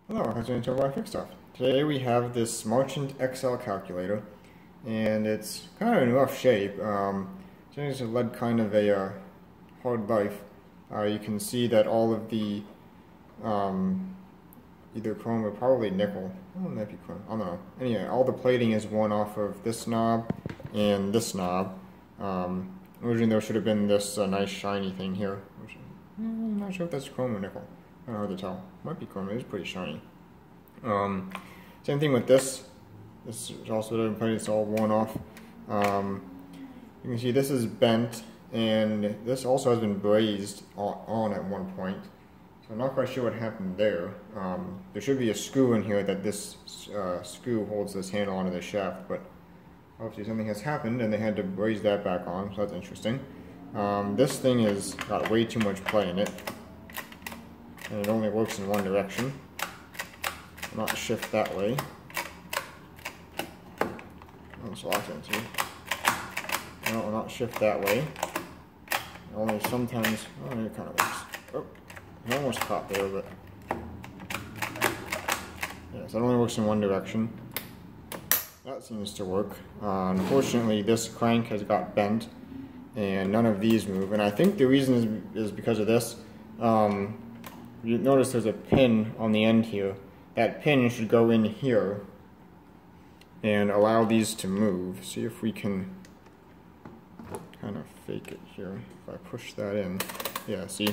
Hello, how's it going? I fix stuff. Today we have this Marchant XL calculator, and it's kind of in rough shape. It's led kind of a hard life. You can see that all of the either chrome or probably nickel. Oh, it might be chrome. I don't know. Anyway, all the plating is worn off of this knob and this knob. Originally there should have been this nice shiny thing here. I'm not sure if that's chrome or nickel. I don't know how to tell. Might be chrome. It is pretty shiny. Same thing with this. This is also different plate. It's all worn off. You can see this is bent, and this also has been brazed on at one point. So I'm not quite sure what happened there. There should be a screw in here that this screw holds this handle onto the shaft, but obviously something has happened and they had to braze that back on, so that's interesting. This thing has got way too much play in it, and it only works in one direction. Not shift that way. That's locked into. No, will not shift that way. Only sometimes. Oh, it kind of works. Oh, it almost caught there, but yeah, so it only works in one direction. That seems to work. Unfortunately, this crank has got bent, and none of these move. And I think the reason is because of this. You notice there's a pin on the end here. That pin should go in here and allow these to move. See if we can kind of fake it here. If I push that in, yeah, see?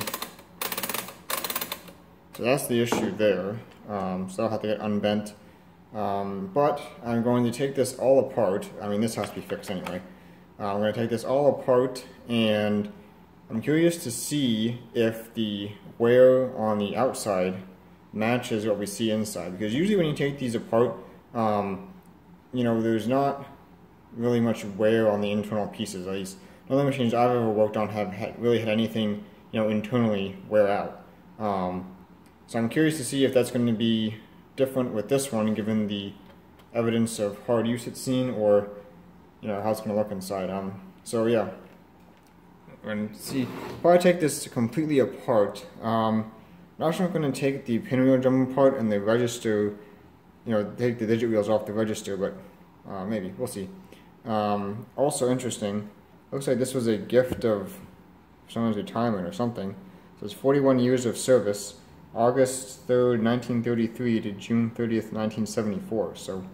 So that's the issue there. So I'll have to get unbent. But I'm going to take this all apart. I mean, this has to be fixed anyway. I'm going to take this all apart, and I'm curious to see if the wear on the outside matches what we see inside. Because usually when you take these apart, you know, there's not really much wear on the internal pieces. At least none of the machines I've ever worked on have really had anything, you know, internally wear out. So I'm curious to see if that's going to be different with this one, given the evidence of hard use it's seen, or you know how it's going to look inside. So yeah, and see if I take this completely apart. I'm actually going to take the pinwheel drum apart and the register. You know, take the digit wheels off the register, but maybe we'll see. Also interesting. Looks like this was a gift of someone's retirement or something. So it's 41 years of service. August 3rd, 1933 to June 30th, 1974. So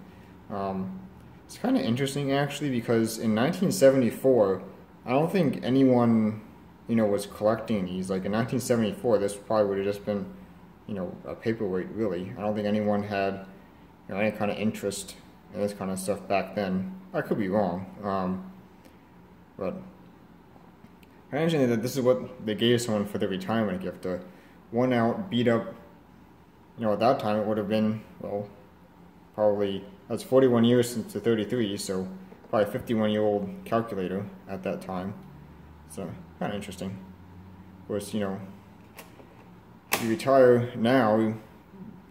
it's kind of interesting actually, because in 1974, I don't think anyone, you know, was collecting these. Like in 1974, this probably would have just been, you know, a paperweight really. I don't think anyone had, you know, any kind of interest in this kind of stuff back then. I could be wrong, but I understand that this is what they gave someone for the retirement gift. Worn out, beat up, you know, at that time it would have been, well, probably, that's 41 years since the 33, so probably a 51-year-old calculator at that time. So, kind of interesting. Of course, you know, if you retire now, it'd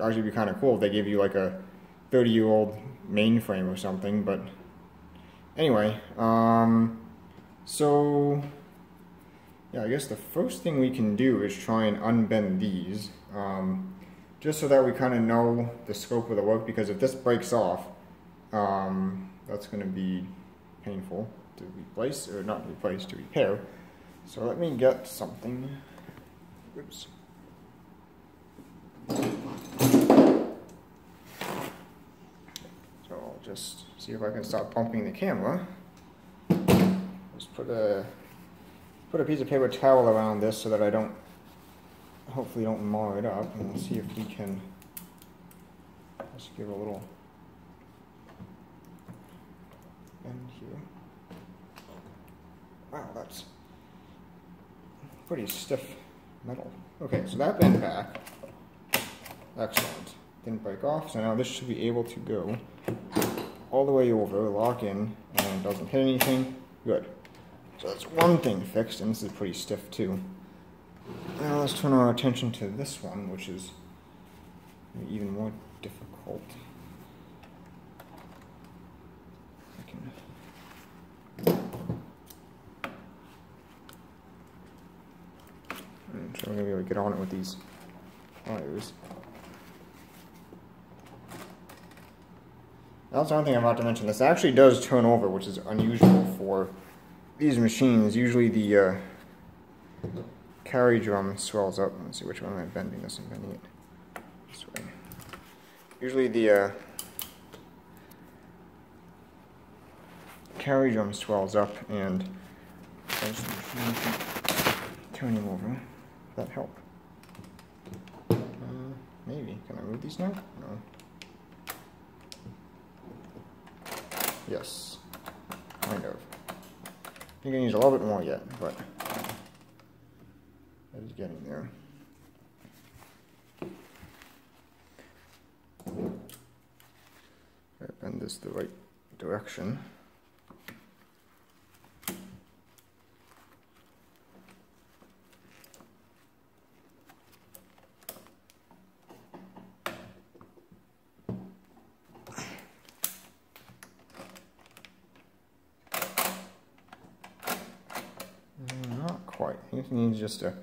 actually be kind of cool if they gave you like a 30-year-old mainframe or something, but anyway, so yeah, I guess the first thing we can do is try and unbend these, just so that we kind of know the scope of the work, because if this breaks off, that's going to be painful to replace, or not replace, to repair. So let me get something. Oops. So I'll just see if I can stop bumping the camera. Just put a piece of paper towel around this so that I don't, hopefully don't mar it up, and we'll see if we can just give a little bend here. Wow, that's pretty stiff metal. Okay, so that bent back. Excellent. Didn't break off, so now this should be able to go all the way over, lock in, and it doesn't hit anything. Good. So that's one thing fixed, and this is pretty stiff too. Now let's turn our attention to this one, which is even more difficult. I'm sure we're going to be able to get on it with these wires. That's one thing I forgot to mention. This actually does turn over, which is unusual for these machines. Usually the carriage drum swells up. Let's see, which one am I bending this? I'm bending it this way. Usually the carriage drum swells up and turning over. That help? Maybe. Can I move these now? No. Yes. Kind of. I can use a little bit more yet, but it's getting there. Bend this the right direction. Not quite. I think it needs just a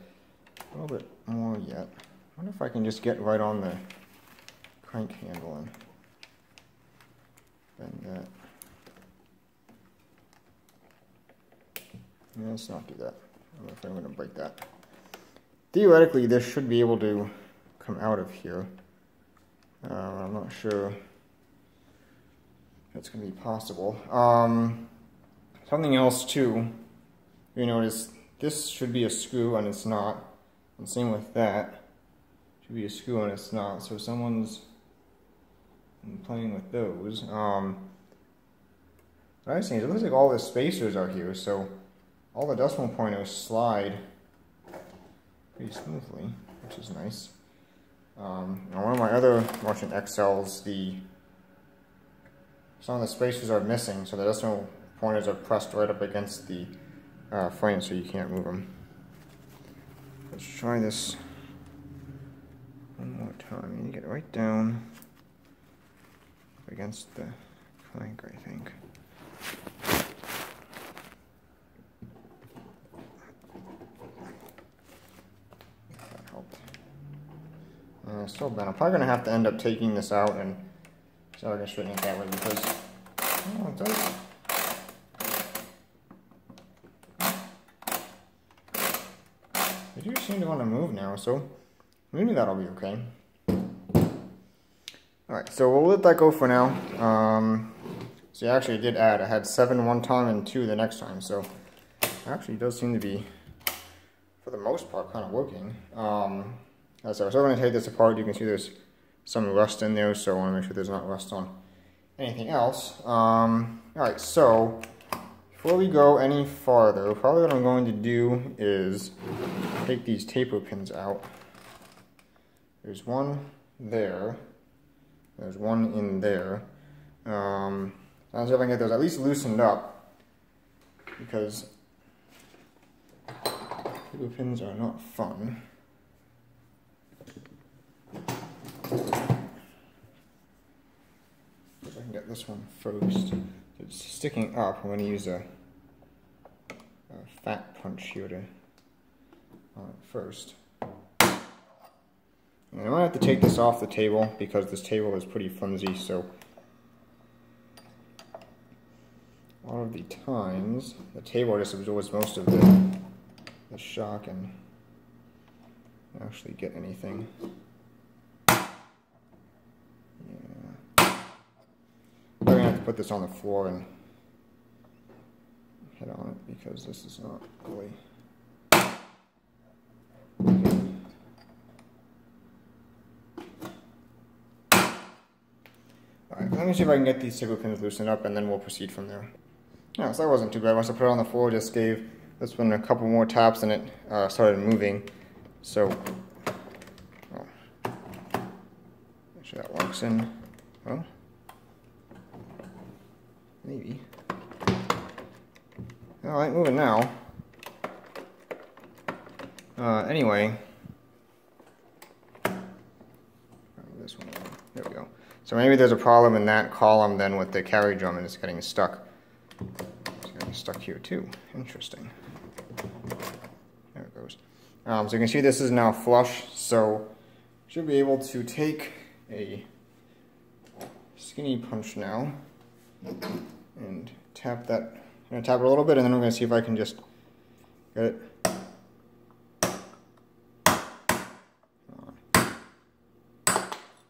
little bit more yet. I wonder if I can just get right on the crank handle and bend that. Yeah, let's not do that. I don't know if I'm going to break that. Theoretically, this should be able to come out of here. I'm not sure that's going to be possible. Something else too, you notice this should be a screw and it's not. And same with that. Should be a screw and it's not. So someone's playing with those. What I was saying is it looks like all the spacers are here, so all the decimal pointers slide pretty smoothly, which is nice. On one of my other Marchant XLs, some of the spacers are missing, so the decimal pointers are pressed right up against the frame, so you can't move them. Let's try this one more time. You need to get right down against the crank, I think. That helped. Still bent. I'm probably going to have to end up taking this out and see if I can straighten it that way because it does. They do seem to want to move now, so maybe that'll be okay. Alright, so we'll let that go for now. So actually I did add. I had 7 one time and 2 the next time, so it actually does seem to be, for the most part, kind of working. So we're going to take this apart. You can see there's some rust in there, so I want to make sure there's not rust on anything else. Alright, so before we go any farther, probably what I'm going to do is take these taper pins out. There's one there. There's one in there. I'll see if I can get those at least loosened up, because taper pins are not fun. If I can get this one first. It's sticking up. I'm going to use a fat punch here to on it first. And I'm going to have to take this off the table because this table is pretty flimsy, so a lot of the times the table just absorbs most of the shock and actually get anything. Yeah. I'm going to have to put this on the floor and hit on it because this is not really. Alright, let me see if I can get these taper pins loosened up and then we'll proceed from there. Yeah, so that wasn't too bad. Once I put it on the floor, just gave this one a couple more taps and it started moving. So, make sure that locks in. Well, maybe. Alright, moving now. Anyway. This one. There we go. So maybe there's a problem in that column then with the carriage drum and it's getting stuck. It's getting stuck here too. Interesting. There it goes. So you can see this is now flush, so should be able to take a skinny punch now and tap that. I'm going to tap it a little bit, and then I'm going to see if I can just get it.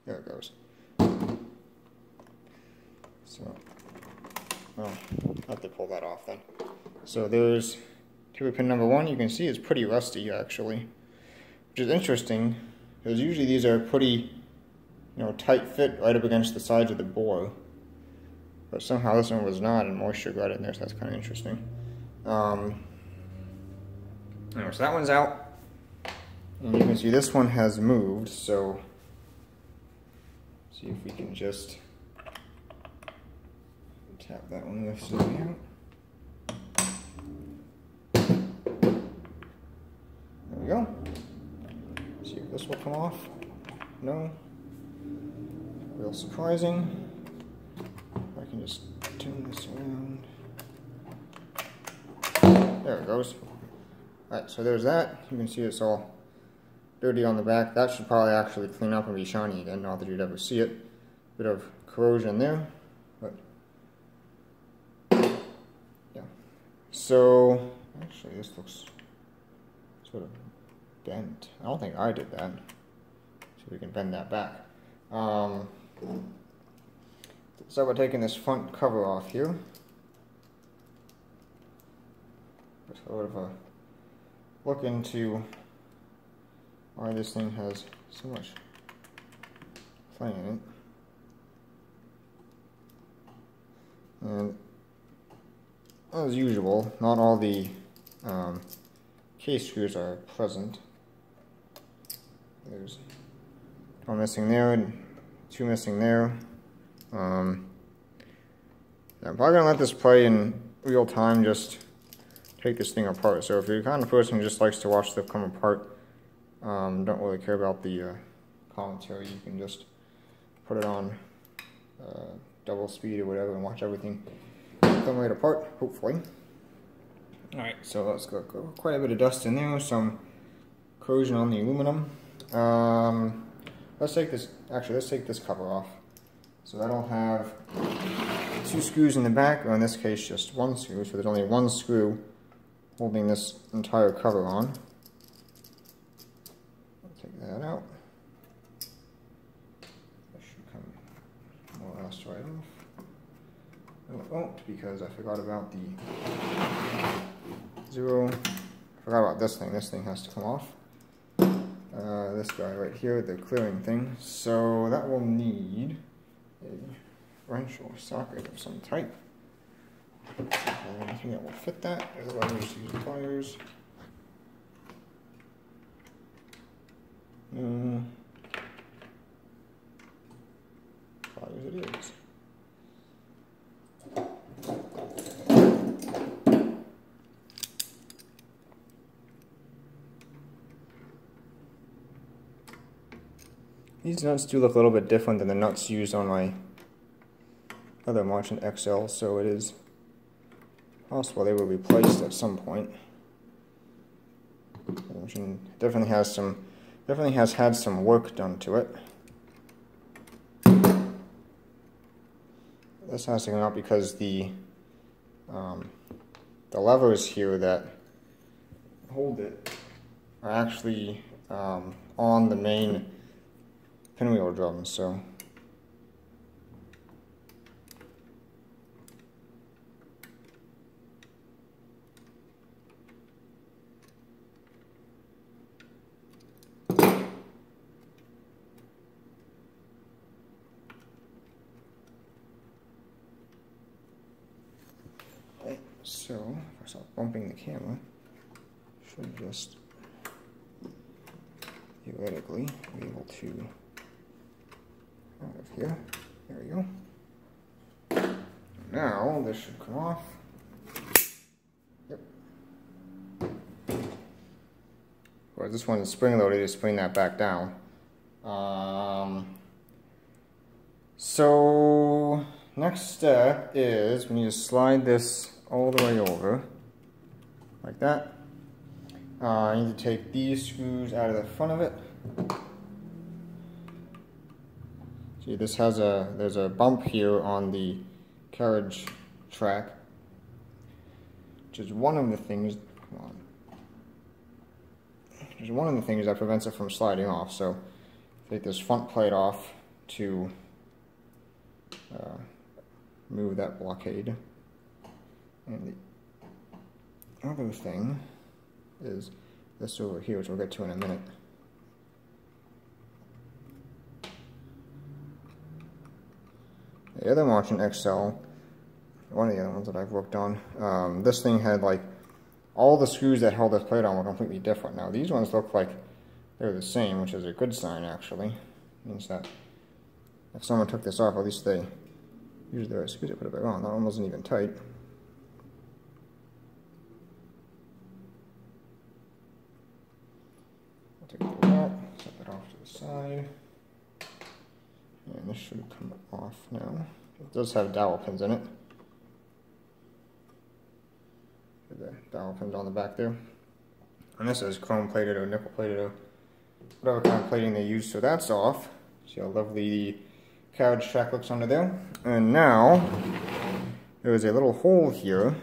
There it goes. So, well, I'll have to pull that off then. So there's cable pin number 1. You can see it's pretty rusty actually, which is interesting because usually these are pretty, tight fit right up against the sides of the bore. But somehow this one was not, and moisture got in there, so that's kind of interesting. Anyway, so that one's out. And you can see this one has moved, so see if we can just tap that one this way out. There we go. See if this will come off. No. Real surprising. I can just turn this around. There it goes. Alright, so there's that. You can see it's all dirty on the back. That should probably actually clean up and be shiny again, not that you'd ever see it. Bit of corrosion there, but yeah. So, actually this looks sort of bent. I don't think I did that. So we can bend that back. So we're taking this front cover off here. Just sort of a look into why this thing has so much play in it. And as usual, not all the case screws are present. There's one missing there and 2 missing there. I'm probably going to let this play in real time, just take this thing apart. So if you're the kind of person who just likes to watch stuff come apart, don't really care about the commentary, you can just put it on double speed or whatever and watch everything come right apart, hopefully. Alright, so let's go quite a bit of dust in there, some corrosion on the aluminum. Let's take this cover off. So that'll have 2 screws in the back, or in this case just 1 screw, so there's only 1 screw holding this entire cover on. I'll take that out. That should come more or less right off. No, it won't, because I forgot about the forgot about this thing. This thing has to come off. This guy right here, the clearing thing. So that will need a wrench or socket of some type. Anything that will fit that, otherwise we'll just use pliers. Pliers it is. These nuts do look a little bit different than the nuts used on my other Marchant XL, so it is possible they will be replaced at some point. Definitely has had some work done to it. This has to come out because the levers here that hold it are actually on the main pinwheel drum, so so if I stop bumping the camera, should just theoretically be able to out of here. There we go. Now this should come off. Yep. Whereas this one is spring loaded, just bring that back down. So next step is we need to slide this all the way over like that. I need to take these screws out of the front of it. See, this has there's a bump here on the carriage track, which is one of the things, come on, which is one of the things that prevents it from sliding off. So take this front plate off to move that blockade. And the other thing is this over here, which we'll get to in a minute. The other Marchant XL, one of the other ones that I've worked on, this thing had like all the screws that held this plate on were completely different. Now these ones look like they're the same, which is a good sign actually. It means that if someone took this off, at least they used the right screws to put it back on. That one wasn't even tight. I'll take it out, set that off to the side. And this should come off now. It does have dowel pins in it. The dowel pins on the back there. And this is chrome plated or nickel plated or whatever kind of plating they use. So that's off. See how lovely the carriage track looks under there. And now there is a little hole here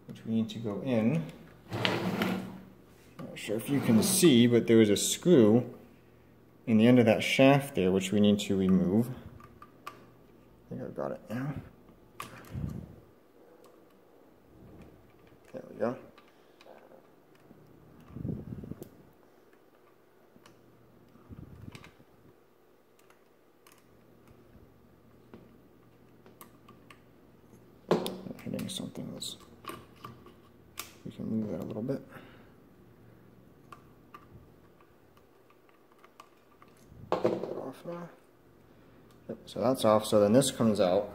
which we need to go in. Not sure if you can see, but there is a screw in the end of that shaft there, which we need to remove. I think I've got it now. There we go. Hitting something that's, we can move that a little bit. Off now. Yep, so that's off. So then this comes out.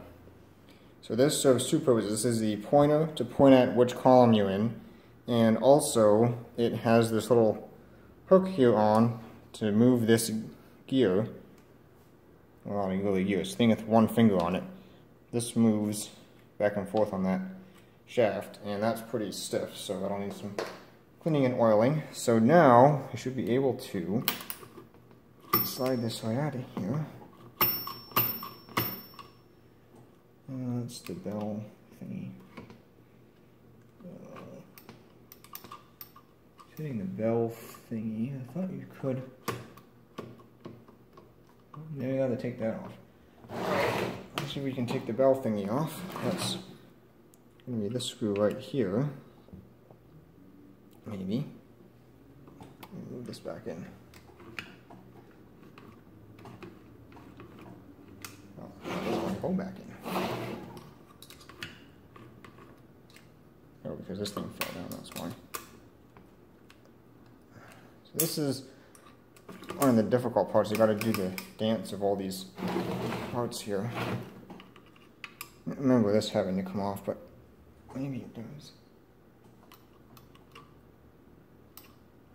So this serves two purposes. This is the pointer to point at which column you're in, and also it has this little hook here on to move this gear. Well, not really gear. It's a thing with one finger on it. This moves back and forth on that shaft, and that's pretty stiff, so that'll need some cleaning and oiling. So now I should be able to slide this right out of here. That's the bell thingy. Hitting the bell thingy. I thought you could. Maybe I gotta take that off. Let's see if we can take the bell thingy off. That's gonna be this screw right here. Maybe. Move this back in. Go back in. Oh, because this thing fell down, that's why. So this is one of the difficult parts. You gotta do the dance of all these parts here. I don't remember this having to come off, but maybe it does.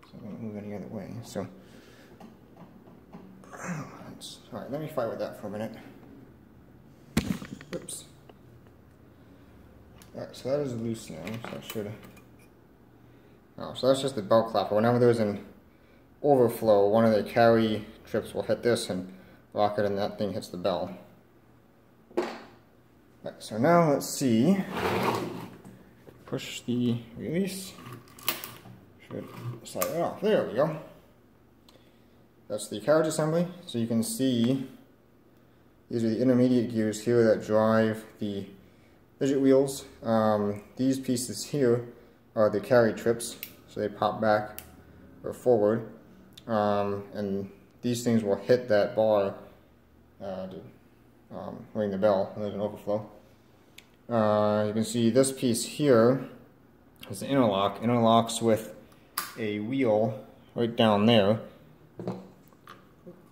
So I don't move any other way. So, alright, let me fight with that for a minute. Oops. Alright, so that is loose now, so I should... Oh, so that's just the belt clapper. Whenever there's an overflow, one of the carry trips will hit this and lock it, and that thing hits the bell. Alright, so now let's see. Push the release. Should slide it off. There we go. That's the carriage assembly. So you can see these are the intermediate gears here that drive the fidget wheels. These pieces here are the carry trips, so they pop back or forward. And these things will hit that bar to ring the bell when there's an overflow. You can see this piece here is the interlock. Interlocks with a wheel right down there.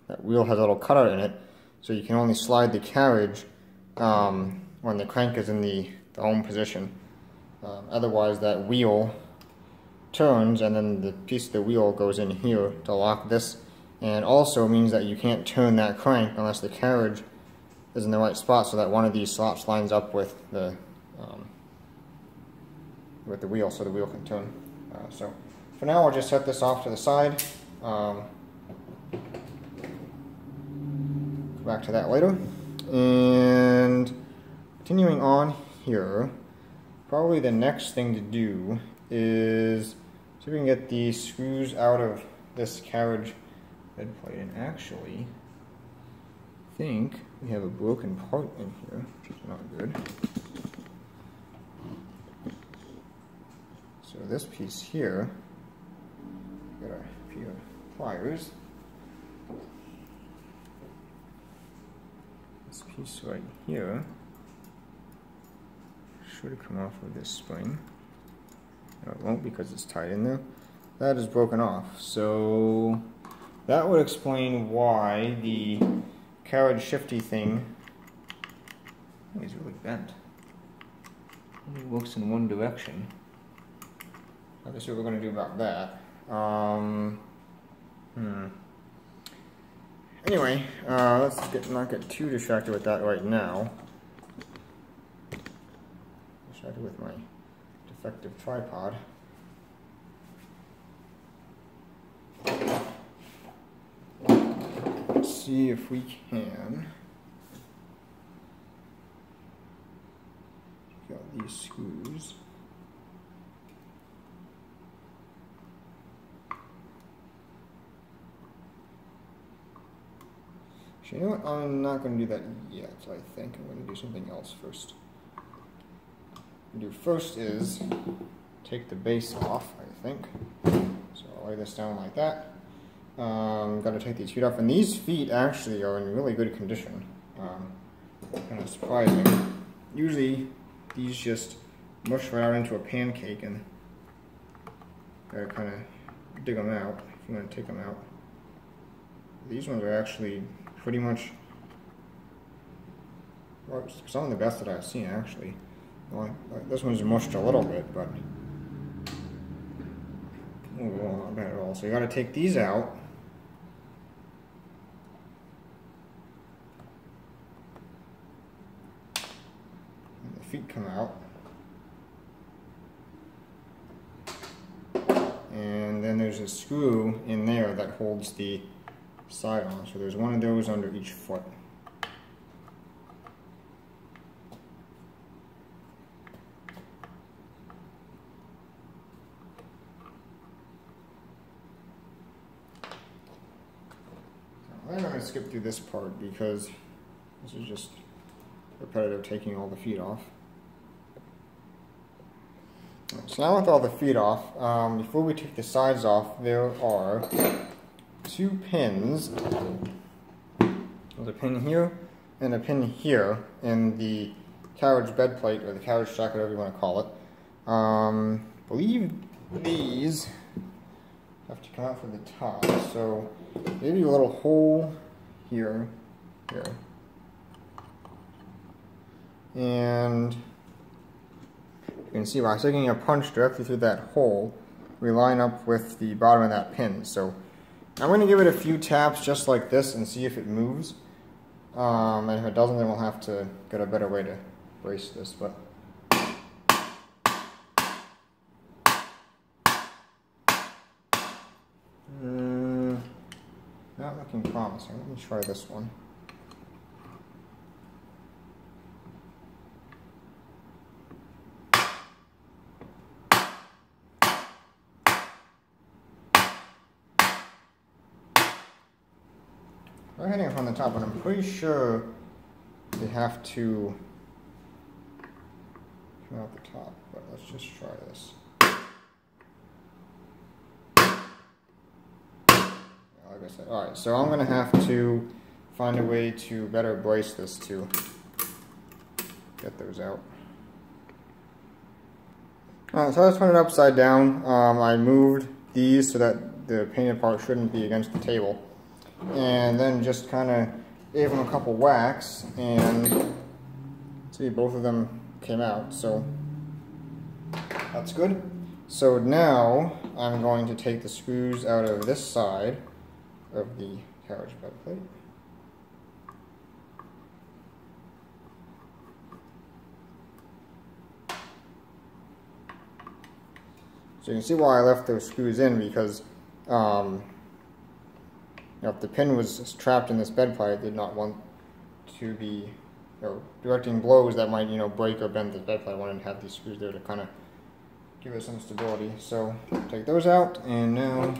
That wheel has a little cutout in it, so you can only slide the carriage when the crank is in the home position. Otherwise that wheel turns and then the piece of the wheel goes in here to lock this, and also means that you can't turn that crank unless the carriage is in the right spot, so that one of these slots lines up with the wheel, so the wheel can turn. So for now I'll just set this off to the side. back to that later. And continuing on here, probably the next thing to do is see if we can get the screws out of this carriage bed plate. And actually, I think we have a broken part in here, which is not good. So this piece here, got a few pliers. This piece right here should come off with this spring. No, it won't because it's tied in there. That is broken off. So that would explain why the carriage shifty thing is really bent. It only works in one direction. I guess what we're going to do about that. Anyway, let's not get too distracted with that right now. Distracted with my defective tripod. Let's see if we can got these screws. You know what? I'm not going to do that yet. I think I'm going to do something else first. What we do first is take the base off, I think. So I'll lay this down like that. Got to take these feet off, and these feet actually are in really good condition. Kind of surprising. Usually these just mush right out into a pancake, and gotta kind of dig them out if you want to take them out. These ones are actually pretty much, well, some of the best that I've seen actually. Well, this one's mushed a little bit, but not bad at all. So you got to take these out. And the feet come out. And then there's a screw in there that holds the side on. So there's one of those under each foot. I'm going to skip through this part because this is just repetitive, taking all the feet off. So now with all the feet off, before we take the sides off, there are two pins. There's a pin here and a pin here in the carriage bed plate, or the carriage jack, whatever you want to call it. I believe these have to come out from the top, so maybe a little hole here, and you can see by sticking a punch directly through that hole, we line up with the bottom of that pin. So I'm going to give it a few taps just like this and see if it moves. And if it doesn't, then we'll have to get a better way to brace this. But not looking promising. Let me try this one. We're hitting it from the top, but I'm pretty sure they have to come out the top. But let's just try this. Like I said, alright, so I'm going to have to find a way to better brace this to get those out. Alright, so let's turn it upside down. I moved these so that the painted part shouldn't be against the table. And then just kind of gave them a couple whacks, and see, both of them came out, so that's good. So now I'm going to take the screws out of this side of the carriage bed plate. So you can see why I left those screws in, because if the pin was trapped in this bed plate, I did not want to be, directing blows that might, break or bend the bed plate. I wanted to have these screws there to kind of give it some stability. So take those out, and now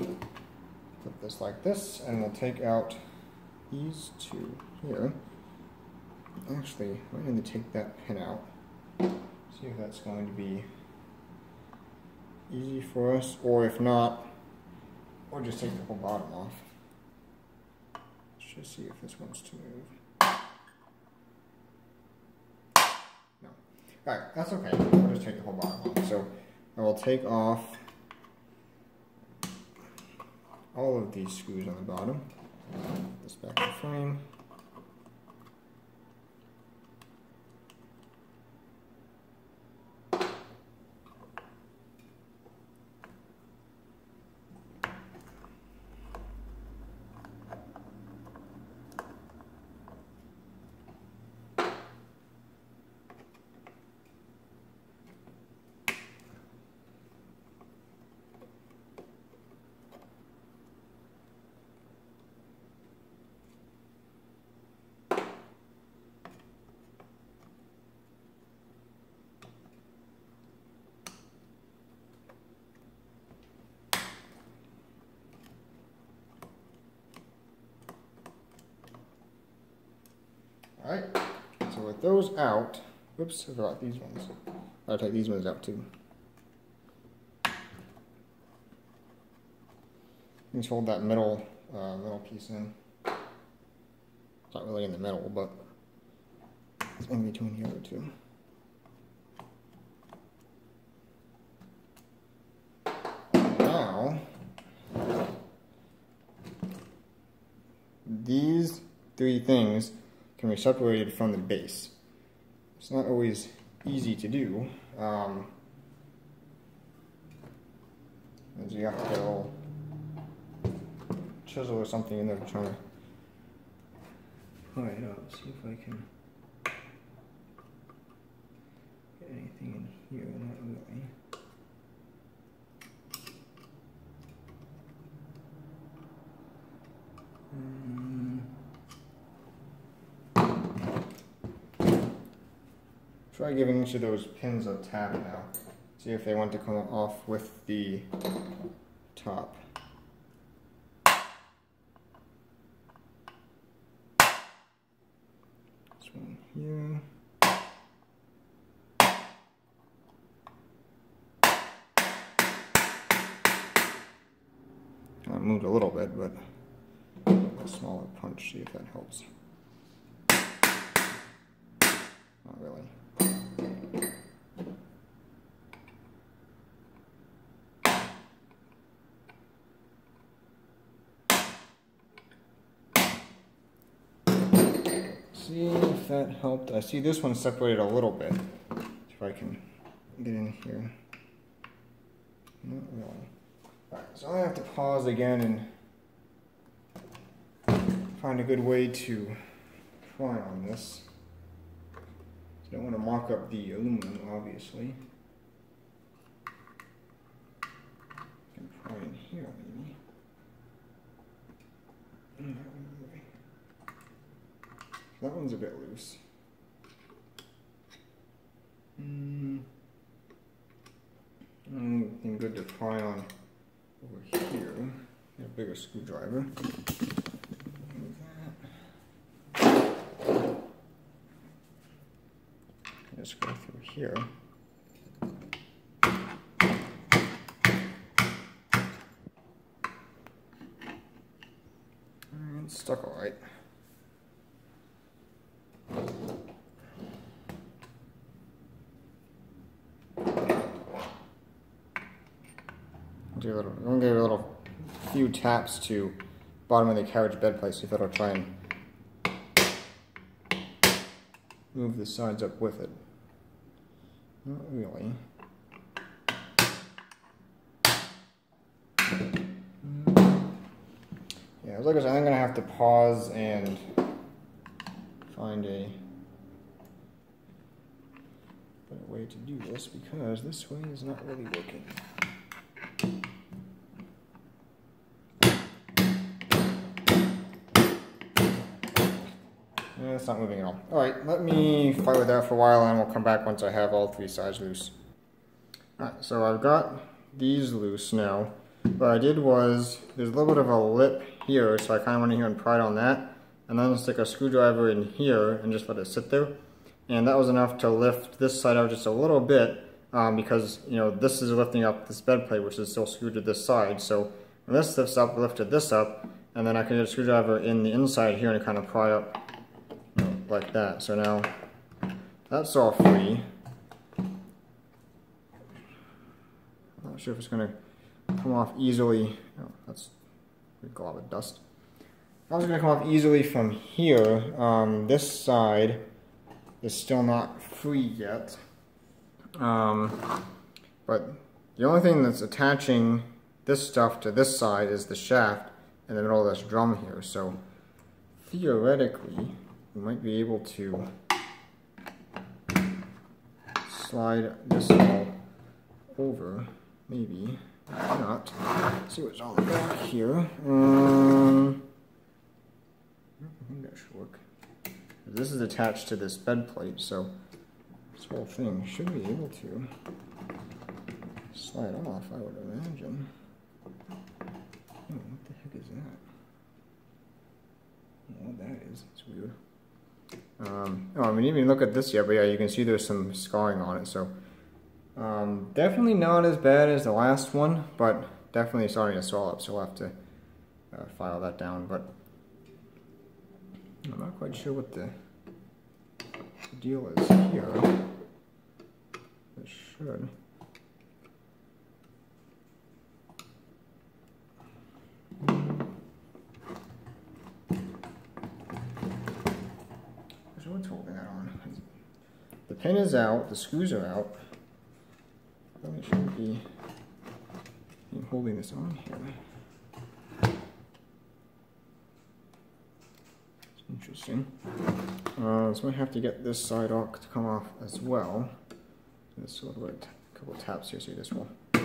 put this like this, and we'll take out these two here. Actually, I need to take that pin out. See if that's going to be easy for us, or if not, we'll just take the whole bottom off. Let's just see if this wants to move. No. Alright, that's okay. We'll just take the whole bottom off. So I will take off all of these screws on the bottom. Put this back in the frame. Alright, so with those out, whoops, I forgot these ones. I'll take these ones out too. Just hold that middle piece in. It's not really in the middle, but it's in between the other two. Now, these three things can be separated from the base. It's not always easy to do. As you have to get a little chisel or something in there trying to pry it up. See if I can get anything in here. Not really. Try giving each of those pins a tap now. See if they want to come off with the top. This one here. I moved a little bit, but a smaller punch, see if that helps. Not really. See if that helped. I see this one separated a little bit. If I can get in here. Not really. Alright, so I have to pause again and find a good way to try on this. I don't want to mock up the aluminum, obviously. I can try in here, maybe. That one's a bit loose. Anything good to try on over here? Get a bigger screwdriver. Move that. Just go through here. And it's stuck all right. I'm going to give it a few taps to bottom of the carriage bed plate, see if it'll try and move the sides up with it. Not really. Yeah, like I said, I'm going to have to pause and find a better way to do this, because this way is not really working. Yeah, it's not moving at all. Alright, let me fight with that for a while and we'll come back once I have all 3 sides loose. Alright, so I've got these loose now. What I did was, there's a little bit of a lip here, so I kind of went in here and pried on that. And then stick a screwdriver in here and just let it sit there. And that was enough to lift this side out just a little bit, because, you know, this is lifting up this bed plate, which is still screwed to this side. So when this lifts up, lifted this up, and then I can get a screwdriver in the inside here and kind of pry up, you know, like that. So now that's all free. I'm not sure if it's going to come off easily. Oh, that's a glob of dust. That was going to come off easily from here. This side is still not free yet. But the only thing that's attaching this stuff to this side is the shaft in the middle of this drum here. So theoretically, we might be able to slide this all over. Maybe. Maybe not. Let's see what's on the back here. I think that should work. This is attached to this bed plate, so this whole thing should be able to slide off, I would imagine. Oh, what the heck is that? I don't know what that is. It's weird. Oh, I mean, even look at this yet, but yeah, you can see there's some scarring on it, so definitely not as bad as the last one, but definitely starting to swell up, so we'll have to file that down. But I'm not quite sure what the deal is here. It should. So what's holding that on? The pin is out, the screws are out. Probably shouldn't be holding this on here. Interesting. So I have to get this side off to come off as well. This little bit, a couple of taps here, see this will. It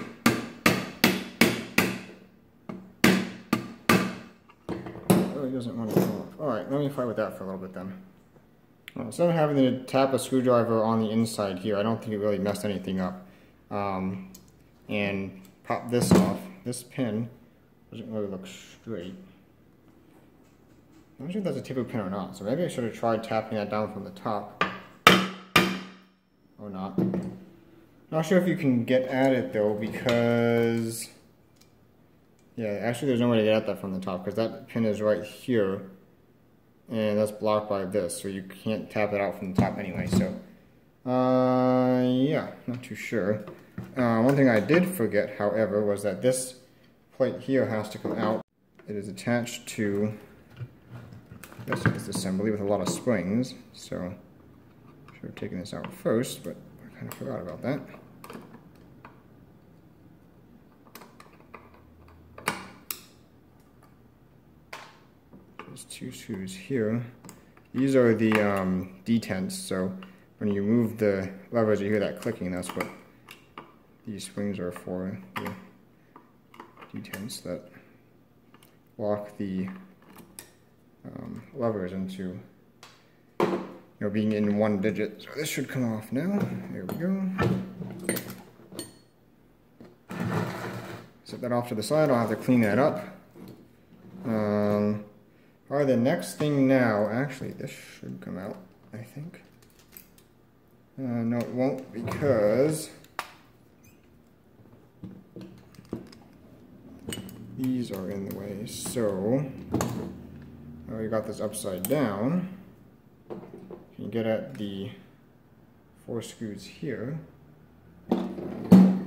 really doesn't want to come off. Alright, let me fight with that for a little bit then. Instead of having to tap a screwdriver on the inside here, I don't think it really messed anything up. And pop this off. This pin doesn't really look straight. I'm not sure if that's a taper pin or not, so maybe I should have tried tapping that down from the top. Or not. Not sure if you can get at it though, because yeah, actually there's no way to get at that from the top, because that pin is right here, and that's blocked by this, so you can't tap it out from the top anyway, so yeah, not too sure. One thing I did forget, however, was that this plate here has to come out. It is attached to this assembly with a lot of springs, so I should have taken this out first, but I kind of forgot about that. There's 2 screws here. These are the detents, so when you move the levers you hear that clicking, that's what these springs are for, the detents that lock the levers into, you know, being in one digit. So this should come off now. There we go. Set that off to the side. I'll have to clean that up. Alright, the next thing now, actually this should come out, I think. No, it won't, because these are in the way. So we got this upside down. You can get at the 4 screws here.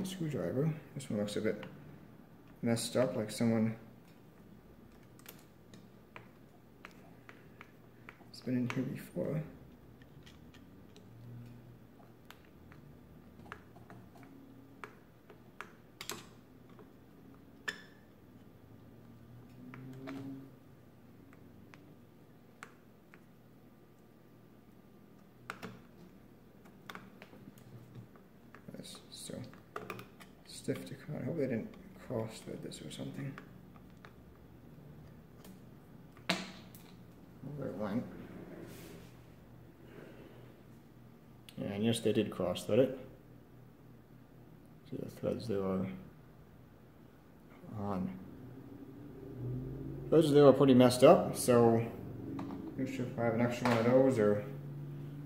Screwdriver. This one looks a bit messed up, like someone has been in here before. So stiff to cut. I hope they didn't cross thread this or something. Where it went. And yes, they did cross-thread it. See the threads there are on. Those there are pretty messed up, so I'm not sure if I have an extra one of those or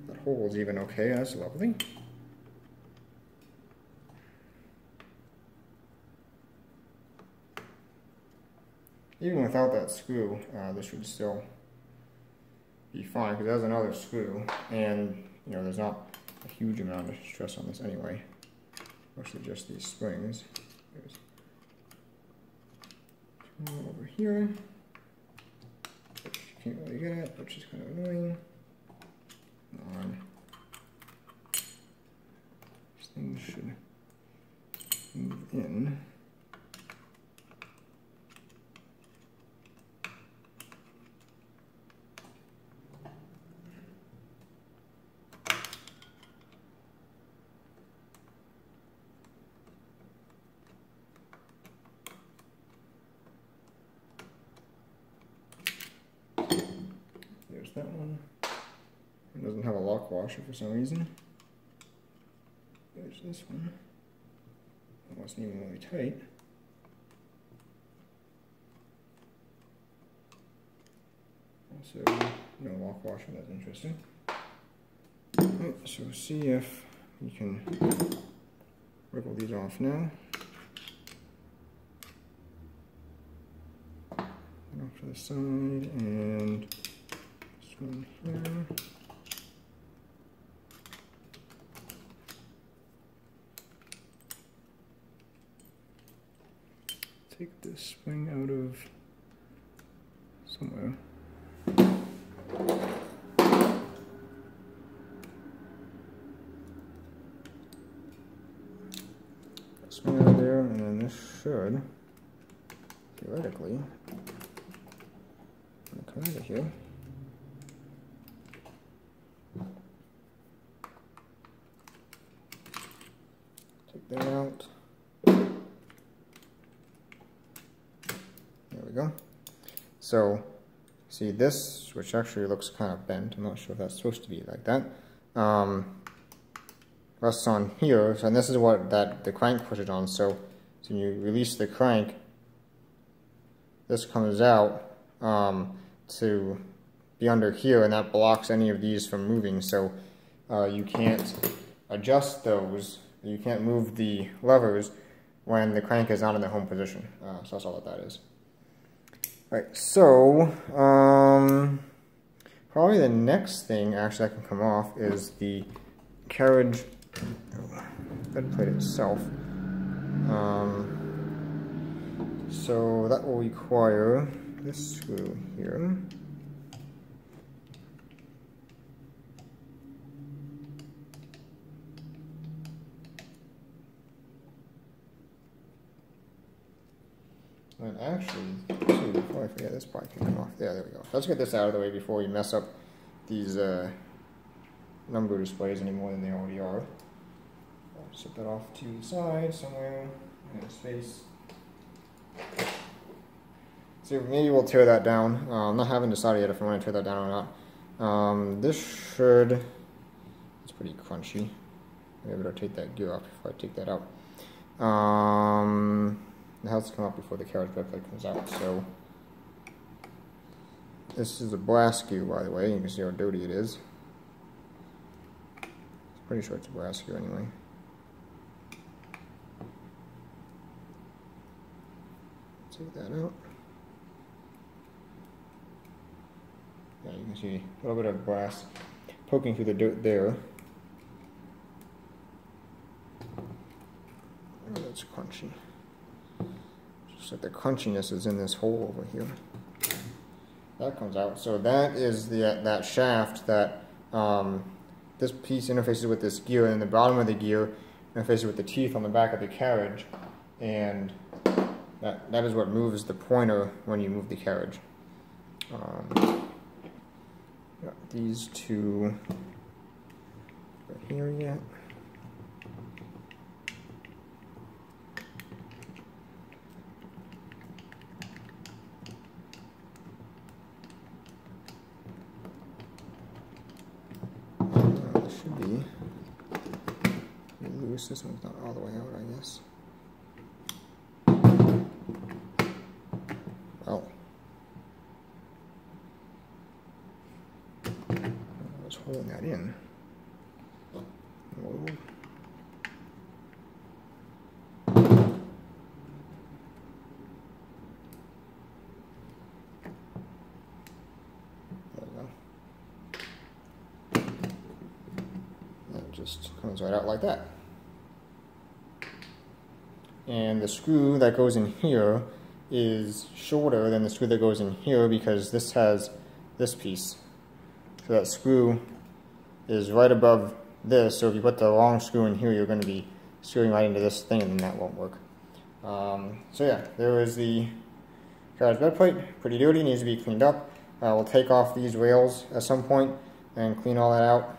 that hole is even okay. That's lovely. Even without that screw, this should still be fine because there's another screw, and you know there's not a huge amount of stress on this anyway. Mostly just these springs. There's one over here, which you can't really get at, which is kind of annoying. Come on. These things should move in. There's that one. It doesn't have a lock washer for some reason. There's this one. That wasn't even really tight. Also, no lock washer, that's interesting. Right, so see if we can wiggle these off now. Off to the side, and this one here. Take this spring out of somewhere. Spring out of there, and then this should theoretically come out of here. Take that out. There we go. So, see this, which actually looks kind of bent. I'm not sure if that's supposed to be like that. Rests on here, and this is what the crank pushes on. So when you release the crank, this comes out to be under here, and that blocks any of these from moving. So you can't adjust those. You can't move the levers when the crank is not in the home position. So that's all that is. Alright, so probably the next thing actually that can come off is the carriage bed plate itself. So that will require this screw here. And actually, before I forget, this part can come off. There we go. Let's get this out of the way before we mess up these number displays any more than they already are. I'll set that off to the side somewhere in space. So maybe we'll tear that down. I'm not having decided yet if I want to tear that down or not. This should, it's pretty crunchy. Maybe I'll take that gear off before I take that out. It has to come up before the carriage bed plate comes out. So this is a brass gear, by the way. You can see how dirty it is. Pretty sure it's a brass gear anyway. Take that out. Yeah, you can see a little bit of brass poking through the dirt there. Oh, that's crunchy. Just like the crunchiness is in this hole over here. That comes out. So that is that shaft that this piece interfaces with this gear, and the bottom of the gear interfaces with the teeth on the back of the carriage, and that is what moves the pointer when you move the carriage. Got these two right here yet. Should be loose. This one's not all the way out, I guess. Well, I was holding that in. Whoa. Just comes right out like that. And the screw that goes in here is shorter than the screw that goes in here because this has this piece. So that screw is right above this, so if you put the wrong screw in here, you're going to be screwing right into this thing and then that won't work. So yeah, there is the carriage bed plate. Pretty dirty, needs to be cleaned up. We'll take off these rails at some point and clean all that out.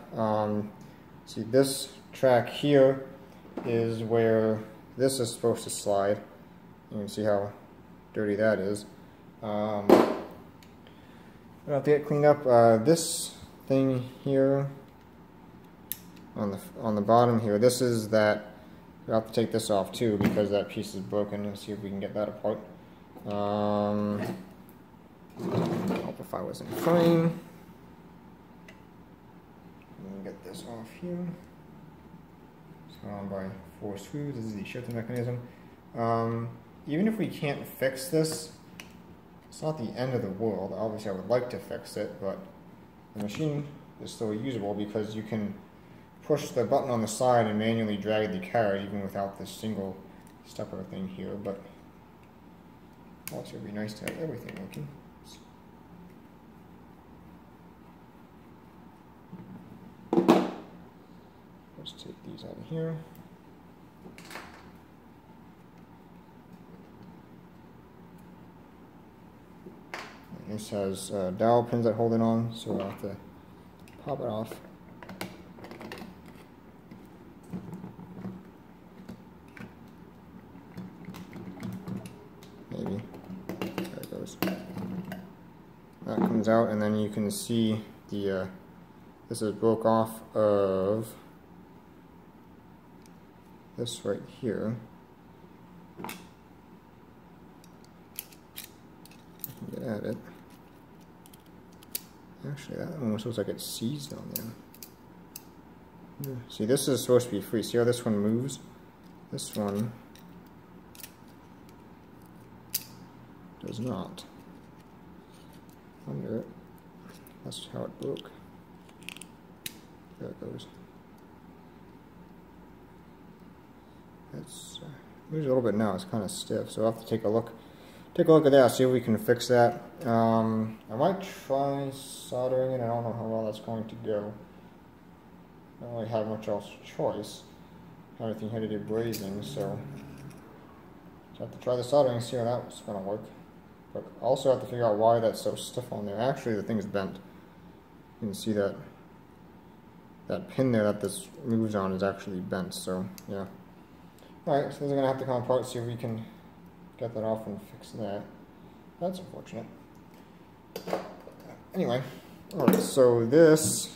See, this track here is where this is supposed to slide. You can see how dirty that is. We'll have to get cleaned up. This thing here on the bottom here, this is that. We'll have to take this off too because that piece is broken. Let's see if we can get that apart. Amplify was in frame. Get this off here. It's on by 4 screws. This is the shifting mechanism. Even if we can't fix this, it's not the end of the world. Obviously, I would like to fix it, but the machine is still usable because you can push the button on the side and manually drag the carriage even without this single stepper thing here. But also, it would be nice to have everything working. Let's take these out of here. And this has dowel pins that hold it on, so I'll have to pop it off. Maybe. There it goes. That comes out, and then you can see the this is broke off of this right here. I can get at it. Actually, that almost looks like it's seized on there. See, this is supposed to be free. See how this one moves? This one does not. Under it. That's how it broke. There it goes. It's moves a little bit now. It's kind of stiff, so I'll have to take a look at that. See if we can fix that. I might try soldering it. I don't know how well that's going to go. I don't really have much else choice. Everything had to do brazing, so I have to try the soldering and see how that's going to work. But also have to figure out why that's so stiff on there. Actually, the thing's bent. You can see that pin there that this moves on is actually bent. So yeah. Alright, so these are going to have to come apart, see if we can get that off and fix that. That's unfortunate. Anyway, alright, so this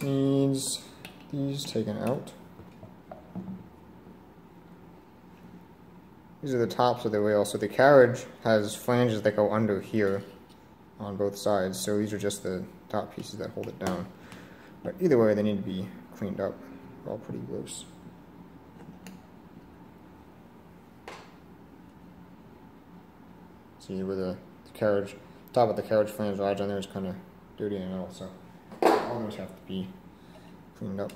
needs these taken out. These are the tops of the rail, so the carriage has flanges that go under here on both sides, so these are just the top pieces that hold it down. But either way, they need to be cleaned up. They're all pretty gross. See where the carriage, top of the carriage flange lodge on there is kind of dirty in the middle, so all those have to be cleaned up.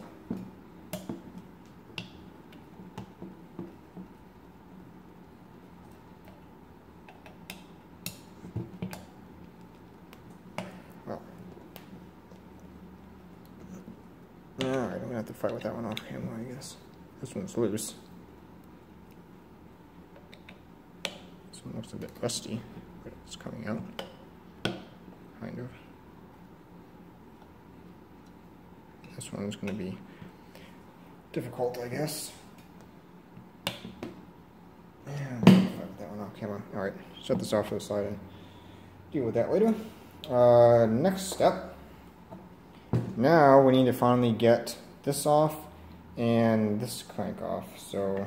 Well, alright, I'm gonna have to fight with that one off camera, I guess. This one's loose. Looks a bit rusty, but it's coming out, kind of. This one's going to be difficult, I guess. And that one off camera. Alright, shut this off to the side and deal with that later. Next step. Now we need to finally get this off and this crank off. So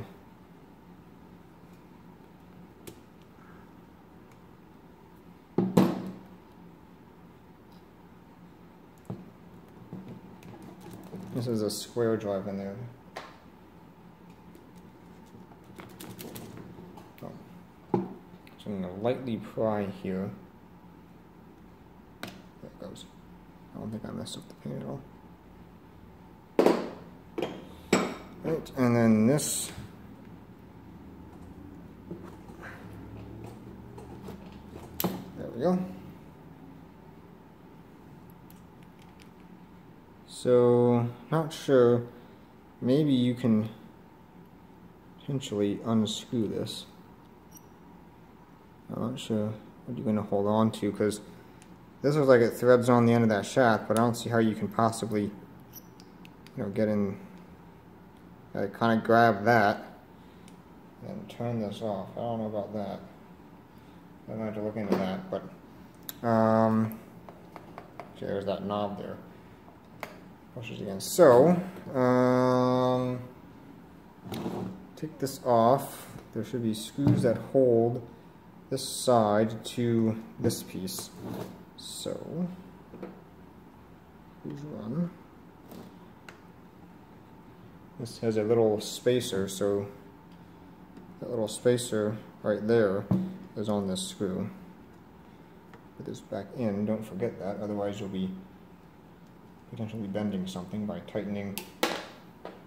this is a square drive in there. Oh. So I'm going to lightly pry here. There it goes. I don't think I messed up the paint at all. Right, and then this there we go. So, not sure, maybe you can potentially unscrew this. I'm not sure what you're going to hold on to, because this looks like it threads on the end of that shaft, but I don't see how you can possibly, you know, get in, kind of grab that and turn this off. I don't know about that. I might have to look into that, but okay, there's that knob there. Pushes again. So take this off. There should be screws that hold this side to this piece. So here's one. This has a little spacer, so that little spacer right there is on this screw. Put this back in, don't forget that, otherwise you'll be potentially bending something by tightening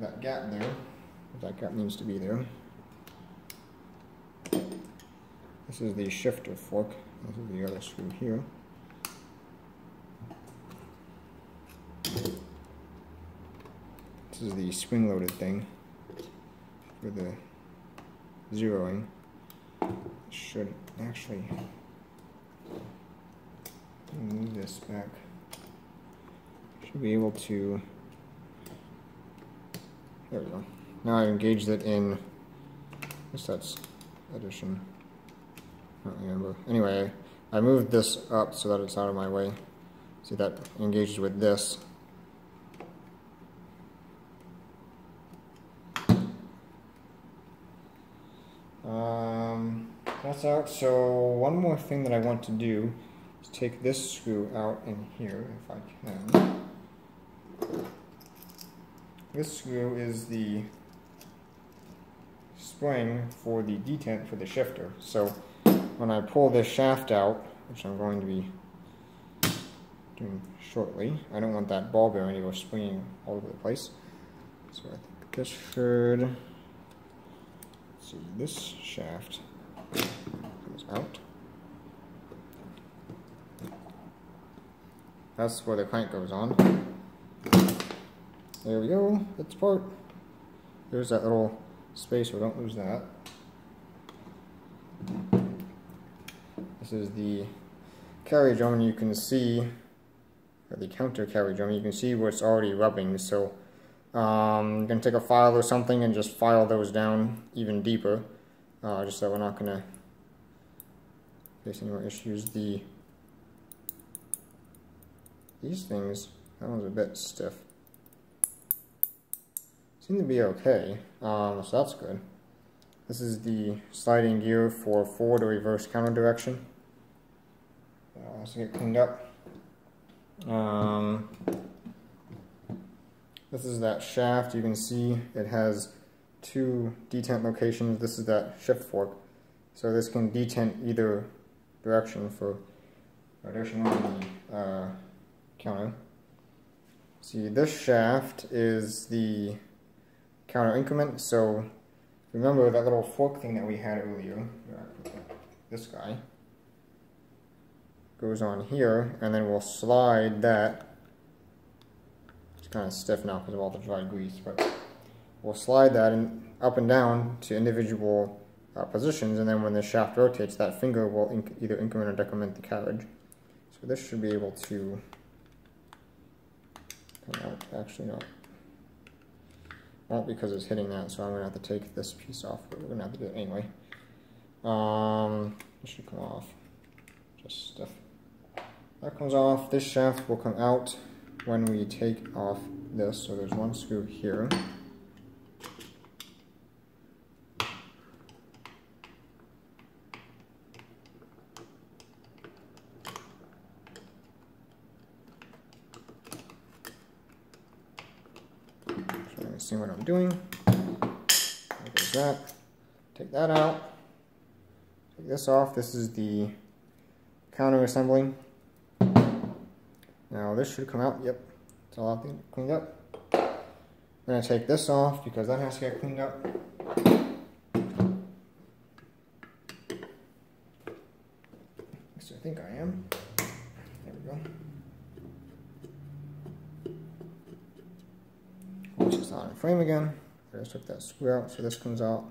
that gap there. That gap needs to be there. This is the shifter fork. This is the other screw here. This is the spring-loaded thing for the zeroing. Should actually move this back. Should be able to. There we go. Now I've engaged it in. I guess that's addition. I don't remember. Anyway, I moved this up so that it's out of my way. See, that engages with this. That's out. So one more thing that I want to do is take this screw out in here, if I can. This screw is the spring for the detent for the shifter. So when I pull this shaft out, which I'm going to be doing shortly, I don't want that ball bearing to go springing all over the place. So I think this should, let's see, this shaft comes out. That's where the crank goes on. There we go, that's part. There's that little spacer, don't lose that. This is the carriage drum, and you can see, or the counter carriage drum, you can see where it's already rubbing. So you can take a file or something and just file those down even deeper, just so we're not going to face any more issues. These things, that one's a bit stiff. Seem to be okay, so that's good. This is the sliding gear for forward or reverse counter direction. Let's get cleaned up. This is that shaft. You can see it has two detent locations. This is that shift fork. So this can detent either direction for addition on the counter. See, this shaft is the counter increment. So remember that little fork thing that we had earlier. This guy goes on here, and then we'll slide that. It's kind of stiff now because of all the dry grease, but we'll slide that up and down to individual positions, and then when the shaft rotates, that finger will either increment or decrement the carriage. So this should be able to come out. Actually, no. Won't, because it's hitting that, so I'm going to have to take this piece off, but we're going to have to do it anyway. This should come off. Just stiff. That comes off. This shaft will come out when we take off this. So there's one screw here. seeing what I'm doing. There's that. Take that out. Take this off. This is the counter assembly. Now this should come out. Yep, it's all cleaned up. I'm going to take this off because that has to get cleaned up. So I think I am. There we go. Once it's not in frame again, I just took that screw out, so this comes out.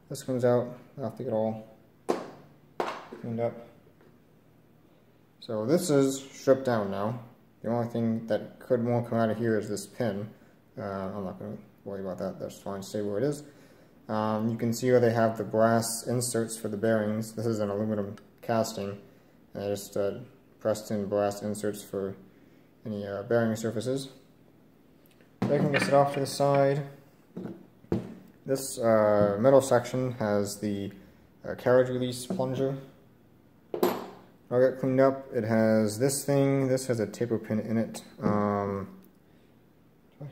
This comes out. I have to get all cleaned up. So this is stripped down now. The only thing that won't come out of here is this pin. I'm not going to worry about that. That's fine. Stay where it is. You can see where they have the brass inserts for the bearings. This is an aluminum casting. I just pressed in brass inserts for any bearing surfaces. I can get it off to the side. This middle section has the carriage release plunger. I'll get cleaned up. It has this thing. This has a taper pin in it. I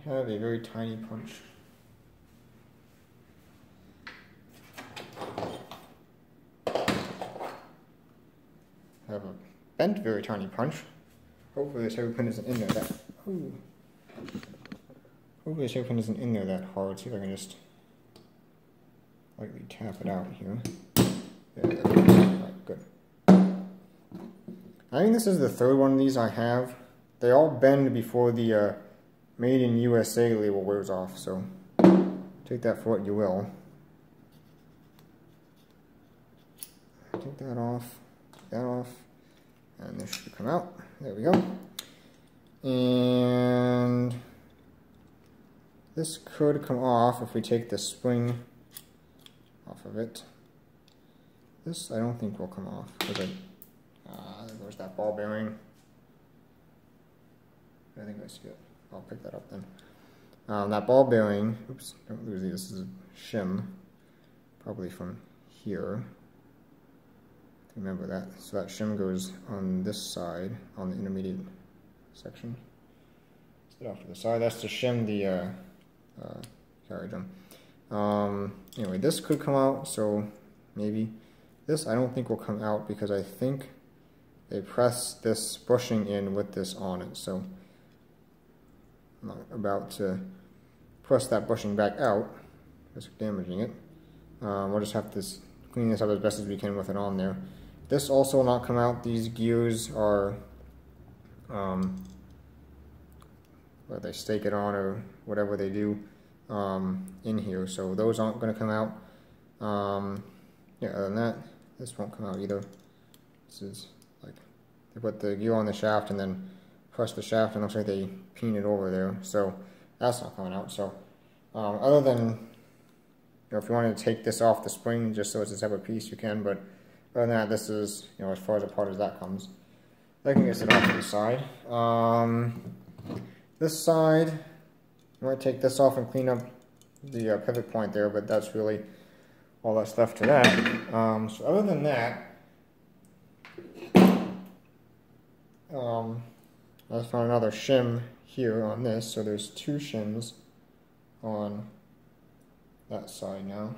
have a very tiny punch. I have a bent very tiny punch. Hopefully the taper pin isn't in there that. Ooh. Hopefully the taper pin isn't in there that hard. See if I can just lightly tap it out here. There. Alright, good. I think this is the third one of these I have. They all bend before the Made in USA label wears off, so take that for what you will. Take that off, and this should come out. There we go. And this could come off if we take the spring off of it. This I don't think will come off. There goes that ball bearing. I think I see it. I'll pick that up then. That ball bearing, oops, don't lose these. This is a shim, probably from here. Remember that. So that shim goes on this side, on the intermediate section. Set off to the side. That's to shim the carriage on. Anyway, this could come out, so maybe. This I don't think will come out because I think they press this bushing in with this on it. So I'm not about to press that bushing back out, just damaging it. We'll just have to clean this up as best as we can with it on there. This also will not come out. These gears are where they stake it on or whatever they do in here, so those aren't going to come out. Yeah, other than that, this won't come out either. This is like they put the gear on the shaft and then press the shaft, and it looks like they peen it over there, so that's not coming out. So other than, if you wanted to take this off the spring just so it's a separate piece, you can, but other than that, this is, as far as apart as that comes. I can get it off to the side. This side, I might take this off and clean up the pivot point there, but that's really all that's left to that. So other than that, I found another shim here on this, so there's two shims on that side now,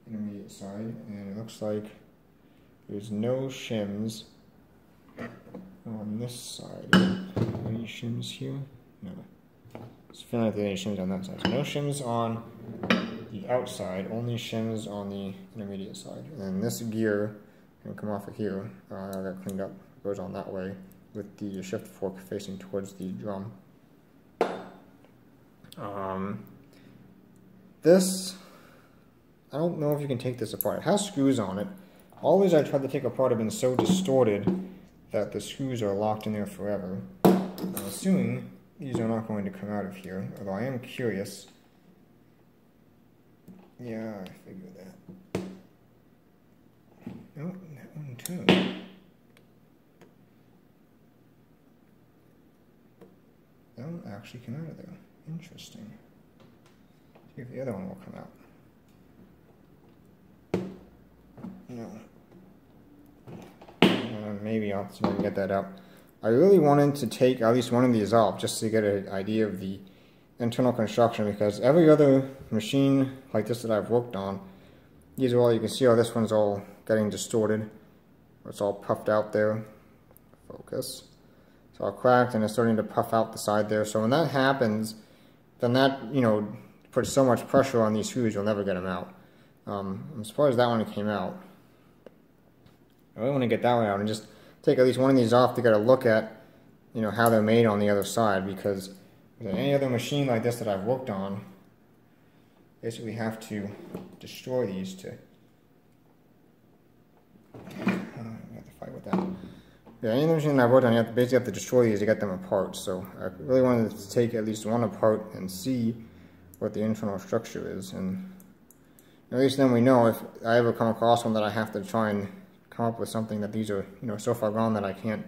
intermediate side, and it looks like there's no shims on this side. Any shims here? No. It's feeling like there are any shims on that side. So no shims on the outside, only shims on the intermediate side. And then this gear can come off of here. I got cleaned up. It goes on that way with the shift fork facing towards the drum. This, I don't know if you can take this apart. It has screws on it. All these I tried to take apart have been so distorted that the screws are locked in there forever. I'm assuming these are not going to come out of here, although I am curious. Yeah, I figured that. Oh, that one too. That one actually came out of there. Interesting. See if the other one will come out. No. Maybe I'll see if I can get that out. I really wanted to take at least one of these off just to get an idea of the internal construction, because every other machine like this that I've worked on, these are all, you can see how this one's all getting distorted. It's all puffed out there. Focus. It's all cracked and it's starting to puff out the side there. So when that happens, then that, you know, puts so much pressure on these screws, you'll never get them out. I'm surprised that one came out. I really want to get that one out and just take at least one of these off to get a look at, you know, how they're made on the other side, because with any other machine like this that I've worked on, basically have to destroy these to I have to fight with that. Yeah, any other machine I've worked on, you have to basically have to destroy these to get them apart. So I really wanted to take at least one apart and see what the internal structure is, and at least then we know if I ever come across one that I have to try and come up with something that these are, you know, so far gone that I can't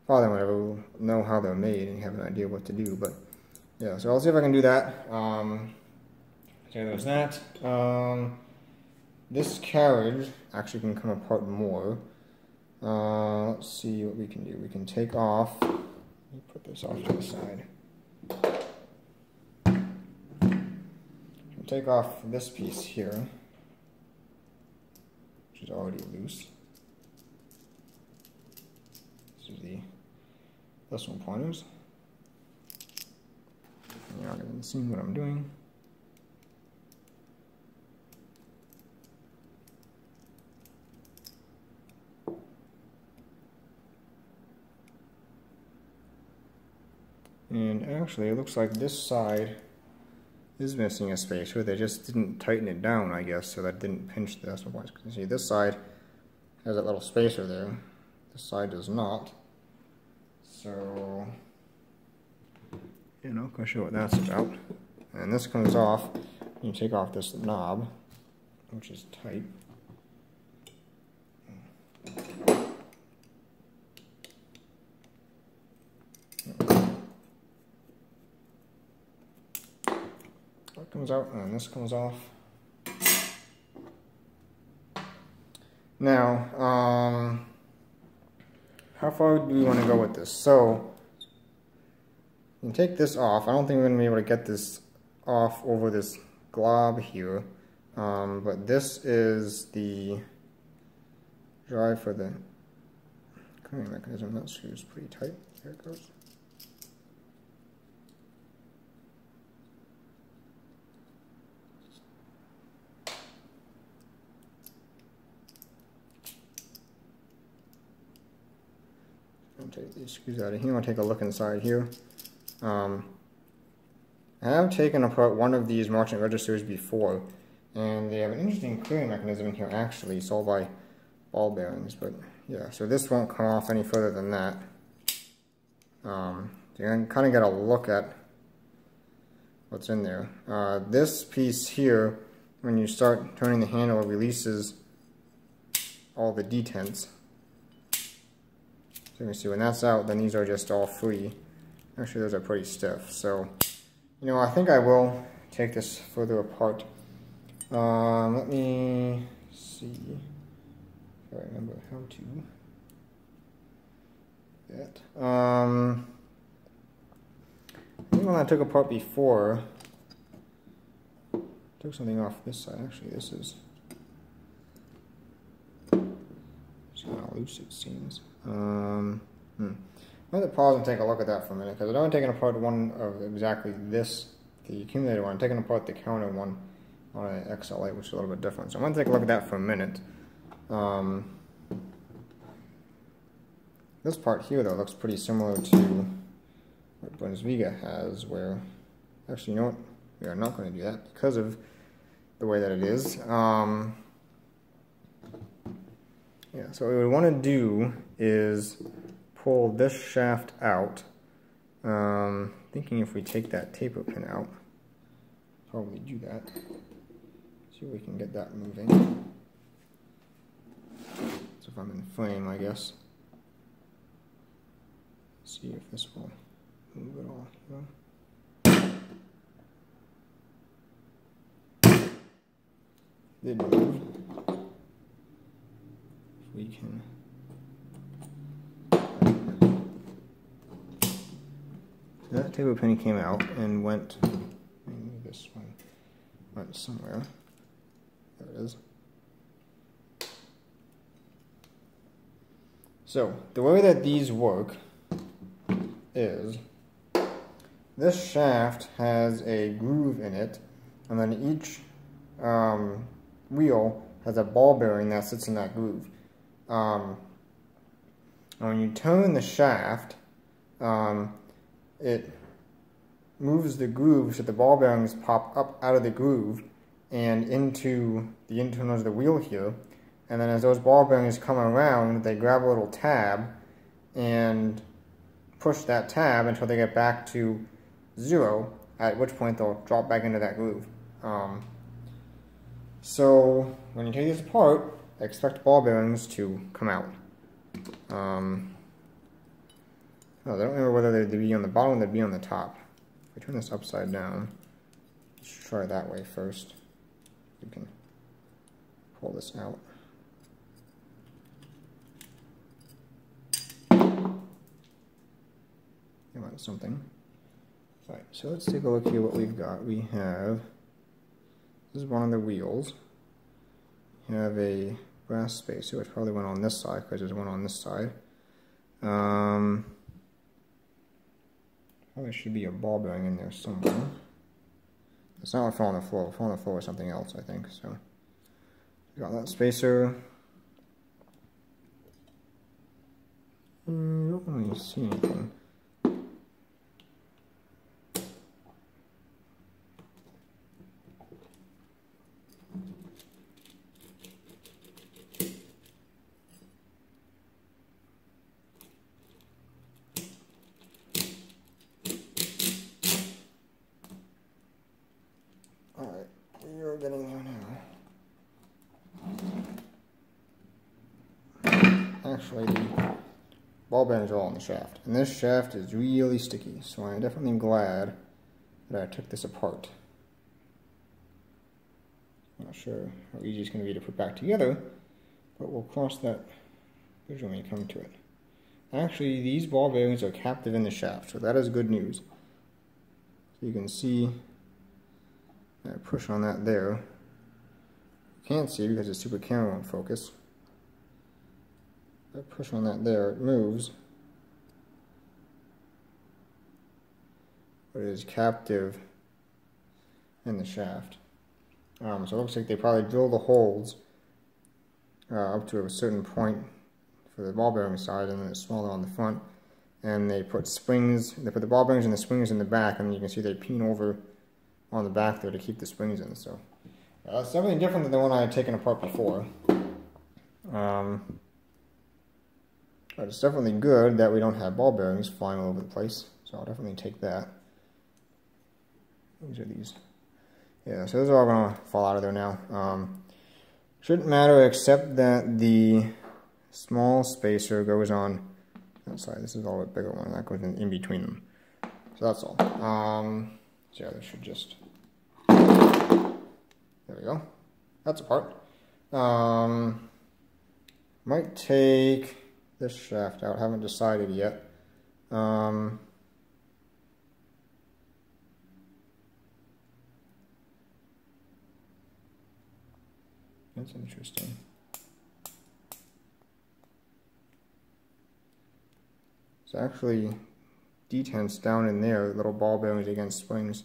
follow them, whatever, we'll know how they're made and have an idea what to do. But yeah, so I'll see if I can do that. So there's that. This carriage actually can come apart more. Let's see what we can do. We can take off, let me put this off to the side. We'll take off this piece here, which is already loose. This is the decimal pointers. You're not even seeing what I'm doing. And actually, it looks like this side is missing a spacer. They just didn't tighten it down, I guess, so that didn't pinch the decimal points. You can see this side has that little spacer there. This side does not. So, you know, I'll show you what that's about. And this comes off. You take off this knob, which is tight. That comes out, and this comes off. Now, how far do we want to go with this? So, you can take this off. I don't think we're going to be able to get this off over this glob here. But this is the drive for the clearing mechanism. That screws pretty tight. There it goes. Take these screws out of here. I'll take a look inside here. I have taken apart one of these Marchant registers before, and they have an interesting clearing mechanism in here actually. It's all by ball bearings, but yeah, so this won't come off any further than that. So you can kind of get a look at what's in there. This piece here, when you start turning the handle, it releases all the detents. So you can see when that's out, then these are just all free. Actually, those are pretty stiff. So, you know, I think I will take this further apart. Let me see if I remember how to do that. I think when I took apart before, I took something off this side. Actually, this is it's kind of loose, it seems. I'm going to pause and take a look at that for a minute, because I've only taken apart one of exactly this, the accumulator one. I'm taking apart the counter one on an XL8, which is a little bit different. So I'm going to take a look at that for a minute. This part here, though, looks pretty similar to what Brunsviga has, where, actually, you know what, we are not going to do that because of the way that it is. Yeah, so what we want to do is pull this shaft out. Thinking if we take that taper pin out, probably do that. See if we can get that moving. So if I'm in frame, I guess. See if this will move at all. Did move. We can that table pin came out and went, maybe this one went somewhere. There it is. So, the way that these work is, this shaft has a groove in it, and then each wheel has a ball bearing that sits in that groove. When you turn the shaft, it moves the groove so the ball bearings pop up out of the groove and into the internals of the wheel here. And then as those ball bearings come around, they grab a little tab and push that tab until they get back to 0, at which point they'll drop back into that groove. So when you take this apart, expect ball bearings to come out. I don't remember whether they'd be on the bottom or they'd be on the top. If we turn this upside down, let's try that way first. We can pull this out. You want something. Alright, so let's take a look here what we've got. We have, this is one of the wheels. We have a brass spacer, which probably went on this side because there's one on this side. Probably should be a ball bearing in there somewhere. It's not going to fall on the floor. It'll fall on the floor or something else, I think. So, we got that spacer. I don't really see anything. Alright, we are getting there now. Actually, the ball bearings are all on the shaft. And this shaft is really sticky, so I'm definitely glad that I took this apart. I'm not sure how easy it's going to be to put back together, but we'll cross that bridge when we come to it. Actually, these ball bearings are captive in the shaft, so that is good news. So you can see, I push on that there. You can't see because the super camera won't focus. If I push on that there, it moves. But it is captive in the shaft. So it looks like they probably drill the holes up to a certain point for the ball bearing side, and then it's smaller on the front. And they put springs, they put the ball bearings and the springs in the back, and you can see they peen over on the back there to keep the springs in. So it's definitely different than the one I had taken apart before. But it's definitely good that we don't have ball bearings flying all over the place. So I'll definitely take that. These are these. Yeah, so those are all going to fall out of there now. Shouldn't matter except that the small spacer goes on that side. This is all a bigger one. That goes in between them. So that's all. So yeah, this should just, there we go. That's apart. Might take this shaft out. Haven't decided yet. That's interesting. It's actually detents down in there, little ball bearings against springs.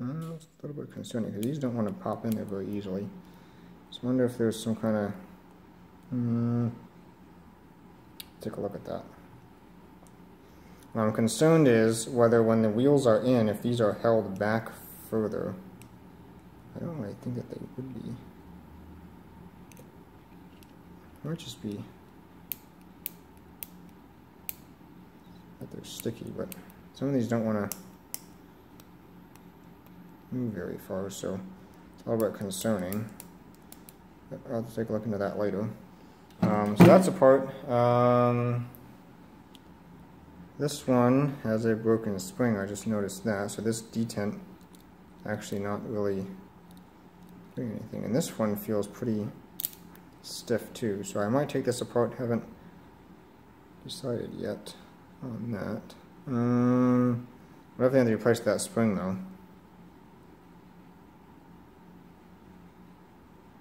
It's a little bit concerning because these don't want to pop in there very easily. So I wonder if there's some kind of... take a look at that. What I'm concerned is whether when the wheels are in, if these are held back further. I don't really think that they would be. It might just be that they're sticky, but some of these don't want to move very far, so it's a little bit concerning. But I'll take a look into that later. So that's a part. This one has a broken spring, I just noticed that, so this detent actually not really doing anything. And this one feels pretty stiff too, so I might take this apart. Haven't decided yet on that. I definitely have to replace that spring though.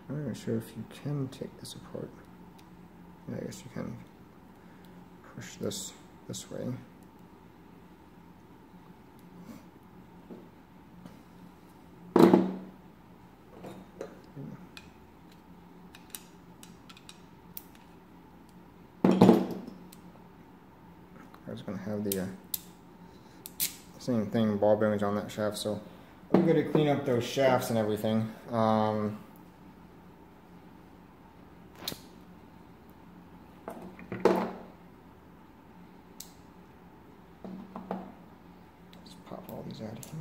I'm not even sure if you can take this apart. Yeah, I guess you can push this way. I was going to have the same thing, ball bearings on that shaft, so I'm going to clean up those shafts and everything. Let's pop all these out of here.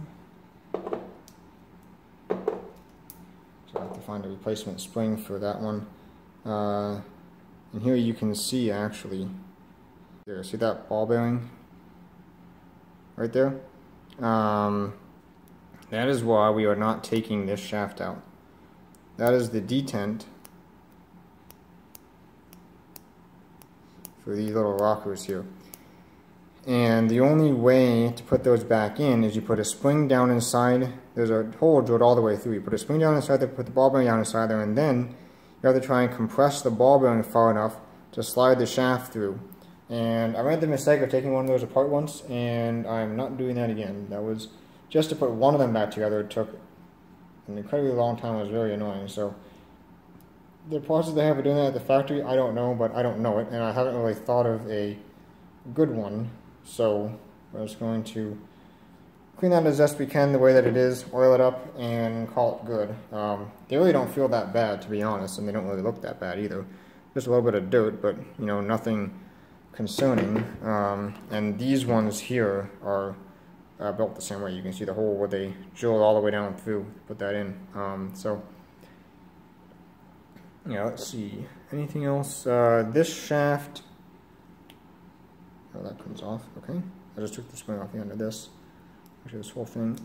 So I have to find a replacement spring for that one. And here you can see actually, there, see that ball bearing right there? That is why we are not taking this shaft out. That is the detent for these little rockers here. And the only way to put those back in is you put a spring down inside. There's a hole drilled all the way through. You put a spring down inside there, put the ball bearing down inside there, and then you have to try and compress the ball bearing far enough to slide the shaft through. And I made the mistake of taking one of those apart once, and I'm not doing that again. That was just to put one of them back together. It took an incredibly long time. It was very annoying. So the process they have for doing that at the factory, I don't know, but I don't know it, and I haven't really thought of a good one. So we're just going to clean that as best we can the way that it is, oil it up, and call it good. They really don't feel that bad, to be honest, and they don't really look that bad either. Just a little bit of dirt, but you know, nothing concerning. And these ones here are built the same way. You can see the hole where they drilled all the way down through, put that in. So yeah, let's see. Anything else? This shaft. Oh, that comes off. Okay. I just took the spring off the end of this. Actually, this whole thing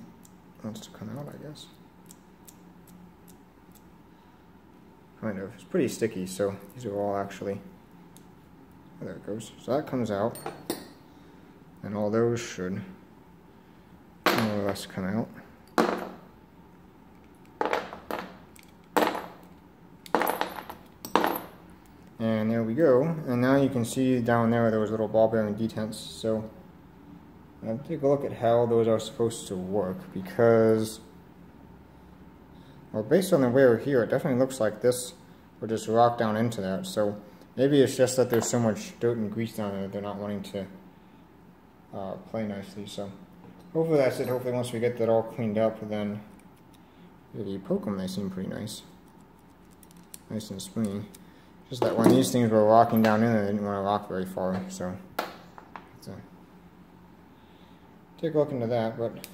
wants to come out, I guess. Kind of. It's pretty sticky, so these are all actually. Oh, there it goes. So that comes out, and all those should more or less come out. And there we go. And now you can see down there those little ball bearing detents. So I'll take a look at how those are supposed to work, because, well, based on the wear here, it definitely looks like this will just rock down into that. So maybe it's just that there's so much dirt and grease down there that they're not wanting to play nicely. So hopefully that's it. Hopefully once we get that all cleaned up, then if you poke them, they seem pretty nice. Nice and springy. Just that when these things were rocking down in there, they didn't want to rock very far. So take a look into that. But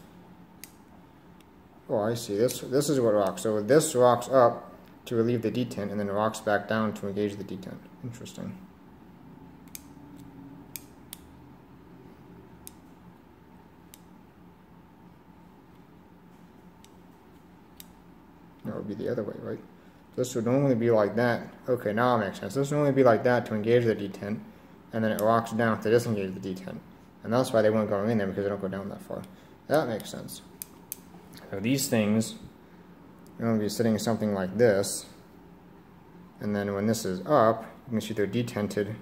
oh, I see. This is what rocks. So this rocks up to relieve the detent, and then rocks back down to engage the detent. Interesting. That would be the other way, right? This would normally be like that. Okay, now it makes sense. This would normally be like that to engage the detent, and then it rocks down to disengage the detent. And that's why they weren't going in there, because they don't go down that far. That makes sense. So these things are going to be sitting something like this, and then when this is up, you can see they're detented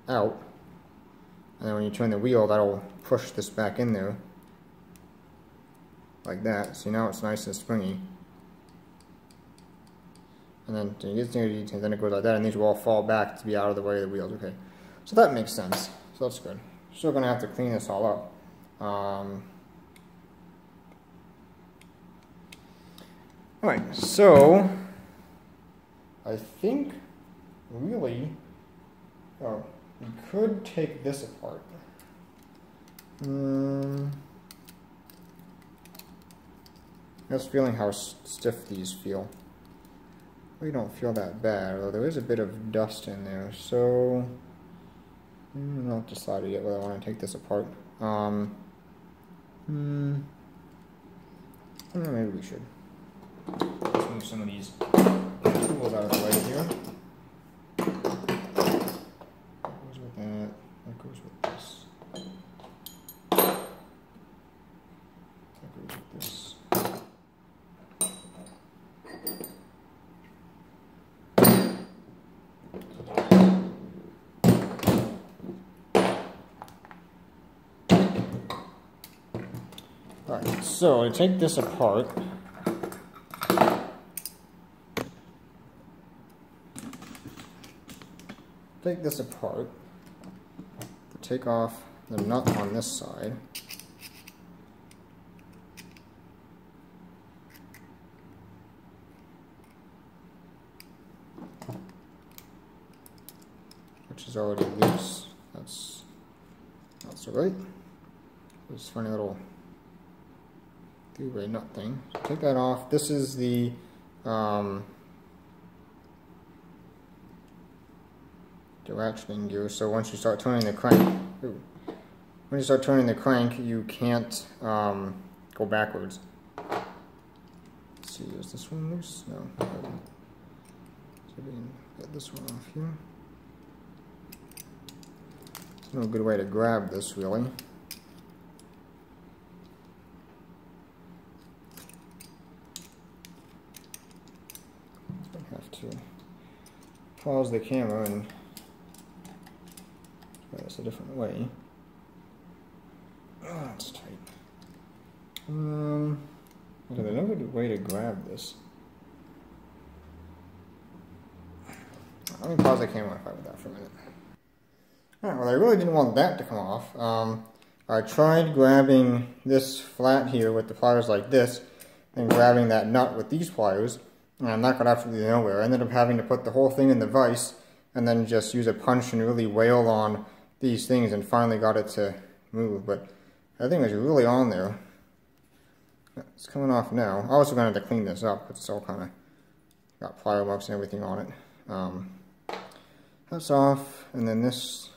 out, and then when you turn the wheel, that'll push this back in there, like that. See, now it's nice and springy. And then you get near the detent, then it goes like that, and these will all fall back to be out of the way of the wheels. Okay, so that makes sense. So that's good. Still going to have to clean this all up. Alright, so I think really, we could take this apart. Just feeling how stiff these feel. We don't feel that bad, although there is a bit of dust in there, so I'm not decided yet whether I want to take this apart. I don't know, maybe we should. move some of these tools out of the way here. That goes with that. That goes with this. That goes with this. Alright, so to take this apart, to take off the nut on this side, which is already loose. That's not so right. This funny little three-way nut thing. So take that off. This is the directioning gear. So once you start turning the crank, you can't go backwards. Let's see, is this one loose? No. So we can get this one off here. There's no good way to grab this, really. To pause the camera and try this a different way. Oh, that's tight. There's no good way to grab this. Let me pause the camera and fight with that for a minute. Alright, well I really didn't want that to come off. I tried grabbing this flat here with the pliers like this and grabbing that nut with these pliers. And that got absolutely nowhere. I ended up having to put the whole thing in the vise and then just use a punch and really wail on these things and finally got it to move. But that thing was really on there. It's coming off now. I also going to have to clean this up because it's all kind of got plier marks and everything on it. That's off, and then these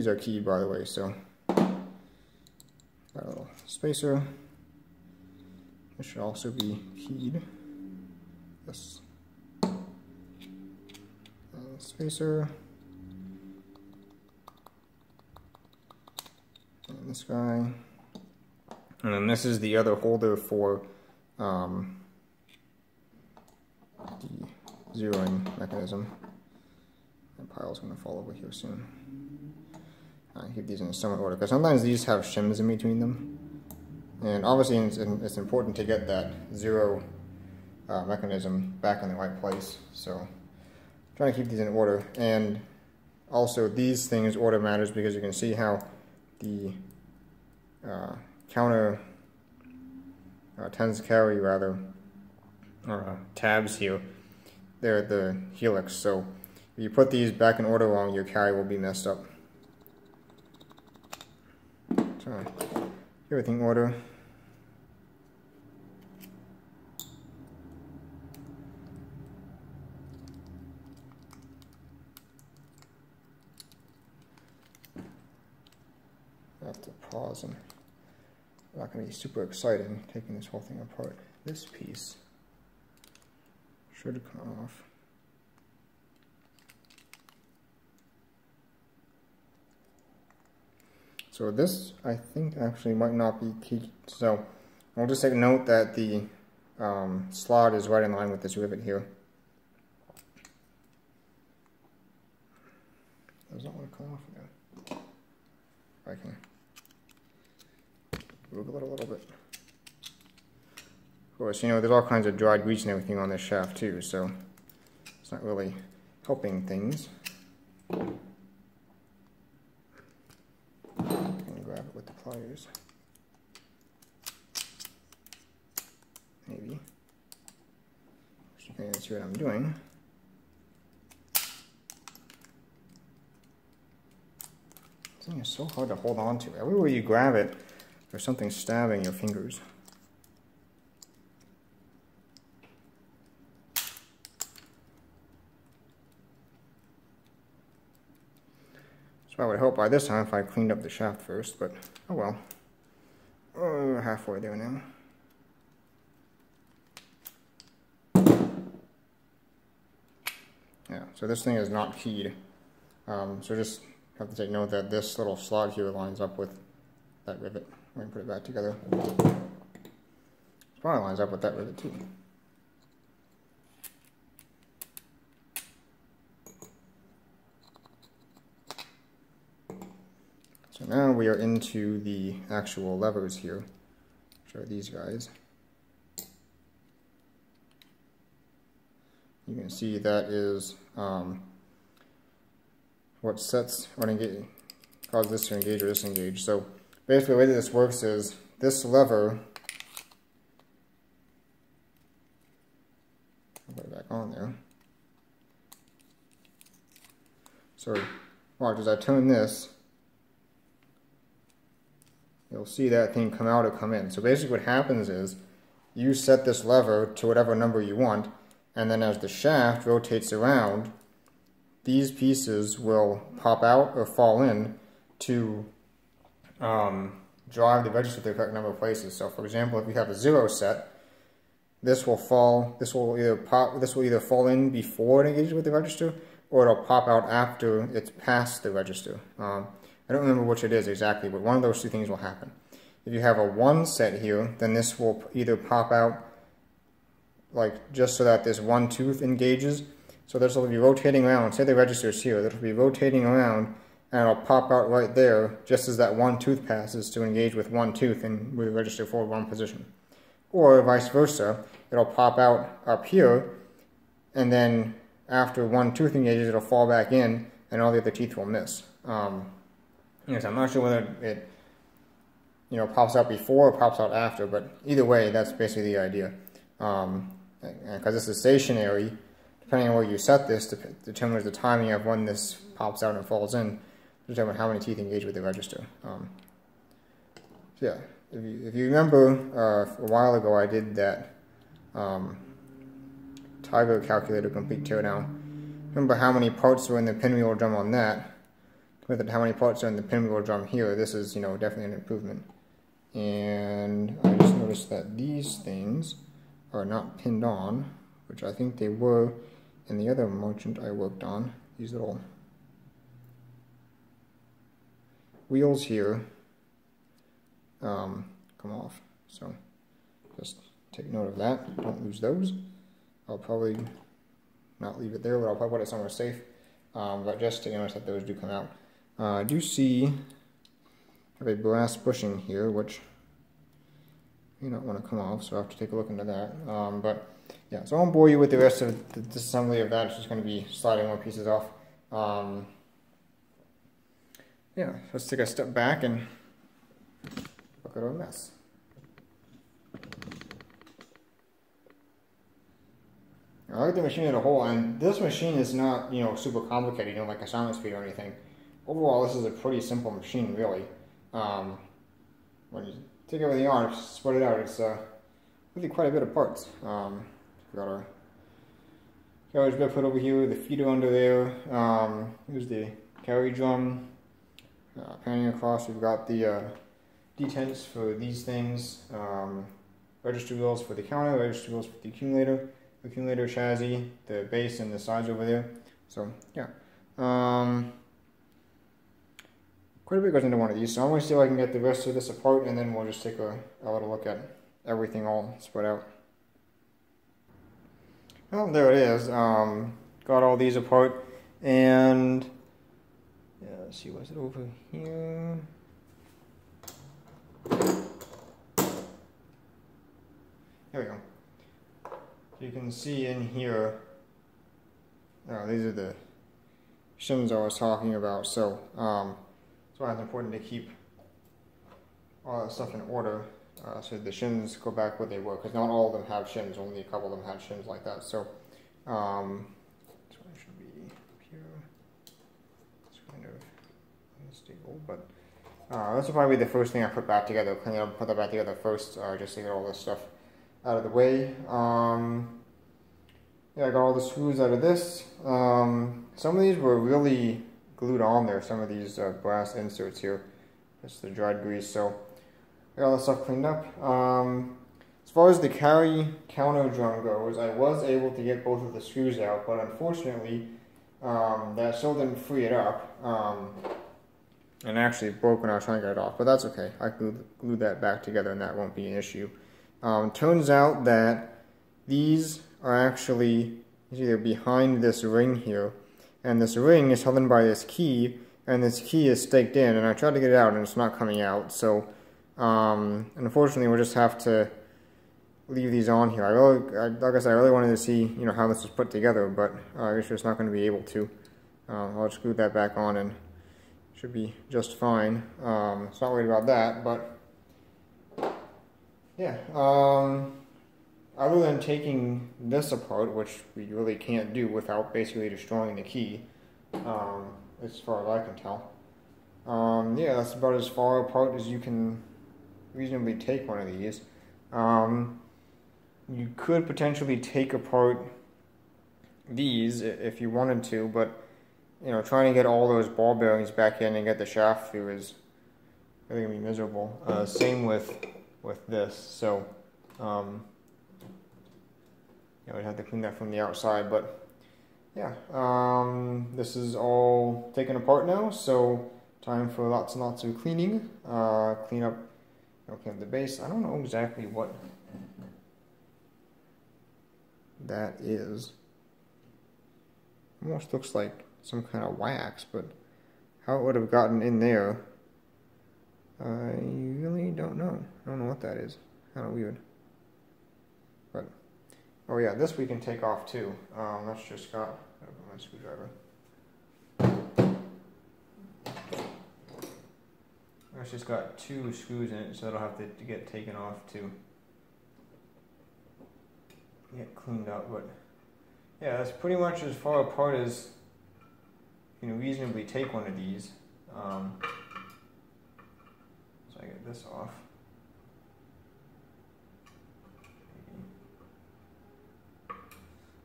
are keyed by the way, so got a little spacer. This should also be keyed. This spacer, and this guy, and then this is the other holder for the zeroing mechanism. That pile's going to fall over here soon. I keep these in a somewhat order because sometimes these have shims in between them, and obviously it's important to get that zero mechanism back in the right place, so I'm trying to keep these in order. And also these things, order matters because you can see how the counter tends to carry rather tabs here, they're the helix, so if you put these back in order wrong, your carry will be messed up. So everything in order. I have to pause, and it's not going to be super exciting taking this whole thing apart. This piece should come off. So this, I think, actually might not be keyed. So I'll just take note that the slot is right in line with this rivet here. Does not want to come off again. I can wiggle it a little bit. Of course, you know, there's all kinds of dried grease and everything on this shaft too, so it's not really helping things. You can grab it with the pliers. Maybe. So you can see what I'm doing. This thing is so hard to hold on to. Everywhere you grab it, there's something stabbing your fingers. So I would hope by this time if I cleaned up the shaft first, but oh well. Oh, we're halfway there now. So this thing is not keyed. So just have to take note that this little slot here lines up with that rivet. Let me put it back together. It probably lines up with that rivet too. So now we are into the actual levers here, which are these guys. You can see that is what causes this to engage or disengage. So basically the way that this works is this lever, I'll put it back on there. So watch as I turn this, you'll see that thing come out or come in. So basically what happens is you set this lever to whatever number you want, and then as the shaft rotates around, these pieces will pop out or fall in to drive the register to the correct number of places. So for example, if you have a 0 set, this will either fall in before it engages with the register, or it'll pop out after it's past the register. I don't remember which it is exactly, but one of those two things will happen. If you have a 1 set here, then this will either pop out like just so that this one tooth engages. So this will be rotating around. Say the register is here, it'll be rotating around and it'll pop out right there just as that one tooth passes to engage with one tooth and move the register forward one position. Or vice versa, it'll pop out up here and then after one tooth engages, it'll fall back in and all the other teeth will miss. Yes, I'm not sure whether it pops out before or pops out after, but either way, that's basically the idea. Because this is stationary, depending on where you set this, determines the timing of when this pops out and falls in, to determine how many teeth engage with the register. So yeah, if you remember a while ago, I did that Tiger calculator complete teardown. Remember how many parts were in the pinwheel drum on that? With how many parts are in the pinwheel drum here, this is definitely an improvement. And I just noticed that these things are not pinned on, which I think they were in the other Marchant I worked on. These little wheels here come off, so just take note of that. Don't lose those. I'll probably not leave it there, but I'll probably put it somewhere safe. But just take notice that those do come out. I do see I have a brass bushing here, which may not want to come off, so I'll have to take a look into that. But yeah, so I won't bore you with the rest of the disassembly of that. It's just going to be sliding more pieces off. Yeah, let's take a step back and look at our mess. I like the machine as a whole, and this machine is not super complicated, like a sound speed or anything. Overall, this is a pretty simple machine, really. When you take everything on, spread it out, it's really quite a bit of parts. We've got our carriage bed put over here, the feeder under there. Here's the carriage drum. Panning across, we've got the detents for these things. Register wheels for the counter, register wheels for the accumulator chassis, the base and the sides over there. So yeah. Quite a bit goes into one of these, so I'm going to see if I can get the rest of this apart, and then we'll just take a little look at everything all spread out. Well, there it is. Got all these apart, and yeah, let's see, what's it over here? There we go. So you can see in here, these are the shims I was talking about, so that's why it's important to keep all that stuff in order, so the shims go back where they were, because not all of them have shims, only a couple of them had shims like that. So this one should be up here. It's kind of unstable, but this will probably be the first thing I put back together. Clean it up, put that back together first, just to get all this stuff out of the way. Yeah, I got all the screws out of this. Some of these were really glued on there, some of these brass inserts here. That's the dried grease, so I got all this stuff cleaned up. As far as the carry counter drum goes, I was able to get both of the screws out, but unfortunately that still didn't free it up. And actually broke when I was trying to get it off, but that's okay. I can glue that back together and that won't be an issue. Turns out that these are actually either behind this ring here, and this ring is held in by this key, and this key is staked in, and I tried to get it out and it's not coming out, so unfortunately we'll just have to leave these on here. Like I said, I really wanted to see, you know, how this was put together, but I guess it's not going to be able to. I'll just glue that back on and should be just fine. So not worried about that, but yeah. Other than taking this apart, which we really can't do without basically destroying the key, as far as I can tell. Yeah, that's about as far apart as you can reasonably take one of these. You could potentially take apart these if you wanted to, but you know, trying to get all those ball bearings back in and get the shaft through is really gonna be miserable. Same with this. So, yeah, we'd have to clean that from the outside, but yeah, this is all taken apart now. So, time for lots and lots of cleaning. Clean up the base. I don't know exactly what that is. Almost looks like some kind of wax, but how it would have gotten in there, I really don't know. I don't know what that is. Kind of weird. But, oh yeah, this we can take off too. That's just got my screwdriver. It's just got 2 screws in it, so it'll have to get taken off to get cleaned up. But yeah, that's pretty much as far apart as you can reasonably take one of these. So I get this off.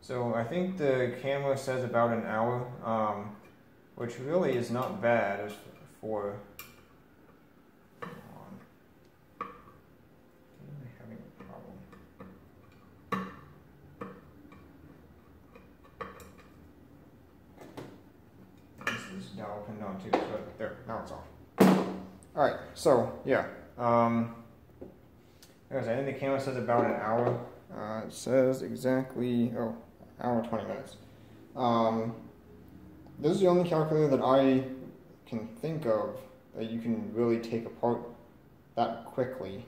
So I think the camera says about an hour, which really is not bad as for. Now I'll pin down too, so there, now it's off. Alright, so yeah. As I think the camera says about an hour. It says exactly, hour 20 minutes. This is the only calculator that I can think of that you can really take apart that quickly.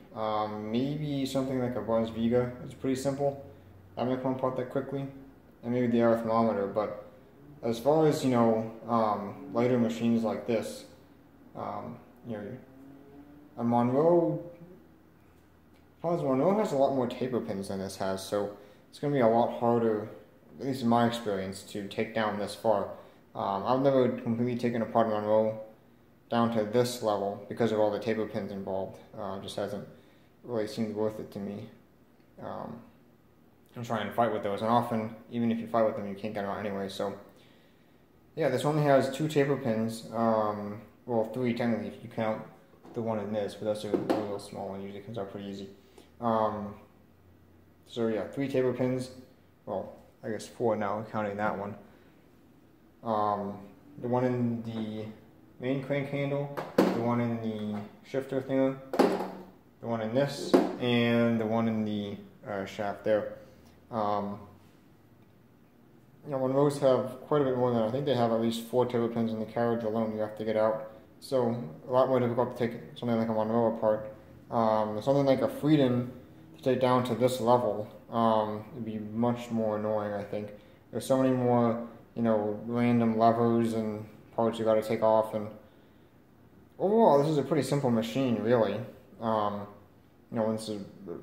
Maybe something like a Buzz Vega is pretty simple. That might come apart that quickly. And maybe the arithmometer, but as far as, you know, lighter machines like this, you know, a Monroe has a lot more taper pins than this has, so it's going to be a lot harder, at least in my experience, to take down this far. I've never completely taken apart a Monroe down to this level because of all the taper pins involved. Just hasn't really seemed worth it to me. And try and fight with those, and often, even if you fight with them, you can't get them out anyway, so. Yeah, this only has 2 taper pins, well 3 technically if you count the one in this, but that's a real small one, usually comes out pretty easy. So yeah, 3 taper pins, well I guess 4 now counting that one. The one in the main crank handle, the one in the shifter thing, the one in this, and the one in the shaft there. You know, Monroes have quite a bit more than that. I think they have at least 4 taper pins in the carriage alone you have to get out. So, a lot more difficult to take something like a Monroe apart. Something like a Frieden, to take down to this level, would be much more annoying, I think. There's so many more, you know, random levers and parts you gotta take off, and overall, this is a pretty simple machine, really. You know, it's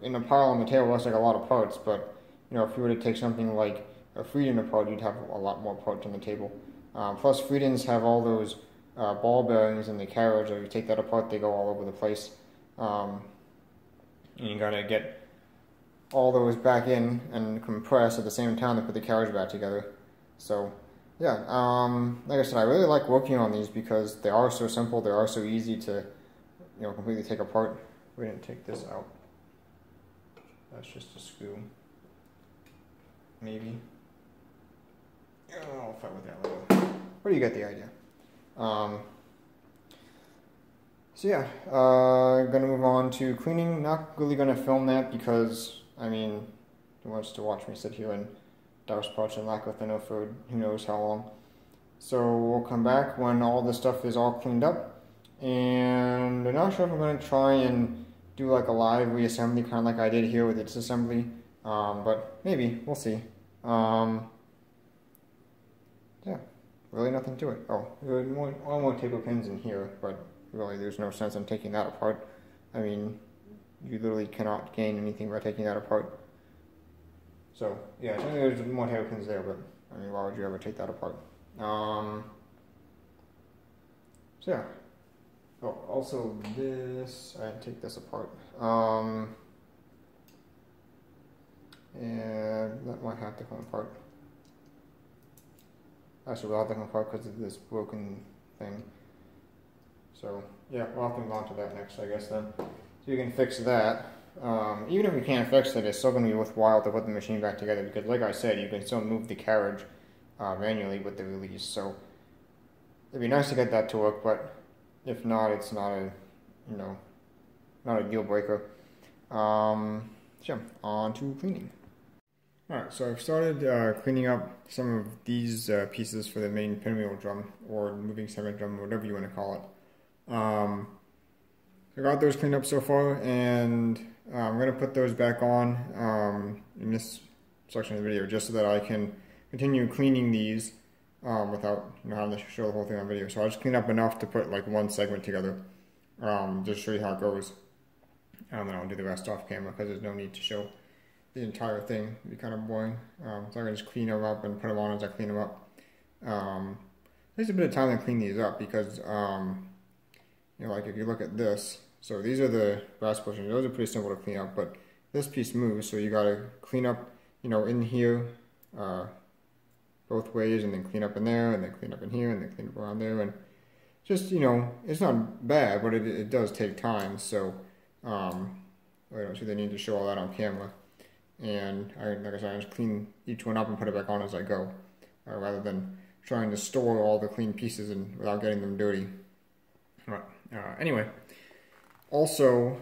in a pile on the table, it looks like a lot of parts, but, you know, if you were to take something like a Frieden apart, you'd have a lot more parts on the table. Plus, Friedens have all those ball bearings in the carriage, so if you take that apart, they go all over the place. And you gotta get all those back in and compress at the same time to put the carriage back together. So, yeah, like I said, I really like working on these because they are so simple, they are so easy to, you know, completely take apart. We didn't take this out. That's just a screw. Maybe. I'll fight with that later. but you get the idea. So yeah, gonna move on to cleaning. Not really gonna film that because, I mean, who wants to watch me sit here and douse parts and lack thinner for who knows how long. So we'll come back when all this stuff is all cleaned up. And I'm not sure if I'm gonna try and do like a live reassembly, kind of like I did here with the disassembly. But maybe, we'll see. Yeah, really nothing to it. Oh, there are more taper pins in here, but really there's no sense in taking that apart. I mean, you literally cannot gain anything by taking that apart. So, yeah, I think there's more taper pins there, but I mean, why would you ever take that apart? So yeah. Oh, also this, I didn't take this apart. And that might have to come apart. Actually, we'll have to come apart because of this broken thing. So, yeah, we'll have to move on to that next, I guess, then. So you can fix that. Even if you can't fix it, it's still going to be worthwhile to put the machine back together because, like I said, you can still move the carriage manually with the release. So, it'd be nice to get that to work, but if not, it's not a, you know, not a deal breaker. So, on to cleaning. Alright, so I've started cleaning up some of these pieces for the main pinwheel drum, or moving segment drum, whatever you want to call it. I got those cleaned up so far, and I'm going to put those back on in this section of the video, just so that I can continue cleaning these without having to show the whole thing on video. So I'll just clean up enough to put like one segment together, just to show you how it goes. And then I'll do the rest off camera because there's no need to show the entire thing. It'd be kind of boring. So I can just clean them up and put them on as I clean them up. It takes a bit of time to clean these up because, you know, like if you look at this, so these are the brass bushings. Those are pretty simple to clean up, but this piece moves, so you gotta clean up, you know, in here, both ways, and then clean up in there, and then clean up in here, and then clean up around there, and just, you know, it's not bad, but it does take time, so, I don't see the need to show all that on camera. And like I said, I just clean each one up and put it back on as I go, rather than trying to store all the clean pieces and without getting them dirty. Right. Anyway, also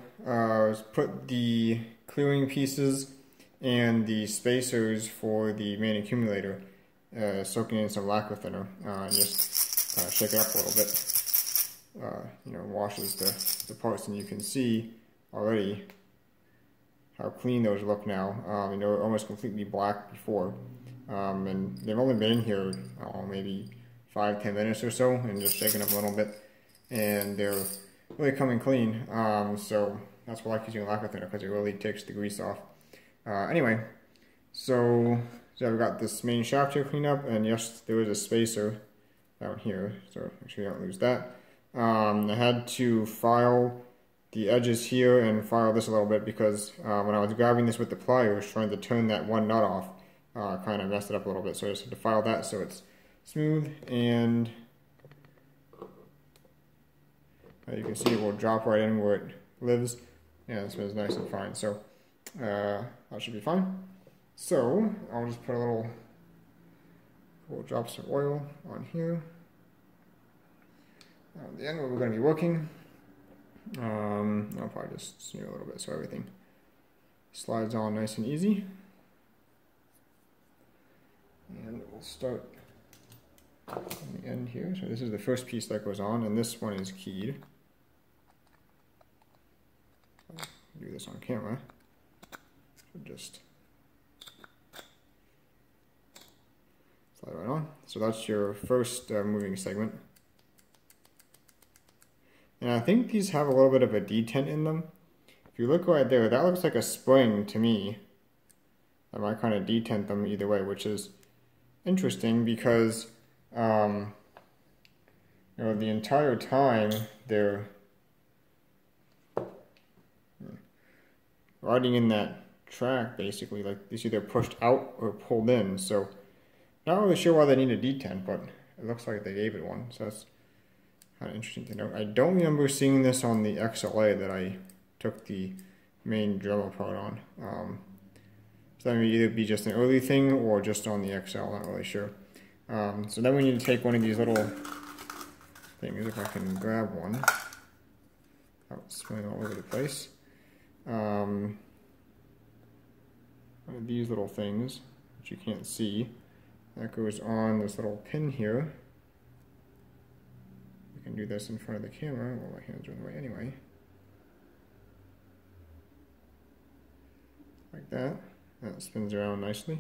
put the clearing pieces and the spacers for the main accumulator, soaking in some lacquer thinner, and just kind of shake it up a little bit. You know, washes the parts, and you can see already how clean those look now. You know, almost completely black before, and they've only been in here maybe 5-10 minutes or so, and just shaking up a little bit, and they're really coming clean. So that's why I like using lacquer thinner, because it really takes the grease off. Anyway, so we've got this main shaft here cleaned up, and yes, there is a spacer down here, so make sure you don't lose that. I had to file the edges here and file this a little bit because when I was grabbing this with the pliers, trying to turn that one nut off, kind of messed it up a little bit. So I just had to file that so it's smooth, and you can see it will drop right in where it lives. Yeah, this one's nice and fine. So that should be fine. So I'll just put a little drops of oil on here. At the end where we're going to be working. I'll probably just smear a little bit so everything slides on nice and easy. And we'll start on the end here. So this is the first piece that goes on, and this one is keyed. I'll do this on camera. So just slide right on. So that's your first moving segment. And I think these have a little bit of a detent in them. If you look right there, that looks like a spring to me. That might kind of detent them either way, which is interesting because, you know, the entire time they're riding in that track, basically, like it's either pushed out or pulled in. So, not really sure why they need a detent, but it looks like they gave it one. So that's kind of interesting to know. I don't remember seeing this on the XLA that I took the main drum apart on. So that may either be just an early thing or just on the XL, not really sure. So then we need to take one of these little things, if I can grab one. Oh, it's spinning all over the place. One of these little things, which you can't see, that goes on this little pin here. I can do this in front of the camera. Well, my hands are in the way anyway. Like that. That spins around nicely.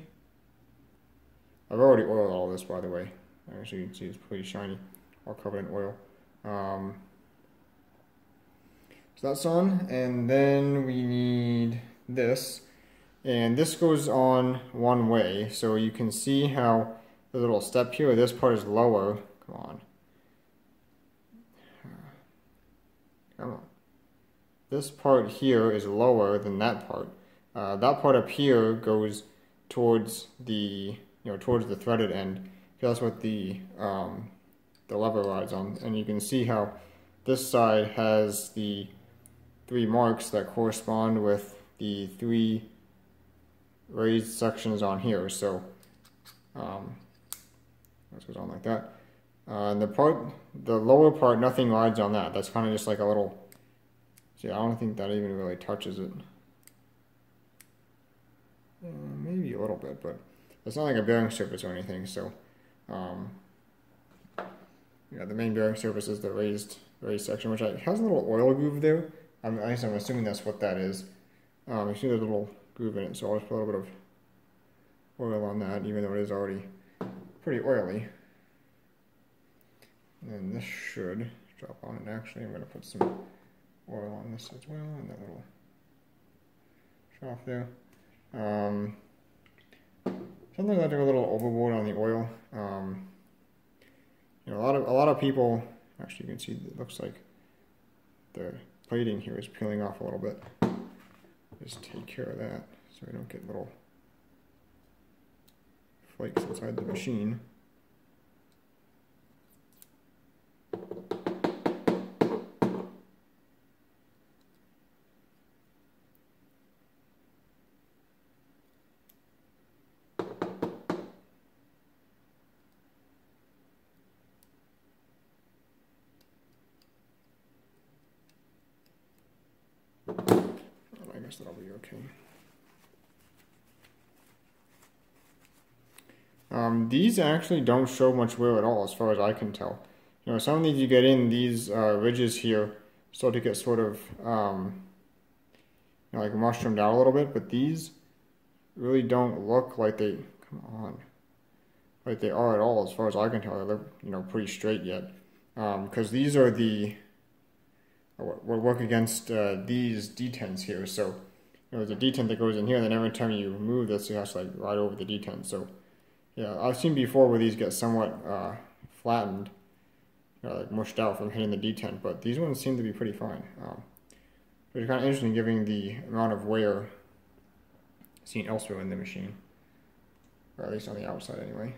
I've already oiled all this, by the way. Actually, you can see it's pretty shiny, all covered in oil. So that's on, and then we need this. And this goes on one way, so you can see how the little step here, this part is lower. Come on. Come on. This part here is lower than that part. That part up here goes towards the, towards the threaded end. That's what the lever rides on. And you can see how this side has the 3 marks that correspond with the 3 raised sections on here. So this goes on like that. And the lower part, nothing rides on that. That's kind of just like a little. See, I don't think that even really touches it. Maybe a little bit, but it's not like a bearing surface or anything. So, yeah, the main bearing surface is the raised section, which has a little oil groove there. At least I'm assuming that's what that is. You see there's a little groove in it, so I'll just put a little bit of oil on that, even though it is already pretty oily. And this should drop on it. Actually, I'm going to put some oil on this as well, and that little trough there. Sometimes I do a little overboard on the oil. A lot of people, actually you can see it looks like the plating here is peeling off a little bit. Just take care of that so we don't get little flakes inside the machine. I guess that'll be okay. These actually don't show much wear at all, as far as I can tell. Some of these you get in, these ridges here start to get sort of like mushroomed out a little bit, but these really don't look like they, like they are at all, as far as I can tell. They look, pretty straight yet. Because these are what work against these detents here. So there's a detent that goes in here, and then every time you move this, it has to like ride over the detent. So yeah, I've seen before where these get somewhat flattened, like mushed out from hitting the detent, but these ones seem to be pretty fine. But it's kind of interesting given the amount of wear seen elsewhere in the machine, or at least on the outside anyway.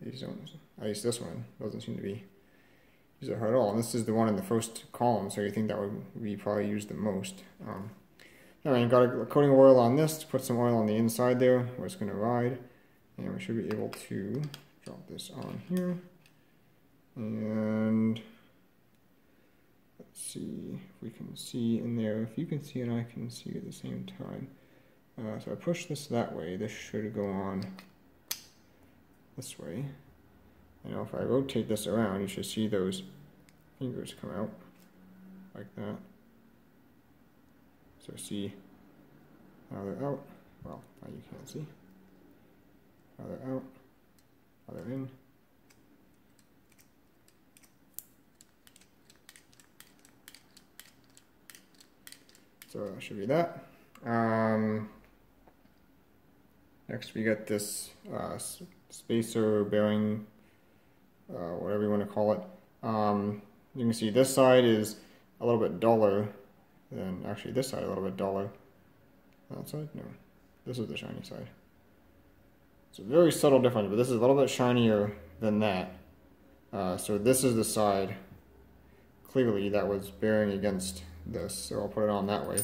These ones, at least this one, doesn't seem to be used at all. And this is the one in the first column, so you think that would be probably used the most. Alright, got a coating of oil on this, put some oil on the inside there where it's going to ride. And we should be able to drop this on here. And let's see if we can see in there. If you can see and I can see at the same time. So I push this that way. This should go on this way. And now if I rotate this around, you should see those fingers come out like that. So see how they're out. Well, now you can't see. How they're out, how they're in. So that should be that. Next we get this spacer bearing, whatever you want to call it. You can see this side is a little bit duller than, actually this side a little bit duller. That side? No. This is the shiny side. It's a very subtle difference, but this is a little bit shinier than that. So this is the side, clearly, that was bearing against this. So I'll put it on that way,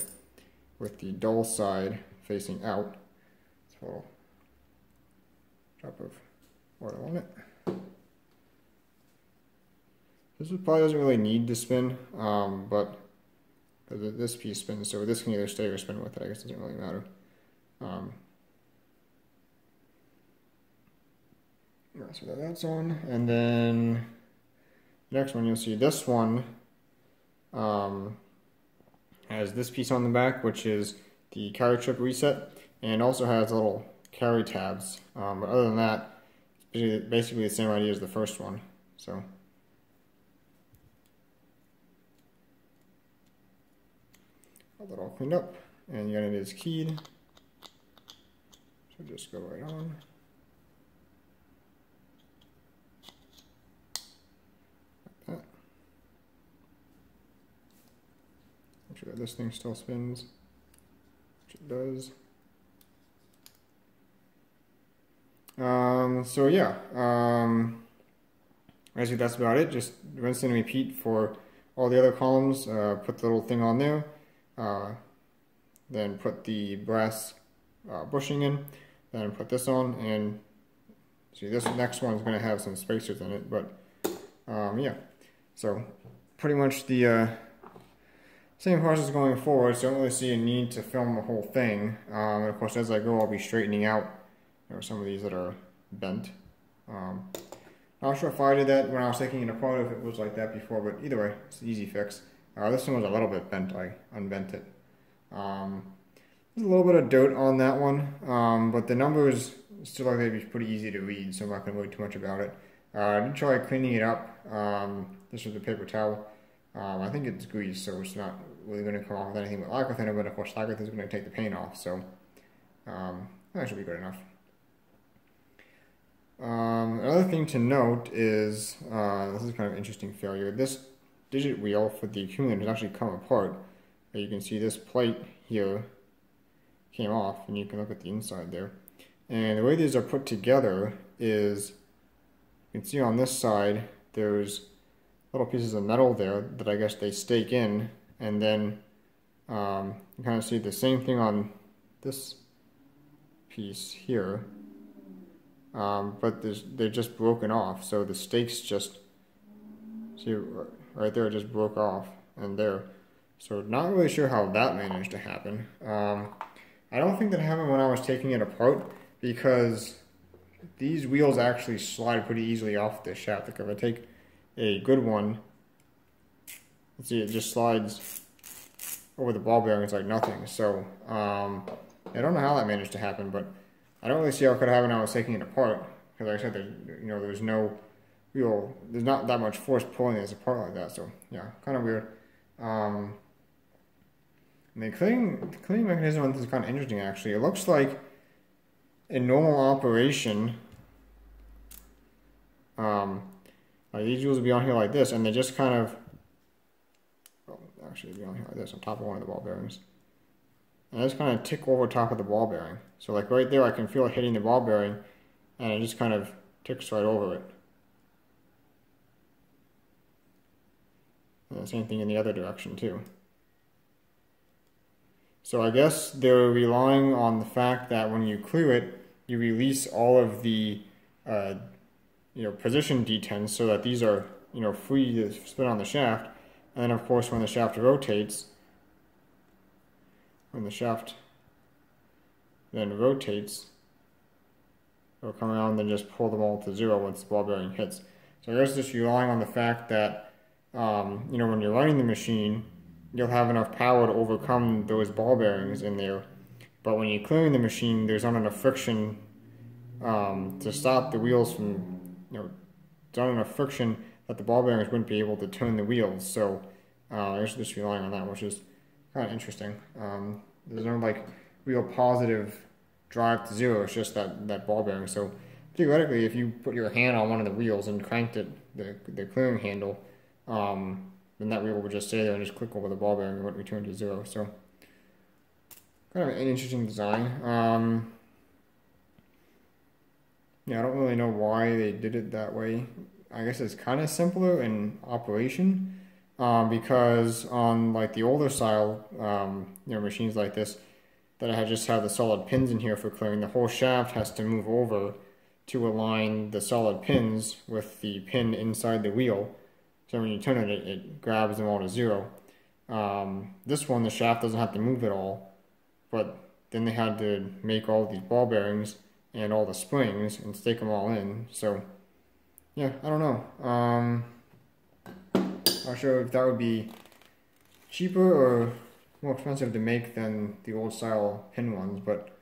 with the dull side facing out. So a little drop of oil on it. This probably doesn't really need to spin, but this piece spins, so this can either stay or spin with it. I guess it doesn't really matter. So that's on, and then the next one you'll see this one has this piece on the back, which is the carriage trip reset, and also has little carry tabs. But other than that, it's basically the same idea as the first one. So. Got that all cleaned up, and the unit is keyed. So just go right on. Like that. Make sure that this thing still spins, which it does. So yeah, actually that's about it. Just rinse and repeat for all the other columns. Put the little thing on there. Then put the brass bushing in, then put this on, and see this next one is going to have some spacers in it, but yeah, so pretty much the same process going forward, so I don't really see a need to film the whole thing. And of course as I go I'll be straightening out some of these that are bent. Not sure if I did that when I was taking it apart, if it was like that before, but either way, it's an easy fix. This one was a little bit bent, I unbent it. There's a little bit of dirt on that one, but the numbers still look like they'd be pretty easy to read, so I'm not going to worry too much about it. I did try cleaning it up. This was a paper towel. I think it's grease, so it's not really going to come off with anything but lacquer thinner, but of course lacquer thinner is going to take the paint off, so that should be good enough. Another thing to note is, this is kind of an interesting failure. This digit wheel for the accumulator has actually come apart. You can see this plate here came off, and you can look at the inside there. And the way these are put together is, you can see on this side there's little pieces of metal there that I guess they stake in, and then you kind of see the same thing on this piece here, but they're just broken off, so the stakes just, see right there, it just broke off, and there. So not really sure how that managed to happen. I don't think that happened when I was taking it apart, because these wheels actually slide pretty easily off the shaft. Like if I take a good one, let's see, it just slides over the ball bearings like nothing. So I don't know how that managed to happen, but I don't really see how it could have happened when I was taking it apart, because like I said, there's no wheel, there's not that much force pulling this apart like that. So yeah, kind of weird. And the cleaning mechanism on this is kind of interesting actually. It looks like in normal operation, like these wheels would be on here like this, and they just kind of, well, actually be on here like this, on top of one of the ball bearings. And I just kind of tick over top of the ball bearing. So like right there I can feel it hitting the ball bearing, and it just kind of ticks right over it. And the same thing in the other direction too. So I guess they're relying on the fact that when you clear it, you release all of the position detents, so that these are free to spin on the shaft. And then of course when the shaft rotates, it'll come around and just pull them all to zero once the ball bearing hits. So I guess just relying on the fact that when you're running the machine, you'll have enough power to overcome those ball bearings in there. But when you're clearing the machine, there's not enough friction to stop the wheels from, there's not enough friction that the ball bearings wouldn't be able to turn the wheels. So I guess just relying on that, which is kind of interesting. There's no like real positive drive to zero, it's just that ball bearing. So theoretically, if you put your hand on one of the wheels and cranked it, the clearing handle, then that wheel would just stay there and just click over the ball bearing and it would return to zero. So kind of an interesting design. Yeah, I don't really know why they did it that way. I guess it's kind of simpler in operation, because on like the older style machines like this that I just have the solid pins in here for clearing, the whole shaft has to move over to align the solid pins with the pin inside the wheel. So when you turn it, it grabs them all to 0. This one, the shaft doesn't have to move at all, but then they had to make all these ball bearings and all the springs and stake them all in. So yeah, I don't know. Not sure if that would be cheaper or more expensive to make than the old style pin ones, but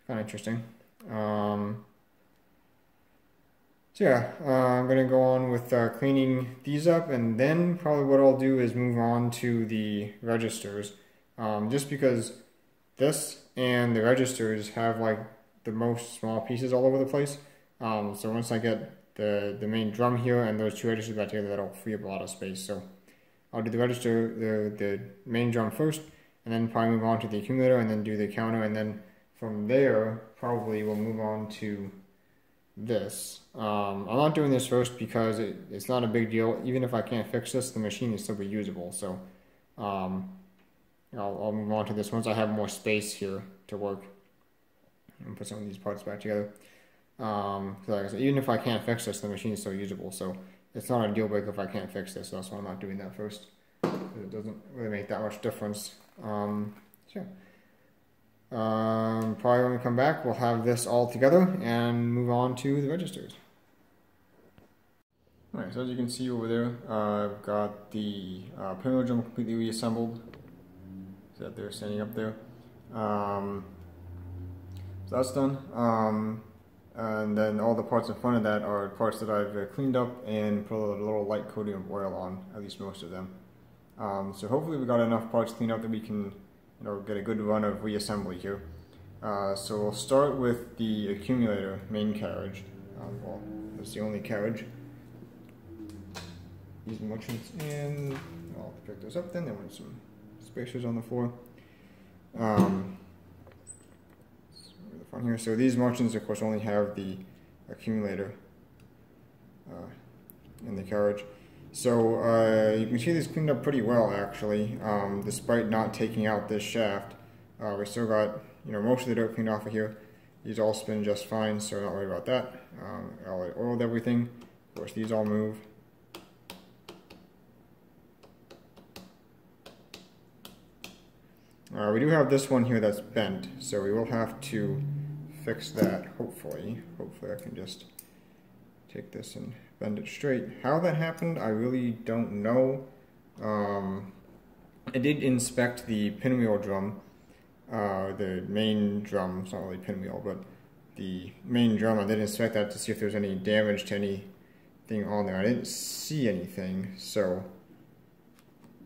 kind of interesting. So yeah, I'm going to go on with cleaning these up, and then probably what I'll do is move on to the registers, just because this and the registers have like the most small pieces all over the place. So once I get the main drum here and those two registers back together, that'll free up a lot of space. So I'll do the register, the main drum first, and then probably move on to the accumulator, and then do the counter, and then from there probably we'll move on to this. I'm not doing this first because it's not a big deal. Even if I can't fix this, the machine is still be usable. So I'll move on to this once I have more space here to work and put some of these parts back together. So like I said, even if I can't fix this, the machine is still usable. So it's not a deal breaker if I can't fix this. So that's why I'm not doing that first. It doesn't really make that much difference. Sure. Probably when we come back, we'll have this all together and move on to the registers. Alright, so as you can see over there, I've got the pinwheel drum completely reassembled. So that they're standing up there. So that's done. And then all the parts in front of that are parts that I've cleaned up and put a little light coating of oil on, at least most of them. So hopefully we got enough parts cleaned up that we can get a good run of reassembly here. So we'll start with the accumulator main carriage. Well, that's the only carriage. These Marchants in. I'll pick those up then. There were some spacers on the floor. The front here. So these Marchants, of course, only have the accumulator in the carriage. So you can see these cleaned up pretty well, actually, despite not taking out this shaft. We still got most of the dirt cleaned off of here. These all spin just fine, so not worried about that. I oiled everything. Of course, these all move. We do have this one here that's bent, so we will have to fix that, hopefully. Hopefully I can just take this and bend it straight. How that happened, I really don't know. I did inspect the pinwheel drum, the main drum. It's not really pinwheel, but the main drum. I did inspect that to see if there was any damage to anything on there. I didn't see anything, so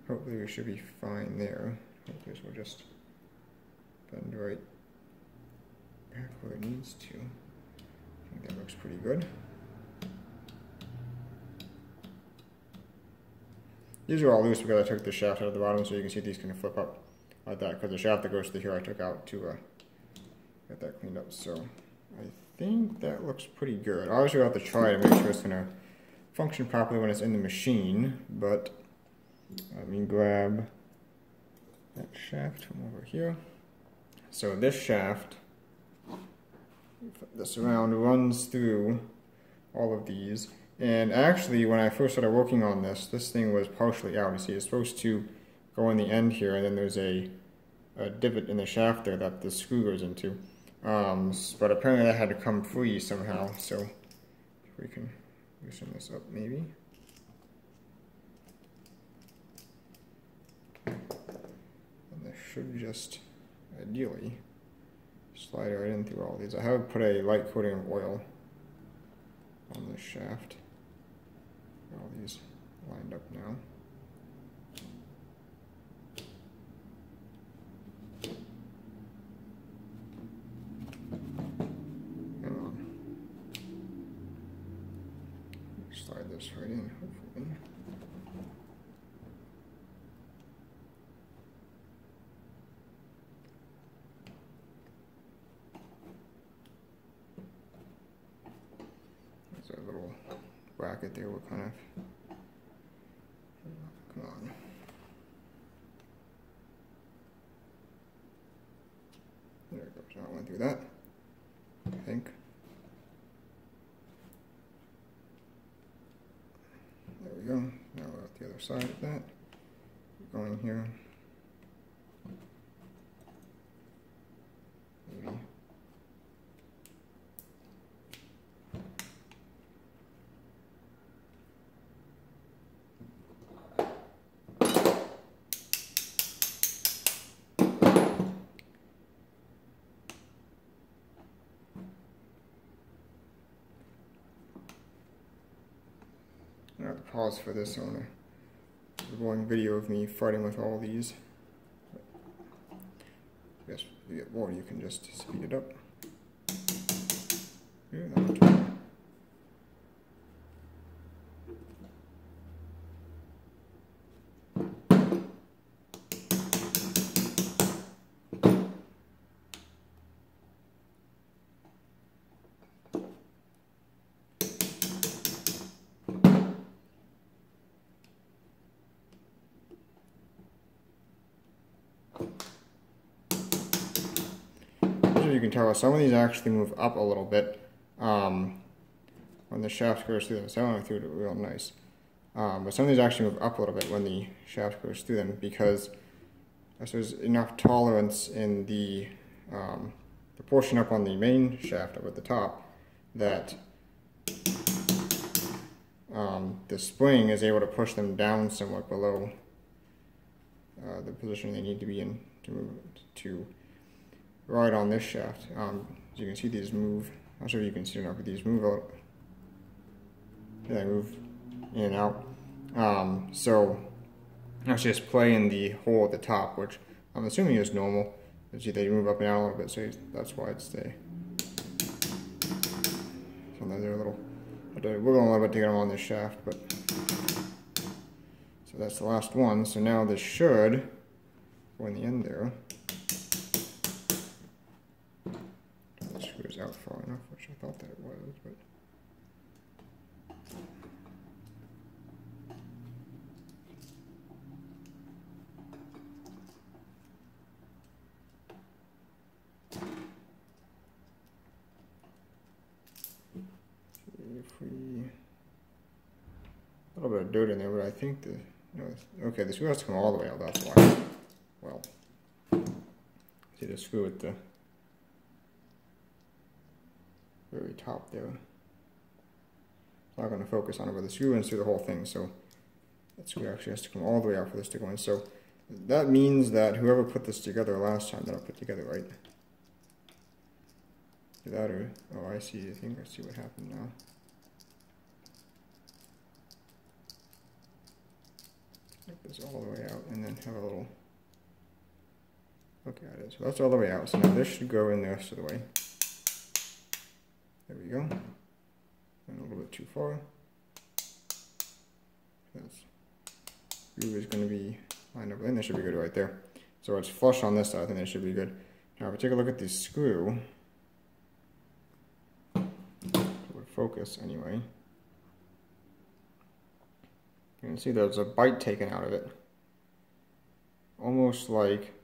hopefully we should be fine there. Hopefully this will just bend right back where it needs to. I think that looks pretty good. These are all loose because I took the shaft out of the bottom, so you can see these can flip up like that, because the shaft that goes to here I took out to get that cleaned up. So I think that looks pretty good. Obviously we'll have to try to make sure it's going to function properly when it's in the machine, but let me grab that shaft from over here. So this shaft, flip this around, runs through all of these. And actually, when I first started working on this, this thing was partially out. You see, it's supposed to go in the end here, and then there's a divot in the shaft there that the screw goes into. But apparently that had to come free somehow, so if we can loosen this up maybe. And this should just, ideally, slide right in through all these. I have put a light coating of oil on this shaft. All these lined up now. Come on. Slide this right in, hopefully. There's a little bracket there. We're kind of, come on. There it goes. I went through that, I think. side of that. Going here. Maybe. I have to pause for this on a going video of me fighting with all these. I guess if you get more, you can just speed it up. Yeah, that much. You can tell some of these actually move up a little bit when the shaft goes through them. So I went through it real nice. But some of these actually move up a little bit when the shaft goes through them because there's enough tolerance in the portion up on the main shaft up at the top that the spring is able to push them down somewhat below the position they need to be in to move to right on this shaft. As you can see, these move. I'm not sure if you can see it or not, but these move out. Yeah, they move in and out. So actually just play in the hole at the top, which I'm assuming is normal. As they move up and down a little bit, so that's why it's the. Sometimes they're a little. I have to wiggle a little bit to get them on this shaft, but. So that's the last one. So now this should go in the end there. Out far enough, which I thought that it was, but if we a little bit of dirt in there, but I think okay, the screw has to come all the way out. That's why. Well, see the screw at the very top there. I'm not going to focus on it, but the screw runs through the whole thing, so that screw actually has to come all the way out for this to go in. So that means that whoever put this together last time, that I put together right. Did that or, oh, I see, I think I see what happened now. Take this all the way out and then have a little, okay, it is. So that's all the way out, so now this should go in the rest of the way. There we go. And a little bit too far. This screw is going to be lined up, and that should be good right there. So it's flush on this side, I think that should be good. Now if we take a look at the screw, it would focus anyway. You can see there's a bite taken out of it. Almost like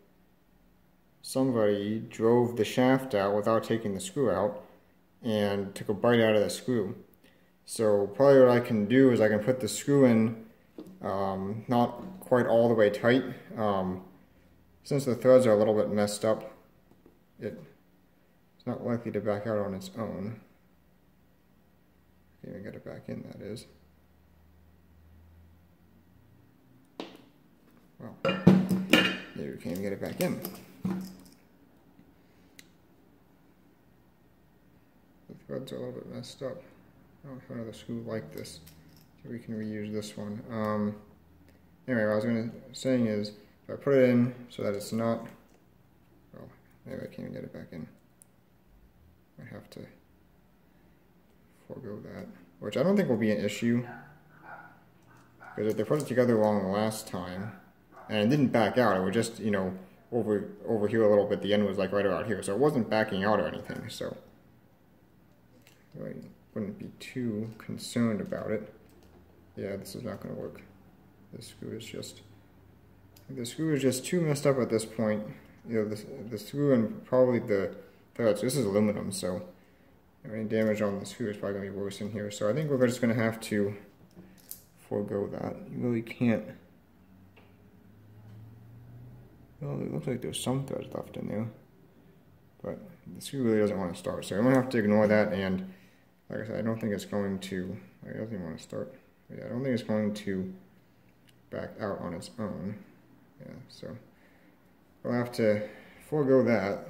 somebody drove the shaft out without taking the screw out and took a bite out of the screw. So probably what I can do is I can put the screw in not quite all the way tight. Since the threads are a little bit messed up, it's not likely to back out on its own. Can't even get it back in, that is. Well, maybe we can't even get it back in. The threads are a little bit messed up. I don't have another screw like this, so we can reuse this one. Anyway, what I was saying is, if I put it in so that it's not, well, maybe I can't even get it back in. I have to forego that, which I don't think will be an issue, because if they put it together wrong the last time, and it didn't back out, it would just, you know, over here a little bit, the end was like right about here, so it wasn't backing out or anything, so I wouldn't be too concerned about it. Yeah, this is not going to work. The screw is just too messed up at this point. You know, the screw and probably the threads. This is aluminum, so any damage on the screw is probably going to be worse in here. So I think we're just going to have to forego that. You really can't. Well, it looks like there's some threads left in there, but the screw really doesn't want to start, so I'm going to have to ignore that, and like I said, I don't think it's going to, it doesn't even want to start. Yeah, I don't think it's going to back out on its own. Yeah, so I'll have to forego that,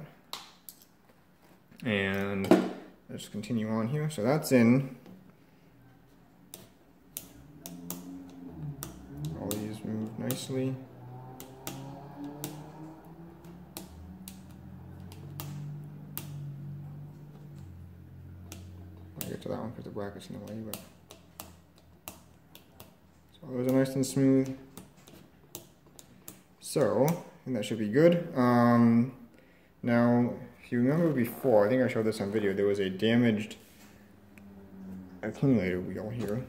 and let's continue on here. So that's in. All these move nicely. I'll get to that one because the bracket's in the way, but so those are nice and smooth. So I think that should be good. Now, if you remember before, I think I showed this on video, there was a damaged accumulator wheel here,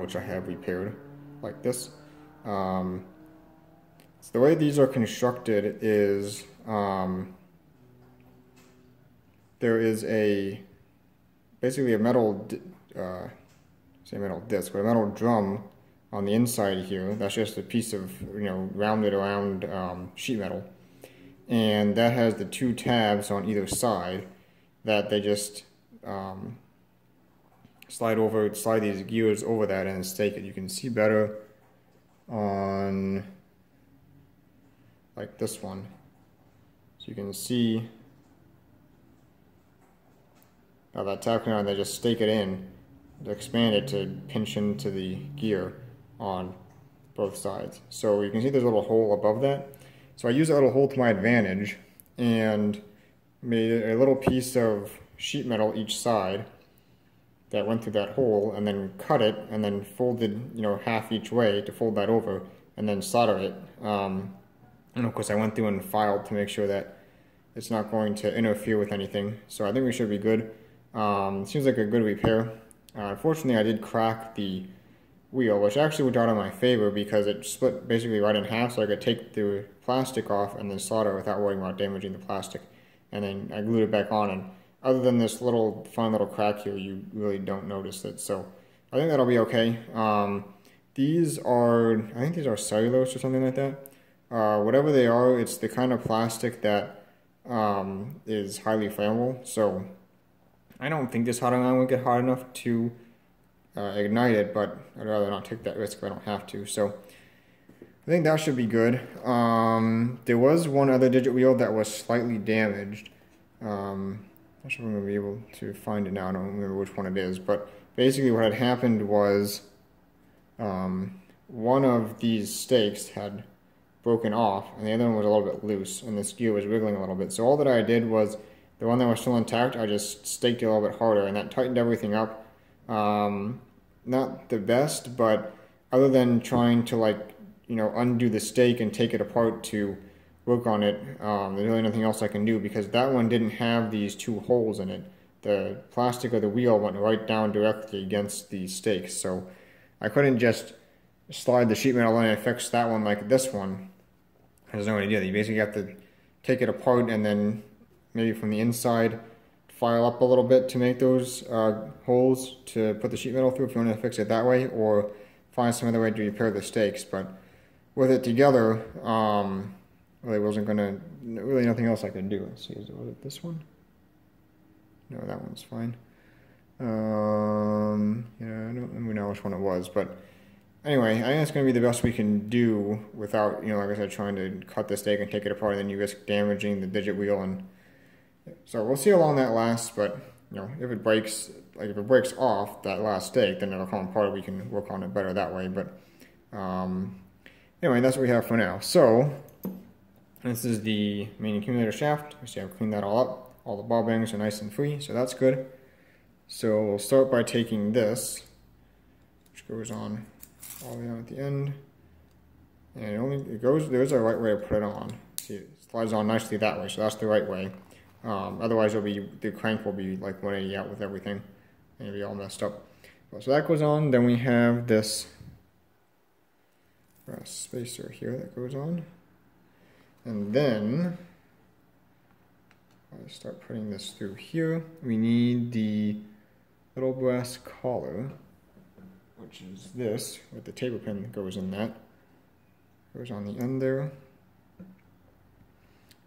which I have repaired, like this. So the way these are constructed is there is basically a metal, say metal disc, but a metal drum on the inside here. That's just a piece of, rounded around sheet metal. And that has the two tabs on either side that they just slide these gears over that and stake it. You can see better on like this one. So you can see that tab on, they just stake it in to expand it to pinch into the gear on both sides. So you can see there's a little hole above that. So I used that little hole to my advantage and made a little piece of sheet metal each side that went through that hole, and then cut it and then folded, half each way to fold that over and then solder it. And of course I went through and filed to make sure that it's not going to interfere with anything. So I think we should be good. Seems like a good repair. Unfortunately I did crack the wheel, which actually worked out in my favor because it split basically right in half, so I could take the plastic off and then solder it without worrying about damaging the plastic. And then I glued it back on, and other than this fun little crack here, you really don't notice it. So I think that'll be okay. I think these are cellulose or something like that. Whatever they are, it's the kind of plastic that is highly flammable. So I don't think this hot iron would get hot enough to ignite it, but I'd rather not take that risk if I don't have to. So I think that should be good. There was one other digit wheel that was slightly damaged. I'm not sure if I'm going to be able to find it now. I don't remember which one it is, but basically what had happened was one of these stakes had broken off and the other one was a little bit loose, and this gear was wiggling a little bit. So all that I did was, the one that was still intact, I just staked it a little bit harder, and that tightened everything up. Not the best, but other than trying to undo the stake and take it apart to work on it, there's really nothing else I can do because that one didn't have these two holes in it. The plastic of the wheel went right down directly against the stakes, so I couldn't just slide the sheet metal in and fix that one like this one. There's no idea. You basically have to take it apart and then maybe from the inside file up a little bit to make those holes to put the sheet metal through if you want to fix it that way, or find some other way to repair the stakes. But with it together, really wasn't gonna, really nothing else I could do. Let's see, was it this one? No, that one's fine. Yeah, I don't remember now which one it was, but anyway, I think it's gonna be the best we can do without, like I said, trying to cut the stake and take it apart, and then you risk damaging the digit wheel. And so we'll see how long that lasts, but if it breaks, if it breaks off that last stake, then it'll come apart. We can work on it better that way. But anyway, that's what we have for now. So this is the main accumulator shaft. You see I've cleaned that all up. All the ball bearings are nice and free, so that's good. So we'll start by taking this, which goes on all the way down at the end, and there's a right way to put it on. See, it slides on nicely that way, so that's the right way. Otherwise, the crank will be like 180 out with everything, and it'll be all messed up. So that goes on. Then we have this brass spacer here that goes on, and then I'll start putting this through here. We need the little brass collar, which is this, with the taper pin that goes in that. Goes on the end there.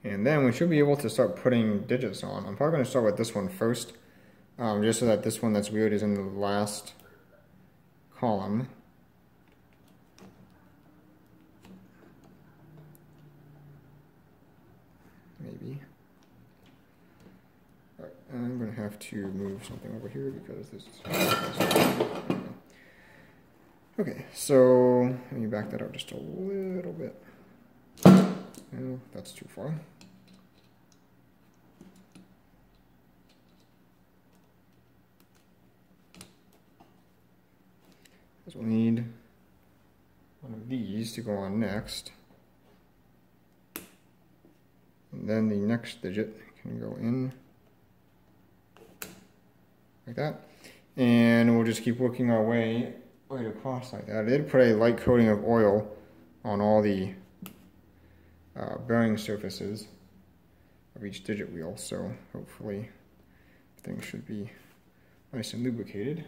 And then we should be able to start putting digits on. I'm probably going to start with this one first, just so that this one that's weird is in the last column. Maybe. Alright, I'm going to have to move something over here because this is... Okay, so let me back that up just a little bit. No, that's too far. So we'll need one of these to go on next. And then the next digit can go in like that. And we'll just keep working our way right across like that. I did put a light coating of oil on all the bearing surfaces of each digit wheel, so hopefully things should be nice and lubricated.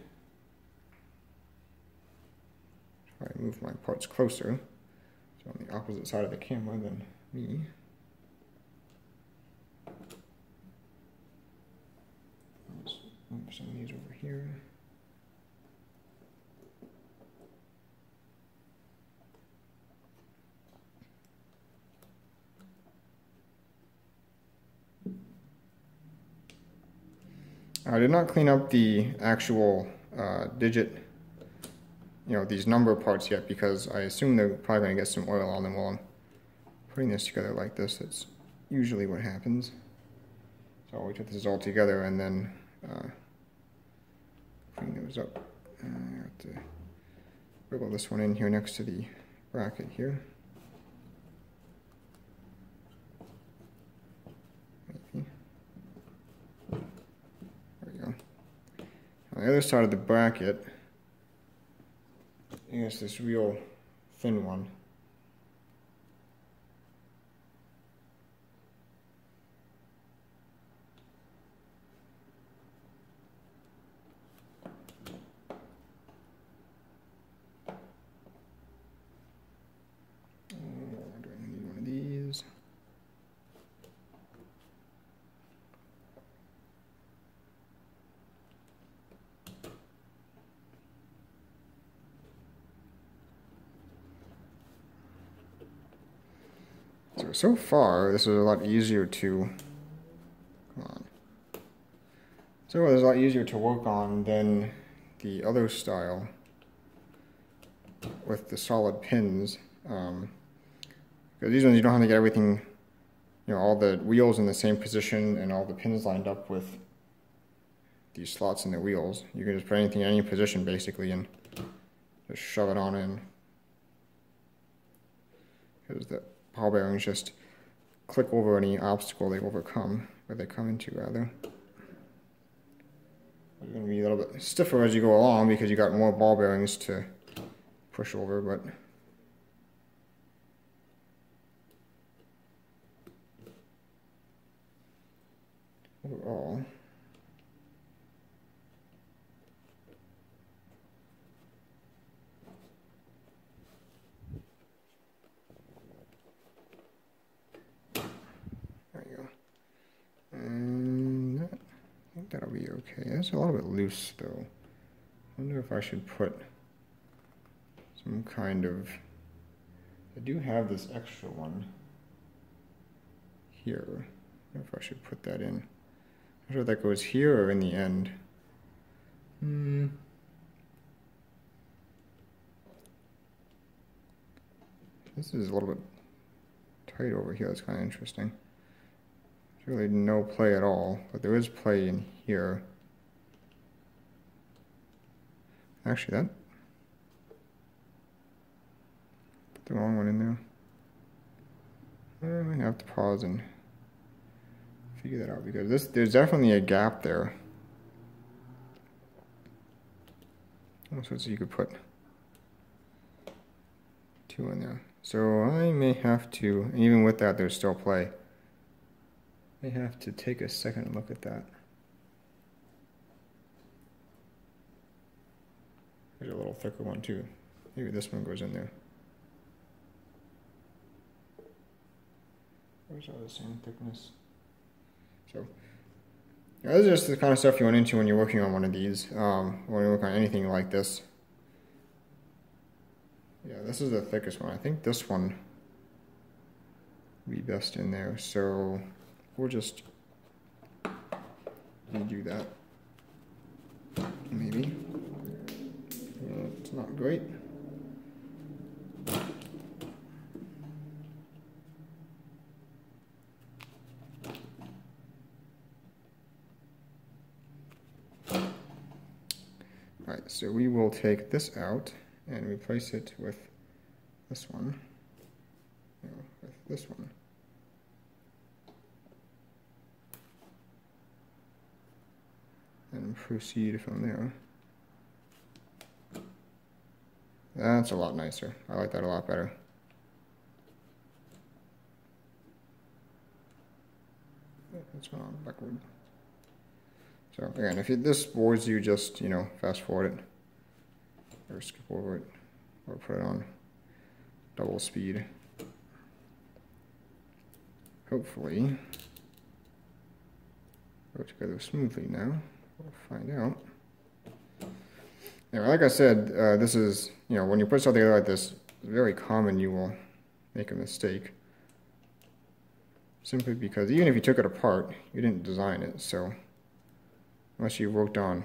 Try to move my parts closer, so on the opposite side of the camera than me. Let's move some of these over here. I did not clean up the actual digit, these number parts yet, because I assume they're probably going to get some oil on them while I'm putting this together like this. That's usually what happens. So I'll wait till this is all together and then clean those up. I have to wiggle this one in here next to the bracket here. On the other side of the bracket, I guess this real thin one. Do I need one of these? So far, this is a lot easier to, So it's a lot easier to work on than the other style with the solid pins. Because these ones you don't have to get everything, all the wheels in the same position and all the pins lined up with these slots in the wheels. You can just put anything in any position basically and just shove it on in. Because the ball bearings just click over any obstacle they overcome, or they come into rather. It's going to be a little bit stiffer as you go along because you got more ball bearings to push over, but overall, there you go. And that, I think that'll be okay. It's a little bit loose though. I wonder if I should put some kind of, I do have this extra one here. I wonder if I should put that in. I'm not sure if that goes here or in the end. This is a little bit tight over here. That's kind of interesting. There's really no play at all, but there is play in here. Actually, that put the wrong one in there. I might have to pause and figure that out because there's definitely a gap there. So you could put two in there. So I may have to, and even with that, there's still play. I may have to take a second look at that. There's a little thicker one too. Maybe this one goes in there. Those are the same thickness. So, yeah, this is just the kind of stuff you run into when you're working on one of these. When you work on anything like this. Yeah, this is the thickest one. I think this one would be best in there. So we'll just redo that. Maybe. It's not great. Alright, so we will take this out and replace it with this one. No, with this one. And proceed from there. That's a lot nicer. I like that a lot better. That's going on backward. So again, if this bores you, just, fast forward it, or skip over it, or put it on double speed. Hopefully, go together smoothly now. We'll find out. Now, like I said, this is, when you put something together like this, it's very common you will make a mistake. Simply because even if you took it apart, you didn't design it, so unless you've worked on,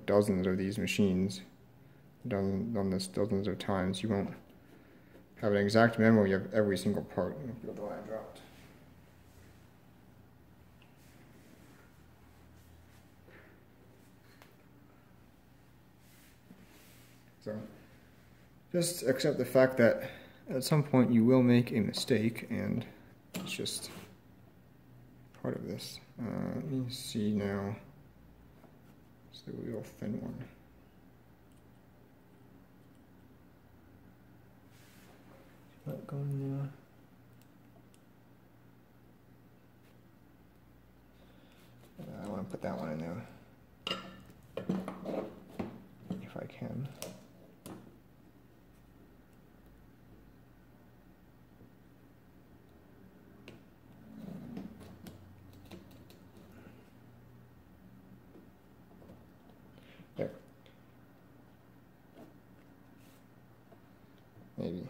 dozens of these machines, done this dozens of times, you won't have an exact memory of every single part. Feel the line dropped. So just accept the fact that at some point you will make a mistake, and it's just part of this. Let me see now. It's the real thin one. Let go in there. I want to put that one in there if I can. There. Maybe.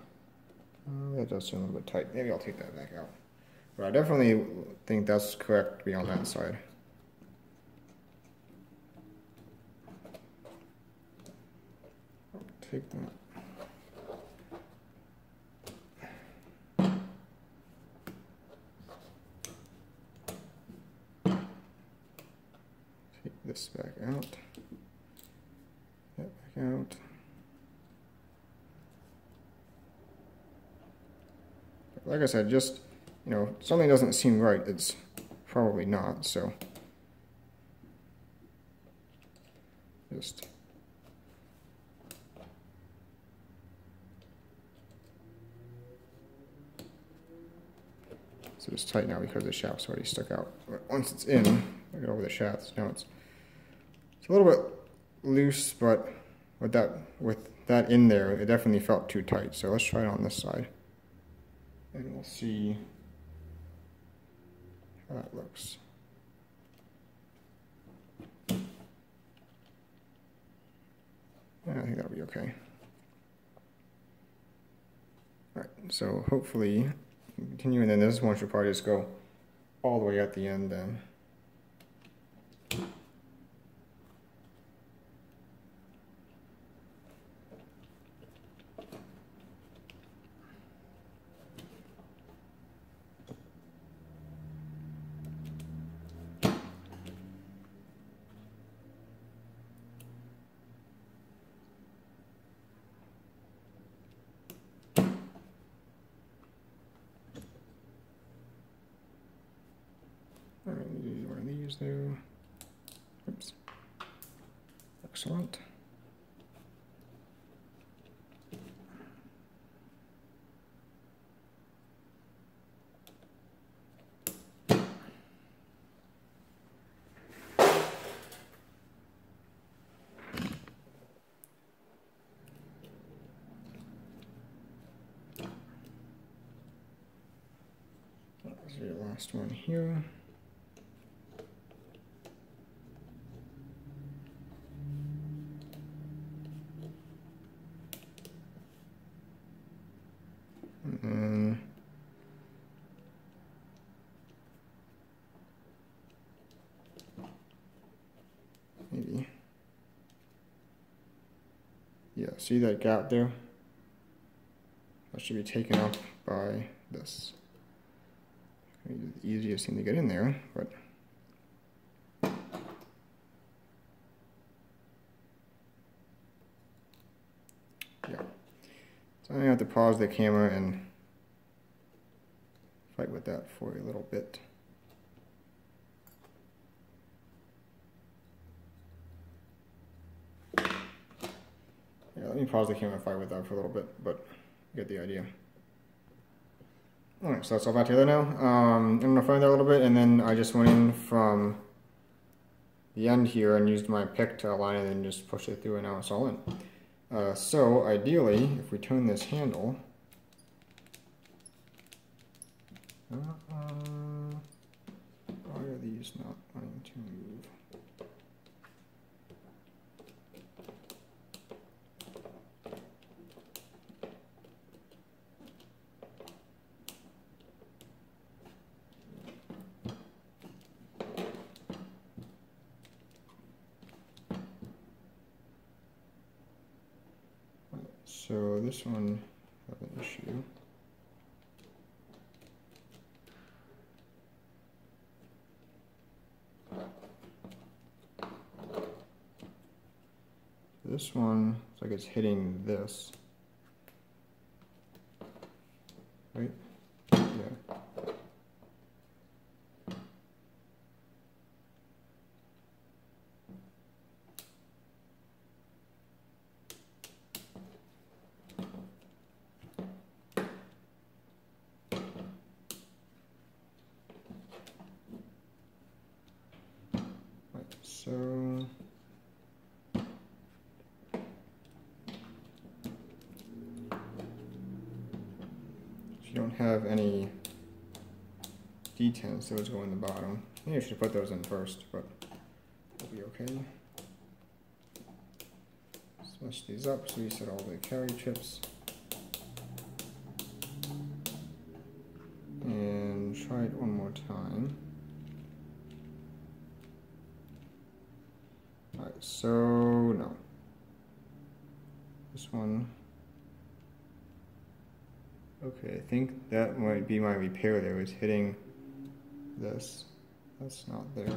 That does seem a little bit tight. Maybe I'll take that back out. But I definitely think that's correct to be on that side. I'll take that. Take this back out. That back out. Like I said, just, something doesn't seem right, it's probably not, so just so it's tight now because the shaft's already stuck out. But once it's in, I get over the shafts. Now it's a little bit loose, but with that in there, it definitely felt too tight. So let's try it on this side. And we'll see how that looks. I think that'll be okay. Alright, so hopefully continue, and then this one should probably just go all the way at the end then. One of these there. Oops. Excellent. the last one here. And maybe, yeah, see that gap there? That should be taken up by this. Maybe the easiest thing to get in there, but yeah. So I'm gonna have to pause the camera and fight with that for a little bit. Yeah, let me pause the camera and fight with that for a little bit, but you get the idea. Alright, so that's all back together now. I'm going to find that a little bit, and then I just went in from the end here and used my pick to align it and just push it through, and now it's all in. So ideally, if we turn this handle, why are these not wanting to move? So this one has an issue. This one, it's like it's hitting this, right? Yeah. Right, so you don't have any detents, those go in the bottom. Maybe I should put those in first, but it'll be okay. Smash these up so we set all the carry chips. And try it one more time. Alright, so no. This one. Okay, I think that might be my repair there, is hitting this. That's not there.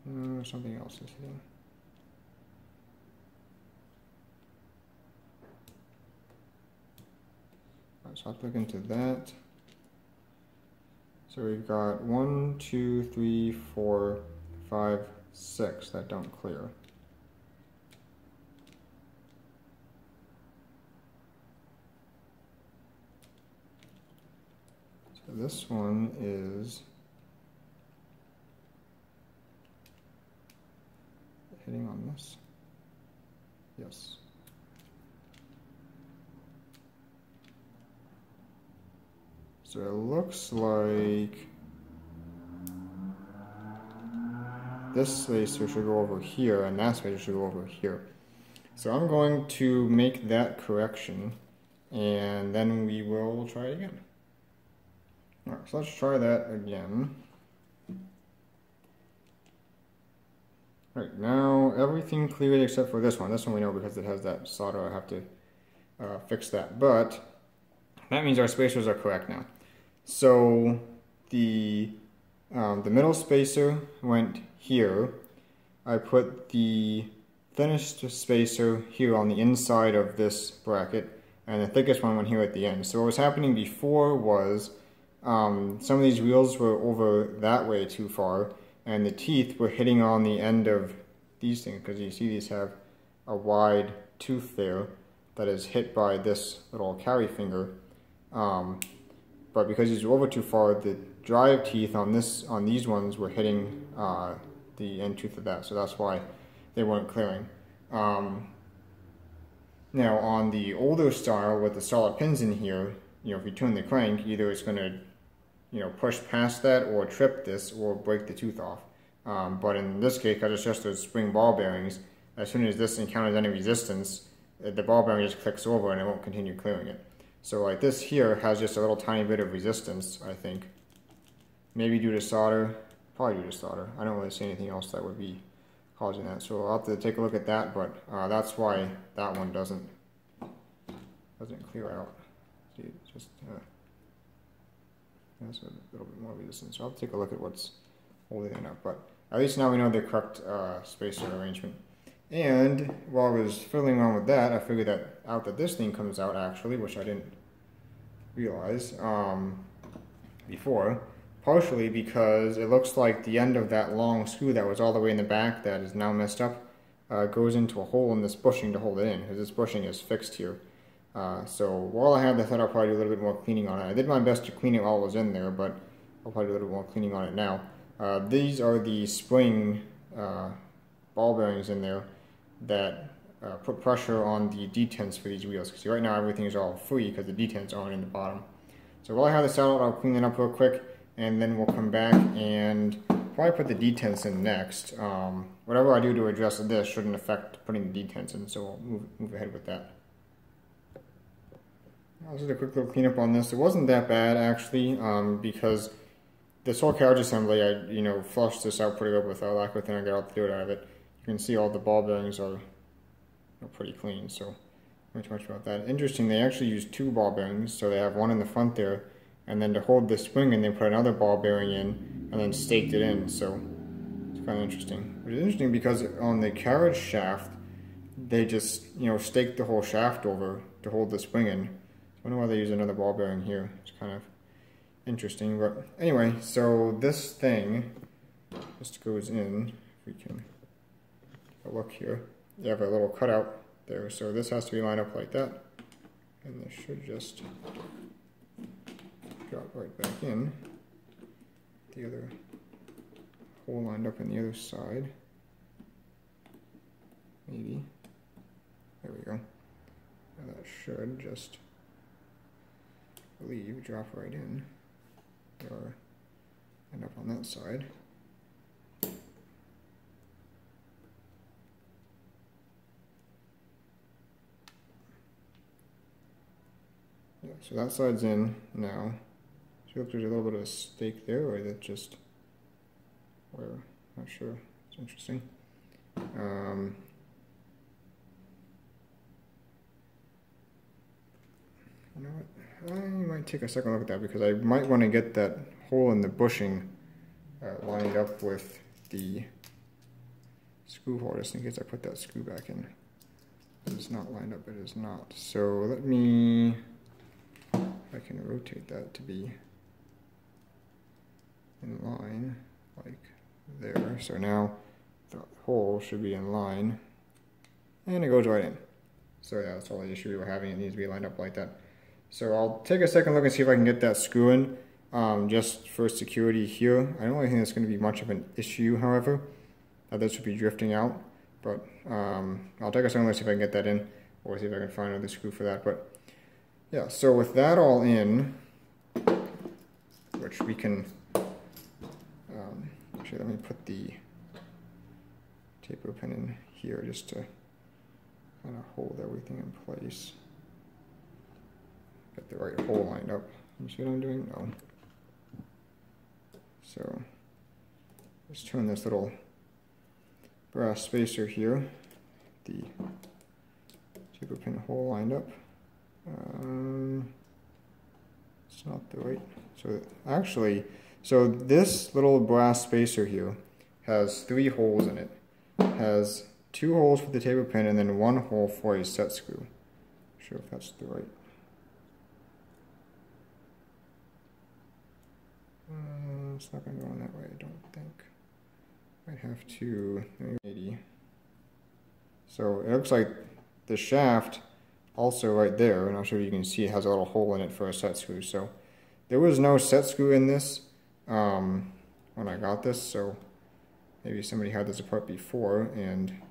No, something else is hitting. Alright, so I'll have to look into that. So we've got 1, 2, 3, 4, 5, 6 that don't clear. This one is hitting on this. Yes. So it looks like this spacer should go over here and that spacer should go over here. So I'm going to make that correction and then we will try it again. Alright, so let's try that again. Alright, now everything cleared except for this one. This one we know because it has that solder. I have to fix that. But that means our spacers are correct now. So the middle spacer went here. I put the thinnest spacer here on the inside of this bracket, and the thickest one went here at the end. So what was happening before was some of these wheels were over that way too far, and the teeth were hitting on the end of these things, because you see these have a wide tooth there that is hit by this little carry finger. But because these were over too far, the drive teeth on these ones were hitting the end tooth of that, so that's why they weren't clearing. Now on the older style with the solid pins in here, you know, if you turn the crank, either it's going to you know, push past that or trip this or break the tooth off. But in this case, because it's just those spring ball bearings, as soon as this encounters any resistance, the ball bearing just clicks over and it won't continue clearing it. So like this here has just a little tiny bit of resistance, I think. Maybe due to solder, probably due to solder. I don't really see anything else that would be causing that. So I'll have to take a look at that, but that's why that one doesn't clear out. See, it just has a little bit more resistance. So I'll take a look at what's holding it up. But at least now we know the correct spacer arrangement. And while I was fiddling around with that, I figured out that this thing comes out actually, which I didn't realize before. Partially because it looks like the end of that long screw that was all the way in the back that is now messed up goes into a hole in this bushing to hold it in, because this bushing is fixed here. So while I have the thought, I'll probably do a little bit more cleaning on it. I did my best to clean it while it was in there, but I'll probably do a little bit more cleaning on it now. These are the spring ball bearings in there that put pressure on the detents for these wheels. Because right now everything is all free because the detents aren't in the bottom. So while I have this out, I'll clean it up real quick, and then we'll come back and probably put the detents in next. Whatever I do to address this shouldn't affect putting the detents in, so we'll move ahead with that. I'll just do a quick little cleanup on this. It wasn't that bad actually, because this whole carriage assembly, I flushed this out pretty good with lacquer and I got all the fluid out of it. You can see all the ball bearings are pretty clean, so not too much about that. Interesting, they actually use two ball bearings, so they have one in the front there, and then to hold the spring in, they put another ball bearing in and then staked it in, so it's kind of interesting. It's interesting because on the carriage shaft, they just, staked the whole shaft over to hold the spring in. I wonder why they use another ball bearing here. It's kind of interesting, but anyway, so this thing just goes in. If we can take a look here, you have a little cutout there, so this has to be lined up like that, and this should just drop right back in. The other hole lined up on the other side, maybe. There we go. Now that should just, I believe, drop right in, or end up on that side. Yeah, so that side's in now. So there's a little bit of a stake there, or is it just where? Not sure. It's interesting. You know what? I might take a second look at that because I might want to get that hole in the bushing lined up with the screw hole, just in case I put that screw back in. It's not lined up, it is not. So let me, I can rotate that to be in line, like there. So now the hole should be in line, and it goes right in. So yeah, that's all the issue we were having. It needs to be lined up like that. So I'll take a second look and see if I can get that screw in, just for security here. I don't really think that's going to be much of an issue, however. This would be drifting out, but I'll take a second look and see if I can get that in, or see if I can find another screw for that. But yeah, so with that all in, which we can, actually let me put the taper pin in here just to kind of hold everything in place. Get the right hole lined up. You see what I'm doing? No. So let's turn this little brass spacer here, the taper pin hole lined up. It's not the right. So actually, so this little brass spacer here has 3 holes in it. It has 2 holes for the taper pin and then 1 hole for a set screw. Not sure if that's the right. It's not going to go in that way, I don't think. Might have to, maybe. So it looks like the shaft also right there, and I'll show you, you can see it has a little hole in it for a set screw. So there was no set screw in this when I got this, so maybe somebody had this apart before and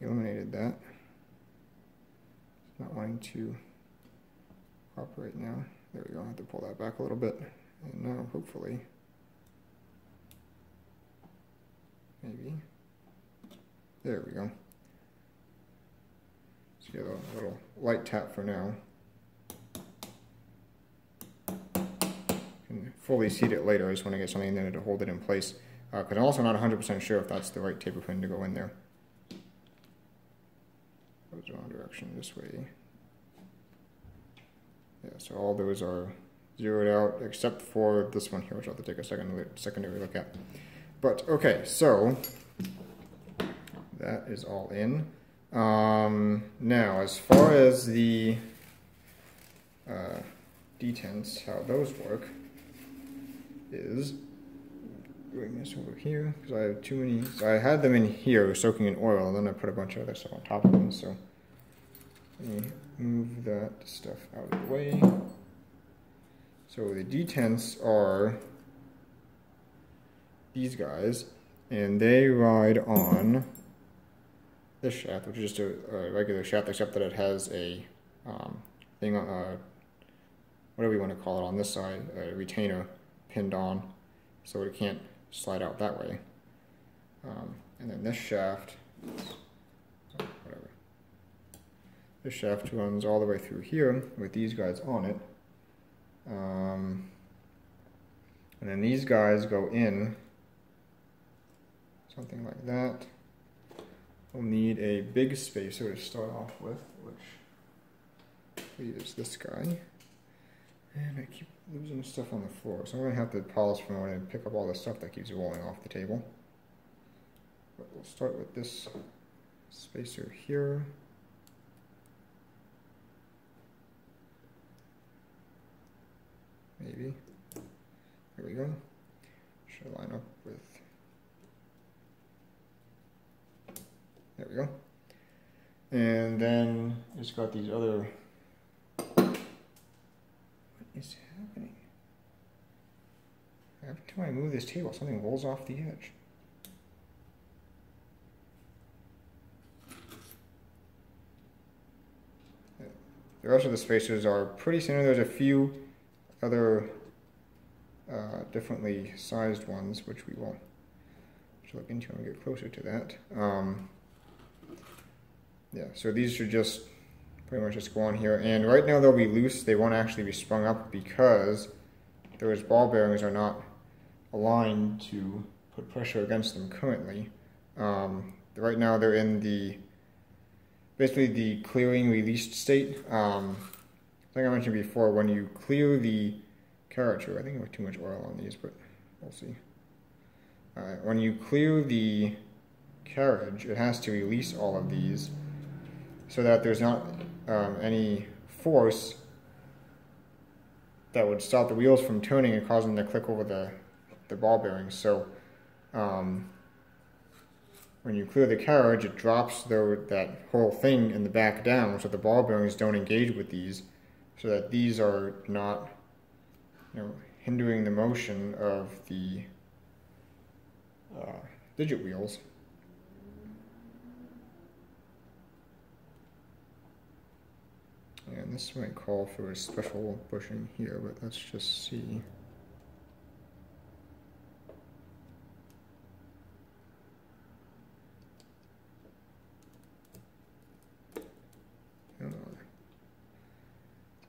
eliminated that. It's not wanting to operate now. There we go, I have to pull that back a little bit. And now, hopefully, maybe, there we go. Let's give a little light tap for now. Can fully seat it later. I just want to get something in there to hold it in place. Because I'm also not 100% sure if that's the right taper pin to go in there. Goes the wrong direction this way. Yeah, so all those are zeroed out except for this one here, which I'll have to take a secondary look at. But okay, so that is all in. Now, as far as the detents, how those work is doing this over here because I have too many. So I had them in here soaking in oil, and then I put a bunch of other stuff on top of them. So let me move that stuff out of the way. So the detents are these guys, and they ride on this shaft, which is just a regular shaft, except that it has a thing on, whatever you want to call it, on this side, a retainer pinned on, so it can't slide out that way. And then this shaft, whatever. This shaft runs all the way through here with these guys on it. And then these guys go in, something like that. We'll need a big spacer to start off with, which is this guy. And I keep losing stuff on the floor, so I'm going to have to pause for a moment and pick up all the stuff that keeps rolling off the table. But we'll start with this spacer here. Maybe. There we go. Should line up with... There we go. And then it's got these other... What is happening? Every time I move this table, something rolls off the edge. The rest of the spacers are pretty similar. There's a few other differently sized ones, which we will look into when we get closer to that. Yeah, so these should just pretty much just go on here, and right now they'll be loose. They won't actually be sprung up because those ball bearings are not aligned to put pressure against them currently. Right now they're in the basically the clearing released state. I think I mentioned before, when you clear the carriage, I think I have too much oil on these, but we'll see. When you clear the carriage, it has to release all of these so that there's not any force that would stop the wheels from turning and cause them to click over the ball bearings. So when you clear the carriage, it drops that whole thing in the back down so the ball bearings don't engage with these, so that these are not, hindering the motion of the digit wheels. And this might call for a special bushing here, but let's just see.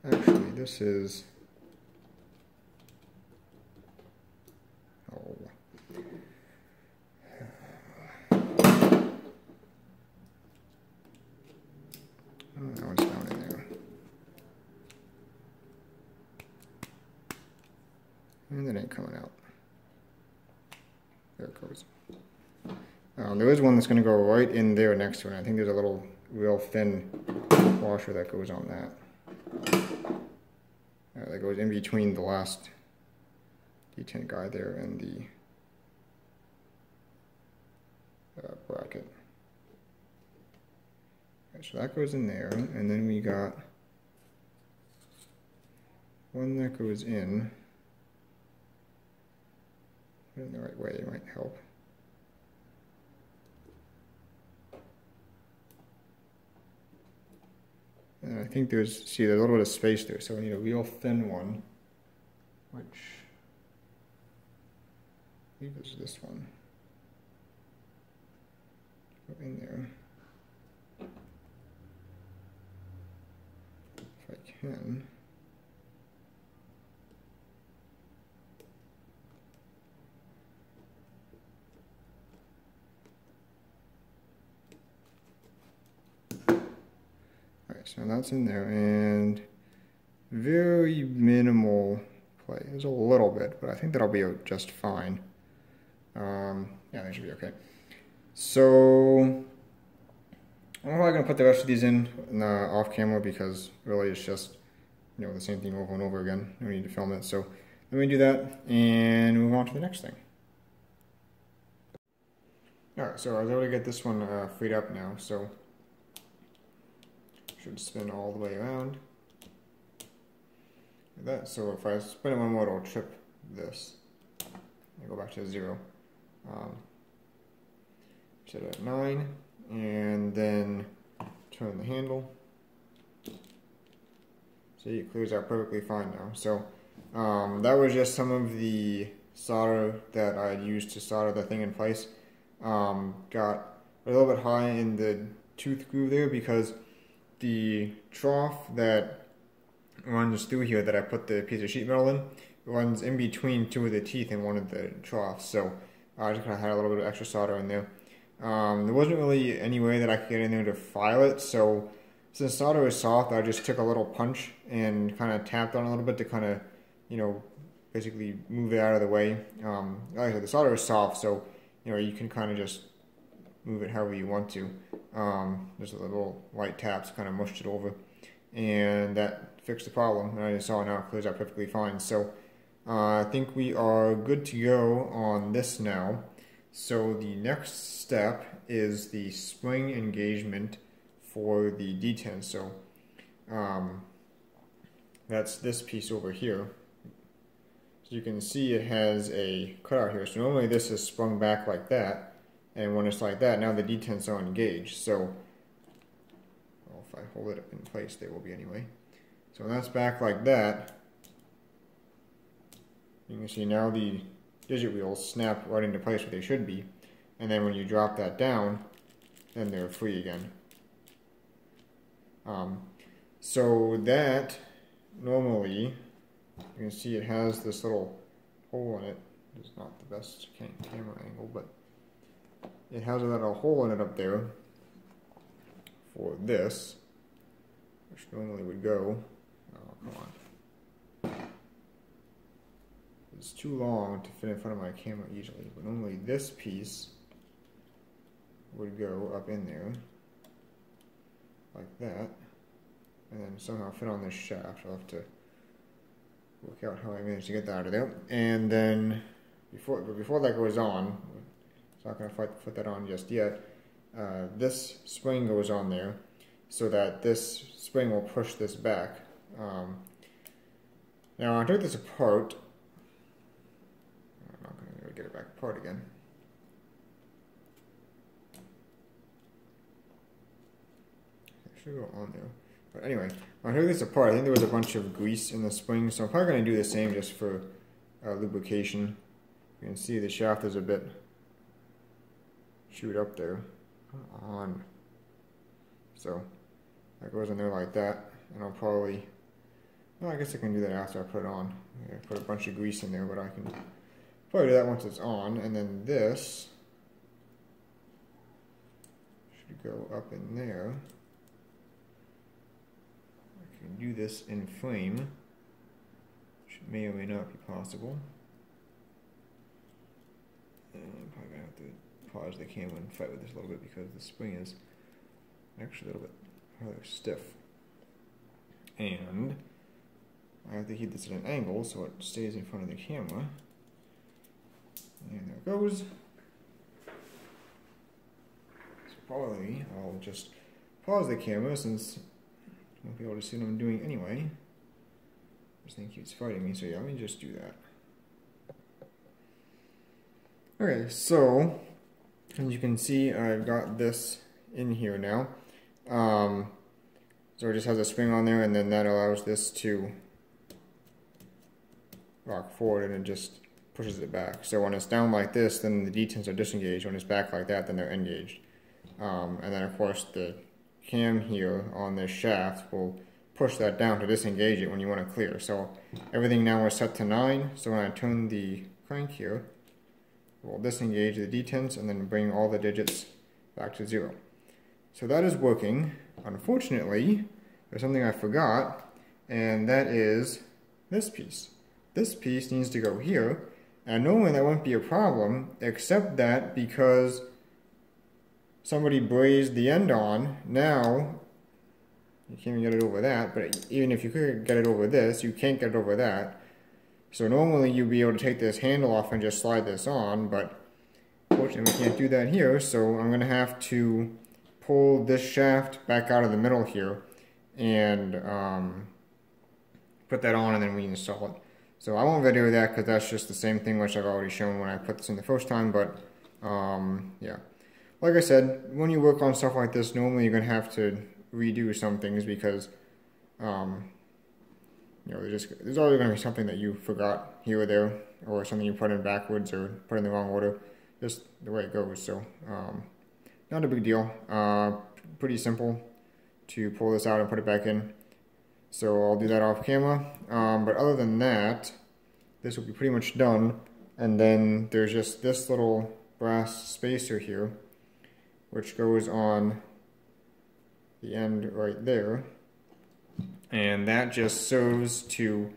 Actually, this is... Oh. That one's down in there. And it ain't coming out. There it goes. There is one that's going to go right in there next to it. I think there's a little real thin washer that goes on that. That goes in between the last detent guy there and the bracket. Okay, so that goes in there, and then we got one that goes in the right way. It might help. And I think there's a little bit of space there, so we need a real thin one, which believe it's this one. Go in there. If I can. Alright, so that's in there, and very minimal play. There's a little bit, but I think that'll be just fine. Yeah, that should be okay. So, I'm probably going to put the rest of these in off camera because really it's just, you know, the same thing over and over again. No need to film it. So, let me do that and move on to the next thing. Alright, so I was able to get this one freed up now, so should spin all the way around. Like that. So if I spin it one more, it'll trip this. I go back to 0. Set it at 9, and then turn the handle. See, it clears out perfectly fine now. So that was just some of the solder that I used to solder the thing in place. Got a little bit high in the tooth groove there because the trough that runs through here that I put the piece of sheet metal in runs in between two of the teeth in one of the troughs. So I just kind of had a little bit of extra solder in there. There wasn't really any way that I could get in there to file it, so since solder is soft, I just took a little punch and kind of tapped on it a little bit to kind of, you know, basically move it out of the way. Like I said, the solder is soft, so, you know, you can kind of just move it however you want to. Just a little light taps kind of mushed it over, and that fixed the problem. And I just saw now it clears out perfectly fine. So I think we are good to go on this now. So the next step is the spring engagement for the detents. So that's this piece over here. So you can see it has a cutout here. So normally this is sprung back like that, and when it's like that, now the detents are engaged. So well, if I hold it in place, they will be anyway. So when that's back like that, you can see now the digit wheels snap right into place where they should be, and then when you drop that down, then they're free again. So that normally, you can see it has this little hole in it. It's not the best camera angle, but it has a little hole in it up there for this, which normally would go, oh come on. It's too long to fit in front of my camera easily, but normally this piece would go up in there like that, and then somehow fit on this shaft. I'll have to work out how I managed to get that out of there. And then before that goes on, it's not going to put that on just yet. This spring goes on there so that this spring will push this back. Now I took this apart. I'm not going to get it back apart again. It should go on there. But anyway, when I took this apart, I think there was a bunch of grease in the spring, so I'm probably going to do the same just for lubrication. You can see the shaft is a bit chewed up there. Come on. So that goes in there like that, and I'll probably, well, I guess I can do that after I put it on. I put a bunch of grease in there, but I can probably do that once it's on. And then this should go up in there. I can do this in frame, which may or may not be possible. And I'm probably going to have to pause the camera and fight with this a little bit because the spring is actually a little bit rather stiff. And I have to keep this at an angle so it stays in front of the camera. And there it goes. So probably I'll just pause the camera since I won't be able to see what I'm doing anyway. This thing keeps fighting me, so yeah, let me just do that. Okay, so as you can see, I've got this in here now. So it just has a spring on there, and then that allows this to rock forward, and it just pushes it back. So when it's down like this, then the detents are disengaged. When it's back like that, then they're engaged. And then of course the cam here on this shaft will push that down to disengage it when you want to clear. So everything now is set to 9. So when I turn the crank here, we'll disengage the detents and then bring all the digits back to 0. So that is working. Unfortunately, there's something I forgot, and that is this piece. This piece needs to go here, and normally that wouldn't be a problem, except that because somebody brazed the end on, now you can't even get it over that, but even if you could get it over this, you can't get it over that. So normally you'd be able to take this handle off and just slide this on, but fortunately we can't do that here, so I'm going to have to pull this shaft back out of the middle here and put that on and then reinstall it. So I won't video that because that's just the same thing which I've already shown when I put this in the first time, but yeah. Like I said, when you work on stuff like this, normally you're going to have to redo some things because you know, there's always going to be something that you forgot here or there, or something you put in backwards or put in the wrong order, just the way it goes. So not a big deal. Pretty simple to pull this out and put it back in. So I'll do that off camera. But other than that, this will be pretty much done. And then there's just this little brass spacer here, which goes on the end right there. And that just serves to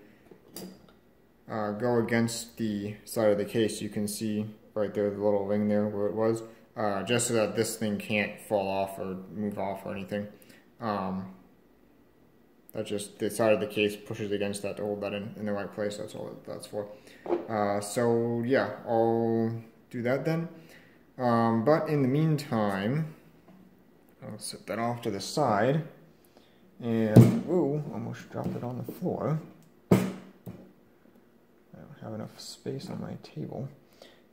go against the side of the case. You can see right there the little ring there where it was, just so that this thing can't fall off or move off or anything. That's just the side of the case pushes against that to hold that in the right place. That's all that's for. So yeah, I'll do that then. But in the meantime, I'll set that off to the side. And, whoa, almost dropped it on the floor. I don't have enough space on my table.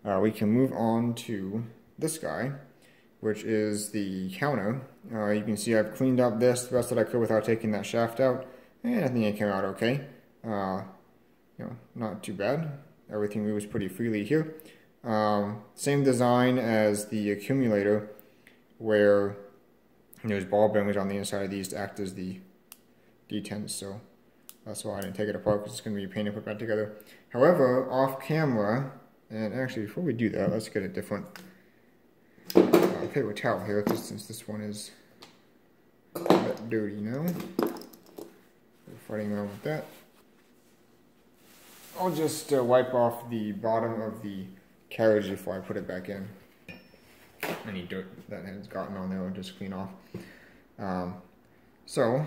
We can move on to this guy, which is the counter. You can see I've cleaned up this the best that I could without taking that shaft out, and I think it came out okay. You know, not too bad. Everything moves pretty freely here. Same design as the accumulator, where there's ball bearings on the inside of these to act as the detents, so that's why I didn't take it apart, because it's going to be a pain to put back together. However, off camera, and actually before we do that, let's get a different paper towel here, since this one is a bit dirty now. We're fighting around with that. I'll just wipe off the bottom of the carriage before I put it back in. Any dirt that has gotten on there will just clean off. So,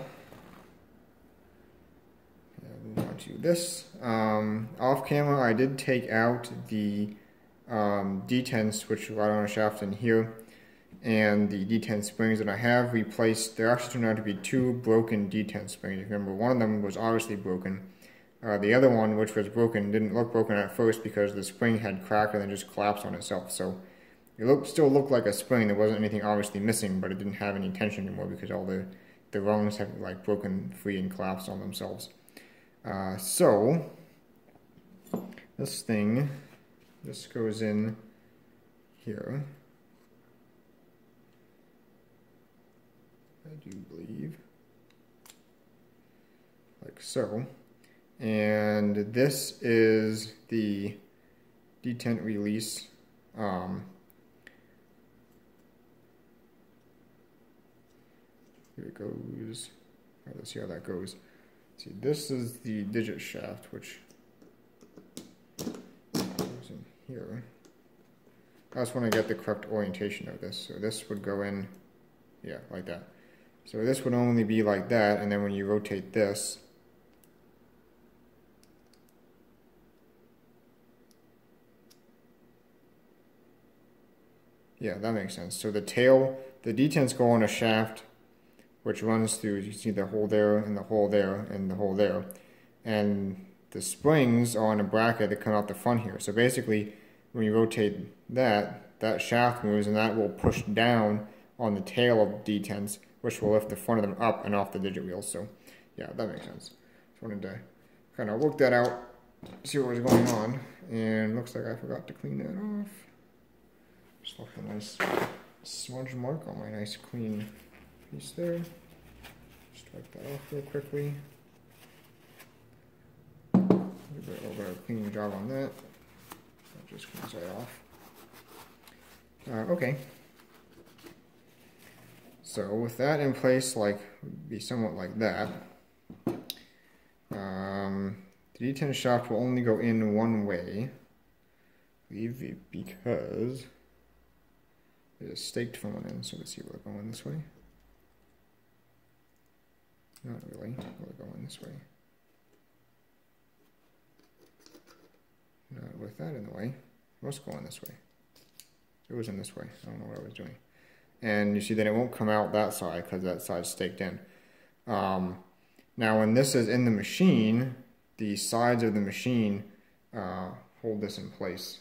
move on to this. Off camera, I did take out the detents, which are right on a shaft in here, and the detent springs that I have replaced. There actually turned out to be 2 broken detent springs. If you remember, one of them was obviously broken. The other one, which was broken, didn't look broken at first because the spring had cracked and then just collapsed on itself. So it still looked like a spring. There wasn't anything obviously missing, but it didn't have any tension anymore because all the rungs have like broken free and collapsed on themselves. So this goes in here, I do believe, like so. And this is the detent release. Here it goes. Right, let's see how that goes. See, this is the digit shaft, which goes in here. I just want to get the correct orientation of this. So this would go in, yeah, like that. So this would only be like that, and then when you rotate this, yeah, that makes sense. So the tail, the detents go on a shaft, which runs through, you see the hole there, and the hole there, and the hole there. And the springs are on a bracket that come out the front here. So basically, when you rotate that shaft moves, and that will push down on the tail of the detents, which will lift the front of them up and off the digit wheels. So yeah, that makes sense. Just wanted to kind of work that out. see what was going on, and looks like I forgot to clean that off. Just left a nice smudge mark on my nice clean piece there. Just wipe that off real quickly. A little bit of a clean job on that. That just cleans right off. Okay. So with that in place, like, be somewhat like that. The detent shaft will only go in one way, because it is staked from one end. So let's see, will it go in this way? Not really. Will it go in this way? Not with that in the way. It must go in this way. It was in this way. I don't know what I was doing. And you see that it won't come out that side because that side's staked in. Now when this is in the machine, the sides of the machine hold this in place.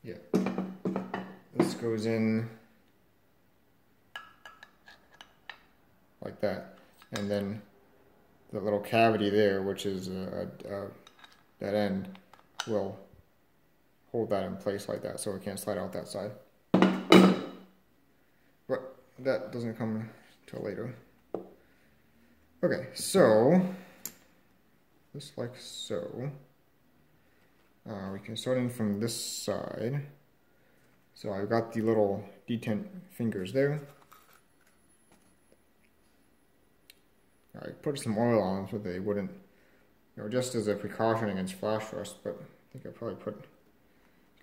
Yeah. This goes in like that. And then the little cavity there, which is that end, will hold that in place like that, so it can't slide out that side. But that doesn't come till later. Okay, so just like so. We can start in from this side. So I've got the little detent fingers there. I put some oil on them so they wouldn't, just as a precaution against flash rust, but I think I probably put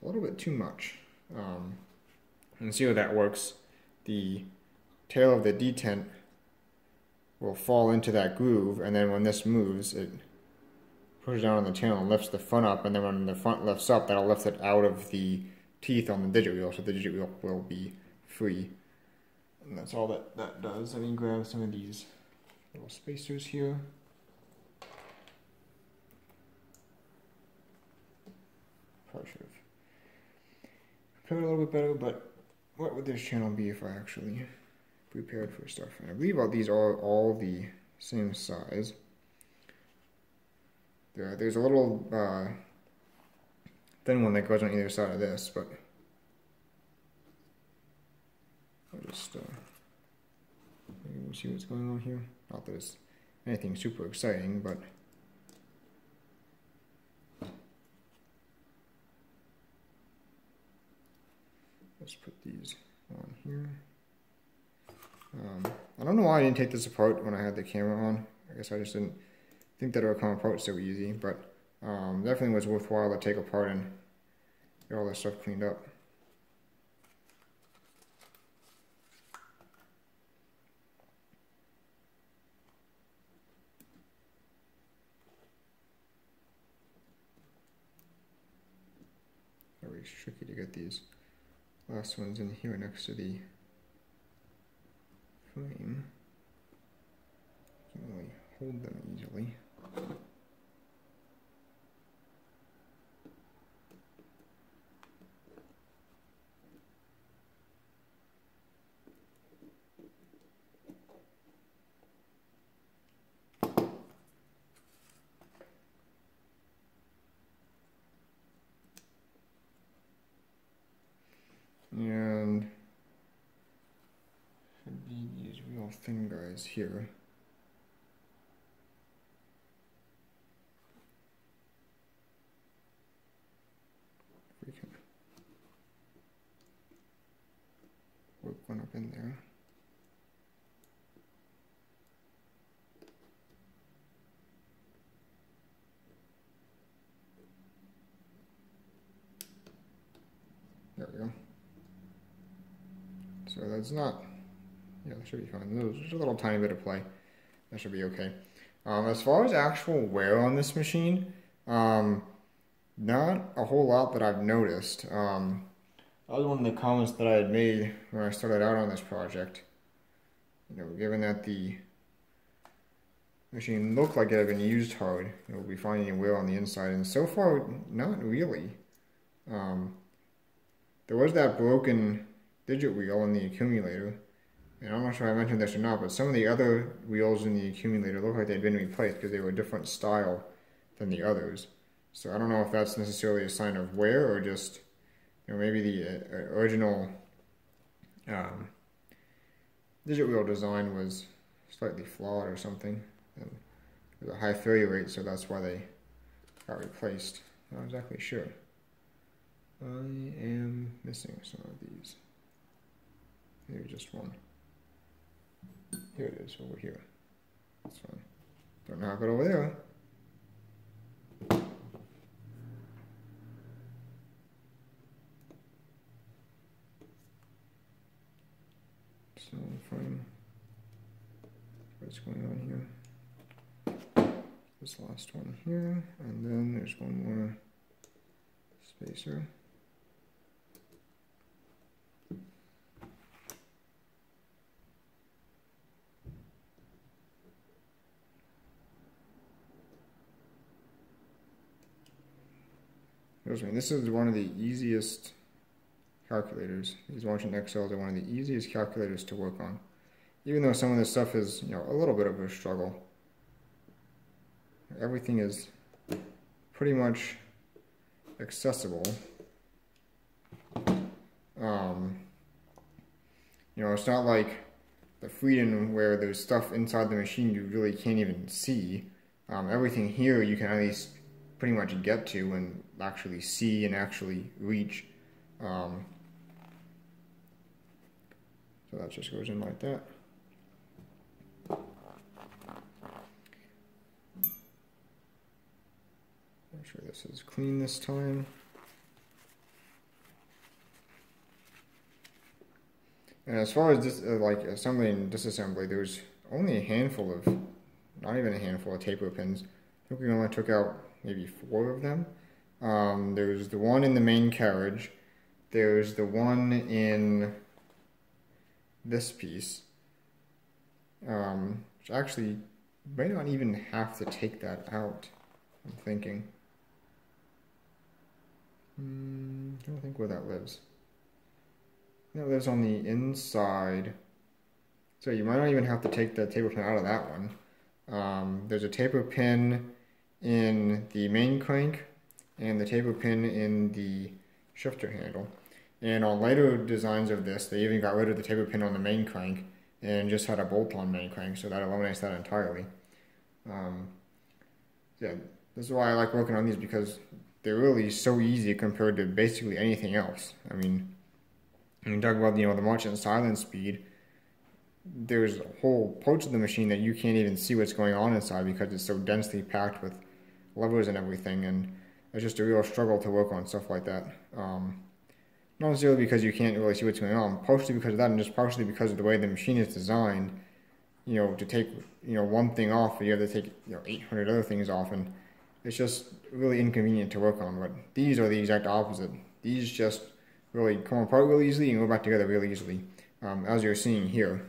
a little bit too much. And see how that works. The tail of the detent will fall into that groove, and then when this moves, it pushes down on the tail and lifts the front up, and then when the front lifts up, that'll lift it out of the teeth on the digit wheel, so the digit wheel will be free. And that's all that does. Let me grab some of these little spacers here. Probably should have prepared a little bit better, but what would this channel be if I actually prepared for stuff? And I believe these are all the same size. There's a little thin one that goes on either side of this, but I'll just see what's going on here. Not that it's anything super exciting, but let's put these on here. I don't know why I didn't take this apart when I had the camera on. I guess I just didn't think that it would come apart so easy, but definitely was worthwhile to take apart and get all this stuff cleaned up. It's tricky to get these last ones in here next to the frame. Can't really hold them easily. And should be these real thin guys here. We can work one up in there. There we go. So that's not, yeah, that should be fine. There's just a little tiny bit of play. That should be okay. As far as actual wear on this machine, not a whole lot that I've noticed. That was one of the comments that I had made when I started out on this project. Given that the machine looked like it had been used hard, we find any wear on the inside, and so far, not really. There was that broken digit wheel in the accumulator, And I'm not sure if I mentioned this or not, but some of the other wheels in the Accumulator look like they'd been replaced because they were a different style than the others. So I don't know if that's necessarily a sign of wear or just, maybe the original digit wheel design was slightly flawed or something. And there's a high failure rate, so that's why they got replaced. Not exactly sure. I am missing some of these. Maybe just one. Here it is, over here. That's fine. Don't knock it over there. So from what's going on here? This last one here, and then there's one more spacer. This is one of the easiest calculators. These Marchant XLs are one of the easiest calculators to work on. Even though some of this stuff is, a little bit of a struggle. Everything is pretty much accessible. It's not like the Freedom where there's stuff inside the machine you really can't even see. Everything here you can at least pretty much get to and actually see and actually reach. So that just goes in like that. Make sure this is clean this time. And as far as this, like assembly and disassembly, there's only a handful of, not even a handful of taper pins. I think we only took out maybe 4 of them. There's the one in the main carriage. There's the one in this piece. Which actually may not even have to take that out, I'm thinking. I don't think where that lives. That lives on the inside. So you might not even have to take the taper pin out of that one. There's a taper pin in the main crank and the taper pin in the shifter handle. And on later designs of this, they even got rid of the taper pin on the main crank and just had a bolt-on main crank, so that eliminates that entirely. Yeah, this is why I like working on these, because they're really so easy compared to basically anything else. I mean, when you talk about the Marchant silent speed, there's whole parts of the machine that you can't even see what's going on inside because it's so densely packed with levers and everything, and it's just a real struggle to work on stuff like that. Not necessarily because you can't really see what's going on, partially because of that, and just partially because of the way the machine is designed. To take one thing off, you have to take 800 other things off, and it's just really inconvenient to work on. But these are the exact opposite. These just really come apart really easily and go back together really easily, as you're seeing here.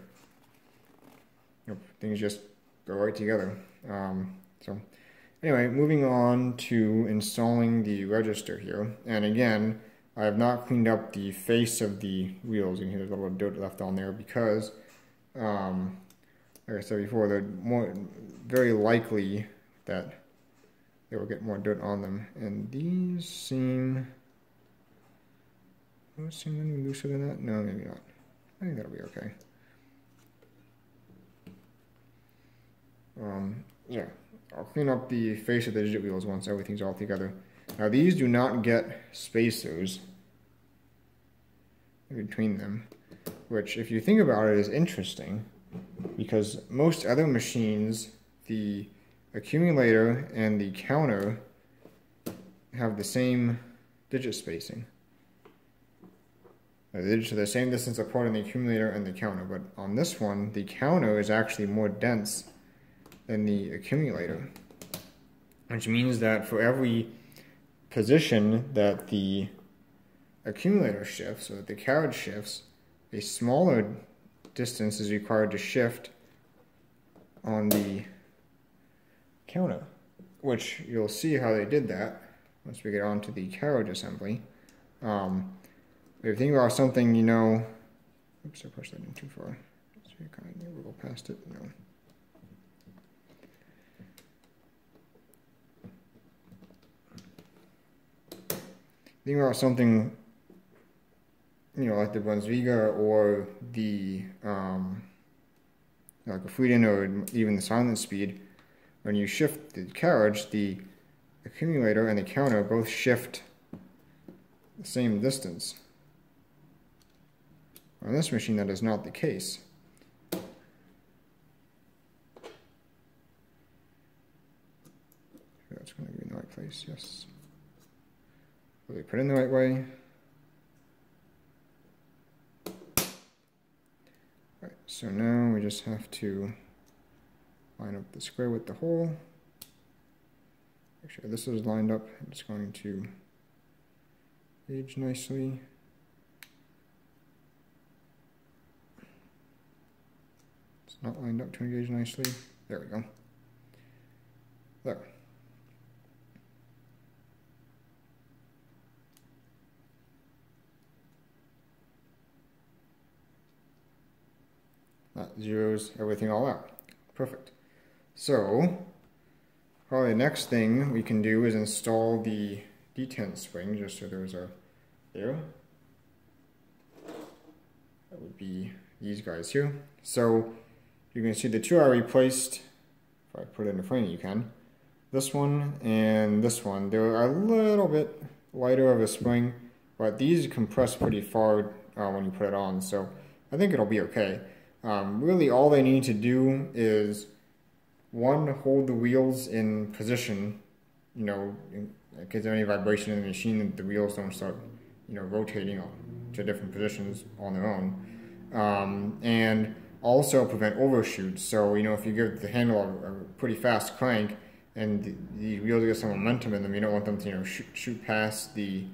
Things just go right together. So anyway, moving on to installing the register here, and again, I have not cleaned up the face of the wheels. You can hear there's a little dirt left on there because, like I said before, they're very likely that they will get more dirt on them. And these seem any looser than that? No, maybe not. I think that'll be okay. Yeah, I'll clean up the face of the digit wheels once everything's all together. Now these do not get spacers in between them, which if you think about it is interesting, because most other machines, the accumulator and the counter have the same digit spacing. The digits are the same distance apart in the accumulator and the counter, but on this one, the counter is actually more dense than the accumulator, which means that for every position that the accumulator shifts, or that the carriage shifts, a smaller distance is required to shift on the counter, which you'll see how they did that once we get on to the carriage assembly. If you think about something, oops, I pushed that in too far. Actually, I kind of need to go past it. No. Think about something, you know, like the Brunsviga or the like a Freedom or even the silent speed. When you shift the carriage, the accumulator and the counter both shift the same distance. On this machine, that is not the case. That's going to be in the right place, yes. Really put it in the right way. Right, so now we just have to line up the square with the hole. Make sure this is lined up. It's going to gauge nicely. It's not lined up to engage nicely. There we go. There. That zeroes everything all out. Perfect. So, probably the next thing we can do is install the detent spring, just so there's a there. That would be these guys here. So, you can see the two I replaced. If I put it in front of you, can. This one and this one. They're a little bit lighter of a spring, but these compress pretty far when you put it on, so I think it'll be okay. Really all they need to do is, one, hold the wheels in position, you know, in case of any vibration in the machine, the wheels don't start, you know, rotating to different positions on their own. And also prevent overshoots. So, you know, if you give the handle a pretty fast crank and the wheels get some momentum in them, you don't want them to, you know, shoot past the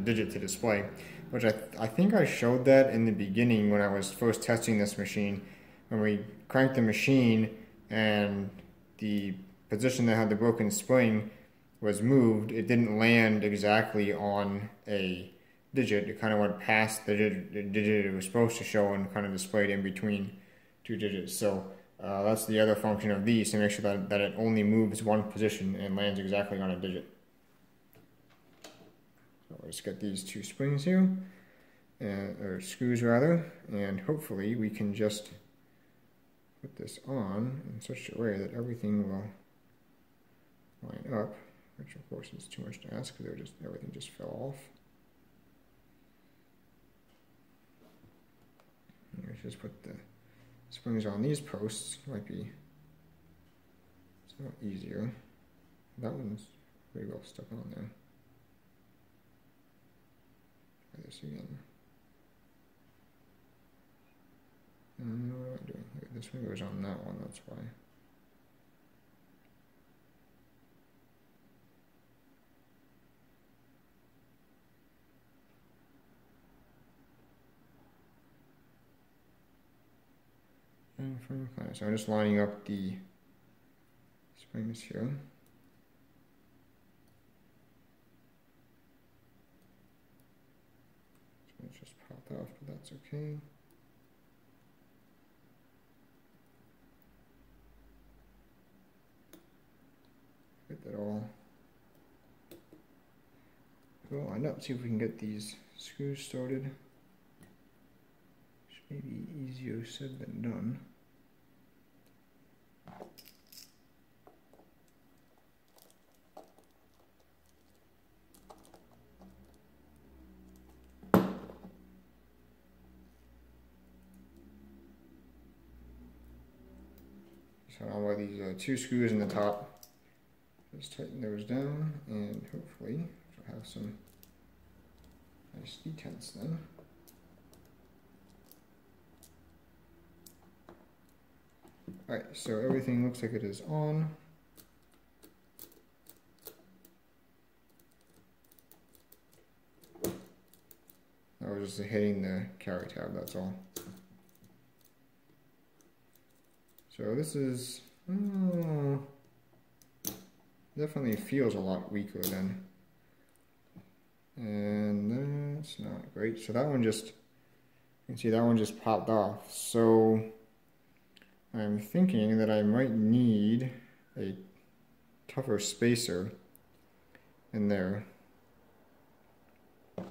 digit to display. Which I think I showed that in the beginning when I was first testing this machine. When we cranked the machine and the position that had the broken spring was moved, it didn't land exactly on a digit. It kind of went past the digit it was supposed to show and kind of displayed in between two digits. So that's the other function of these, to make sure that it only moves one position and lands exactly on a digit. So let's get these two springs here, or screws rather, and hopefully we can just put this on in such a way that everything will line up, which of course is too much to ask because everything just fell off. Let's just put the springs on these posts. Might be somewhat easier. That one's pretty well stuck on there. Try this again. What am I doing here? This one goes on that one, that's why. So I'm just lining up the springs here. So it's just popped off, but that's okay. Get that all lined up. See if we can get these screws started. Which may be easier said than done. So I'll wear these two screws in the top. Just tighten those down, and hopefully we'll have some nice detents then. Alright, so everything looks like it is on. I was just hitting the carry tab, that's all. So this is, definitely feels a lot weaker then. And that's not great. So that one just You can see that one just popped off. So I'm thinking that I might need a tougher spacer in there. I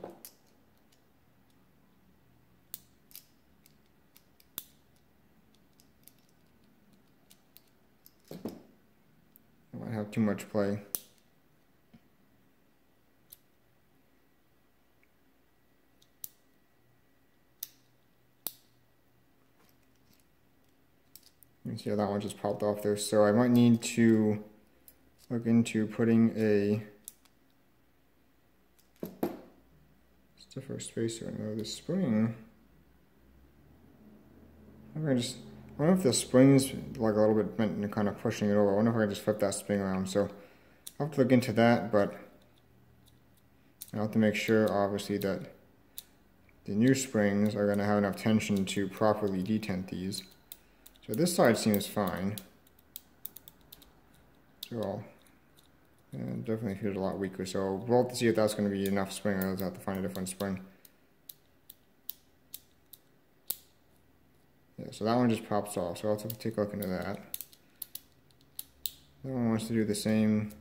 might have too much play. You can see how that one just popped off there. So I might need to look into putting a stiffer spacer in the spring. I wonder if the spring's like a little bit bent and kind of pushing it over. I wonder if I can just flip that spring around. So I'll have to look into that, but I'll have to make sure, obviously, that the new springs are going to have enough tension to properly detent these. So this side seems fine. So it definitely feels a lot weaker. So we'll have to see if that's going to be enough spring, or I'll have to find a different spring. Yeah, so that one just pops off, so I'll have to take a look into that. That one wants to do the same.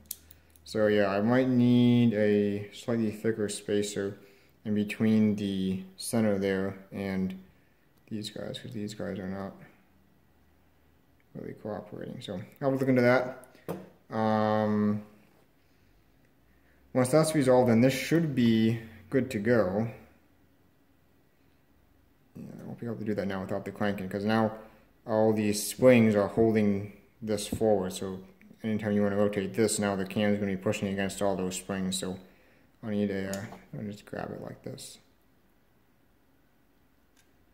So yeah, I might need a slightly thicker spacer in between the center there and these guys, because these guys are not really cooperating. So I'll look into that. Once that's resolved, then this should be good to go. I won't be able to do that now without the cranking, because now all these springs are holding this forward. So anytime you want to rotate this, now the cam is going to be pushing against all those springs. So I need I'll just grab it like this.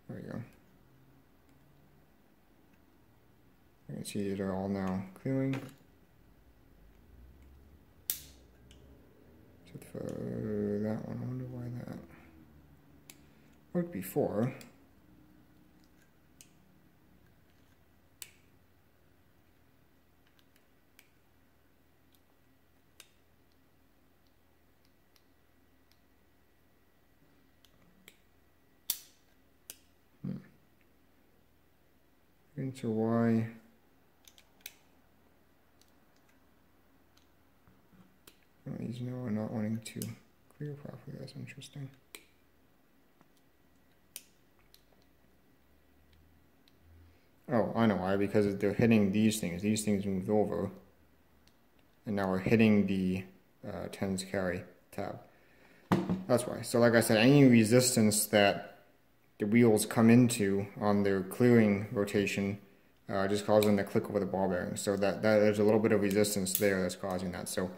There we go. You can see these are all now clearing. Except for that one. I wonder why that worked before. Into why these now are not wanting to clear properly. That's interesting. Oh, I know why. Because they're hitting these things. These things moved over, and now we're hitting the tens carry tab. That's why. So like I said, any resistance that the wheels come into on their clearing rotation just causes them to click over the ball bearing. So that there's a little bit of resistance there that's causing that. So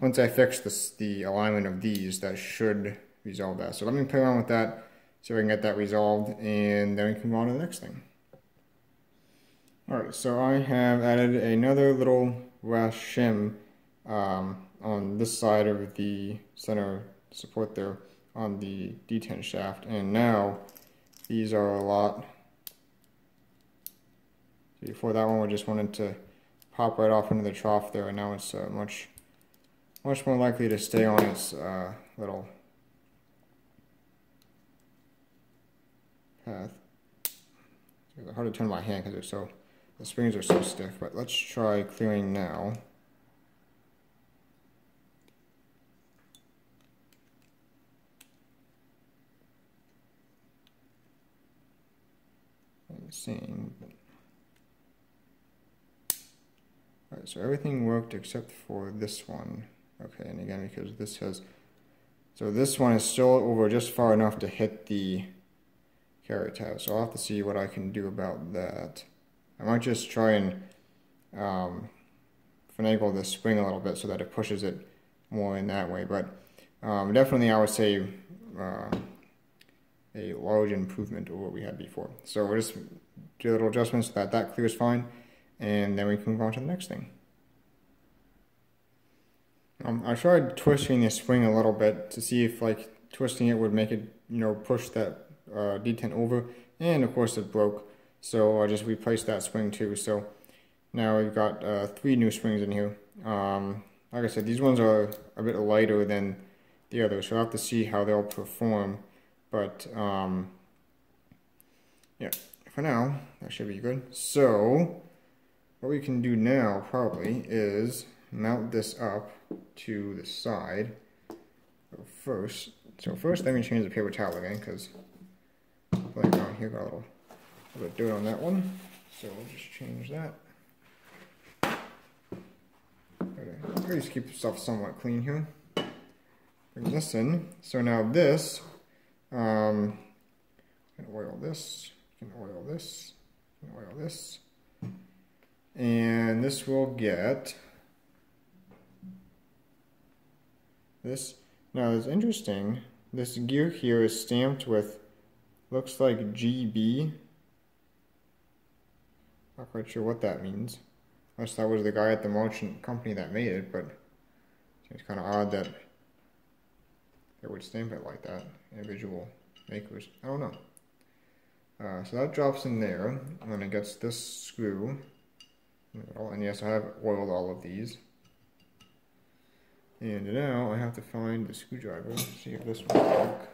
once I fix the alignment of these, that should resolve that. So let me play around with that, see if I can get that resolved, and then we can move on to the next thing. Alright, so I have added another little brass shim on this side of the center support there on the detent shaft, and now these are a lot. Before that one, we just wanted to pop right off into the trough there, and now it's much more likely to stay on its little path. It's hard to turn my hand because the springs are so stiff. But let's try clearing now. Seeing. Alright, so everything worked except for this one. Okay, and again, because this has, so this one is still over just far enough to hit the carry tab. So I'll have to see what I can do about that. I might just try and finagle the spring a little bit so that it pushes it more in that way. But definitely I would say a large improvement over what we had before. So we'll just do a little adjustments so that that clears fine, and then we can move on to the next thing. I tried twisting the spring a little bit to see if like twisting it would make it, you know, push that detent over, and of course it broke. So I just replaced that spring too. So now we've got 3 new springs in here. Like I said, these ones are a bit lighter than the others, so I'll have to see how they'll perform. But Yeah, for now, that should be good. So, what we can do now probably is mount this up to the side. First, let me change the paper towel again, because right down here got a little bit of dirt on that one. So we'll just change that. At least keep stuff somewhat clean here. Bring this in. So now this, can oil this, can oil this, can oil this, and this will get this. Now it's interesting. This gear here is stamped with, looks like GB. Not quite sure what that means. Unless that was the guy at the Marchant company that made it, but it seems kind of odd that they would stamp it like that. Individual makers. I don't know. So that drops in there, and then it gets this screw. And yes, I have oiled all of these. And now I have to find the screwdriver, see if this will work.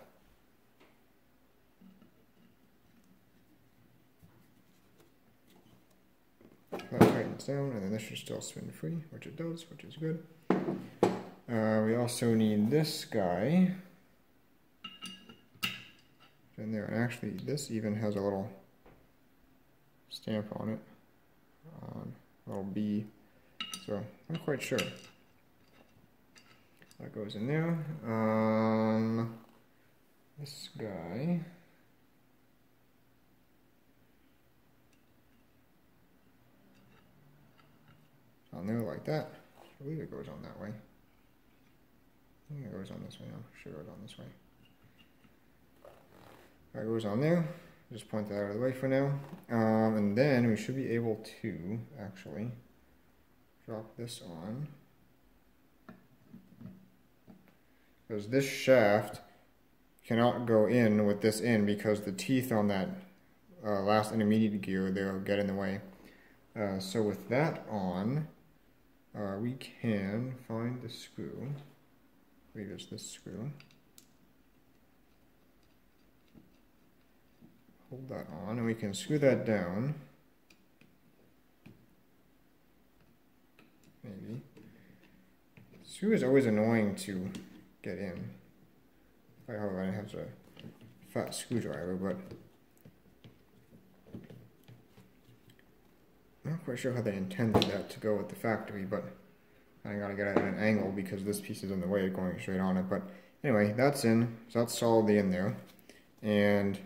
That tightens down, and then this should still spin free, which it does, which is good. We also need this guy in there, and actually this even has a little stamp on it, a little B, so I'm not quite sure. That goes in there. This guy. On there like that. I believe it goes on that way. I think it goes on this way now. Sure, it goes on this way. That goes on there. Just point that out of the way for now. And then we should be able to actually drop this on. Because this shaft cannot go in with this in because the teeth on that last intermediate gear, they'll get in the way. So with that on, we can find the screw. I believe it's this screw. Hold that on, and we can screw that down. Maybe. Screw is always annoying to get in. However, I have a fat screwdriver, but I'm not quite sure how they intended that to go with the factory, but I gotta get it at an angle because this piece is in the way of going straight on it. But anyway, that's in, so that's solidly in there. And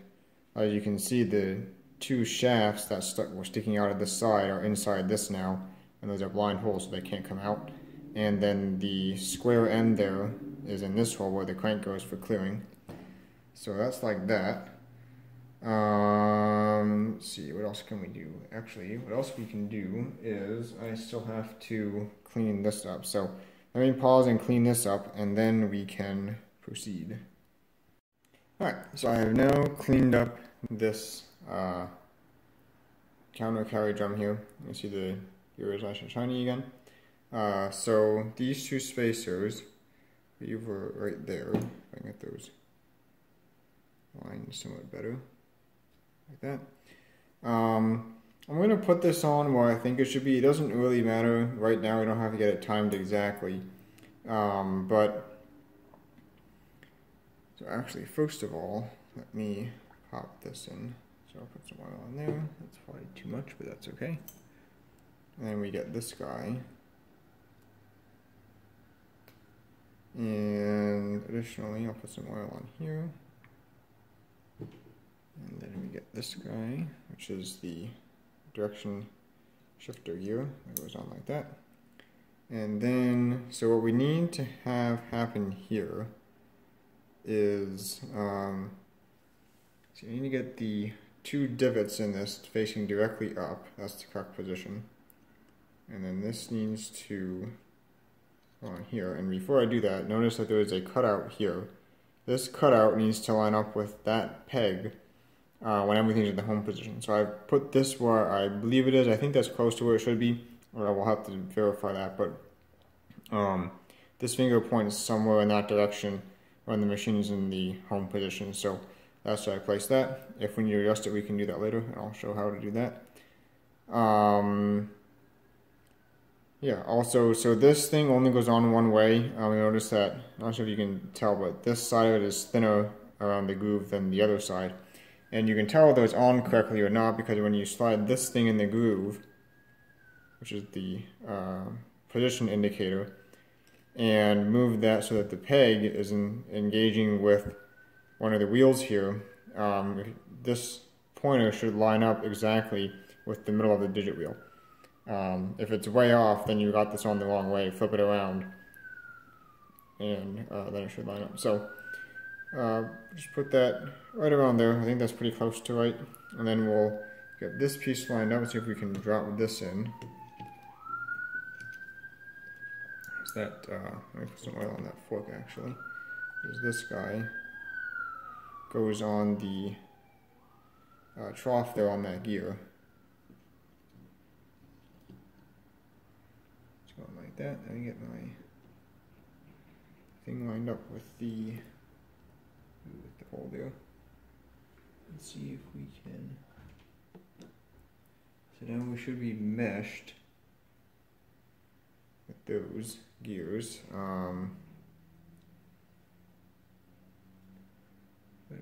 as you can see, the two shafts that were sticking out of this side are inside this now, and those are blind holes so they can't come out. And then the square end there is in this hole where the crank goes for clearing. So that's like that. Let's see, what else can we do? Actually, what else we can do is I still have to clean this up. So let me pause and clean this up, and then we can proceed. Alright, so I have now cleaned up this counter carry drum here. You can see the gear is nice and shiny again. So these two spacers, they were right there. If I can get those lines somewhat better, like that. I'm going to put this on where I think it should be. It doesn't really matter right now. We don't have to get it timed exactly. But so actually, first of all, let me pop this in. So I'll put some oil on there. That's probably too much, but that's okay. And then we get this guy. And additionally, I'll put some oil on here. And then we get this guy, which is the direction shifter gear. It goes on like that. And then, so what we need to have happen here is, so you need to get the two divots in this facing directly up. That's the correct position. And then this needs to go on here. And before I do that, notice that there is a cutout here. This cutout needs to line up with that peg when everything's in the home position. So I've put this where I believe it is. I think that's close to where it should be, or I will have to verify that. But this finger points somewhere in that direction when the machine is in the home position. So that's how I place that. If we need to adjust it, we can do that later, and I'll show how to do that. Yeah, also, so this thing only goes on one way. We notice that, I'm not sure if you can tell, but this side of it is thinner around the groove than the other side. And you can tell whether it's on correctly or not, because when you slide this thing in the groove, which is the position indicator, and move that so that the peg is engaging with one of the wheels here, this pointer should line up exactly with the middle of the digit wheel. If it's way off, then you got this on the wrong way. Flip it around, and then it should line up. So just put that right around there. I think that's pretty close to right. And then we'll get this piece lined up and see if we can drop this in. Is that, let me put some oil on that fork actually. Because this guy goes on the trough there on that gear. Like that, and I get my thing lined up with the hole there. Let's see if we can. So now we should be meshed with those gears. Right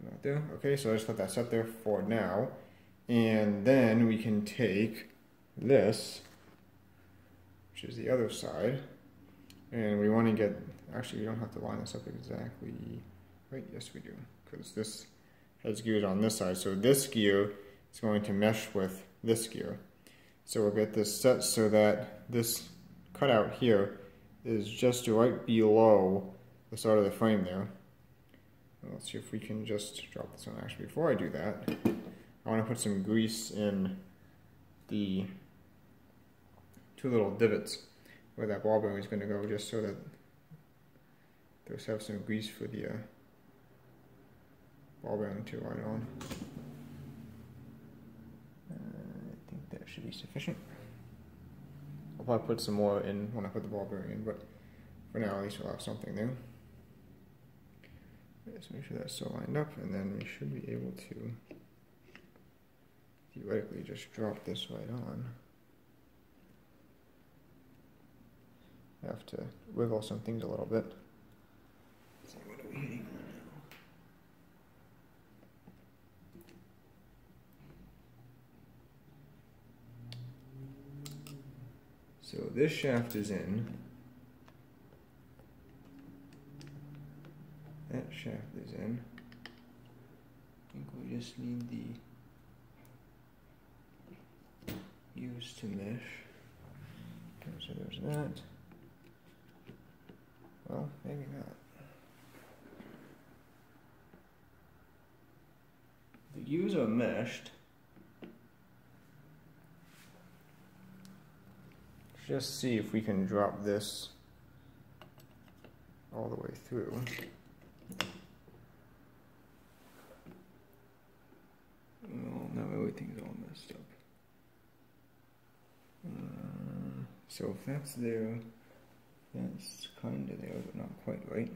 about there. Okay, so I just let that set there for now, and then we can take this, which is the other side, and we want to get, actually we don't have to line this up exactly right, yes we do, because this has gears on this side, so this gear is going to mesh with this gear. So we'll get this set so that this cutout here is just right below the start of the frame there. Let's see if we can just drop this on. Actually, before I do that, I want to put some grease in the two little divots where that ball bearing is going to go, just so that those have some grease for the ball bearing to run on. I think that should be sufficient. I'll probably put some more in when I put the ball bearing in, but for now at least we'll have something there. Let's make sure that's still lined up, and then we should be able to theoretically just drop this right on. I have to wiggle some things a little bit. Let's see, what are we hitting on now? So this shaft is in. That shaft is in. I think we just need the gears to mesh. Okay, so there's that. Well, maybe not. The gears are meshed. Just see if we can drop this all the way through. Well, now everything's all messed up. So if that's there, that's kind of there, but not quite right.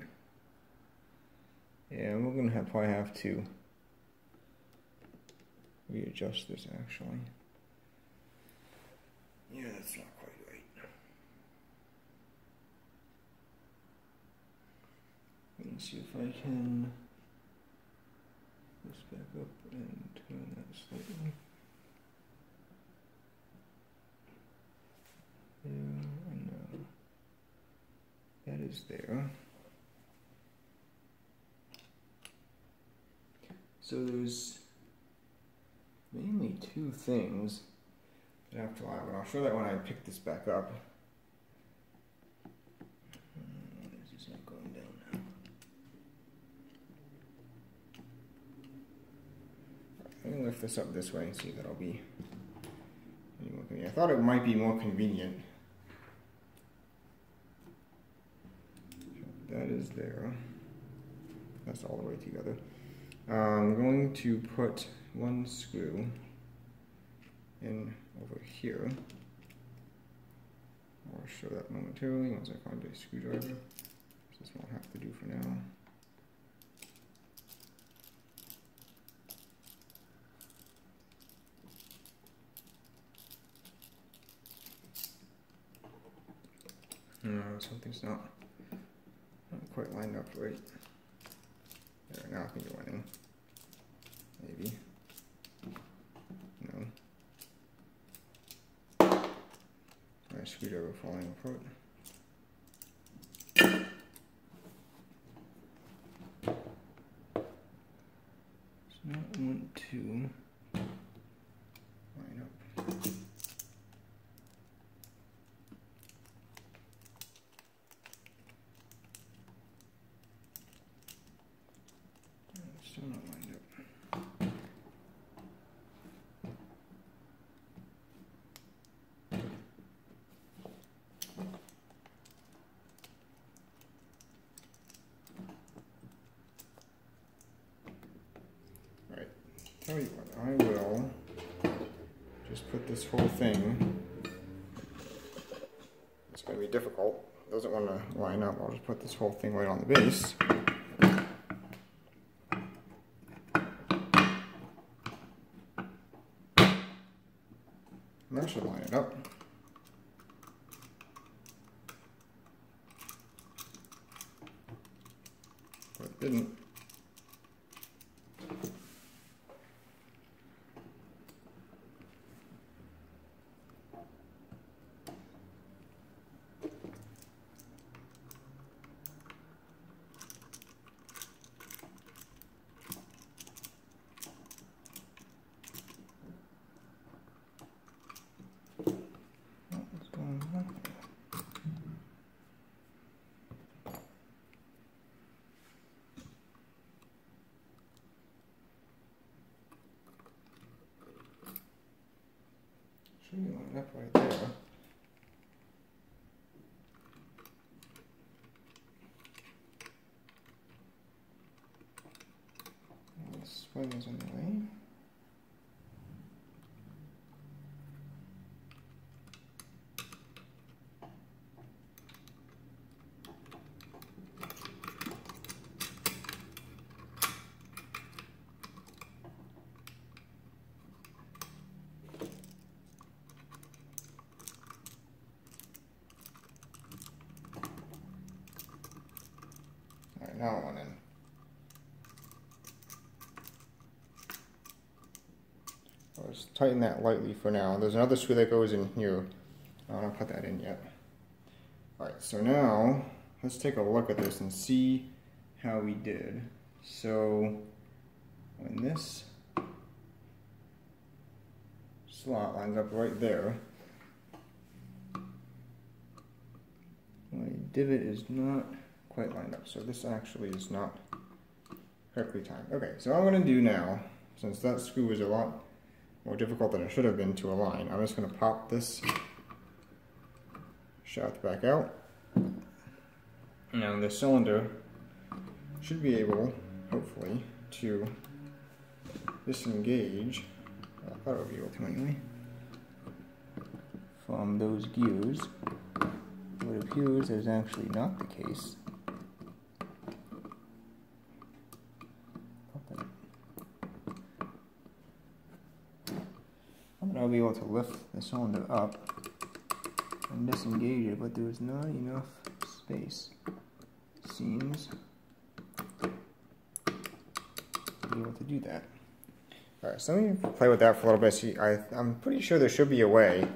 Yeah, we're going to probably have to readjust this actually. Yeah, that's not quite right. Let me see if I can this back up and turn that slightly. There, and that is there. So there's mainly two things that I have to line up, and I'll show that when I pick this back up. This is not going down now. Let me lift this up this way and see if that'll be any more convenient. I thought it might be more convenient. That is there. That's all the way together. I'm going to put one screw in over here. I'll show that momentarily once I find a screwdriver. This won't have to do for now. something's not quite lined up right. There, now I think it went in. Maybe. No. My screwdriver falling apart. It's not want to line up. Still not lined up. Right. Tell you what, I will just put this whole thing. It's going to be difficult. It doesn't want to line up. I'll just put this whole thing right on the base. That should line it up. But it didn't. Should be lined up right there. And the spring is in the way. Now I want in. I'll just tighten that lightly for now. There's another screw that goes in here. I don't put that in yet. Alright, so now let's take a look at this and see how we did. So when this slot lines up right there, my divot is not quite lined up, so this actually is not correctly timed. Okay, so what I'm going to do now, since that screw is a lot more difficult than it should have been to align, I'm just going to pop this shaft back out. Now the cylinder should be able, hopefully, to disengage. I thought it would be able to anyway, from those gears. What appears is actually not the case. I'll be able to lift the cylinder up and disengage it, but there's not enough space, it seems, to be able to do that. Alright, so let me play with that for a little bit. See, I'm pretty sure there should be a way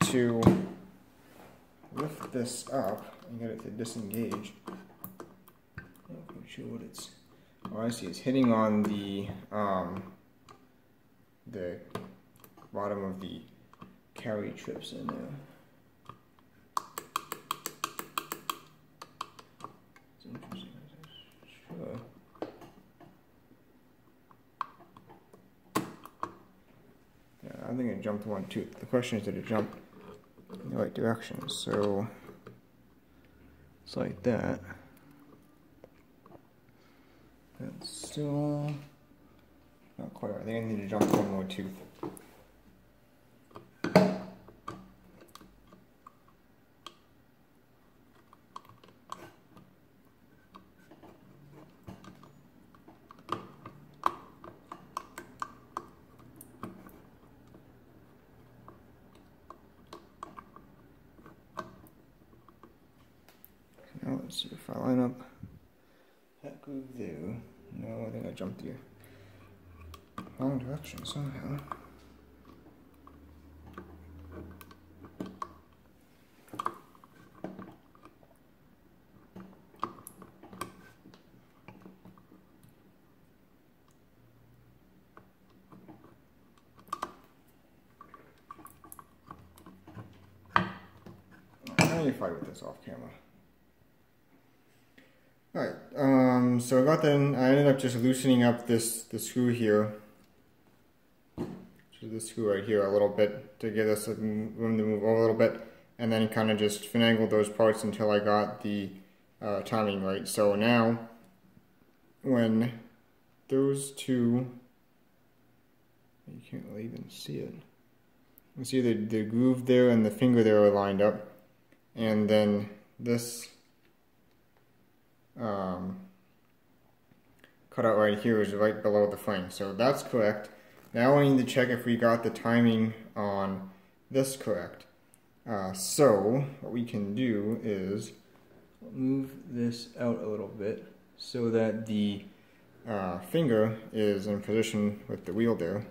to lift this up and get it to disengage. I'm not quite sure what it's... Oh, I see. It's hitting on the bottom of the carry trips in there. It's interesting. Sure. Yeah, I think it jumped one too. The question is, did it jump in the right direction? So it's like that. That's still not quite right. I think I need to jump one more tooth. let's see if I line up that groove there. No, I think I jumped the wrong direction somehow. I'll fight with this off camera. Alright, so I got then, I ended up just loosening up the screw here, which is this screw right here, a little bit to give us room to move over a little bit, and then kind of just finagled those parts until I got the timing right. So now, when those two, you can't really even see it. You see the groove there and the finger there are lined up, and then this cutout right here is right below the frame. So that's correct. Now we need to check if we got the timing on this correct. So what we can do is move this out a little bit so that the finger is in position with the wheel there.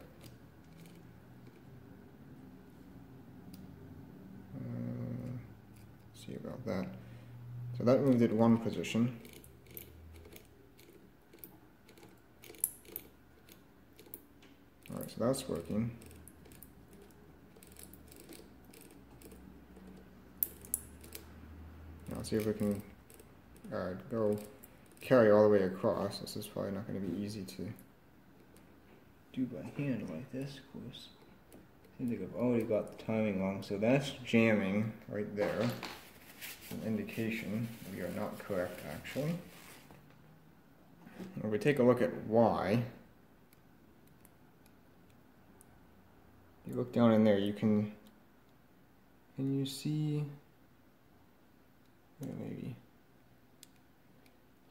See about that. So that moved it one position. Alright, so that's working. Now let's see if we can go carry all the way across. This is probably not going to be easy to do by hand like this, of course. Seems like I've already got the timing wrong, so that's jamming right there. An indication we are not correct, actually. If we take a look at why, you look down in there, you can you see, maybe.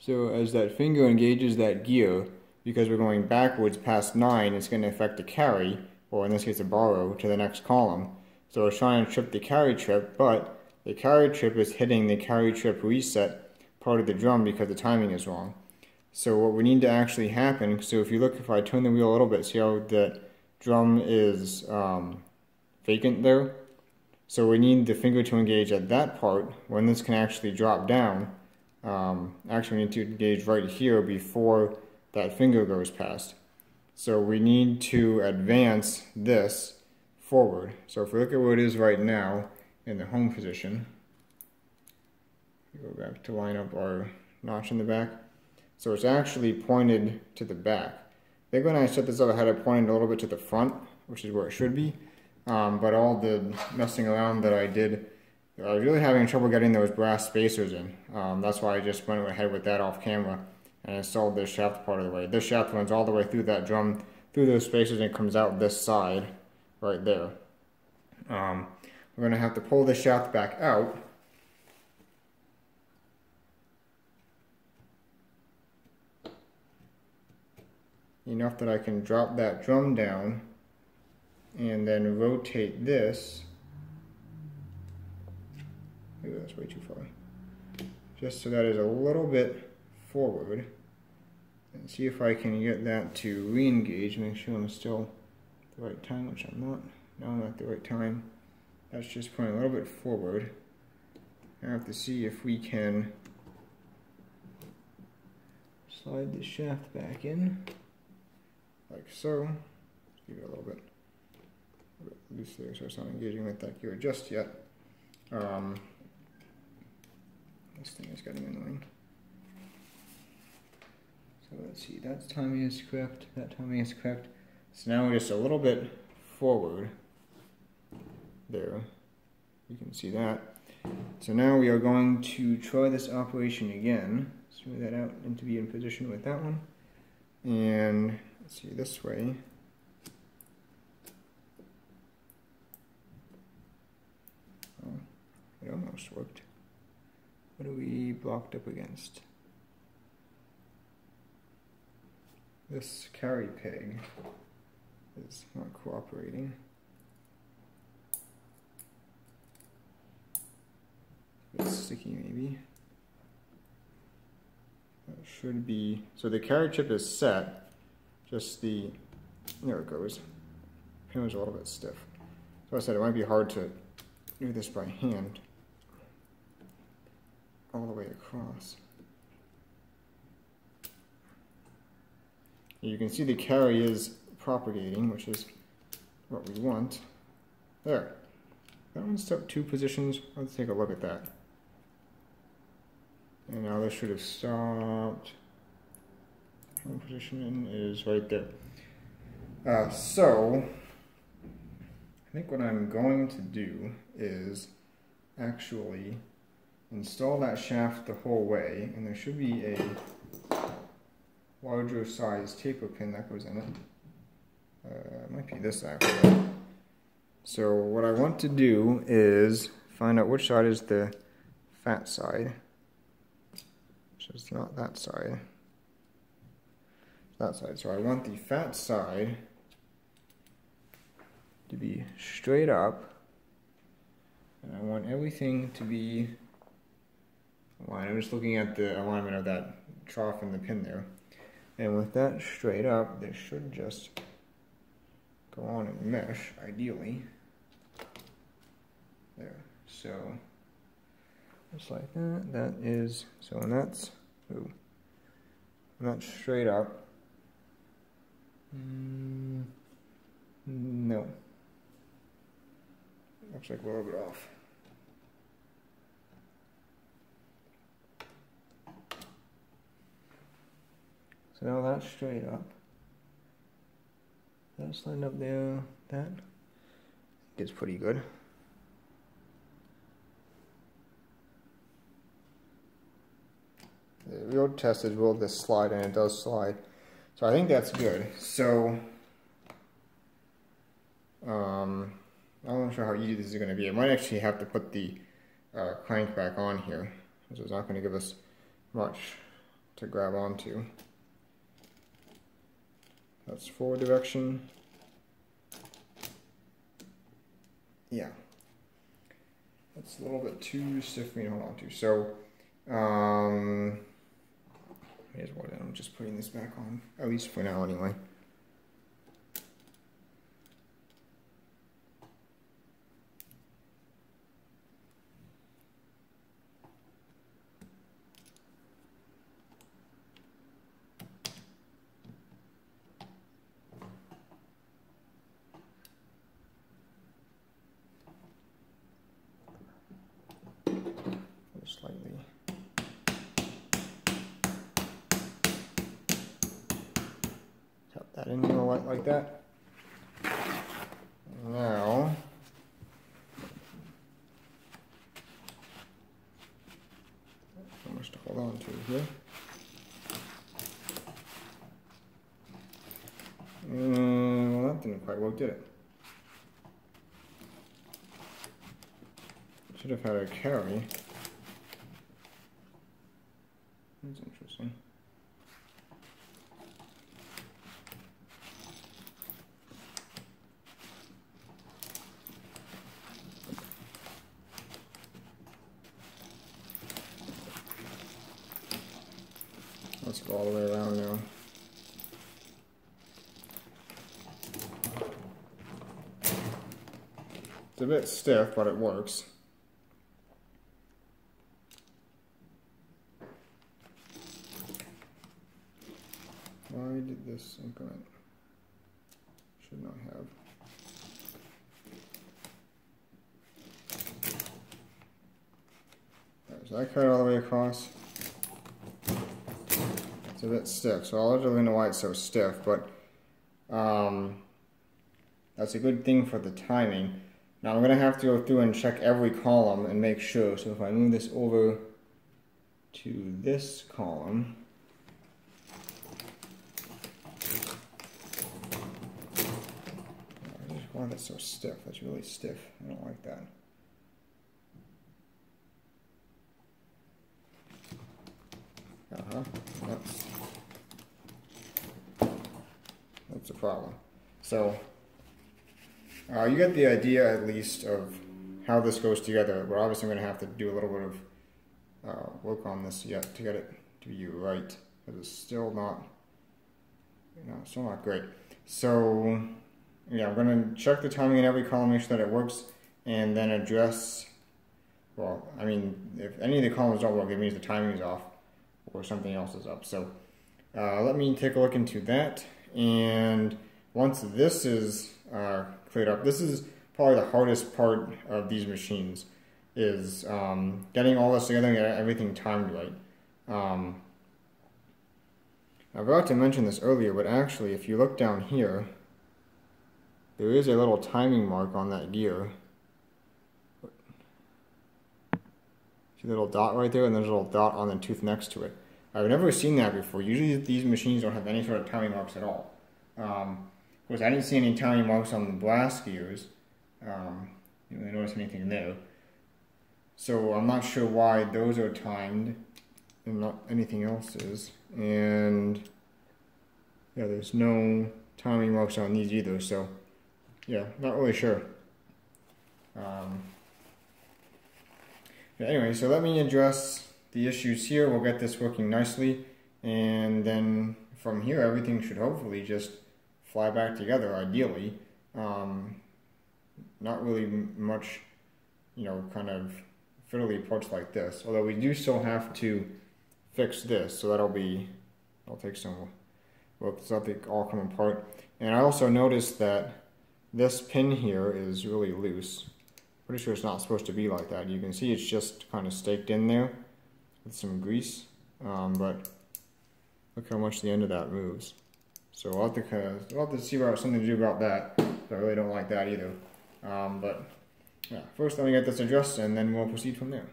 So as that finger engages that gear, because we're going backwards past 9, it's going to affect the carry, or in this case a borrow, to the next column. So it's trying to trip the carry trip, but the carry trip is hitting the carry trip reset part of the drum because the timing is wrong. So what we need to actually happen, so if you look, if I turn the wheel a little bit, see how the drum is vacant there? So we need the finger to engage at that part when this can actually drop down. Actually we need to engage right here before that finger goes past. So we need to advance this forward. So if we look at where it is right now in the home position, we go back to line up our notch in the back. So it's actually pointed to the back. I think when I set this up I had it pointed a little bit to the front, which is where it should be. But all the messing around that I did, I was really having trouble getting those brass spacers in. That's why I just went ahead with that off camera and installed this shaft part of the way. This shaft runs all the way through that drum, through those spacers, and comes out this side right there. We're going to have to pull the shaft back out. Enough that I can drop that drum down and then rotate this. Maybe that's way too far. Just so that is a little bit forward. And see if I can get that to re-engage, make sure I'm still at the right time, which I'm not. Now I'm at the right time. That's just pointing a little bit forward. I have to see if we can slide the shaft back in, like so. Give it a little bit loose there so it's not engaging with that gear just yet. This thing is getting annoying. So let's see, that timing is correct, that timing is correct. So now we're just a little bit forward. There, you can see that. So now we are going to try this operation again. Smooth that out and to be in position with that one. And let's see, this way. Oh, it almost worked. What are we blocked up against? This carry peg is not cooperating. It's sticky maybe. That should be, so the carriage chip is set, just the, there it goes. Pin was a little bit stiff. So I said it might be hard to do this by hand all the way across. You can see the carry is propagating, which is what we want. There. That one's up 2 positions. Let's take a look at that. And now this should have stopped. One position is right there. So, I think what I'm going to do is actually install that shaft the whole way, and there should be a larger size taper pin that goes in it. It might be this actually. So what I want to do is find out which side is the fat side, which is not that side. That side. So I want the fat side to be straight up, and I want everything to be aligned. I'm just looking at the alignment of that trough and the pin there. And with that straight up, this should just go on and mesh, ideally. There. So, just like that. That is, so when that's, ooh, when that's straight up. No. Looks like we're a little bit off. So now that's straight up. That's lined up there. That gets pretty good. The real test is will this slide, and it does slide. So I think that's good. So I'm not sure how easy this is going to be. I might actually have to put the crank back on here, because it's not going to give us much to grab onto. That's forward direction. Yeah. That's a little bit too stiff for me to hold on to. So, here's what I'm just putting this back on, at least for now anyway. Slightly. Tap that in real light like that. Now, how much to hold on to here? Well, that didn't quite work, did it? Should have had a carry. That's interesting. Let's go all the way around now. It's a bit stiff, but it works. Why did this increment? Should not have. There's that cut all the way across. It's a bit stiff, so I'll let you know why it's so stiff, but that's a good thing for the timing. Now I'm going to have to go through and check every column and make sure. So if I move this over to this column, oh, that's so stiff. That's really stiff. I don't like that. That's a problem. So you get the idea at least of how this goes together. We're obviously going to have to do a little bit of work on this yet to get it to be right, because it's still not, still not great. So yeah, I'm going to check the timing in every column, make sure that it works, and then address, well, I mean, if any of the columns don't work, it means the timing is off or something else is up. So let me take a look into that, and once this is cleared up, this is probably the hardest part of these machines, is getting all this together and get everything timed right. I forgot to mention this earlier, but actually if you look down here, there is a little timing mark on that gear. See the little dot right there, and there's a little dot on the tooth next to it. I've never seen that before. Usually these machines don't have any sort of timing marks at all. Of course, I didn't see any timing marks on the blast gears. You didn't notice anything there. So I'm not sure why those are timed and not anything else is. And yeah, there's no timing marks on these either, so yeah, not really sure. Anyway, so let me address the issues here. We'll get this working nicely, and then from here everything should hopefully just fly back together, ideally. Not really much, kind of fiddly parts like this, although we do still have to fix this, so that'll take some work. So they all come apart. And I also noticed that this pin here is really loose. Pretty sure it's not supposed to be like that. You can see it's just kind of staked in there with some grease, but look how much the end of that moves. So we'll have to see about something to do about that. I really don't like that either. But yeah, first let me get this addressed, and then we'll proceed from there.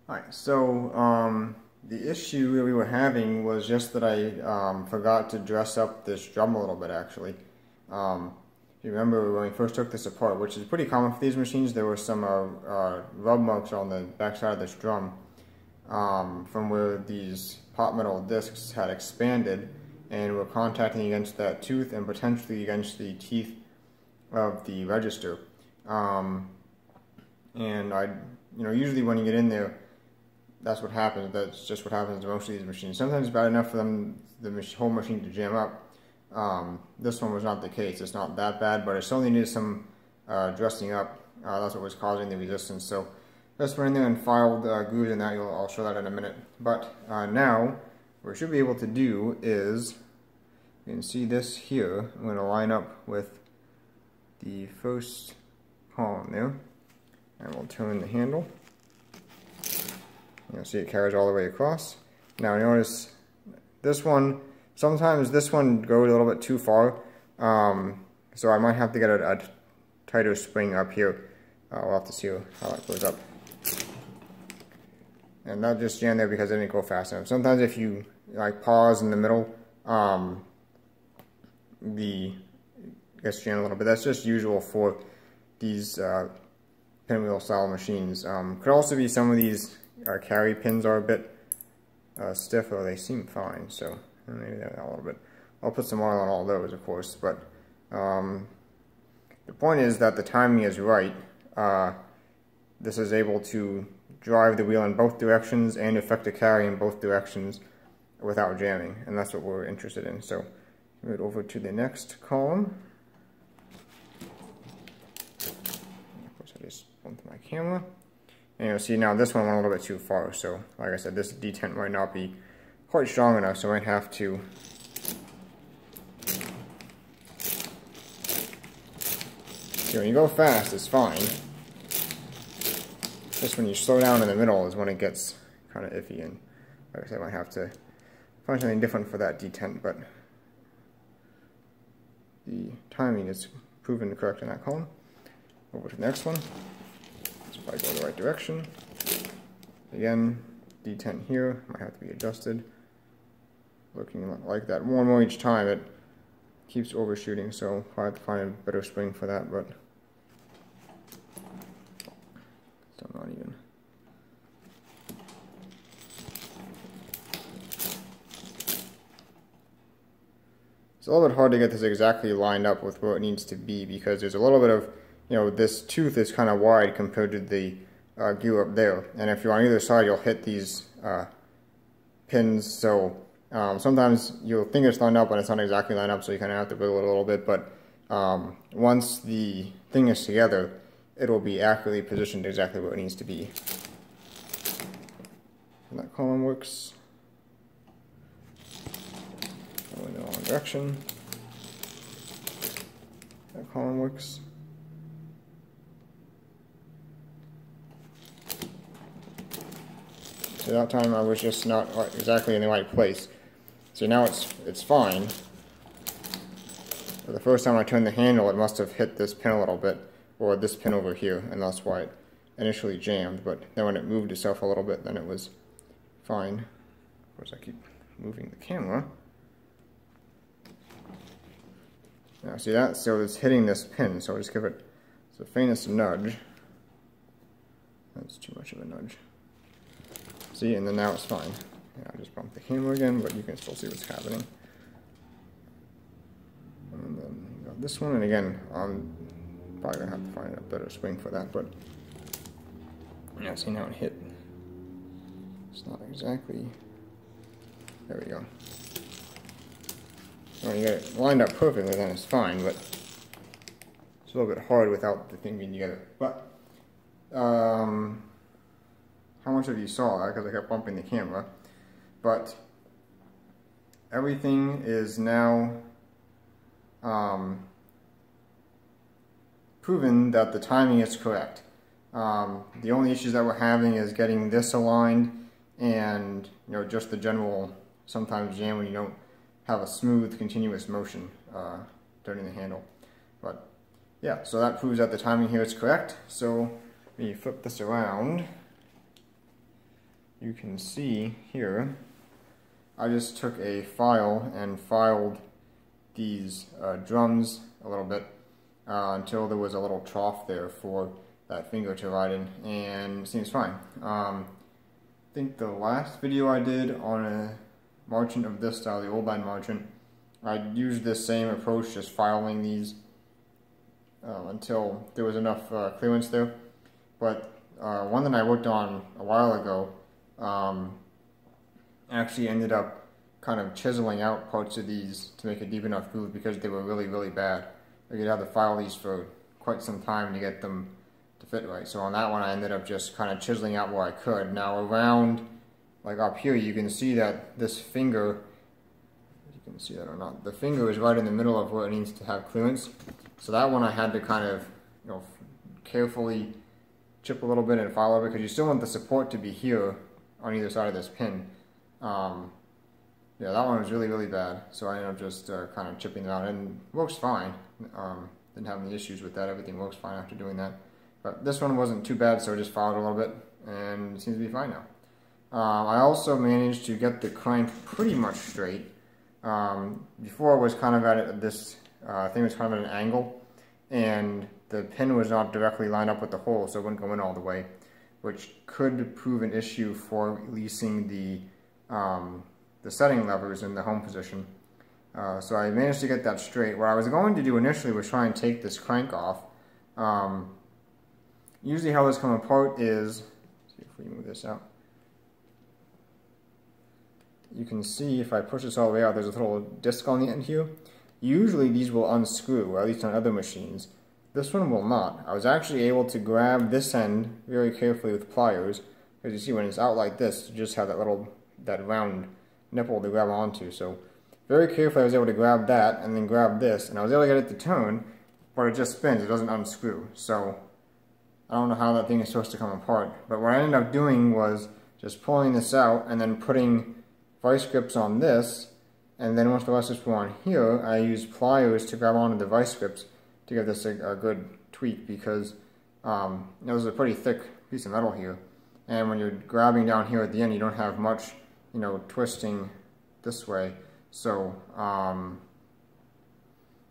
Alright, so the issue that we were having was just that I forgot to dress up this drum a little bit, actually. If you remember when we first took this apart, which is pretty common for these machines, there were some rub marks on the backside of this drum from where these pot metal discs had expanded and were contacting against that tooth and potentially against the teeth of the register. And usually when you get in there, that's what happens. That's just what happens to most of these machines. Sometimes it's bad enough for the whole machine to jam up. This one was not the case. It's not that bad, but it certainly needed some dressing up. That's what was causing the resistance. So just went in there and filed glues in that. I'll show that in a minute. But now, what we should be able to do is, you can see this here. I'm going to line up with the first column there, and we'll turn the handle. You'll see it carries all the way across. Now notice this one, sometimes this one goes a little bit too far, so I might have to get a tighter spring up here. We'll have to see how it goes up. And that just jammed there because it didn't go fast enough. Sometimes if you pause in the middle, it gets jammed a little bit. That's just usual for these pinwheel style machines. Could also be some of these carry pins are a bit stiff, or they seem fine, so maybe they're a little bit. I'll put some oil on all those, of course, but the point is that the timing is right. This is able to drive the wheel in both directions and affect the carry in both directions without jamming, and that's what we're interested in. So move it over to the next column. Of course, I just bumped my camera. And you'll see now this one went a little bit too far, so like I said, this detent might not be quite strong enough, so I might have to see, when you go fast, it's fine. Just when you slow down in the middle is when it gets kind of iffy, and like I said, I might have to find something different for that detent, but the timing is proven correct in that column. Over to the next one. Probably go the right direction. Again, detent here might have to be adjusted. Looking like that more and more each time, it keeps overshooting, so I'll have to find a better spring for that, but still not even. It's a little bit hard to get this exactly lined up with where it needs to be because there's a little bit of, this tooth is kind of wide compared to the gear up there. And if you're on either side, you'll hit these pins. So sometimes you'll think it's lined up, but it's not exactly lined up, so you kind of have to wiggle it a little bit. But once the thing is together, it'll be accurately positioned exactly where it needs to be. And that column works. Going in the wrong direction. That column works. So that time I was just not exactly in the right place. So now it's fine. But the first time I turned the handle, it must have hit this pin a little bit, or this pin over here, and that's why it initially jammed. But then when it moved itself a little bit, then it was fine. Of course, I keep moving the camera. Now see that? So it's hitting this pin, so I'll just give it the faintest nudge. That's too much of a nudge. See, and then now it's fine. Yeah, I just bumped the camera again, but you can still see what's happening. And then got this one, and again, I'm probably gonna have to find a better spring for that, but yeah, see now it hit. It's not exactly. There we go. When you get it lined up perfectly, then it's fine, but it's a little bit hard without the thing being together. But how much of you saw that, because I kept bumping the camera, but everything is now proven that the timing is correct. The only issues that we're having is getting this aligned and just the general sometimes jam when you don't have a smooth continuous motion turning the handle. But yeah, so that proves that the timing here is correct. So when you flip this around, you can see here, I just took a file and filed these drums a little bit until there was a little trough there for that finger to ride in, and it seems fine. I think the last video I did on a Marchant of this style, the old line Marchant, I used this same approach, just filing these until there was enough clearance there. But one that I worked on a while ago actually ended up kind of chiseling out parts of these to make a deep enough groove because they were really, really bad. Like you'd have to file these for quite some time to get them to fit right. So on that one I ended up just kind of chiseling out where I could. Now around, like up here, you can see that this finger, you can see that or not, the finger is right in the middle of where it needs to have clearance. So that one I had to kind of, carefully chip a little bit and file over because you still want the support to be here on either side of this pin. Yeah, that one was really, really bad. So I ended up just kind of chipping it out, and it works fine. Didn't have any issues with that. Everything works fine after doing that. But this one wasn't too bad, so I just filed a little bit, and it seems to be fine now. I also managed to get the crank pretty much straight. Before it was kind of at this thing was kind of at an angle, and the pin was not directly lined up with the hole, so it wouldn't go in all the way, which could prove an issue for releasing the setting levers in the home position. So I managed to get that straight. What I was going to do initially was try and take this crank off. Usually how this comes apart is, see if we move this out. You can see if I push this all the way out, there's a little disc on the end here. Usually these will unscrew, or at least on other machines. This one will not. I was actually able to grab this end very carefully with pliers, because you see when it's out like this, you just have that round nipple to grab onto. So very carefully I was able to grab that and then grab this, and I was able to get it to turn, but it just spins, it doesn't unscrew. So I don't know how that thing is supposed to come apart, but what I ended up doing was just pulling this out and then putting vice grips on this, and then once the vice grips were on here, I used pliers to grab onto the vice grips to give this a good tweak, because there's a pretty thick piece of metal here, and when you're grabbing down here at the end, you don't have much twisting this way. So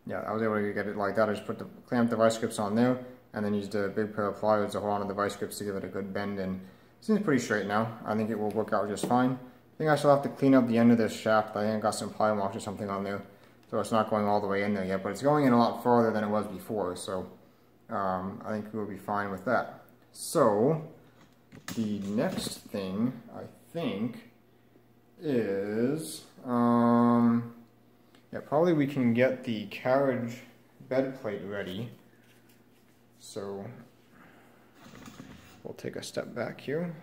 yeah, I was able to get it like that. I just clamped the vice grips on there, and then used a big pair of pliers to hold onto the vice grips to give it a good bend, and it seems pretty straight now. I think it will work out just fine. I think I still have to clean up the end of this shaft. I think I got some ply marks or something on there, so it's not going all the way in there yet, but it's going in a lot farther than it was before, so I think we'll be fine with that. So the next thing, I think, is, yeah, probably we can get the carriage bed plate ready. So we'll take a step back here.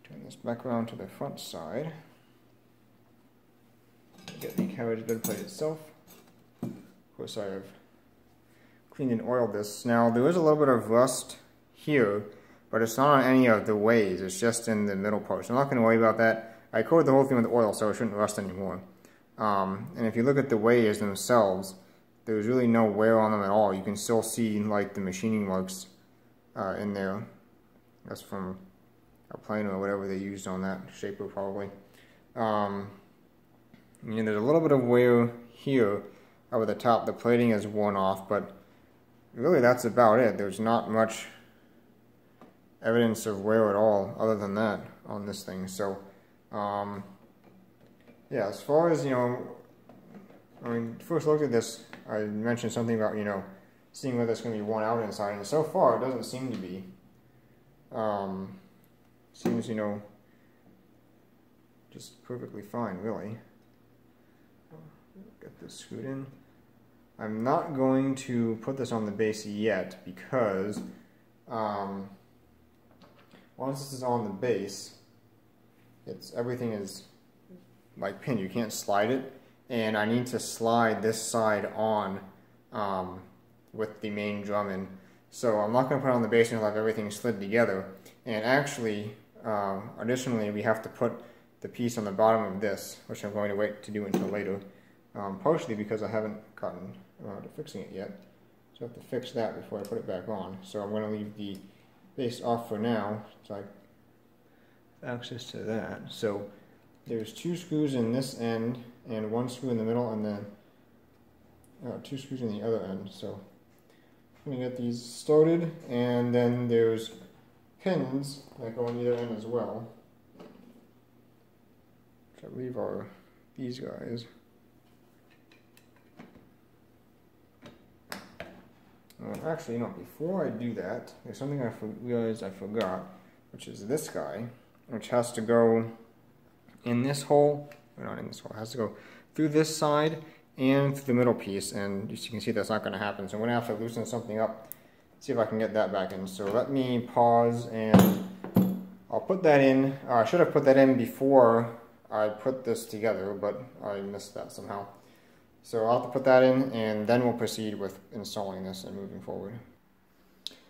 Turn this back around to the front side. Get the carriage bed plate itself. Of course, I have cleaned and oiled this. Now, there is a little bit of rust here, but it's not on any of the ways. It's just in the middle part. So I'm not going to worry about that. I coated the whole thing with oil, so it shouldn't rust anymore. And if you look at the ways themselves, there's really no wear on them at all. You can still see like the machining marks in there. That's from a plane or whatever they used on that shaper, probably. There's a little bit of wear here over the top. The plating is worn off, but really that's about it. There's not much evidence of wear at all other than that on this thing. So yeah, as far as, first looked at this, I mentioned something about, seeing whether it's going to be worn out inside, and so far it doesn't seem to be. Seems, just perfectly fine, really. Get this screwed in. I'm not going to put this on the base yet because once this is on the base, everything is like pinned. You can't slide it, and I need to slide this side on with the main drum in. So I'm not going to put it on the base until I have everything slid together. And actually, additionally, we have to put the piece on the bottom of this, which I'm going to wait to do until later. Partially because I haven't gotten around to fixing it yet. So I have to fix that before I put it back on. So I'm going to leave the base off for now, so I have access to that. So there's 2 screws in this end, and 1 screw in the middle, and then 2 screws in the other end. So I'm going to get these started, and then there's pins that go on either end as well, which I believe are these guys. Actually, before I do that, there's something I realized I forgot, which is this guy, which has to go in this hole, or not in this hole, it has to go through this side and through the middle piece, and as you can see, that's not going to happen. So I'm going to have to loosen something up, see if I can get that back in. So let me pause, and I'll put that in. I should have put that in before I put this together, but I missed that somehow. So I'll have to put that in, and then we'll proceed with installing this and moving forward.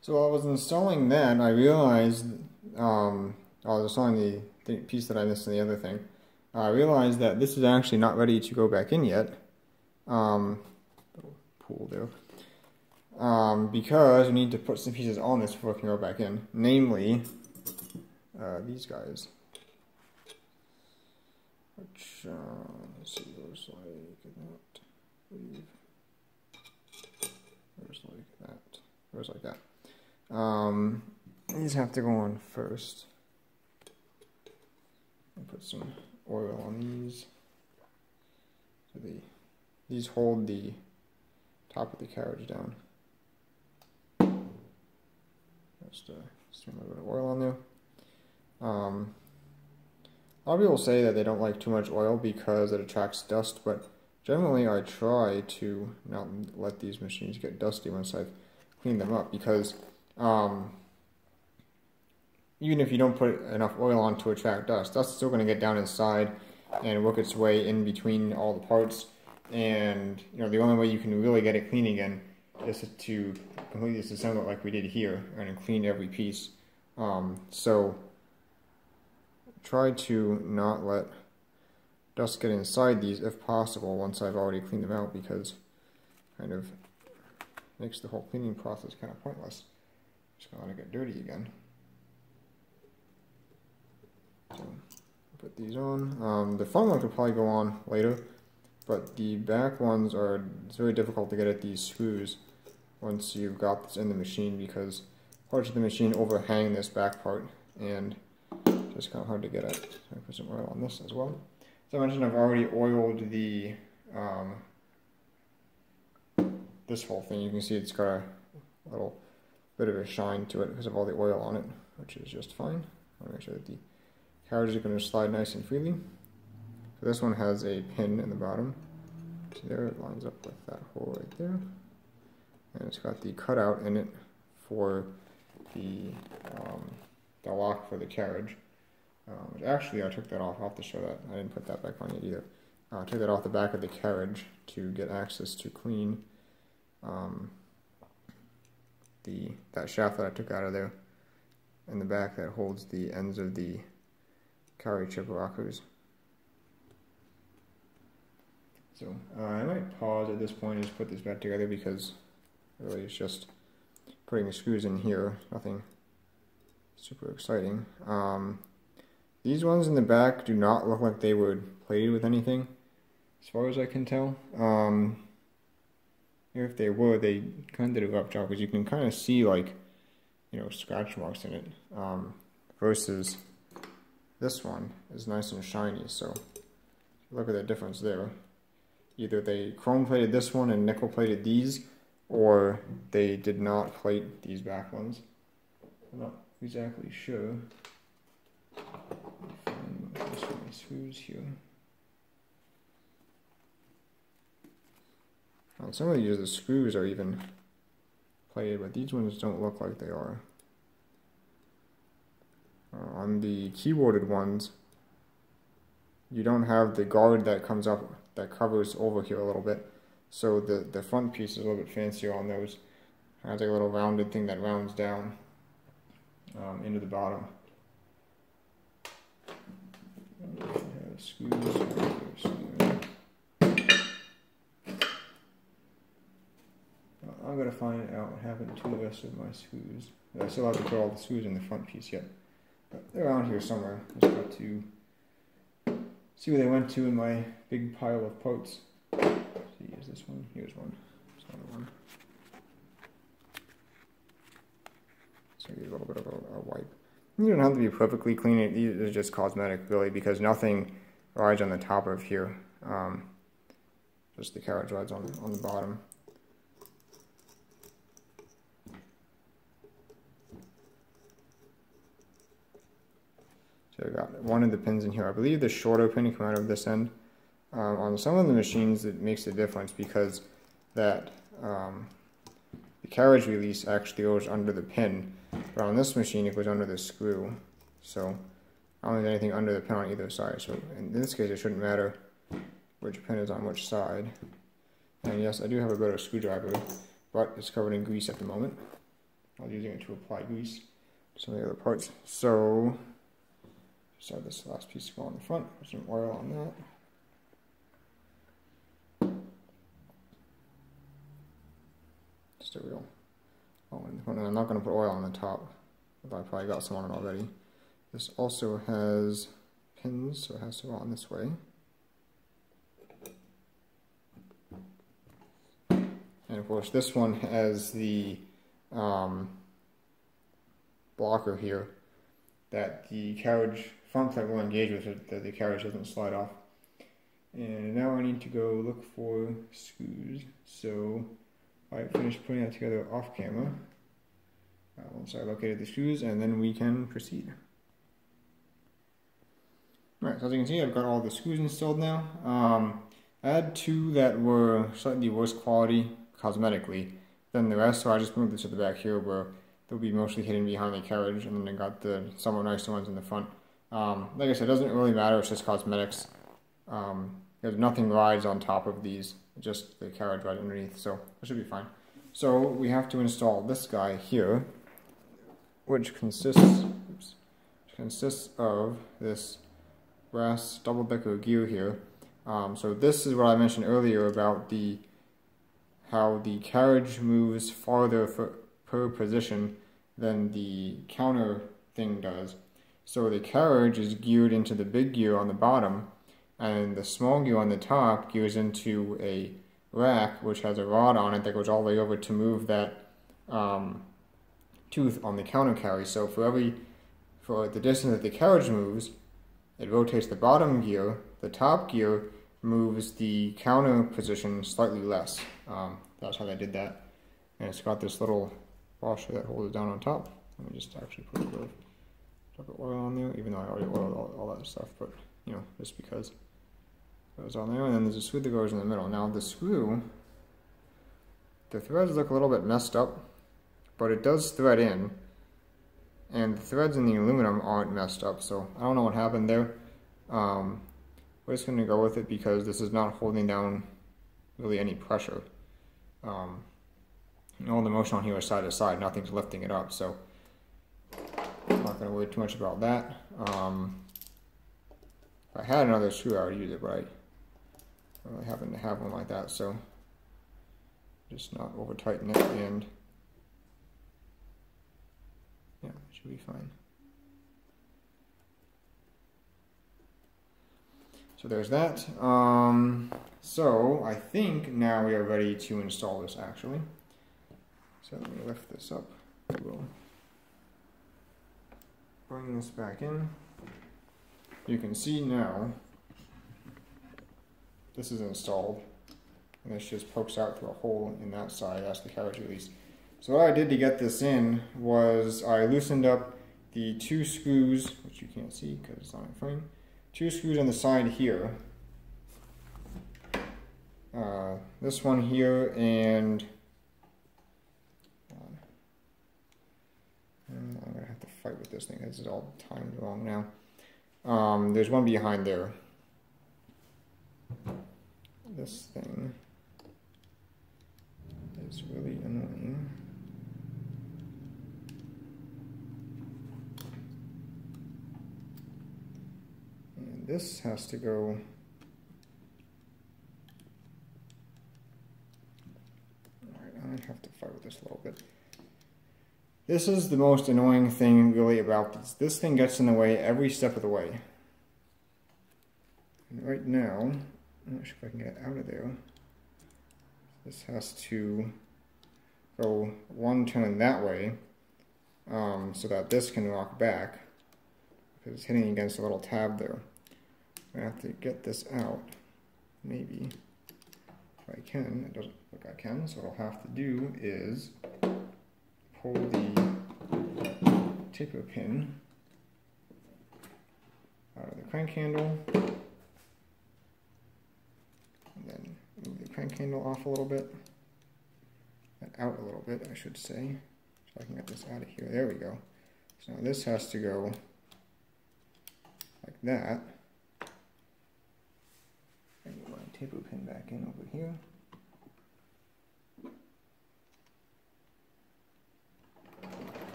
So while I was installing that, I realized, while I was installing the piece that I missed in the other thing, I realized that this is actually not ready to go back in yet. Little pool there. Because we need to put some pieces on this before it can go back in, namely these guys. Which, let's see, goes like that, goes like that. These have to go on first. And put some oil on these. So these hold the top of the carriage down. Just a little bit of oil on there. A lot of people say that they don't like too much oil because it attracts dust, but generally I try to not let these machines get dusty once I've cleaned them up, because even if you don't put enough oil on to attract dust, dust is still going to get down inside and work its way in between all the parts, and the only way you can really get it clean again is to completely disassemble it like we did here and clean every piece. So try to not let dust get inside these if possible once I've already cleaned them out, because it kind of makes the whole cleaning process kind of pointless. Just gonna let it get dirty again. So put these on. The front one could probably go on later, but the back ones it's very difficult to get at these screws once you've got this in the machine, because parts of the machine overhang this back part, and it's kind of hard to get at. So I put some oil on this as well. As I mentioned, I've already oiled the this whole thing. You can see it's got a little bit of a shine to it because of all the oil on it. which is just fine. I want to make sure that the carriage is going to slide nice and freely. So this one has a pin in the bottom. So there it lines up with that hole right there. And it's got the cutout in it for the lock for the carriage. Actually, I took that off. I'll have to show that. I didn't put that back on yet either. I took that off the back of the carriage to get access to clean that shaft that I took out of there in the back that holds the ends of the carriage chip rockers. So I might pause at this point and just put this back together because really it's just putting the screws in here, nothing super exciting. These ones in the back do not look like they were plated with anything, as far as I can tell. If they were, they kind of did a rough job because you can kind of see, like, you know, scratch marks in it. Versus this one is nice and shiny. So look at the difference there. Either they chrome plated this one and nickel plated these, or they did not plate these back ones. I'm not exactly sure. Find my screws here. On some of these, the screws are even plated, but these ones don't look like they are. On the keyboarded ones, you don't have the guard that comes up, that covers over here a little bit. So the front piece is a little bit fancier on those. It has like a little rounded thing that rounds down into the bottom. Screws right here somewhere. I'm going to find out what happened to the rest of my screws. I still have to put all the screws in the front piece yet. But they're around here somewhere. Just got to see where they went to in my big pile of parts. Let's see, is this one? Here's one. There's another one. So give a little bit of a wipe. You don't have to be perfectly clean. It is just cosmetic, really, because nothing rides on the top of here. Just the carriage rides on the bottom. So I got one of the pins in here. I believe the shorter pin come out of this end. On some of the machines, it makes a difference because that the carriage release actually goes under the pin, but on this machine it goes under the screw. So I don't have anything under the pin on either side. So in this case, it shouldn't matter which pin is on which side. And yes, I do have a better screwdriver, but it's covered in grease at the moment. I was using it to apply grease to some of the other parts. So just have this last piece to go on the front. Put some oil on that. Just a real oil in the front. And I'm not going to put oil on the top, but I probably got some on it already. This also has pins, so it has to go on this way. And of course, this one has the blocker here that the carriage front plate will engage with, it, that the carriage doesn't slide off. And now I need to go look for screws. So I finished putting that together off camera. Once I located the screws, and then we can proceed. Alright, so as you can see, I've got all the screws installed now. I had two that were slightly worse quality cosmetically than the rest, so I just moved this to the back here where they'll be mostly hidden behind the carriage, and then I got the somewhat nicer ones in the front. Like I said, it doesn't really matter, it's just cosmetics. There's nothing rides on top of these, just the carriage rides underneath, so that should be fine. So we have to install this guy here, which consists of this brass double-decker gear here. So this is what I mentioned earlier about how the carriage moves farther per position than the counter thing does. So the carriage is geared into the big gear on the bottom, and the small gear on the top gears into a rack which has a rod on it that goes all the way over to move that tooth on the counter carry. So for the distance that the carriage moves, it rotates the bottom gear. The top gear moves the counter position slightly less. That's how they did that. And it's got this little washer that holds it down on top. Let me just actually put a little Put oil on there, even though I already oiled all that stuff, but you know, just because it was on there. And then there's a screw that goes in the middle. Now the screw, the threads look a little bit messed up, but it does thread in, and the threads in the aluminum aren't messed up, so I don't know what happened there. We're just going to go with it because this is not holding down really any pressure. All the motion on here is side to side, nothing's lifting it up, so I'm not going to worry too much about that. If I had another screw, I would use it, but I don't really happen to have one like that, so just not over tighten it, and yeah, it should be fine. So there's that. So I think now we are ready to install this actually. So let me lift this up. We'll bring this back in. You can see now this is installed, and this just pokes out through a hole in that side. That's the carriage release. So what I did to get this in was I loosened up the 2 screws, which you can't see because it's on a frame. 2 screws on the side here. This one here, and I'm going to have to fight with this thing. This is all timed wrong now. There's one behind there. This thing is really annoying. And this has to go I have to fight with this a little bit. This is the most annoying thing really about these. This thing gets in the way every step of the way. And right now, I'm not sure if I can get it out of there. This has to go one turn that way so that this can rock back because it's hitting against a little tab there. I have to get this out, maybe. If I can, it doesn't look like I can, so what I'll have to do is pull the taper pin out of the crank handle, and then move the crank handle off a little bit, and out a little bit, I should say, so I can get this out of here. There we go. So now this has to go like that. I get my taper pin back in over here.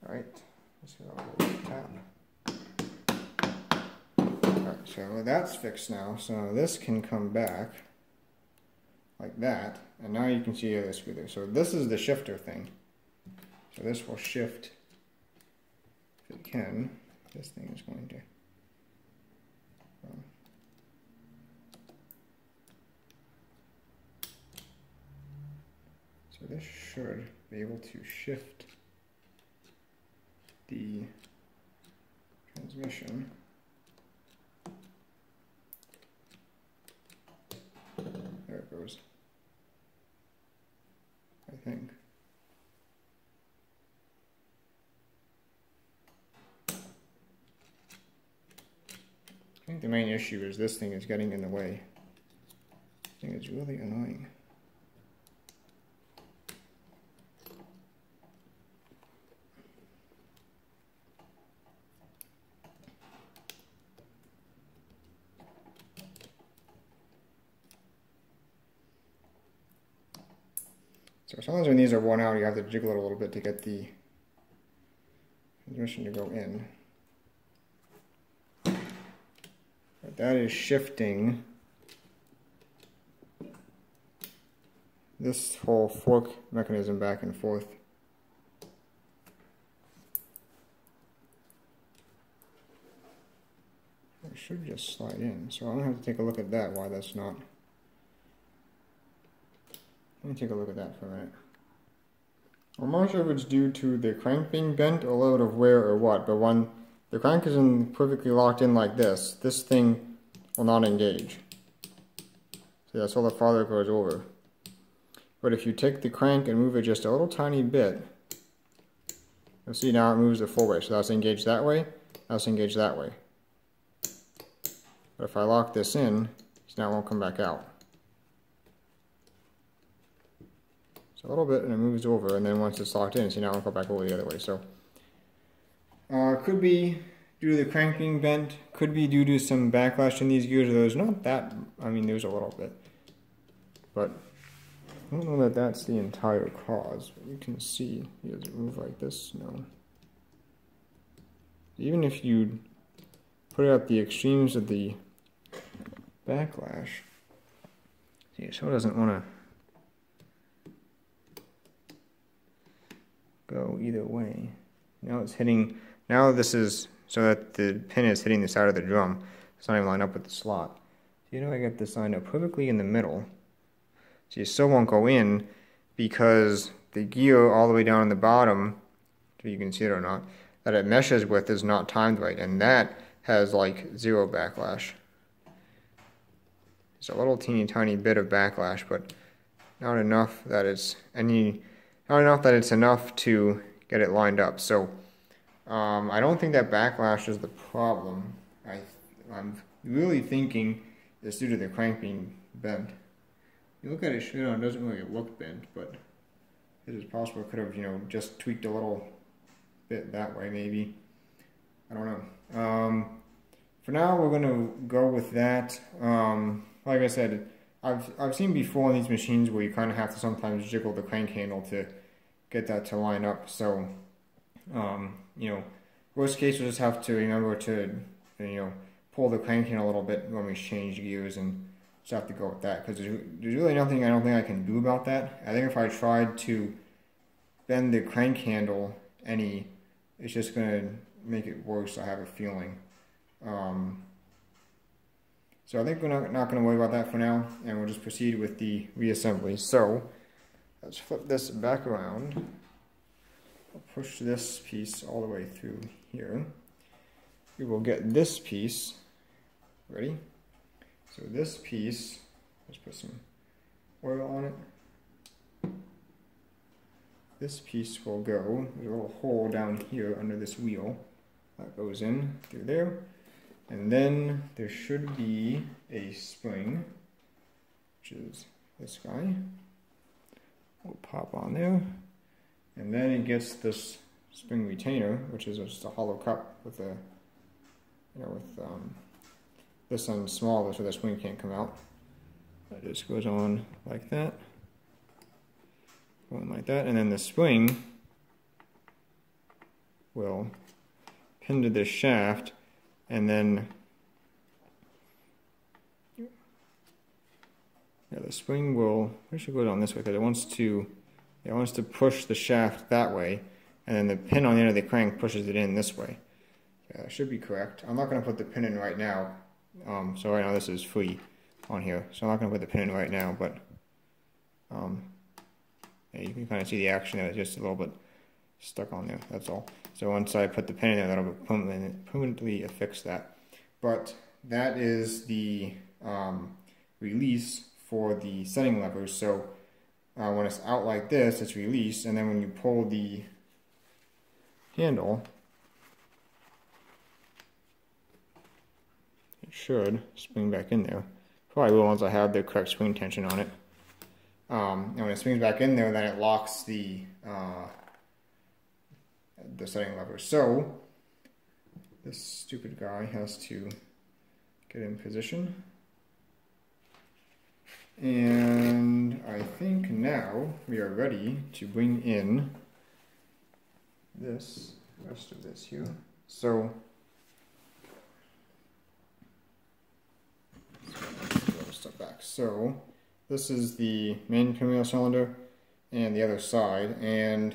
Alright, let's get a little tap. Alright, so that's fixed now. So this can come back like that, and now you can see the screw there. So this is the shifter thing. So this will shift, if it can. This thing is going to so this should be able to shift the transmission. There it goes, I think. I think the main issue is this thing is getting in the way. I think it's really annoying. So sometimes when these are worn out, you have to jiggle it a little bit to get the transmission to go in. But that is shifting this whole fork mechanism back and forth. It should just slide in, so I'm going to have to take a look at that, why that's not. Let me take a look at that for a minute. I'm not sure if it's due to the crank being bent or a little bit of wear or what, but when the crank is perfectly locked in like this thing will not engage. See, that's all the farther it goes over. But if you take the crank and move it just a little tiny bit, you'll see now it moves the full way. So that's engaged that way, that's engaged that way. But if I lock this in, so now it won't come back out. So a little bit and it moves over, and then once it's locked in, see now it won't go back over the other way. So could be due to the crank being bent, could be due to some backlash in these gears. There's not that, I mean there's a little bit. But I don't know that that's the entire cause. But you can see, does it move like this? No. Even if you put out the extremes of the backlash, see, so it doesn't want to go either way. Now it's hitting, now this is so that the pin is hitting the side of the drum. It's not even lined up with the slot. So you know I get this lined up perfectly in the middle. So you still won't go in because the gear all the way down on the bottom, if you can see it or not, that it meshes with is not timed right, and that has like 0 backlash. It's a little teeny tiny bit of backlash, but not enough that it's enough to get it lined up. So I don't think that backlash is the problem. I'm really thinking it's due to the crank being bent. You look at it straight on, it doesn't really look bent, but it is possible it could have, you know, just tweaked a little bit that way maybe. I don't know. For now we're gonna go with that. Like I said, I've seen before on these machines where you kind of have to sometimes jiggle the crank handle to get that to line up. So, you know, worst case we'll just have to remember to, you know, pull the crank handle a little bit when we change gears, and just have to go with that, because there's really nothing I don't think I can do about that. I think if I tried to bend the crank handle any, it's just going to make it worse, I have a feeling. So I think we're not going to worry about that for now, and we'll just proceed with the reassembly. So let's flip this back around. I'll push this piece all the way through here. We will get this piece ready. So this piece, let's put some oil on it. This piece will go, there's a little hole down here under this wheel that goes in through there. And then there should be a spring, which is this guy. We'll pop on there. And then it gets this spring retainer, which is just a hollow cup with a, you know, with this one's smaller so the spring can't come out. That just goes on like that. Going like that, and then the spring will pin to this shaft, and then yeah, the spring will actually go down this way because it wants to push the shaft that way, and then the pin on the end of the crank pushes it in this way. Yeah, that should be correct. I'm not going to put the pin in right now. So right now this is free on here, so I'm not going to put the pin in right now, but yeah, you can kind of see the action there, it's just a little bit stuck on there, that's all. So once I put the pin in there, that'll permanently affix that. But that is the release for the setting levers. So when it's out like this, it's released, and then when you pull the handle, it should spring back in there. Probably will once I have the correct spring tension on it. And when it swings back in there, then it locks the setting lever. So this stupid guy has to get in position. And I think now we are ready to bring in this rest of this here. So step back. So this is the main pinwheel cylinder and the other side, and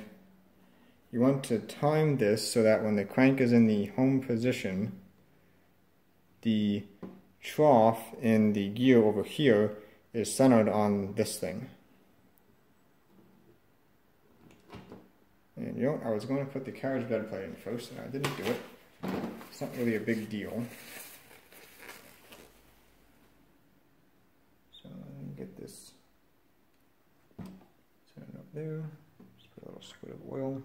you want to time this so that when the crank is in the home position, the trough in the gear over here is centered on this thing. And you know, I was going to put the carriage bed plate in first, and I didn't do it. It's not really a big deal. So let me get this there. Just put a little squirt of oil.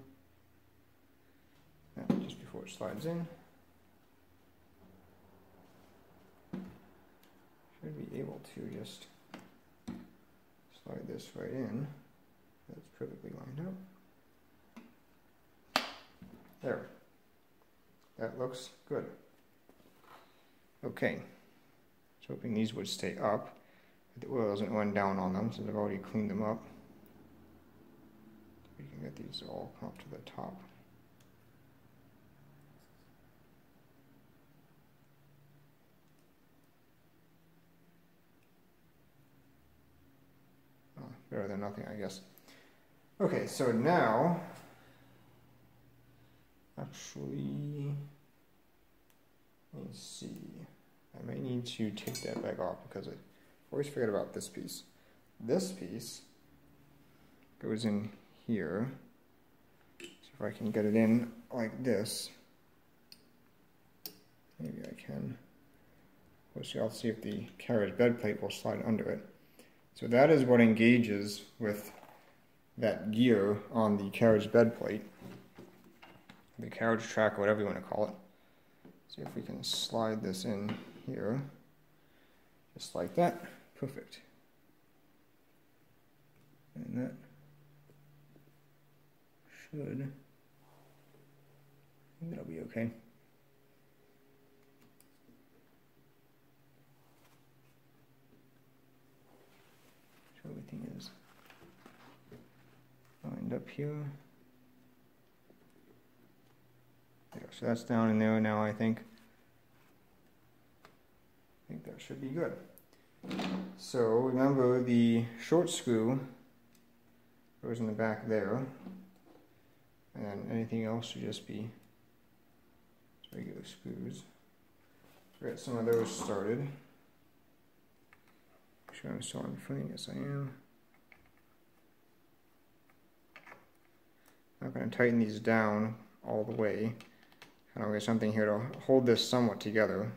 And just before it slides in. Should be able to just slide this right in. That's perfectly lined up. There. That looks good. Okay. So hoping these would stay up. The oil doesn't run down on them since I've already cleaned them up. We can get these all up to the top. Oh, better than nothing, I guess. Okay, so now, actually, let me see. I might need to take that back off because I always forget about this piece. This piece goes in here. So if I can get it in like this, maybe I can. I'll see if the carriage bed plate will slide under it. So that is what engages with that gear on the carriage bed plate, the carriage track, or whatever you want to call it. See if we can slide this in here, just like that. Perfect. And that should, I think that'll be okay. So everything is lined up here. There, so that's down in there now, I think. I think that should be good. So remember, the short screw goes in the back there, and anything else should just be regular screws. So get some of those started. Make sure I'm still on front. Yes, I am. I'm not going to tighten these down all the way. Kind of get something here to hold this somewhat together.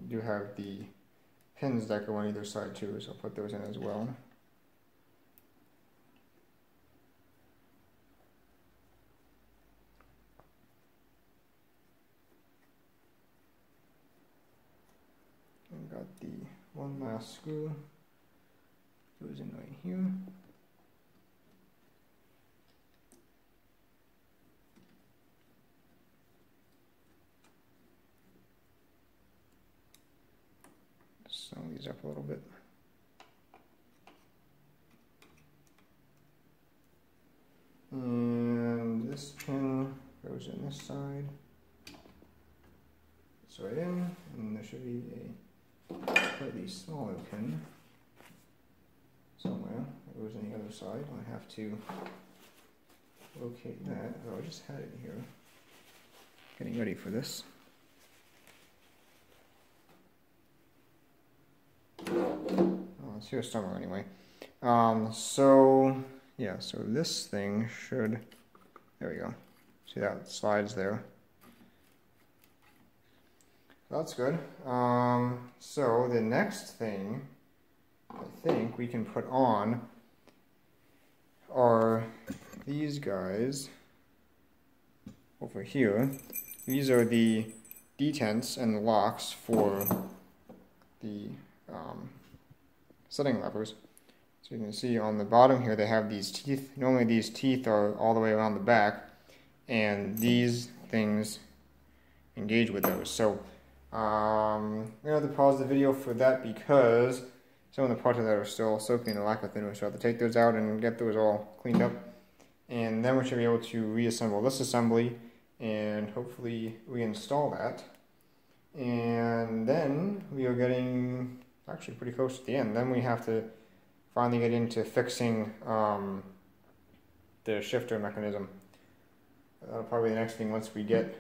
Do have the pins that go on either side too, so I'll put those in as well. And got the one last screw, goes in right here. Sew these up a little bit. And this pin goes in this side. It's right in, and there should be a slightly smaller pin somewhere that goes on the other side. I have to locate that. Oh, I just had it here. Getting ready for this. It's here somewhere anyway. So yeah, so this thing should, there we go. See that slides there. That's good. So the next thing I think we can put on are these guys over here. These are the detents and the locks for the setting levers. So you can see on the bottom here they have these teeth. Normally these teeth are all the way around the back, and these things engage with those. So I'm going to have to pause the video for that because some of the parts of that are still soaking in the lacquer thinner, so I have to take those out and get those all cleaned up. And then we should be able to reassemble this assembly and hopefully reinstall that. And then we are getting actually pretty close to the end. Then we have to finally get into fixing the shifter mechanism. That'll probably be the next thing once we get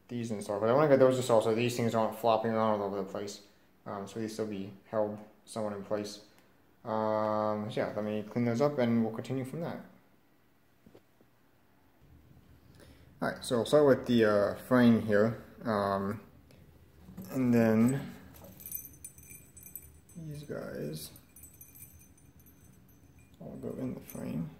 these installed. But I want to get those installed so these things aren't flopping around all over the place. So these still be held somewhat in place. So yeah, let me clean those up and we'll continue from that. Alright, so we'll start with the frame here, and then these guys all go in the frame.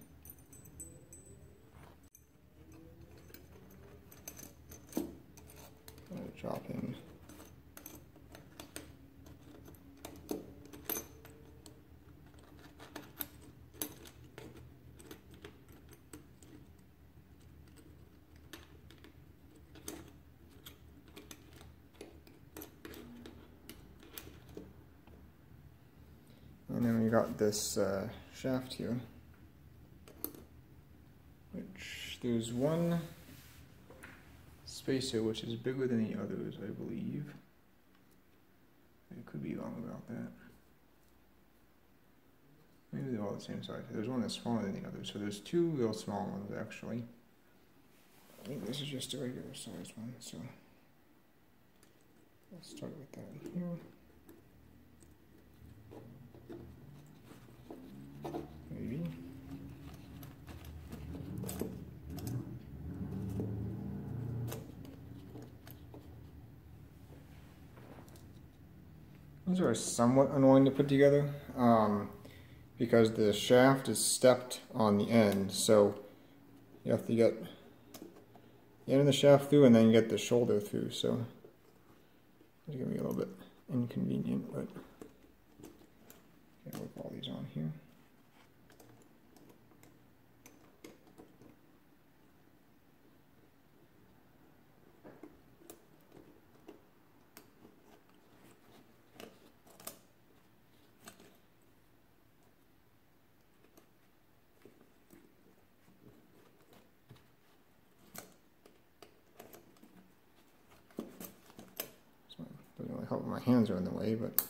Drop in. And then we got this shaft here, which there's one spacer which is bigger than the others, I believe. I could be wrong about that. Maybe they're all the same size. There's one that's smaller than the others, so there's two real small ones actually. I think this is just a regular size one, so let's start with that here. Maybe. These are somewhat annoying to put together because the shaft is stepped on the end, so you have to get the end of the shaft through and then get the shoulder through, so it's going to be a little bit inconvenient, but I'll work all these on here. Doesn't really help when my hands are in the way, but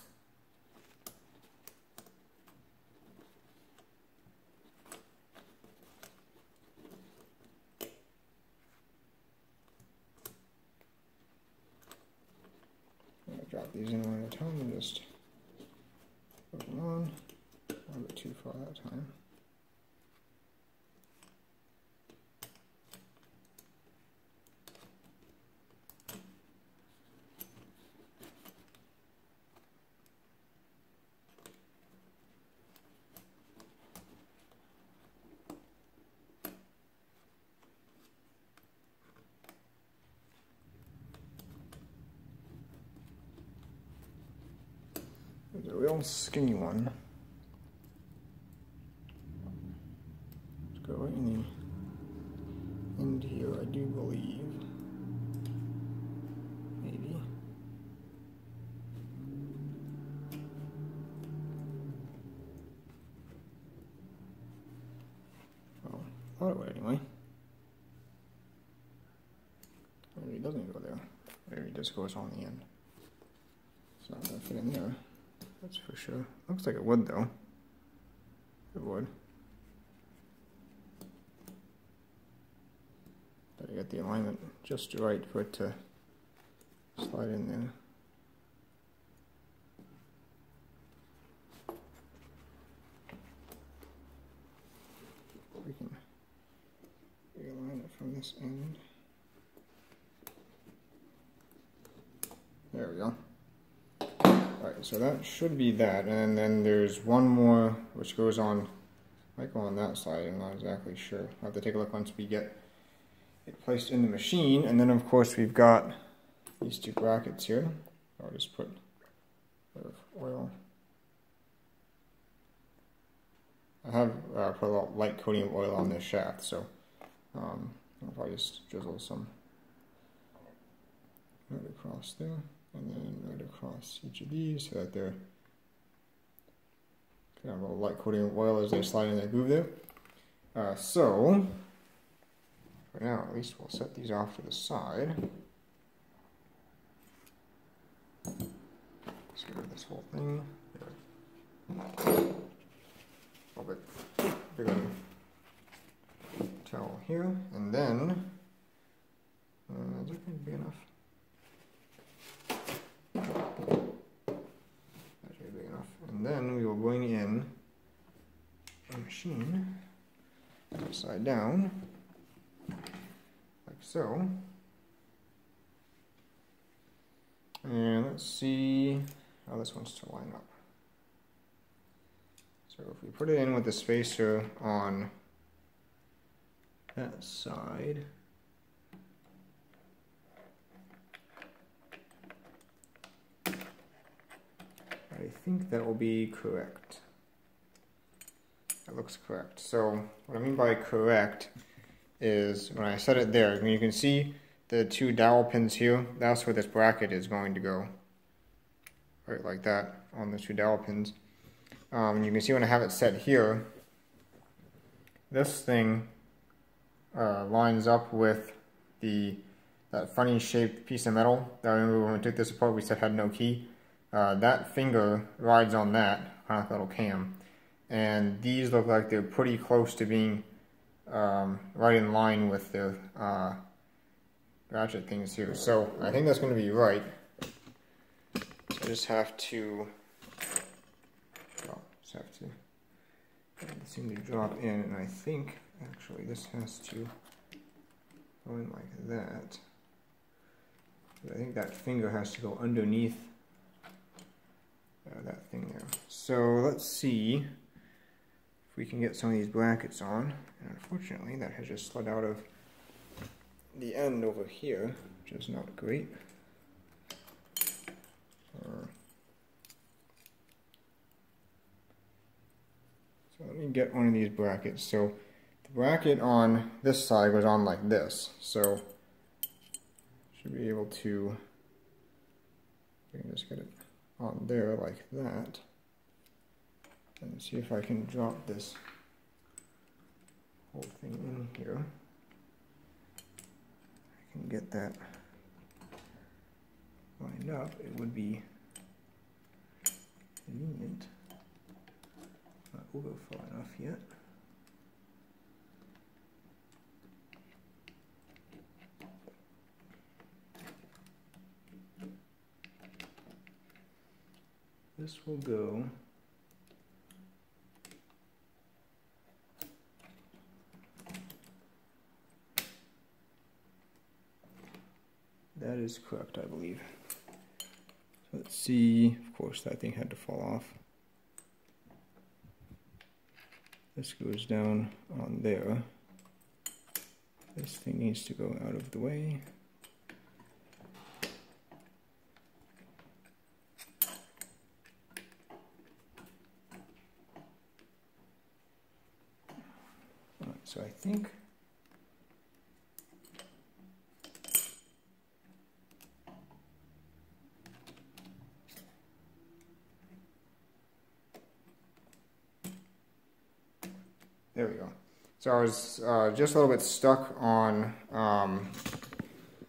I'm going to drop these in one at a time and just put them on. I'll go too far that time. There's a real skinny one. Let's go right in the end here, I do believe. Maybe. Well, thought it would anyway. Maybe it doesn't go there. Maybe it just goes on the end. It's not going to fit in there. That's for sure. Looks like it would though. It would. Gotta get the alignment just right for it to slide in there. We can realign it from this end. There we go. Alright, so that should be that, and then there's one more which goes on, might go on that side, I'm not exactly sure. I'll have to take a look once we get it placed in the machine, and then of course we've got these two brackets here. I'll just put a bit of oil. I have put a light coating of oil on this shaft, so I'll probably just drizzle some right across there. And then right across each of these so that they're kind of a light coating of oil as they slide in that groove there. So, for now at least we'll set these off to the side. Let's get rid of this whole thing. A little bit bigger towel here. And then, is that going to be enough? That should be big enough. And then we will bring in a machine upside down, like like so. And let's see how this wants to line up. So if we put it in with the spacer on that side, I think that will be correct. That looks correct. So what I mean by correct is when I set it there, I mean, you can see the two dowel pins here. That's where this bracket is going to go. Right like that on the two dowel pins. You can see when I have it set here, this thing lines up with that funny shaped piece of metal that I remember when we took this apart we said had no key. That finger rides on that, kind of like a little cam. And these look like they're pretty close to being right in line with the ratchet things here. So I think that's going to be right. So I just have to, seem to drop in, and I think actually this has to go in like that. I think that finger has to go underneath that thing there. So let's see if we can get some of these brackets on. And unfortunately that has just slid out of the end over here, which is not great. So let me get one of these brackets. So the bracket on this side goes on like this. So should be able to, I can just get it on there like that. And see if I can drop this whole thing in here. I can get that lined up. It would be convenient. Not over far enough yet. This will go that is correct, I believe. So let's see, of course that thing had to fall off. This goes down on there. This thing needs to go out of the way. Alright, so I think there we go. So I was just a little bit stuck on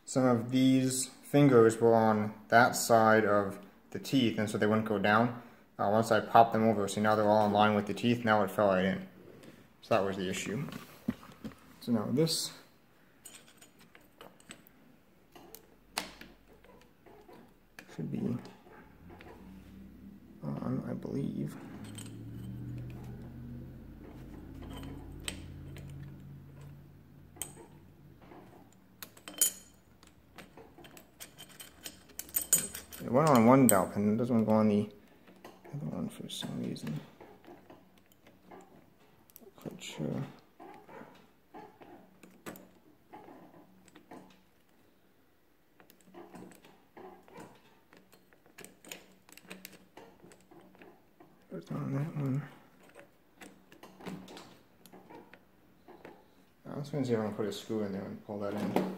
some of these fingers were on that side of the teeth, and so they wouldn't go down. Once I popped them over, so now they're all in line with the teeth, now it fell right in. So that was the issue. So now this should be on, I believe. It went on one dowel pin, it doesn't go on the other one for some reason. Not quite sure. It's on that one. I was going to see if I can put a screw in there and pull that in.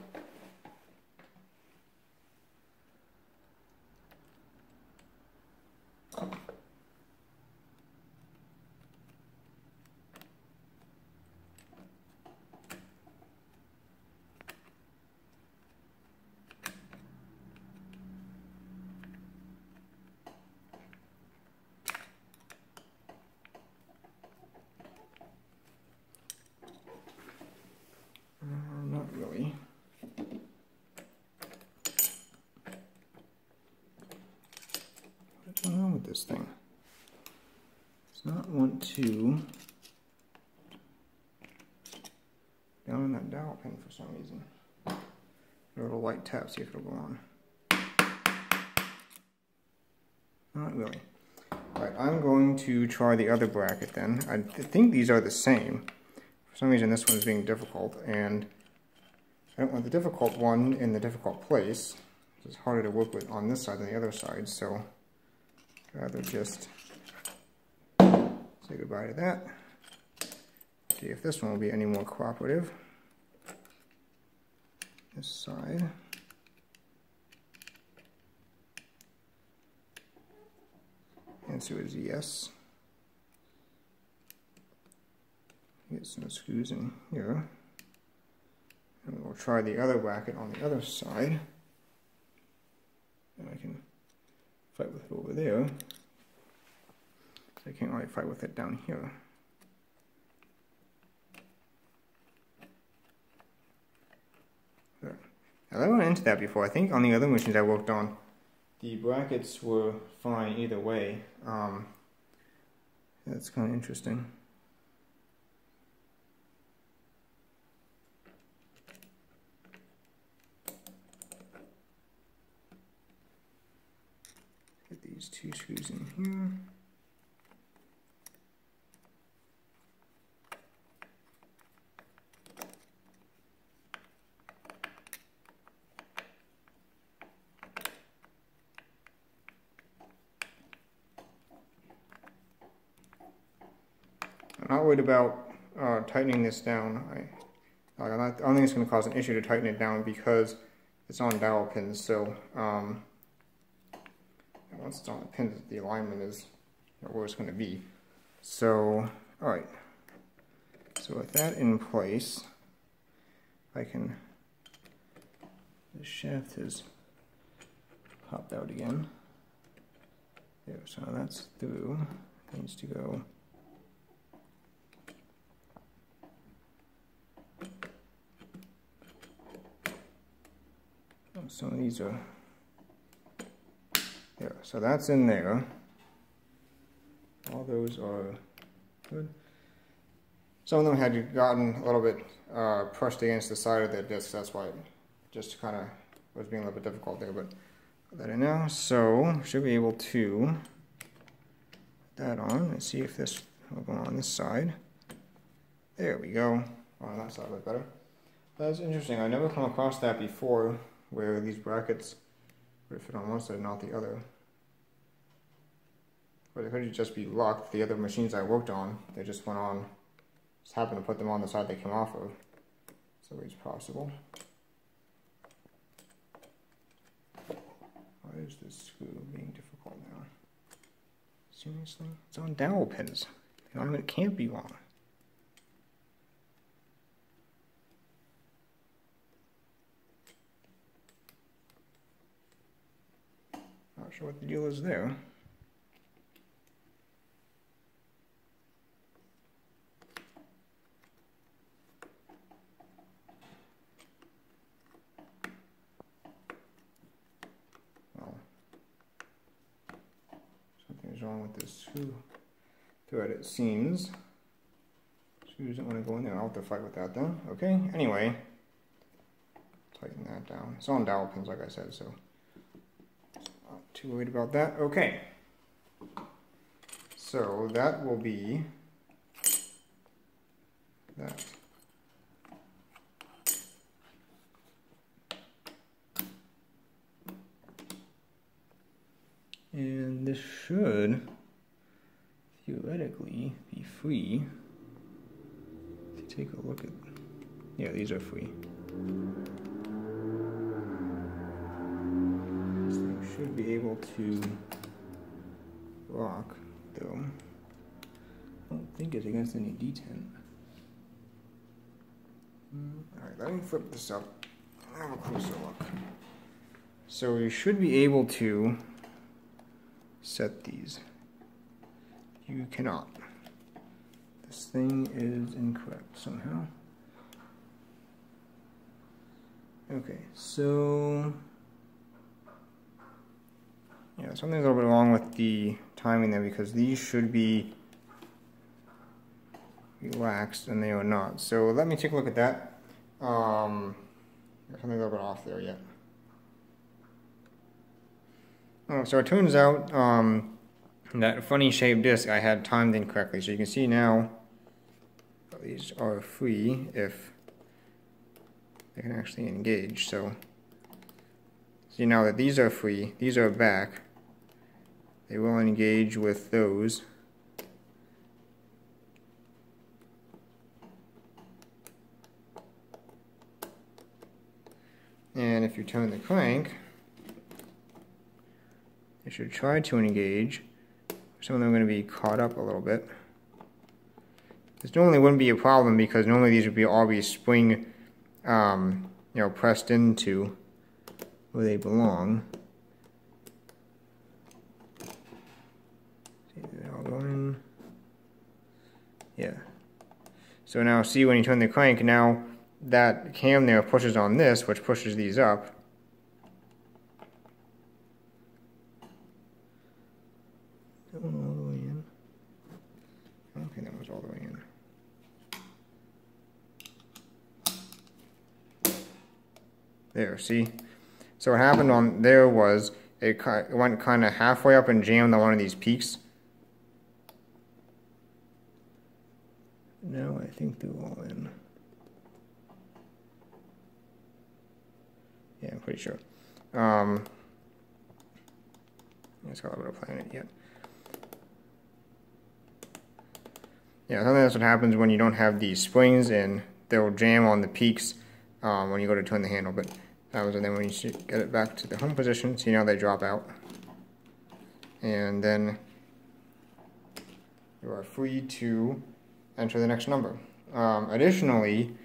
Not really. What's going on with this thing? Does not want to down in that dowel pin for some reason. a little light tap, see if it'll go on. Not really. Alright, I'm going to try the other bracket then. I think these are the same. For some reason this one's being difficult, and I don't want the difficult one in the difficult place. It's harder to work with on this side than the other side, so I'd rather just say goodbye to that. See if this one will be any more cooperative. This side. Answer is yes. Get some screws in here. And we'll try the other bracket on the other side. And I can fight with it over there. I can't really fight with it down here. There. Now I went into that before. I think on the other machines I worked on, the brackets were fine either way. That's kind of interesting. Get these two screws in here. I'm not worried about tightening this down. I don't think it's going to cause an issue to tighten it down because it's on dowel pins. So once it's on the pins, the alignment is where it's going to be. So all right. So with that in place, I can. The shaft has popped out again. There. So that's through. It needs to go. Some of these are there, so that's in there. All those are good. Some of them had gotten a little bit pressed against the side of the disc, that's why it just kind of was being a little bit difficult there, but put that in now. So should be able to put that on and see if this will go on this side. There we go. On that side a bit better. That's interesting. I've never come across that before, where these brackets would fit on one side, not the other. Or they could just be locked. The other machines I worked on, they just went on, just happened to put them on the side they came off of. So it's possible. Why is this screw being difficult now? Seriously? It's on dowel pins. The alignment can't be wrong. Not sure what the deal is there. Well, something's wrong with this screw thread, it seems. Screws don't want to go in there. I'll have to fight with that then. Okay, anyway, tighten that down. It's on dowel pins, like I said, so. Too worried about that. Okay. So that will be that. And this should theoretically be free. If you take a look at, yeah, these are free. Should be able to rock, though. I don't think it's against any detent. Alright, let me flip this up and have a closer look. So you should be able to set these. You cannot. This thing is incorrect somehow. Okay, so yeah, something's a little bit wrong with the timing there because these should be relaxed and they are not. So let me take a look at that. There's something a little bit off there yet. Oh, so it turns out that funny shaped disc I had timed incorrectly. So you can see now these are free if they can actually engage. So see now that these are free, these are back. They will engage with those. And if you turn the crank, it should try to engage. Some of them are going to be caught up a little bit. This normally wouldn't be a problem because normally these would be all be spring, pressed into where they belong. See, they're all going. Yeah. So now see when you turn the crank, now that cam there pushes on this, which pushes these up. That one all the way in. I don't think that was all the way in. There, see? So what happened on there was it went kind of halfway up and jammed on one of these peaks. Now I think they're all in. Yeah, I'm pretty sure. It's got a little bit of play in it yet. Yeah, something that's what happens when you don't have these springs, and they'll jam on the peaks when you go to turn the handle. But and then when you get it back to the home position, see now they drop out, and then you are free to enter the next number. Additionally,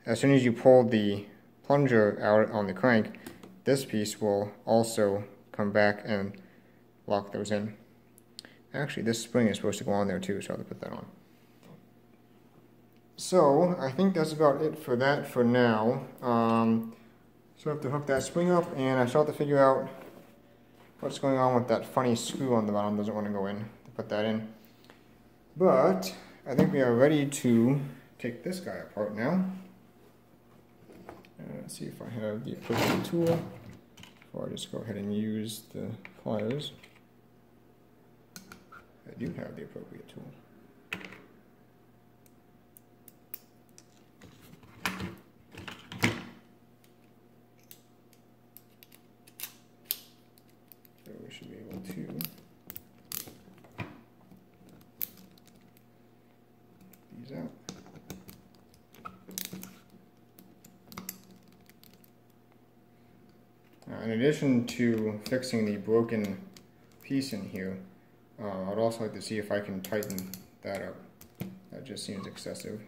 as soon as you pull the plunger out on the crank, this piece will also come back and lock those in. Actually, this spring is supposed to go on there too, so I'll put that on. So, I think that's about it for that for now. So I have to hook that spring up, and I still have to figure out what's going on with that funny screw on the bottom. Doesn't want to go in to put that in. But I think we are ready to take this guy apart now. Let's see if I have the appropriate tool before I just go ahead and use the pliers. I do have the appropriate tool. So we should be able to these out. In addition to fixing the broken piece in here, I'd also like to see if I can tighten that up. That just seems excessive.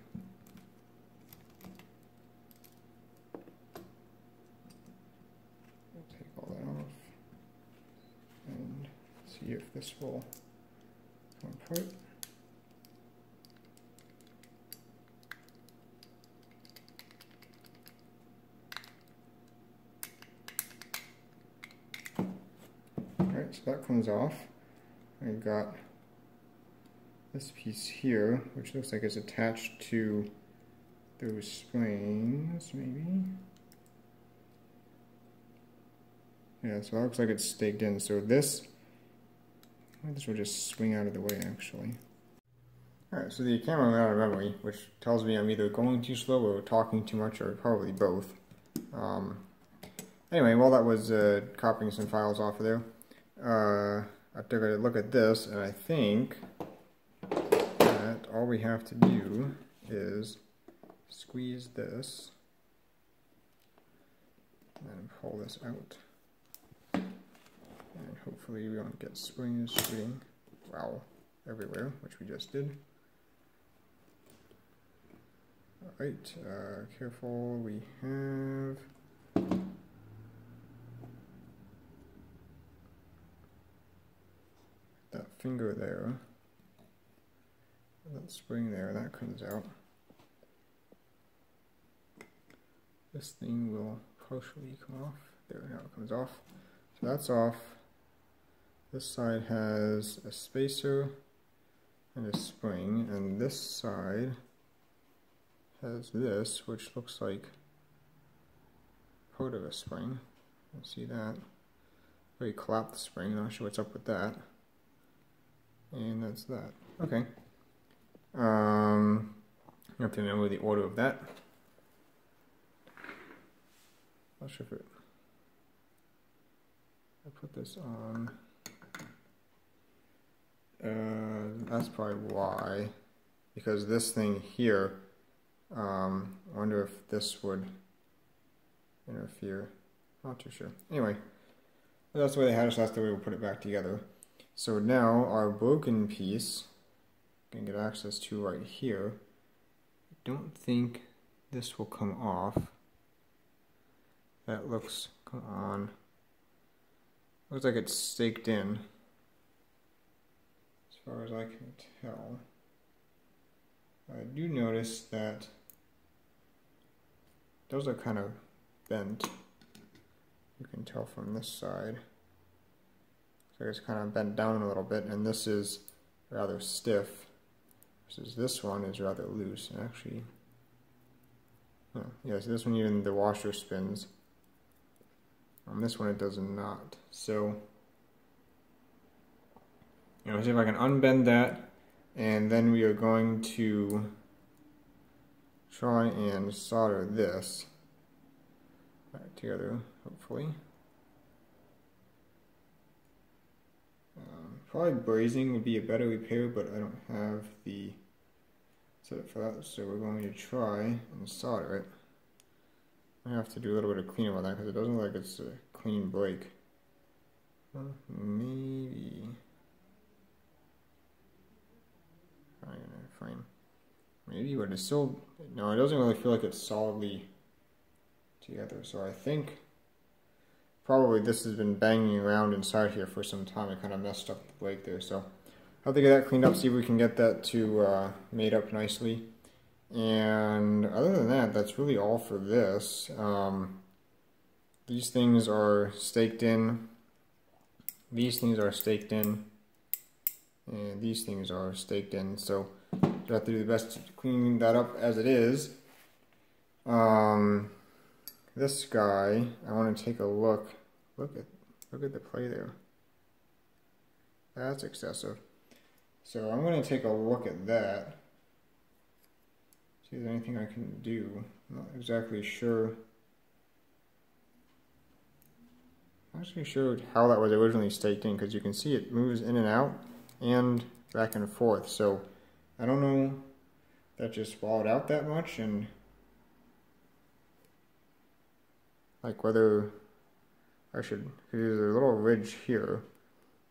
I'll take all that off and see if this will come apart. Alright, so that comes off. I've got this piece here, which looks like it's attached to those springs, maybe. Yeah, so that looks like it's staked in. So this will just swing out of the way, actually. Alright, so the camera went out of memory, which tells me I'm either going too slow or talking too much, or probably both. Anyway, while that was copying some files off of there, I took a look at this, and I think that all we have to do is squeeze this and pull this out. And hopefully we won't get springs shooting, wow, everywhere, which we just did. Alright, careful, we have that finger there, that spring there, that comes out. This thing will partially come off. There, now it comes off. So that's off. This side has a spacer and a spring, and this side has this, which looks like part of a spring. Let's see that. Already collapsed the spring, not sure what's up with that. And that's that. Okay. You have to remember the order of that. Not sure if it. I put this on. That's probably why. Because this thing here, I wonder if this would interfere. Not too sure. Anyway, that's the way they had it, so that's the way we'll put it back together. So now our broken piece, I can get access to right here. I don't think this will come off. That looks, come on. Looks like it's staked in, as far as I can tell. I do notice that those are kind of bent. You can tell from this side. So it's kind of bent down a little bit, and this is rather stiff, versus this one is rather loose. And actually, yeah, so this one even the washer spins. On this one it does not. So, see if I can unbend that, and then we are going to try and solder this back together, hopefully. Probably brazing would be a better repair, but I don't have the setup for that, so we're going to try and solder it. I have to do a little bit of cleanup on that because it doesn't look like it's a clean break. Maybe. Frame. Maybe, but it's still. No, it doesn't really feel like it's solidly together. So I think probably this has been banging around inside here for some time. It kind of messed up the break there. So I'll have to get that cleaned up, see if we can get that to made up nicely. And other than that, that's really all for this. These things are staked in. These things are staked in. And these things are staked in. So you have to do the best to clean that up as it is. This guy, I want to take a look. Look at the play there. That's excessive. So I'm going to take a look at that. See if there's anything I can do. I'm not exactly sure. I'm not actually sure how that was originally staked in, because you can see it moves in and out and back and forth. So I don't know if that just swallowed out that much, and like whether I should, because there's a little ridge here.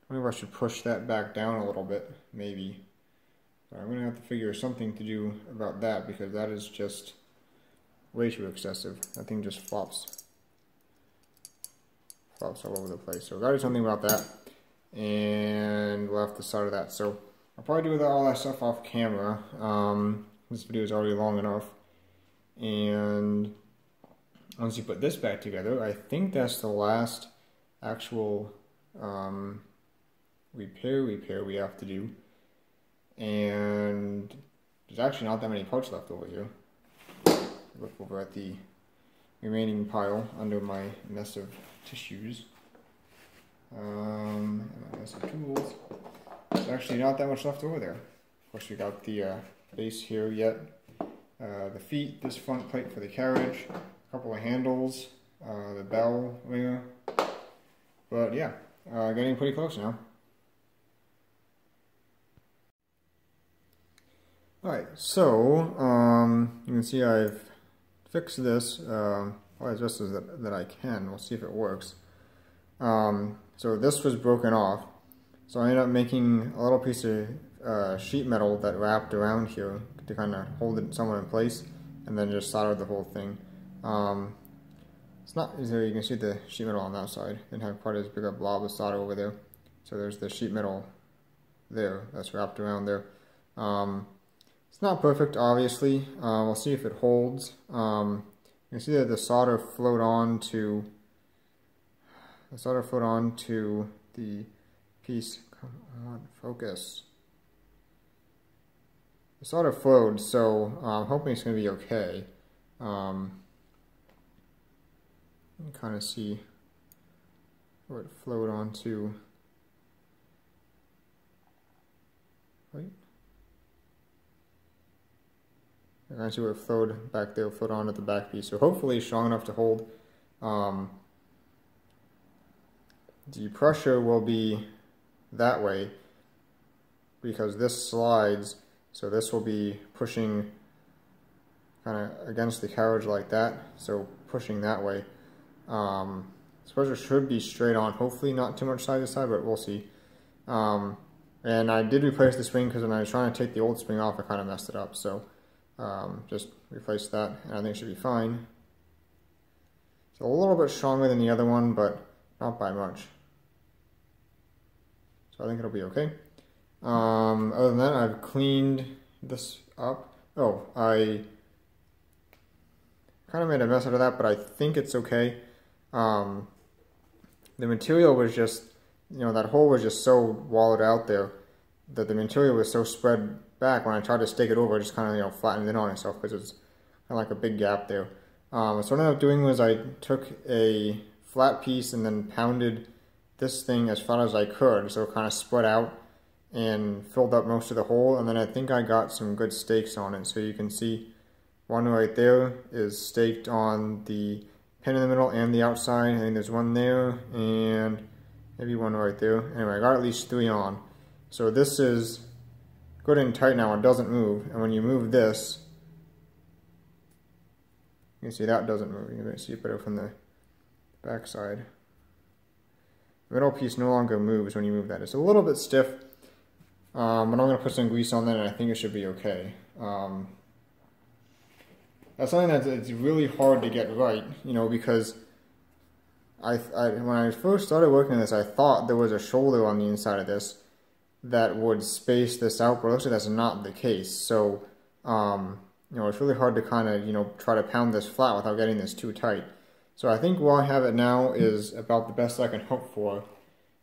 I wonder if I should push that back down a little bit, maybe. But I'm going to have to figure something to do about that, because that is just way too excessive. That thing just flops all over the place. So I've got to do something about that, and we'll have to solder that. So I'll probably do all that stuff off camera. This video is already long enough, and once you put this back together, I think that's the last actual repair we have to do. And there's actually not that many parts left over here. Look over at the remaining pile under my mess of tissues. And my mess of tools. There's actually not that much left over there. Of course, we got the base here yet. The feet, this front plate for the carriage, a couple of handles, the bell ringer. But yeah, getting pretty close now. Alright, so you can see I've fixed this as best as that I can. We'll see if it works. So this was broken off, so I ended up making a little piece of sheet metal that wrapped around here to kind of hold it somewhere in place, and then just soldered the whole thing. It's not easy. You can see the sheet metal on that side. Didn't have quite as big a blob of solder over there. So there's the sheet metal there that's wrapped around there. It's not perfect, obviously. We'll see if it holds. You can see that the solder flowed on to the piece. Come on, focus. The solder flowed, so I'm hoping it's going to be okay. You can kind of see where it flowed onto, right? You can see where it flowed back there, flowed onto the back piece. So hopefully it's strong enough to hold. The pressure will be that way because this slides, so this will be pushing kind of against the carriage like that, so pushing that way. This pressure should be straight on, hopefully not too much side to side, but we'll see. And I did replace the spring because when I was trying to take the old spring off, I kind of messed it up, so just replace that, and I think it should be fine. It's a little bit stronger than the other one, but not by much. So I think it'll be okay. Other than that, I've cleaned this up. Oh, I kind of made a mess out of that, but I think it's okay. The material was just, you know, that hole was just so walled out there that the material was so spread back. When I tried to stake it over, it just kind of, you know, flattened in on itself because it's kind of like a big gap there. So what I ended up doing was I took a flat piece and then pounded this thing as flat as I could, so it kind of spread out and filled up most of the hole, and then I think I got some good stakes on it. So you can see one right there is staked on the pin in the middle and the outside. I think there's one there and maybe one right there. Anyway, I got at least 3 on. So this is good and tight now, it doesn't move, and when you move this, you can see that doesn't move. You can see it better from the back side. The middle piece no longer moves when you move that. It's a little bit stiff, but I'm going to put some grease on that and I think it should be okay. That's something that's really hard to get right, you know, because when I first started working on this, I thought there was a shoulder on the inside of this that would space this out, but it looks like that's not the case. So, you know, it's really hard to kind of, you know, try to pound this flat without getting this too tight. So I think where I have it now is about the best I can hope for,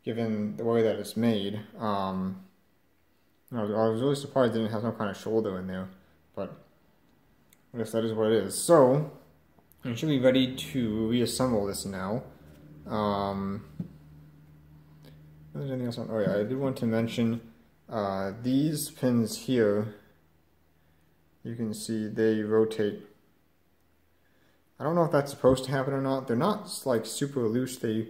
given the way that it's made. You know, I was really surprised it didn't have some kind of shoulder in there, but I guess that is what it is. So, I should be ready to reassemble this now. There's anything else on? Oh yeah, I did want to mention these pins here. You can see they rotate. I don't know if that's supposed to happen or not. They're not like super loose. They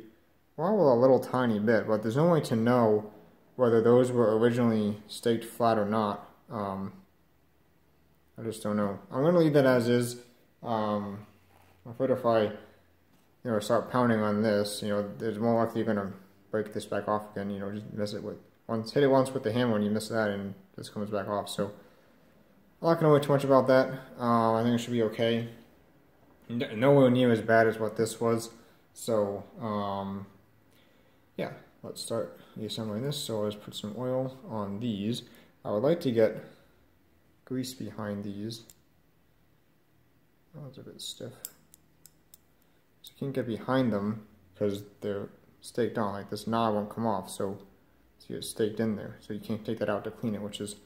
wobble a little tiny bit, but there's no way to know whether those were originally staked flat or not. I just don't know. I'm going to leave that as is. I'm afraid if I, you know, start pounding on this, you know, there's more likely you're going to break this back off again. You know, just miss it with hit it once with the hammer and you miss that and this comes back off. So I'm not going to worry too much about that. I think it should be okay. Nowhere near as bad as what this was. So yeah, let's start reassembling this. So let's put some oil on these. I would like to get grease behind these. Oh, it's a bit stiff. So you can't get behind them because they're staked on. Like this knob won't come off, so it's staked in there. So you can't take that out to clean it, which is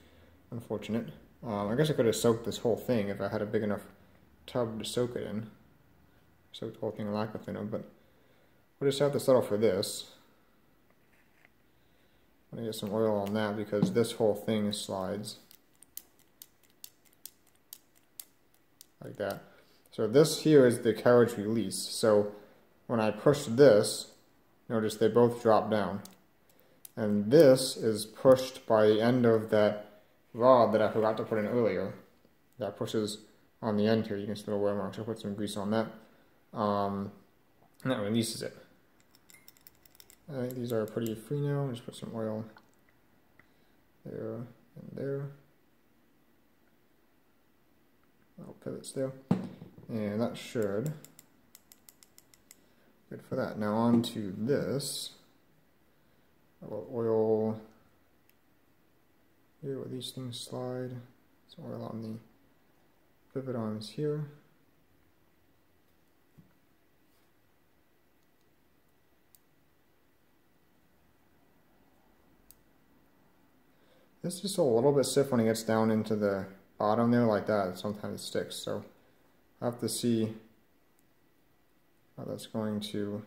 unfortunate. I guess I could have soaked this whole thing if I had a big enough tub to soak it in. Soak the whole thing in lacquer thinner, but we'll just have to settle for this. I'm gonna get some oil on that because this whole thing slides. Like that. So this here is the carriage release. So when I push this, notice they both drop down. And this is pushed by the end of that rod that I forgot to put in earlier. That pushes on the end here. You can see the wear marks. I'll put some grease on that. And that releases it. I think these are pretty free now. Just put some oil there and there. Little pivots there. And that should good for that. Now on to this. A little oil here where these things slide. Some oil on the pivot arms here. This is just a little bit stiff when it gets down into the bottom there like that. Sometimes it sticks, so I have to see how that's going to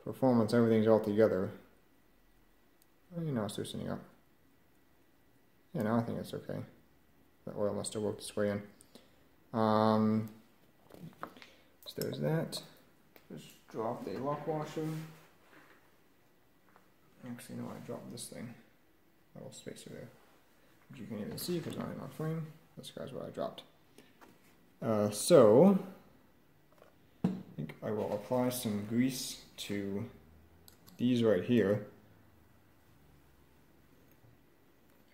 perform once everything's all together. Oh, now it's loosening up. Yeah, now I think it's okay. The oil must have worked its way in. So there's that. Just dropped a lock washer. Actually, no, I dropped this thing. A little spacer there, which you can even see because I'm on frame. This guy's what I dropped. So I think I will apply some grease to these right here.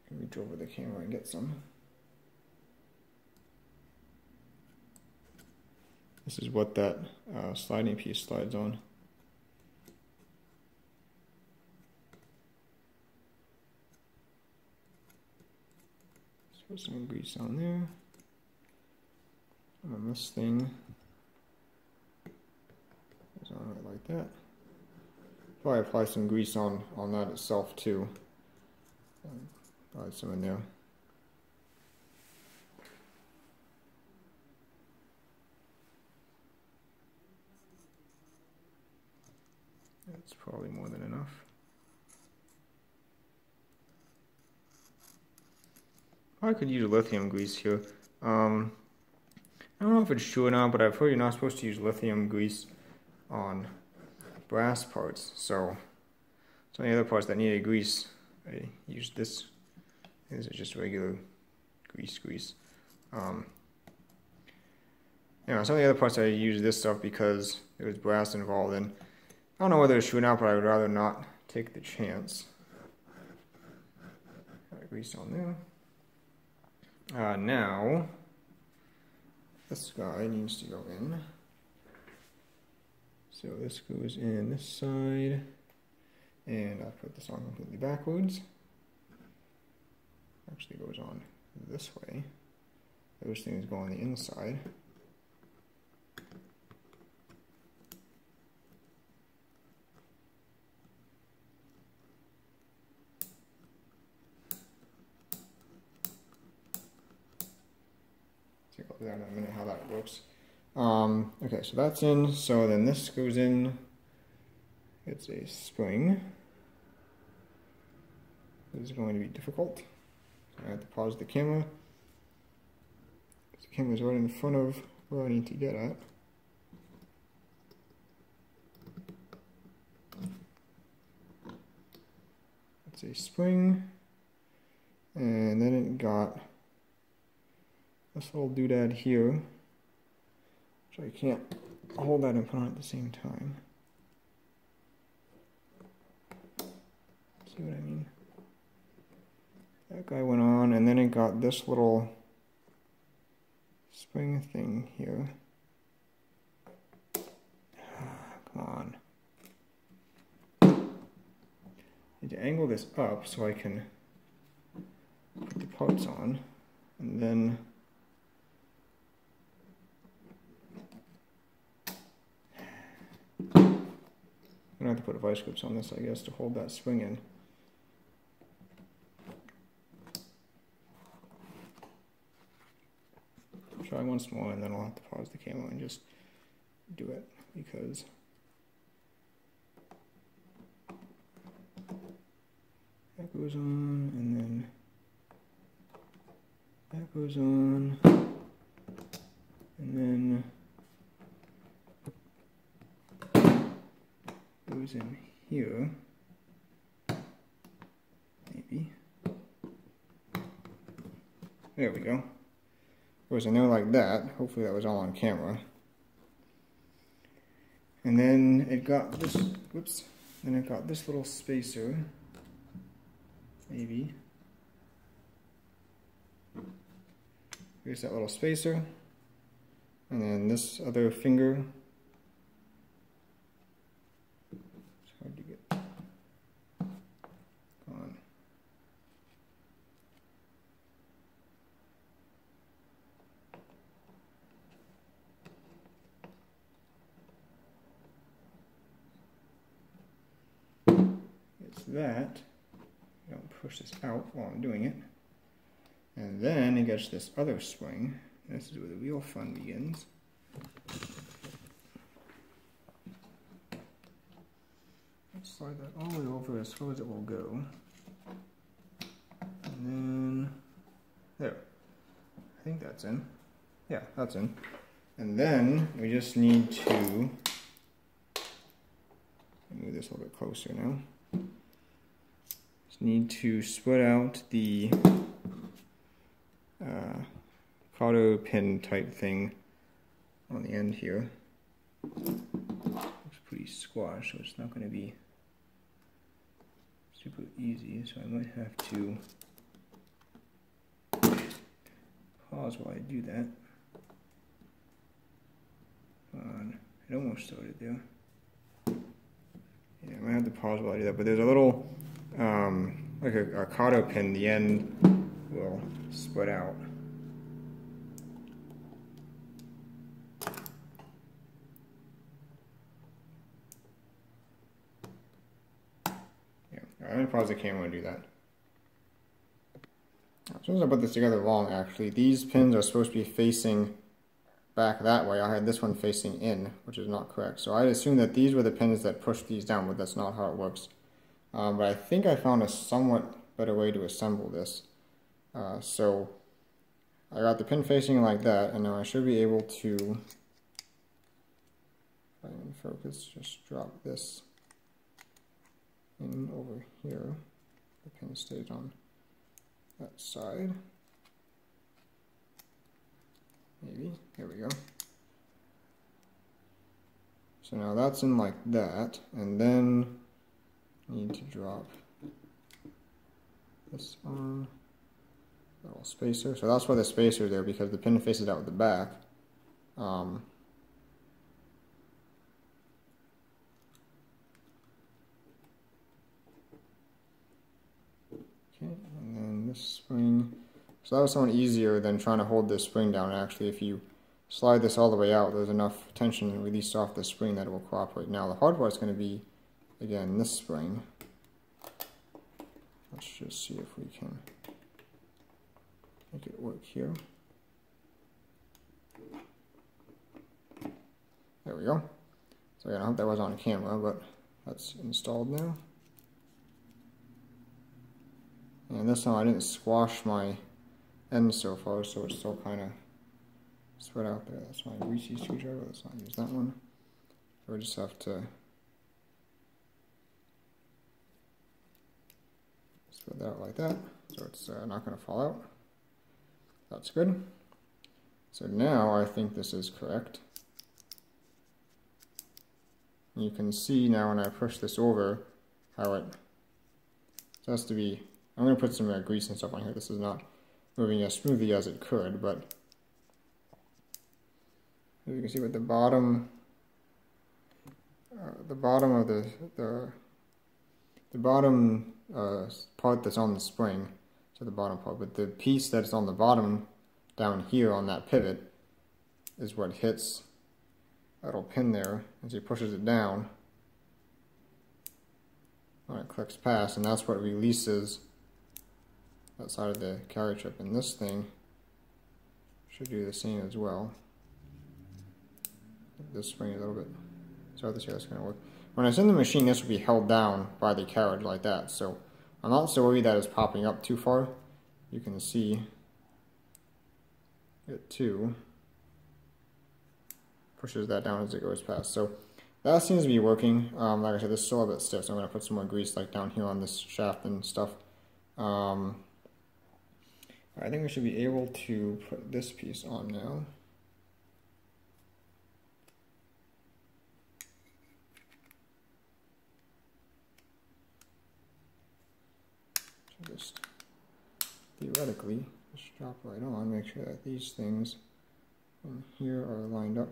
I can reach over the camera and get some. This is what that sliding piece slides on. Let's put some grease on there. And then this thing goes on right like that. Probably apply some grease on that itself too. Add some in there. That's probably more than enough. I could use lithium grease here. I don't know if it's true or not, but I've heard you're not supposed to use lithium grease on brass parts. So some of the other parts that needed grease, I used this. This is just regular grease. Yeah, some of the other parts I used this stuff because there was brass involved in. I don't know whether it's true or not, but I would rather not take the chance. Grease on there. Now, this guy needs to go in. So this goes in this side, and I put this on completely backwards. Actually goes on this way. Those things go on the inside. Take a look at that in a minute how that works. Okay, so that's in. So then this goes in. It's a spring. This is going to be difficult. I have to pause the camera. The camera's right in front of where I need to get at. It's a spring, and then it got this little doodad here, which I can't hold that and put on at the same time. See what I mean? That guy went on, and then it got this little spring thing here. Come on. I need to angle this up so I can put the parts on, and then I'm gonna have to put vice grips on this, I guess, to hold that spring in. Try once more, and then I'll have to pause the camera and just do it, because that goes on, and then that goes on, and then goes in here, maybe. There we go. Goes in there like that. Hopefully that was all on camera. And then it got this, whoops, then it got this little spacer, maybe. Here's that little spacer. And then this other finger. It's hard to get on. That, I don't push this out while I'm doing it, and then it gets this other spring. This is where the real fun begins. slide that all the way over as far as it will go. And then, there. I think that's in. Yeah, that's in. And then we just need to move this a little bit closer now. Just need to split out the auto pin type thing on the end here. Looks pretty squashed, so it's not going to be super easy, so I might have to pause while I do that. It almost started there. Yeah, I might have to pause while I do that, but there's a little, like a caudo pin, the end will split out. Yeah, I'm going to pause the camera and do that. As soon as I put this together wrong, actually, these pins are supposed to be facing back that way. I had this one facing in, which is not correct. So I assumed that these were the pins that push these down, but that's not how it works. But I think I found a somewhat better way to assemble this. So I got the pin facing like that, and now I should be able to, if I can focus, just drop this in over here. The pin stays on that side. Maybe. There we go. So now that's in like that, and then I need to drop this on a little spacer. So that's why the spacer is there, because the pin faces out with the back. Okay, and then this spring. So that was somewhat easier than trying to hold this spring down. Actually, if you slide this all the way out, there's enough tension released off the spring that it will cooperate. Now the hard part is going to be, again, this spring. Let's just see if we can make it work here. There we go. So again, I hope that was on camera, but that's installed now. And this time I didn't squash my end so far, so it's still kind of spread out there. That's my greasy screwdriver. Let's not use that one. So we just have to spread that out like that, so it's not going to fall out. That's good. So now I think this is correct. And you can see now when I push this over how it has to be. I'm going to put some grease and stuff on here. This is not moving as smoothly as it could, but as you can see with the bottom of the bottom part that's on the spring, so the bottom part, but the piece that's on the bottom down here on that pivot is what hits that little pin there as he pushes it down when it clicks past, and that's what releases that side of the carriage chip, and this thing should do the same as well. This spring is a little bit, so this here that's going to work. When it's in the machine, this will be held down by the carriage like that, so I'm not so worried that it's popping up too far. You can see it too pushes that down as it goes past. So that seems to be working. Like I said, this is still a bit stiff, so I'm going to put some more grease like down here on this shaft and stuff. I think we should be able to put this piece on now. So just theoretically, just drop right on, make sure that these things from here are lined up.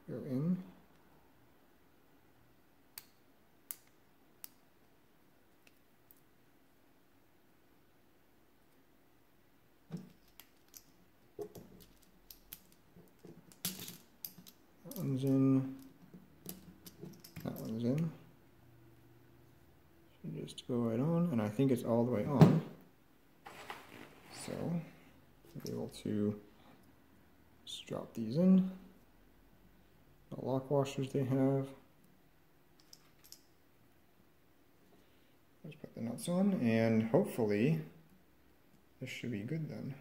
Go in. That one's in. That one's in. Should just go right on, and I think it's all the way on. So I'll be able to just drop these in. The lock washers they have. the nuts on, and hopefully this should be good then.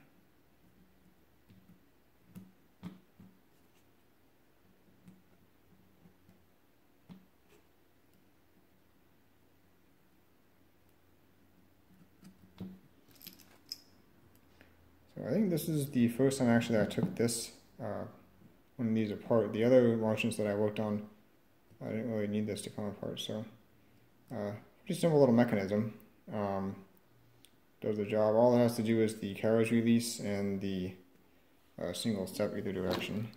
So I think this is the first time actually that I took this one of these apart. The other Marchants that I worked on, I didn't really need this to come apart, so pretty simple little mechanism. Does the job. All it has to do is the carriage release and the single step either direction.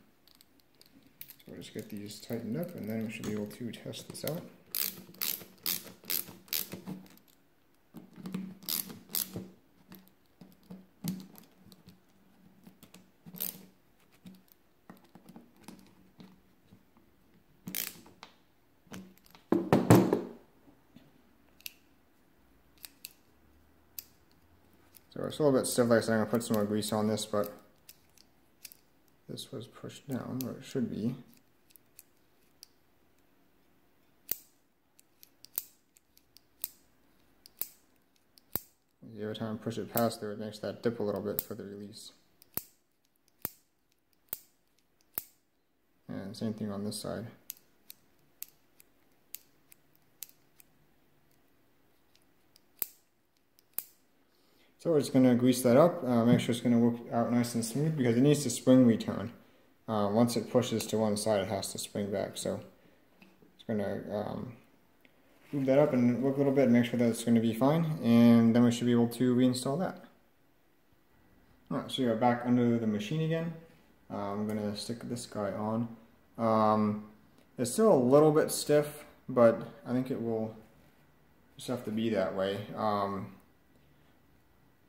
So we'll just get these tightened up and then we should be able to test this out. So it's a little bit stiff, like I said, I'm going to put some more grease on this, but this was pushed down where it should be. Every time I push it past there, it makes that dip a little bit for the release. And same thing on this side. So we're just going to grease that up, make sure it's going to work out nice and smooth because it needs to spring return. Once it pushes to one side, it has to spring back. So it's going to move that up and work a little bit and make sure that it's going to be fine. And then we should be able to reinstall that. Alright, so you're back under the machine again. I'm going to stick this guy on. It's still a little bit stiff, but I think it will just have to be that way.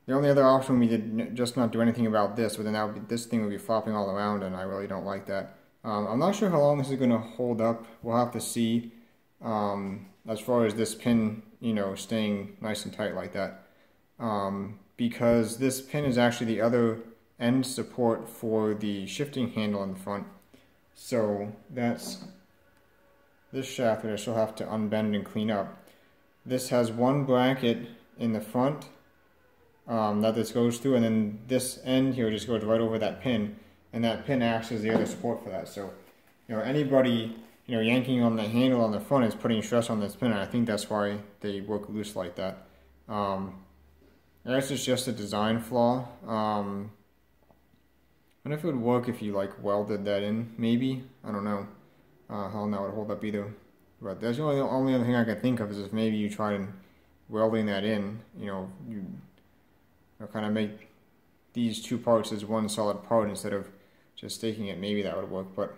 The only other option would be to just not do anything about this, but then that would be, this thing would be flopping all around, and I really don't like that. I'm not sure how long this is going to hold up. We'll have to see as far as this pin, you know, staying nice and tight like that. Because this pin is actually the other end support for the shifting handle in the front. So that's this shaft that I still have to unbend and clean up. This has one bracket in the front that this goes through, and then this end here just goes right over that pin, and that pin acts as the other support for that. So, you know, anybody, you know, yanking on the handle on the front is putting stress on this pin, and I think that's why they work loose like that. I guess it's just a design flaw. I wonder if it would work if you like welded that in, maybe. I don't know how long that would hold up either. But that's the only other thing I can think of is if maybe you tried welding that in, you know, you kind of make these two parts as one solid part instead of just staking it. Maybe that would work. But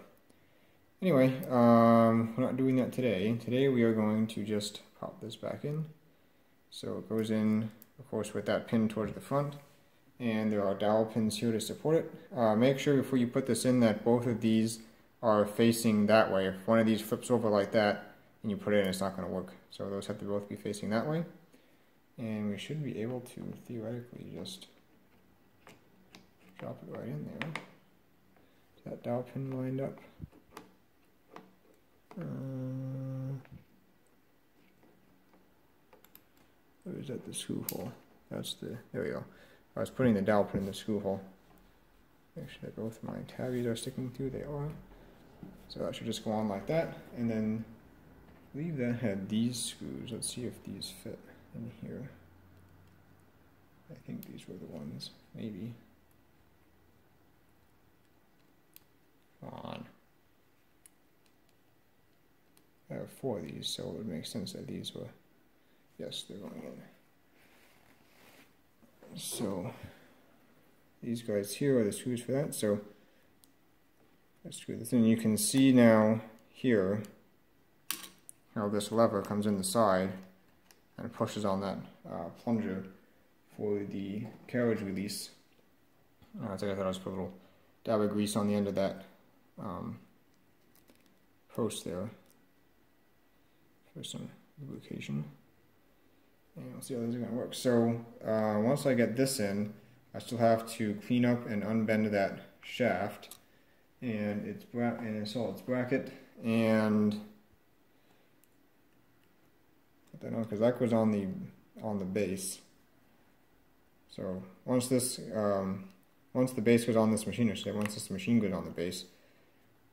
anyway, we're not doing that today. Today we are going to just pop this back in. So it goes in, of course, with that pin towards the front. And there are dowel pins here to support it. Make sure before you put this in that both of these are facing that way. If one of these flips over like that and you put it in, it's not going to work. So those have to both be facing that way. And we should be able to theoretically just drop it right in there. Is that dowel pin lined up? Or is that the screw hole? That's the, there we go. I was putting the dowel pin in the screw hole. Make sure that both my tabbies are sticking through, they are. So that should just go on like that. And then I believe that had these screws. Let's see if these fit in here. I think these were the ones, maybe. Come on. I have 4 of these, so it would make sense that these were, yes, they're going in. So these guys here are the screws for that. So let's screw this in. You can see now here how this lever comes in the side and pushes on that plunger for the carriage release. So I thought I was put a little dab of grease on the end of that post there for some lubrication. And we'll see how this is going to work. So once I get this in, I still have to clean up and unbend that shaft and install its bracket, and put that on because that goes on the on the base. So once this, once the base goes on this machine, or say once this machine goes on the base,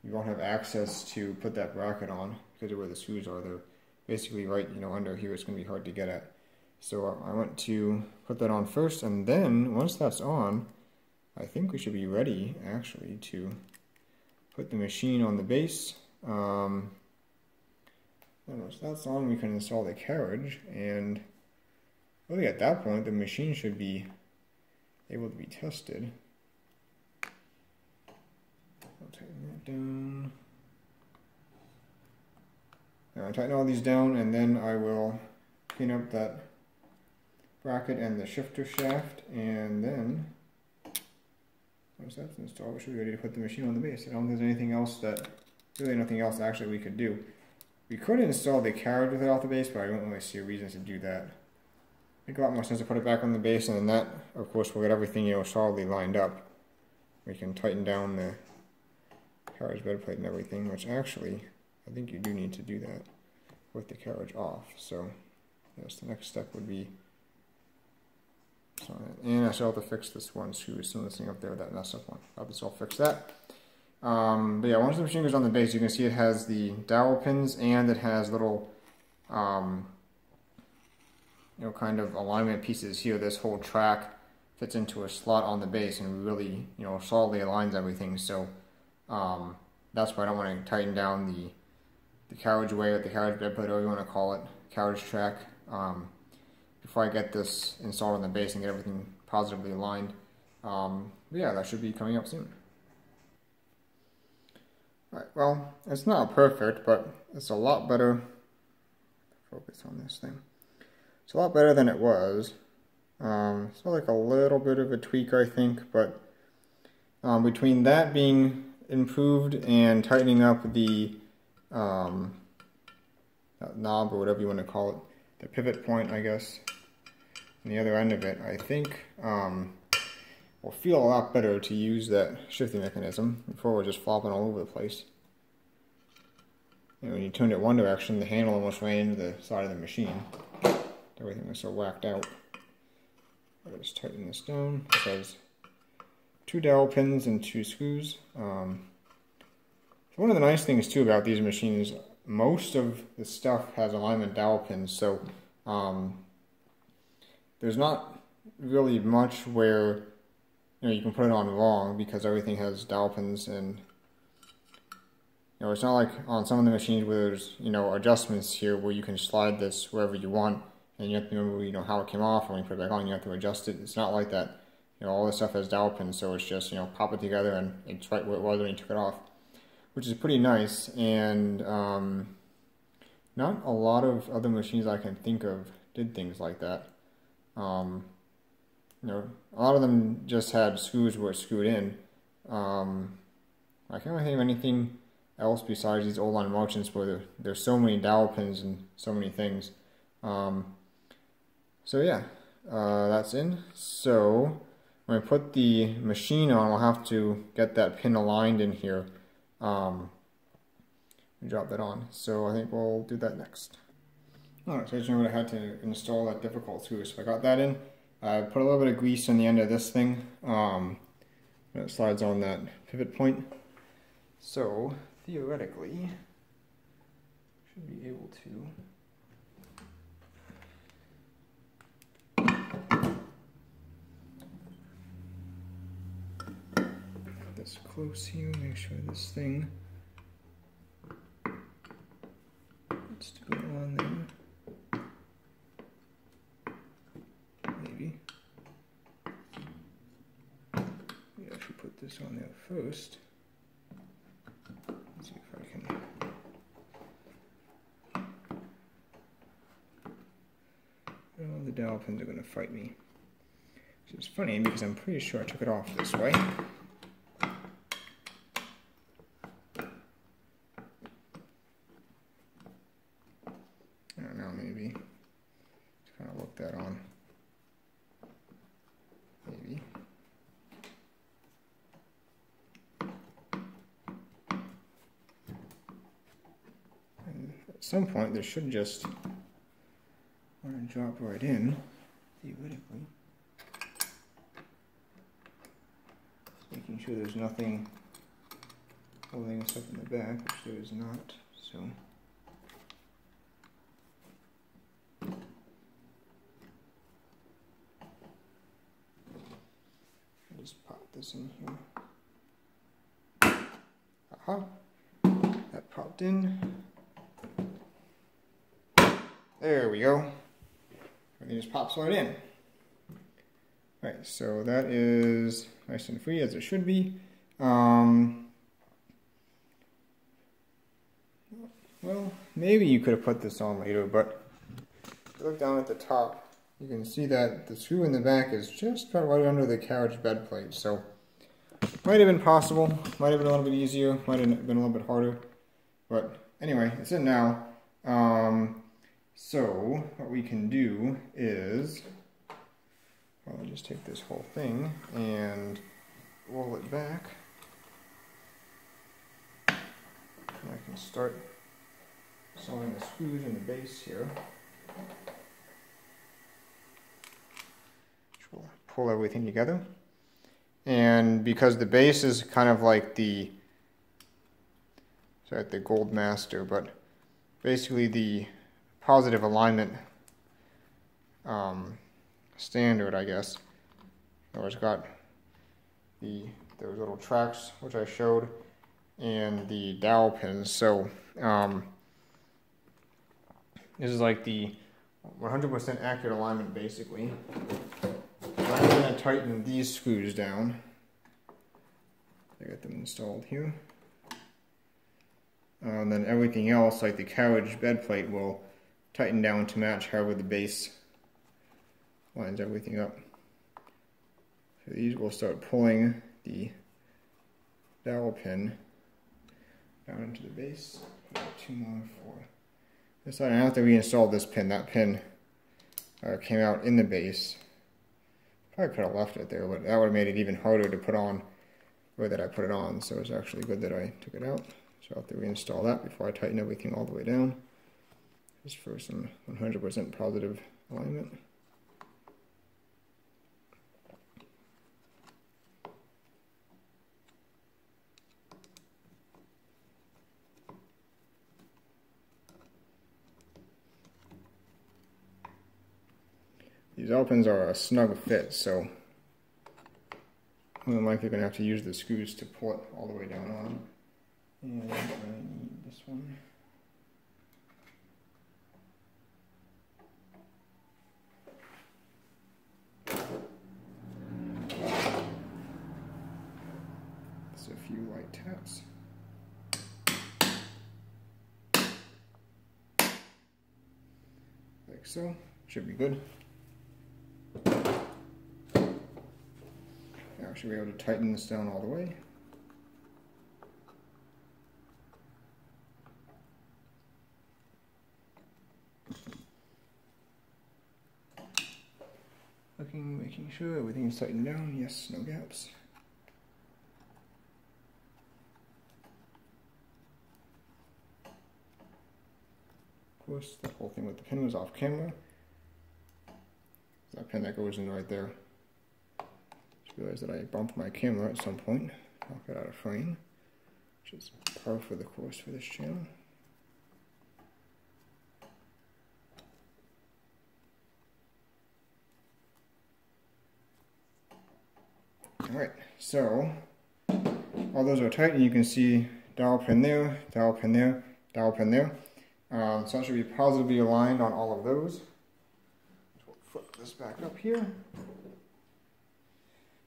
you won't have access to put that bracket on because of where the screws are. They're basically right, under here. It's going to be hard to get at. So I want to put that on first, and then once that's on, I think we should be ready actually to put the machine on the base. And once that's on, we can install the carriage, and really at that point the machine should be able to be tested. I'll tighten that down. Now I tighten all these down, and then I will clean up that bracket and the shifter shaft, and then once that's installed, we should be ready to put the machine on the base. I don't think there's anything else really nothing else actually we could do. We could install the carriage with it off the base, but I don't really see a reason to do that. Make a lot more sense to put it back on the base, and then that, of course, will get everything, solidly lined up. We can tighten down the carriage bed plate and everything, which actually, I think you do need to do that with the carriage off. So, yes, the next step would be, and I still have to fix this one screw, some of this thing up there, that messed up one. I'll fix that. But yeah, once the machine goes on the base, you can see it has the dowel pins, and it has little, kind of alignment pieces here. This whole track fits into a slot on the base and really, solidly aligns everything. So that's why I don't want to tighten down the carriageway or the carriage bed plate, whatever you want to call it, carriage track, before I get this installed on the base and get everything positively aligned. But yeah, that should be coming up soon. Alright, well, it's not perfect, but it's a lot better. Focus on this thing. It's a lot better than it was. It's like a little bit of a tweak, I think, but between that being improved and tightening up the knob, or whatever you want to call it, the pivot point, I guess, on the other end of it, I think will feel a lot better to use that shifting mechanism. Before we're just flopping all over the place. When you turned it one direction, the handle almost ran into the side of the machine. Everything was so whacked out. I'll just tighten this down. It has 2 dowel pins and 2 screws. So one of the nice things too about these machines, most of the stuff has alignment dowel pins, so there's not really much where you can put it on wrong, because everything has dowel pins, and it's not like on some of the machines where there's adjustments here where you can slide this wherever you want, and you have to remember how it came off, and when you put it back on you have to adjust it. It's not like that. All this stuff has dowel pins, so it's just pop it together and it's right where it was when you took it off, which is pretty nice. And not a lot of other machines I can think of did things like that. A lot of them just had screws where it's screwed in. I can't really think of anything else besides these old line Marchants where there's so many dowel pins and so many things. So yeah, that's in. So when I put the machine on, I'll have to get that pin aligned in here and drop that on. So I think we'll do that next. Alright, so I just remembered I had to install that difficult screw. So I got that in. I put a little bit of grease on the end of this thing. It slides on that pivot point. So theoretically, should be able to get this close here, make sure this thing needs to go on there. Maybe. Maybe I should put this on there first. Let's see if I can. Oh, the dowel pins are going to fight me. Which is funny because I'm pretty sure I took it off this way. I don't know, maybe. Just kind of look that on. Maybe. And at some point there should just, I want to drop right in, theoretically. Making sure there's nothing holding us up in the back, which there is not, so. I'll just pop this in here. Aha, that popped in. There we go. Everything just pops right in. Right, so that is nice and free as it should be. Well, maybe you could have put this on later, but if you look down at the top, you can see that the screw in the back is just about right under the carriage bed plate. So, might have been possible, might have been a little bit easier, might have been a little bit harder. But anyway, it's in now. So, what we can do is, well, I'll just take this whole thing and roll it back. And I can start sewing the screws in the base here. Which will pull everything together. And because the base is kind of like the, sorry, the gold master, but basically the positive alignment standard, I guess. So it's got those little tracks which I showed and the dowel pins. So this is like the 100% accurate alignment basically. So I'm going to tighten these screws down. I got them installed here. And then everything else, like the carriage bed plate, will tighten down to match however the base lines everything up. So these will start pulling the dowel pin down into the base. Two more for this side. I have to reinstall this pin. That pin came out in the base. Probably could have left it there, but that would have made it even harder to put on the way that I put it on. So it's actually good that I took it out. So I'll have to reinstall that before I tighten everything all the way down. Just for some 100% positive alignment. These opens are a snug fit, so I'm likely going to have to use the screws to pull it all the way down on. And I need this one. Just a few light taps. Like so. Should be good. Now I should be able to tighten this down all the way. Making sure everything is tightened down. Yes, no gaps. Of course, that whole thing with the pin was off camera. That pin that goes in right there. Just realized that I bumped my camera at some point. Knocked it out of frame, which is par for the course for this channel. Alright, so all those are tight, and you can see dowel pin there, dowel pin there, dowel pin there. So that should be positively aligned on all of those. So we'll flip this back up here.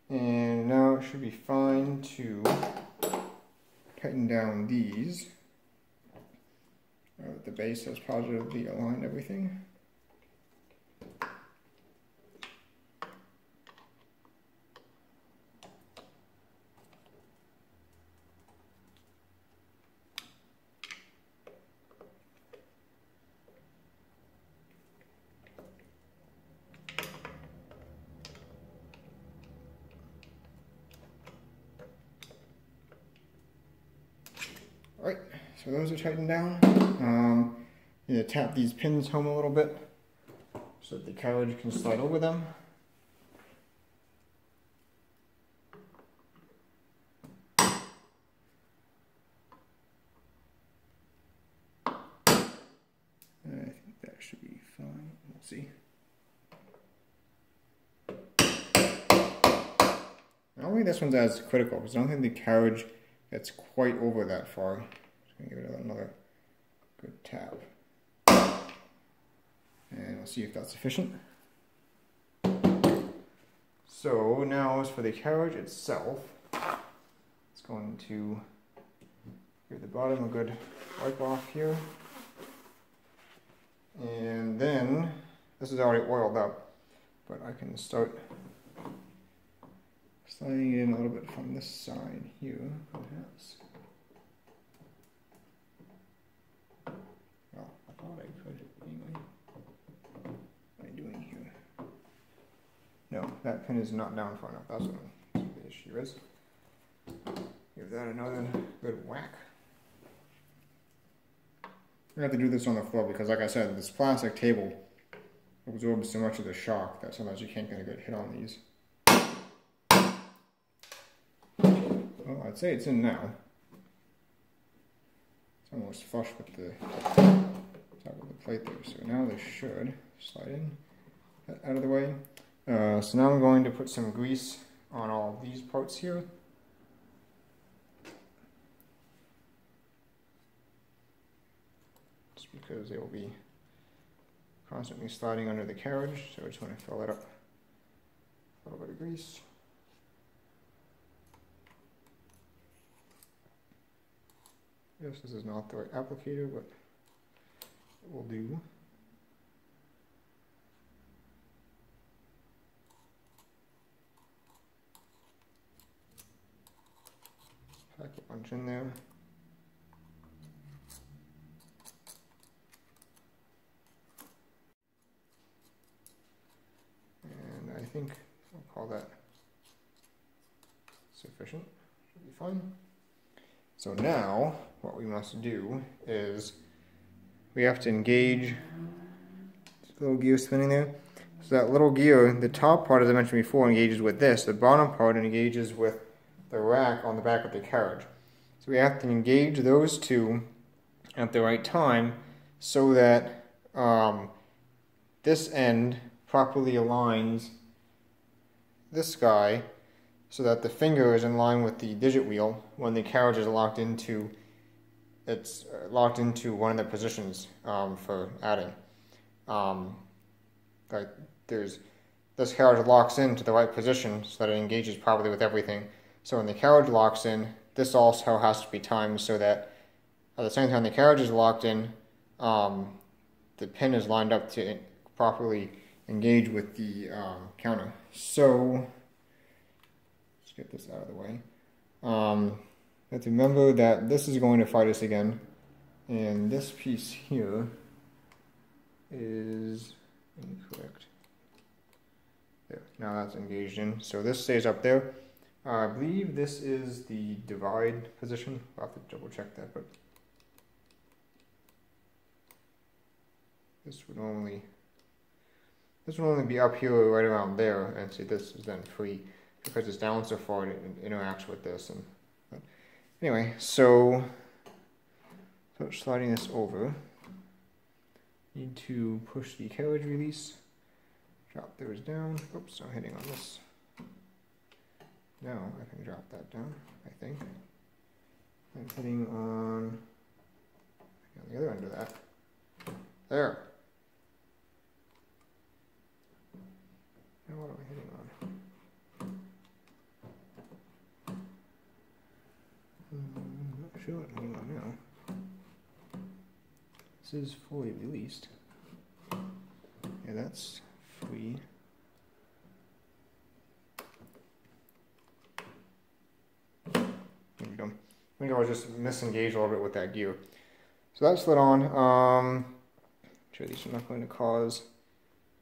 And now it should be fine to tighten down these. The base has positively aligned everything. Alright, so those are tightened down. Need to tap these pins home a little bit so that the carriage can slide over them. I think that should be fine. We'll see. I don't think this one's as critical because I don't think the carriage gets quite over that far. Just gonna give it another good tap. And we'll see if that's sufficient. So now as for the carriage itself, it's going to give the bottom a good wipe off here. And then, this is already oiled up, but I can start sliding it in a little bit from this side here, perhaps. Well, I thought I could anyway. What am I doing here? No, that pin is not down far enough. That's what the issue is. Give that another good whack. I have to do this on the floor because, like I said, this plastic table absorbs so much of the shock that sometimes you can't get a good hit on these. Well, I'd say it's in now. It's almost flush with the top of the plate there. So now they should slide in out of the way. So now I'm going to put some grease on all of these parts here. Just because they will be constantly sliding under the carriage, so I just want to fill it up. A little bit of grease. Yes, this is not the right applicator, but it will do. Pack a bunch in there. And I think I'll call that sufficient. Should be fine. So now, what we must do is we have to engage this little gear spinning there. So that little gear, the top part, as I mentioned before, engages with this. The bottom part engages with the rack on the back of the carriage. So we have to engage those two at the right time so that this end properly aligns this guy so that the finger is in line with the digit wheel when the carriage is locked into one of the positions for adding. Like this carriage locks into the right position so that it engages properly with everything. So when the carriage locks in, this also has to be timed so that at the same time the carriage is locked in, the pin is lined up to properly engage with the counter. So let's get this out of the way. Have to remember that this is going to fight us again, and this piece here is incorrect. There, now that's engaged in. So this stays up there. I believe this is the divide position. I'll have to double check that, but this would only be up here right around there, and see this is then free because it's down so far it interacts with this. And but anyway, so sliding this over, need to push the carriage release, drop those down. Oops, I'm hitting on this. Now I can drop that down, I think. I'm hitting on the other end of that. There. Now what am I hitting on? I'm not sure what I'm hitting on now. This is fully released. Yeah, that's free. I think I was just misengaged a little bit with that gear. So that's slid on. Sure, these are not going to cause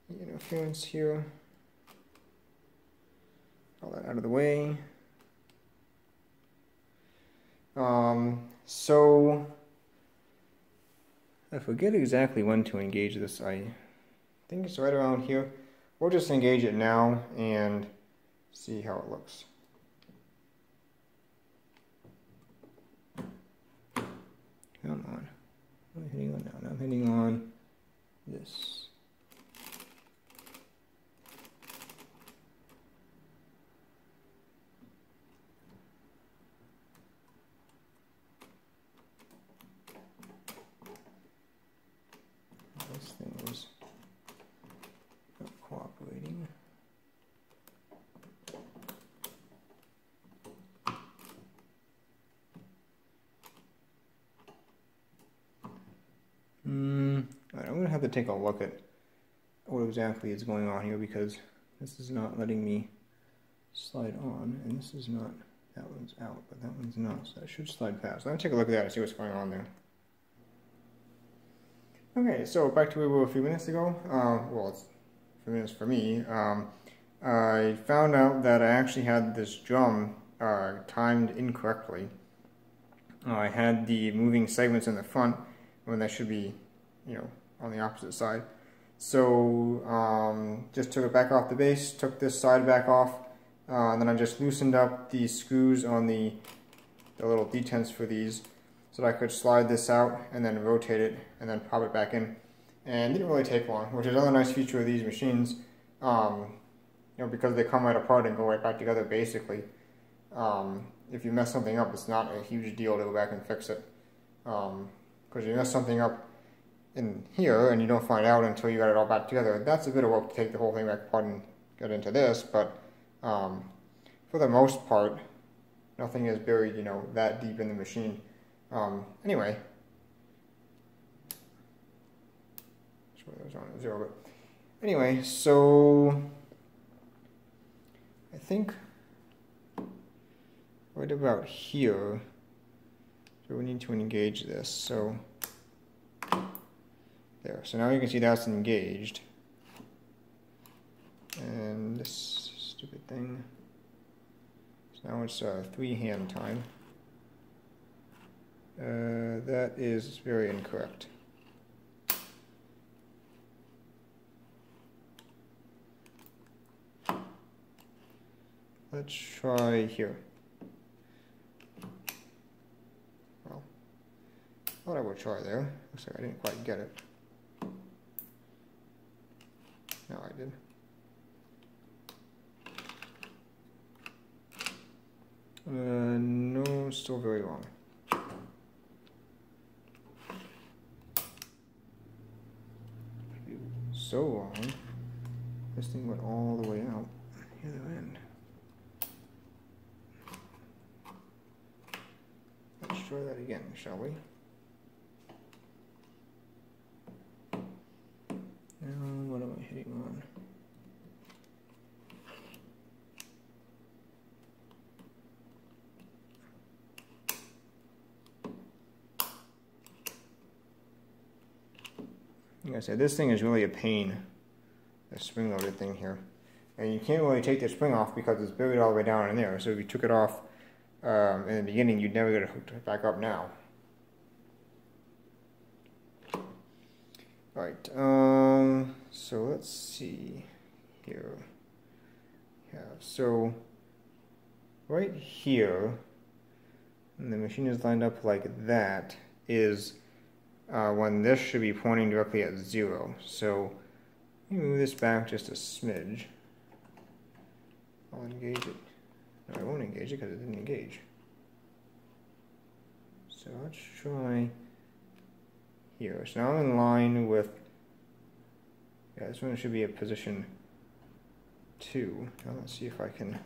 interference here. All that out of the way. So I forget exactly when to engage this. I think it's right around here. We'll just engage it now and see how it looks. Come on. What am I hitting on now? I'm hitting on this. This thing is not cooperating. Alright, I'm going to have to take a look at what exactly is going on here, because this is not letting me slide on, and this is not, that one's out, but that one's not, so that should slide past. I'm going to take a look at that and see what's going on there. Okay, so back to where we were a few minutes ago. Well, it's a few minutes for me. I found out that I actually had this drum timed incorrectly. I had the moving segments in the front when they should be, you know, on the opposite side. So just took it back off the base, took this side back off, and then I just loosened up the screws on the little detents for these, so that I could slide this out and then rotate it and then pop it back in. And it didn't really take long, which is another nice feature of these machines. You know, because they come right apart and go right back together basically. If you mess something up, it's not a huge deal to go back and fix it. Because you mess something up in here and you don't find out until you got it all back together, that's a bit of work to take the whole thing back apart and get into this, but for the most part, nothing is buried, you know, that deep in the machine. Anyway, sure that was on at 0, but anyway, so I think right about here, so we need to engage this, so there. So now you can see that's engaged, and this stupid thing, so now it's 3-hand time. That is very incorrect. Let's try here. Well, I thought I would try there. Looks like I didn't quite get it. No, I did. No, still very long. So long. This thing went all the way out the other end. Let's try that again, shall we? Now, what am I hitting on? Like I said, this thing is really a pain, the spring-loaded thing here. And you can't really take the spring off because it's buried all the way down in there. So if you took it off in the beginning, you'd never get it hooked back up now. Alright, so let's see here. Yeah, so right here, and the machine is lined up like that, is when this should be pointing directly at 0. So let me move this back just a smidge. I'll engage it. No, I won't engage it because it didn't engage. So let's try here. So now I'm in line with, yeah, this one should be at position 2. Now let's see if I can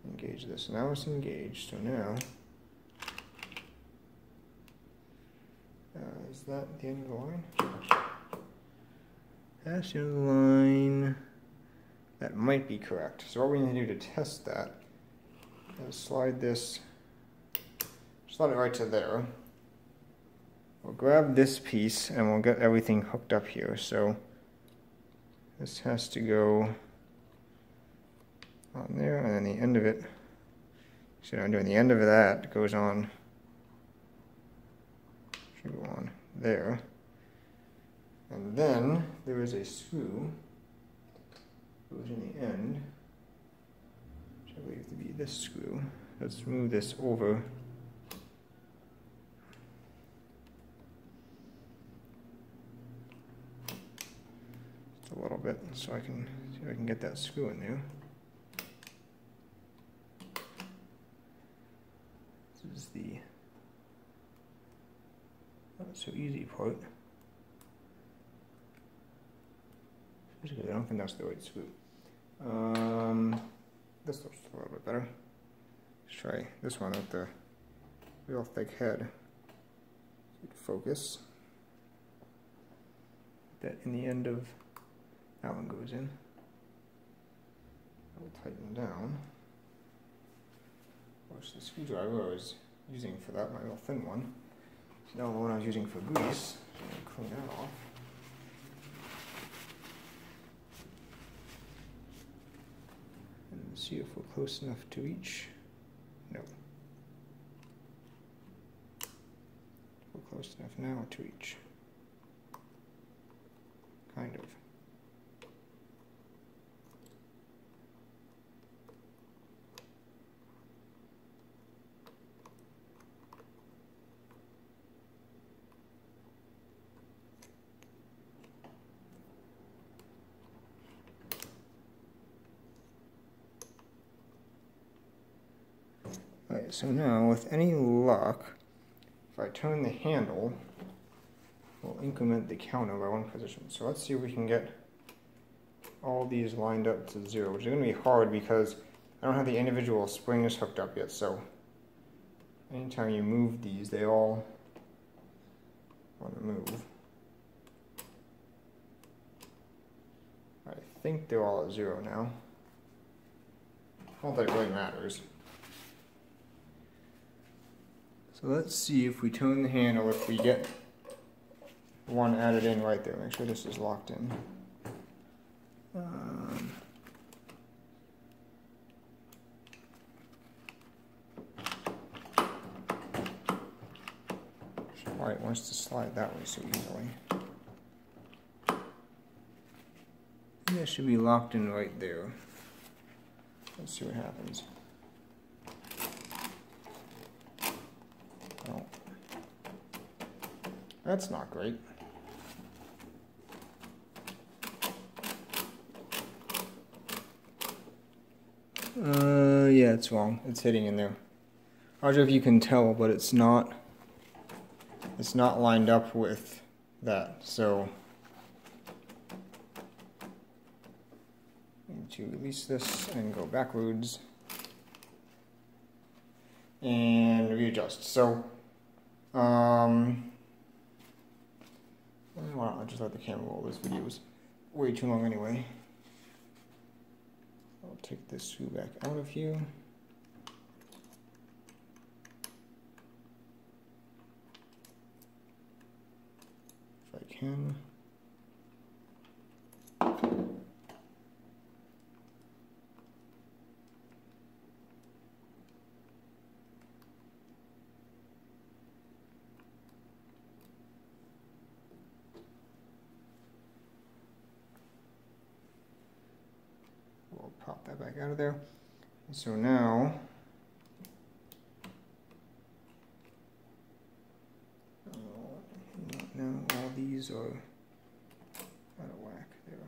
engage this. Now it's engaged, so now, is that the end of the line? That's the end of the line. That might be correct. So what we need to do to test that is slide this, slide it right to there. We'll grab this piece and we'll get everything hooked up here. So this has to go on there, and then the end of it, so I'm doing the end of that goes on, should go on there. And then there is a screw that goes in the end, which I believe to be this screw. Let's move this over. Just a little bit so I can see if I can get that screw in there. This is the not so easy part. I don't think that's the right screw. This looks a little bit better. Let's try this one with the real thick head. Focus. That in the end of that one goes in. I will tighten down. Which the screwdriver I was using for that, my real thin one. So now the one I was using for grease. So I'm going to clean that off. And see if we're close enough to each. No. We're close enough now to each. Kind of. Alright, so now with any luck, if I turn the handle, we'll increment the counter by one position. So let's see if we can get all these lined up to 0, which is going to be hard because I don't have the individual springs hooked up yet. So anytime you move these, they all want to move. I think they're all at 0 now. Not that it really matters. So let's see if we turn the handle, if we get one added in right there. Make sure this is locked in. Why it wants to slide that way so easily. And that should be locked in right there. Let's see what happens. Oh. That's not great. Yeah, it's wrong. It's hitting in there. I don't know if you can tell, but it's not lined up with that. So I need to release this and go backwards and readjust. So why don't I just let the camera roll? This video is way too long anyway. I'll take this screw back out of here. If I can. We'll pop that back out of there. So now, all these are out of whack there.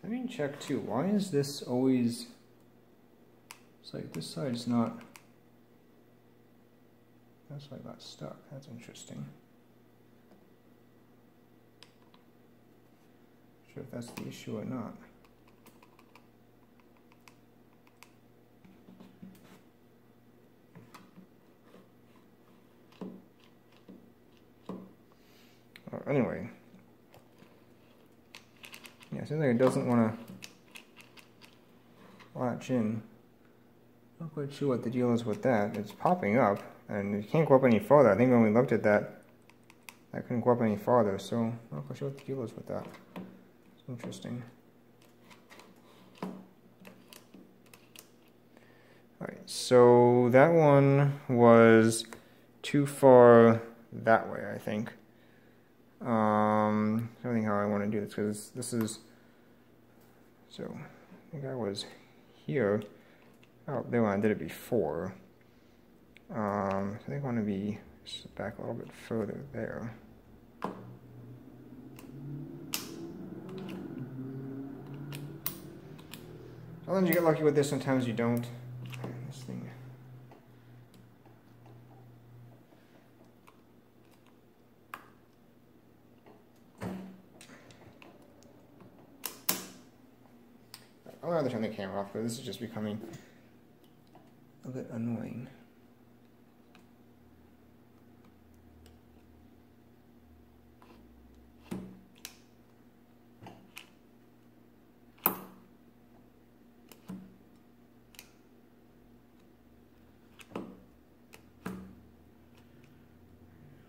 Let me check too. Why is this always? It's like this side's not. That's why I got stuck. That's interesting. Sure if that's the issue or not. Anyway, yeah, it seems like it doesn't want to latch in. Not quite sure what the deal is with that. It's popping up, and it can't go up any farther. I think when we looked at that, I couldn't go up any farther, so not quite sure what the deal is with that. It's interesting. Alright, so that one was too far that way, I think. I don't think how I want to do this, because this is, so I think I was here. Oh, there when I did it before. I think I want to be back a little bit further there. Sometimes you get lucky with this, sometimes you don't. This thing. I'll rather turn the camera off, but this is just becoming a bit annoying.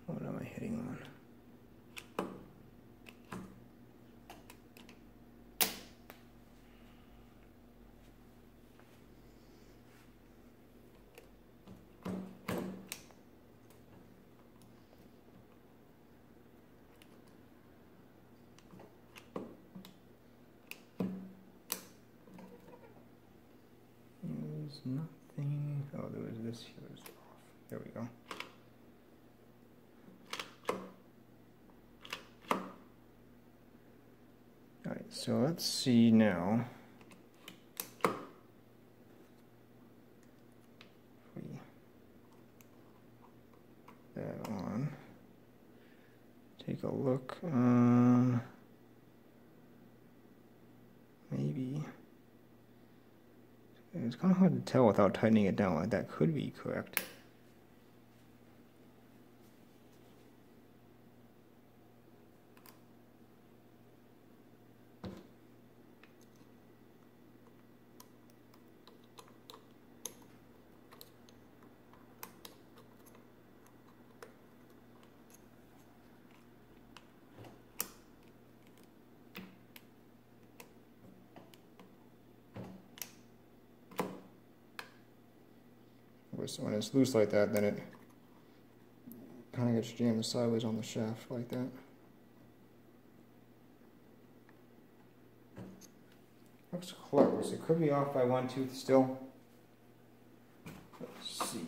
What am I hitting on? There's nothing. Oh, there was this here. Was off. There we go. Alright, so let's see now. If we put that on. Take a look. Maybe. It's kind of hard to tell without tightening it down. Like that could be correct. When it's loose like that, then it kind of gets jammed sideways on the shaft like that. Looks close. It could be off by 1 tooth still. Let's see.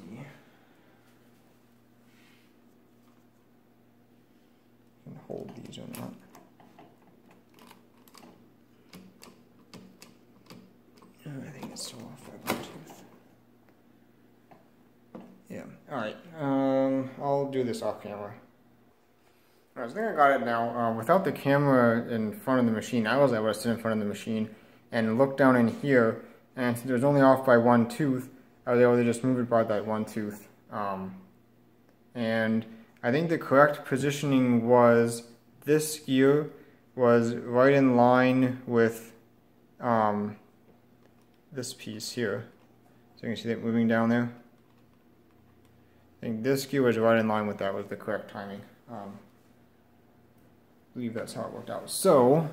Can hold these or not. I think it's still off by 1 tooth. Yeah, alright, I'll do this off camera. Alright, so I think I got it now. Without the camera in front of the machine, I was able to sit in front of the machine and look down in here, and since it was only off by 1 tooth, I was able to just move it by that 1 tooth. And I think the correct positioning was this gear was right in line with this piece here. So you can see that moving down there. I think this gear was right in line with that, was the correct timing. I believe that's how it worked out. So,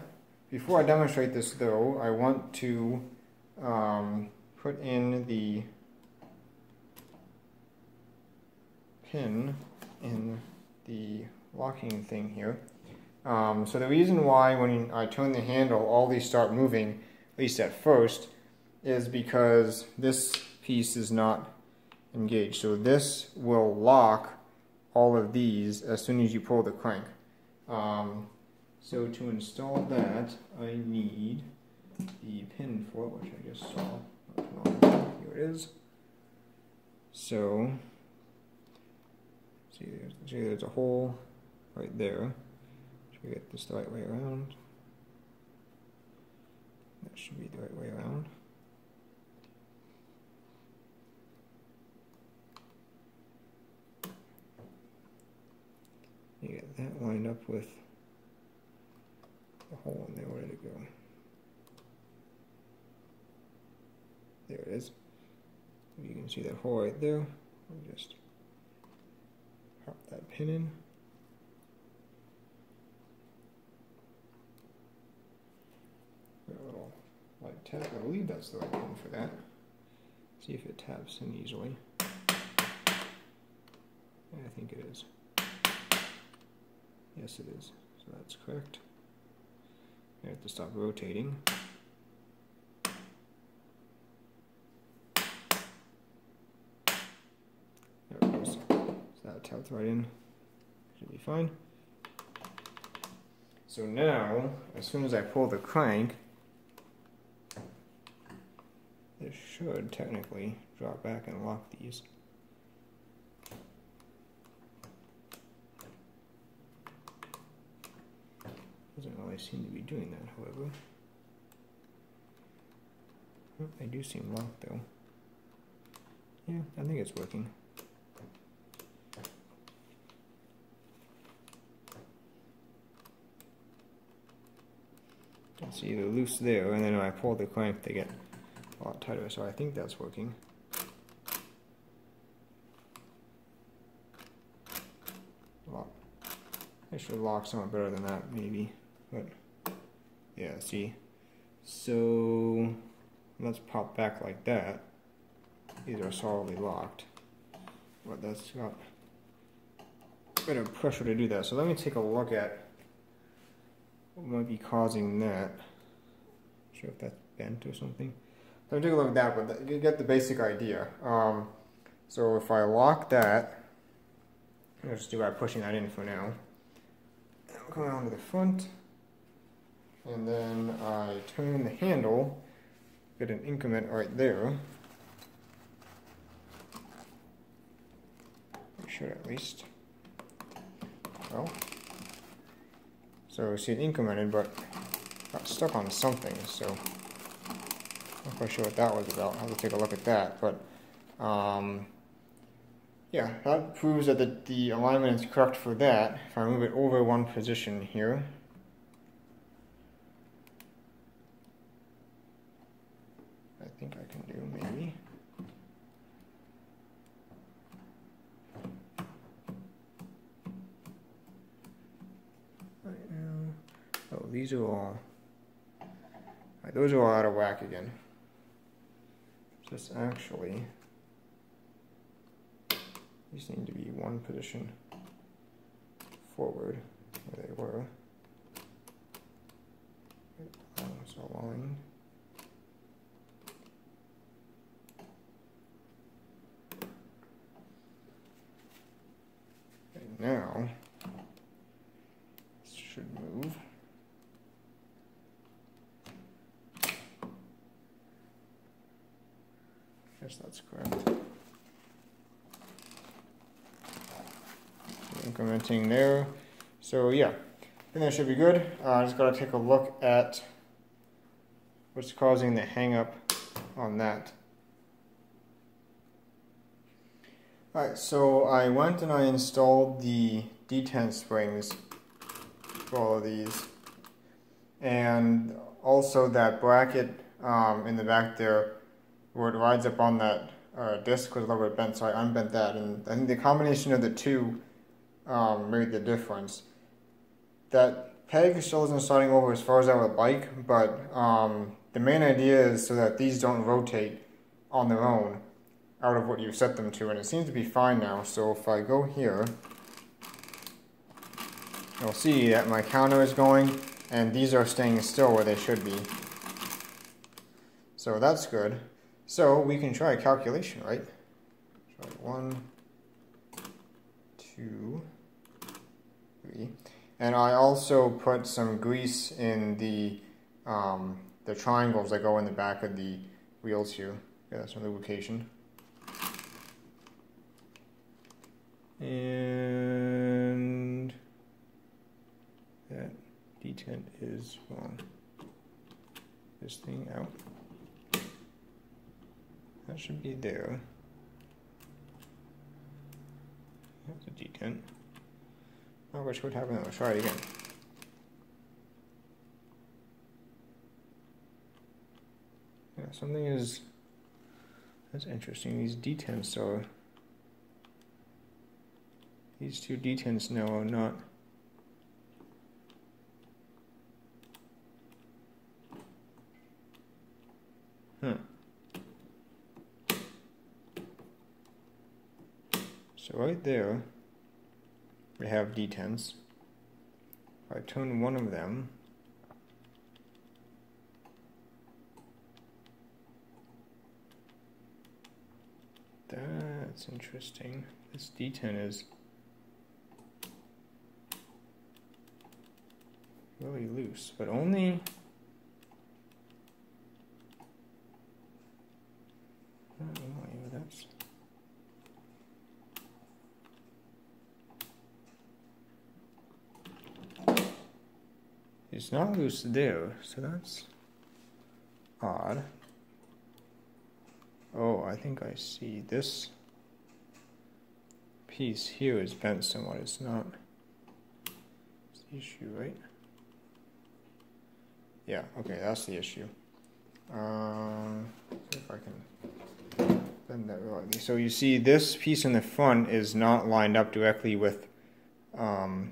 before I demonstrate this though, I want to put in the pin in the locking thing here. So the reason why when I turn the handle, all these start moving, at least at first, is because this piece is not engaged. So this will lock all of these as soon as you pull the crank. So to install that, I need the pin for it, which I just saw. Here it is. So, see there's a hole right there. Should we get this the right way around? That should be the right way around. You get that lined up with the hole in there. Where did it go? There it is. You can see that hole right there. We'll just pop that pin in. A little light tap. I believe that's the right pin for that. See if it taps in easily. Yeah, I think it is. Yes, it is. So that's correct. I have to stop rotating. There it goes. So that tapped right in. Should be fine. So now, as soon as I pull the crank, this should technically drop back and lock these. Doesn't really seem to be doing that, however. They do seem locked though. Yeah, I think it's working. It's either loose there, and then when I pull the crank, they get a lot tighter, so I think that's working. Lock. I should lock somewhat better than that, maybe. But, yeah, see. So, let's pop back like that. These are solidly locked. But that's got a bit of pressure to do that. So let me take a look at what might be causing that. Not sure if that's bent or something. Let me take a look at that, but you get the basic idea. So if I lock that, I'll just do by pushing that in for now. I'll come around to the front, and then I turn the handle, get an increment right there. I should at least. Well, so see it incremented, but got stuck on something, so I'm not quite sure what that was about. I'll have to take a look at that, but yeah, that proves that the alignment is correct for that. If I move it over one position here, I think I can do maybe. Right now, oh, these are all, right, those are all out of whack again. Just actually, these need to be one position forward where they were. So aligned. And now, this should move. Yes, that's correct. Incrementing there. So yeah, I think that should be good. I just got to take a look at what's causing the hang up on that. Alright, so I went and I installed the detent springs for all of these, and also that bracket in the back there where it rides up on that disc was a little bit bent, so I unbent that, and I think the combination of the two made the difference. That peg still isn't starting over as far as I would like, but the main idea is so that these don't rotate on their own out of what you've set them to, and it seems to be fine now. So if I go here, you'll see that my counter is going, and these are staying still where they should be. So that's good. So we can try a calculation, right? Try 1, 2, 3. And I also put some grease in the triangles that go in the back of the wheels here. Yeah, some lubrication. And that detent is wrong. This thing out. That should be there. That's a detent. Oh, which would happen? Let's try it again. Yeah, something is. That's interesting. These detents are. These two detents now are not. So right there, we have detents. If I turn one of them, that's interesting. This detent is really loose, but only, not really, but that's, it's not loose there, so that's odd. Oh, I think I see this piece here is bent somewhat. It's not, it's the issue, right? Yeah, okay, that's the issue. See if I can bend that right. So you see this piece in the front is not lined up directly with the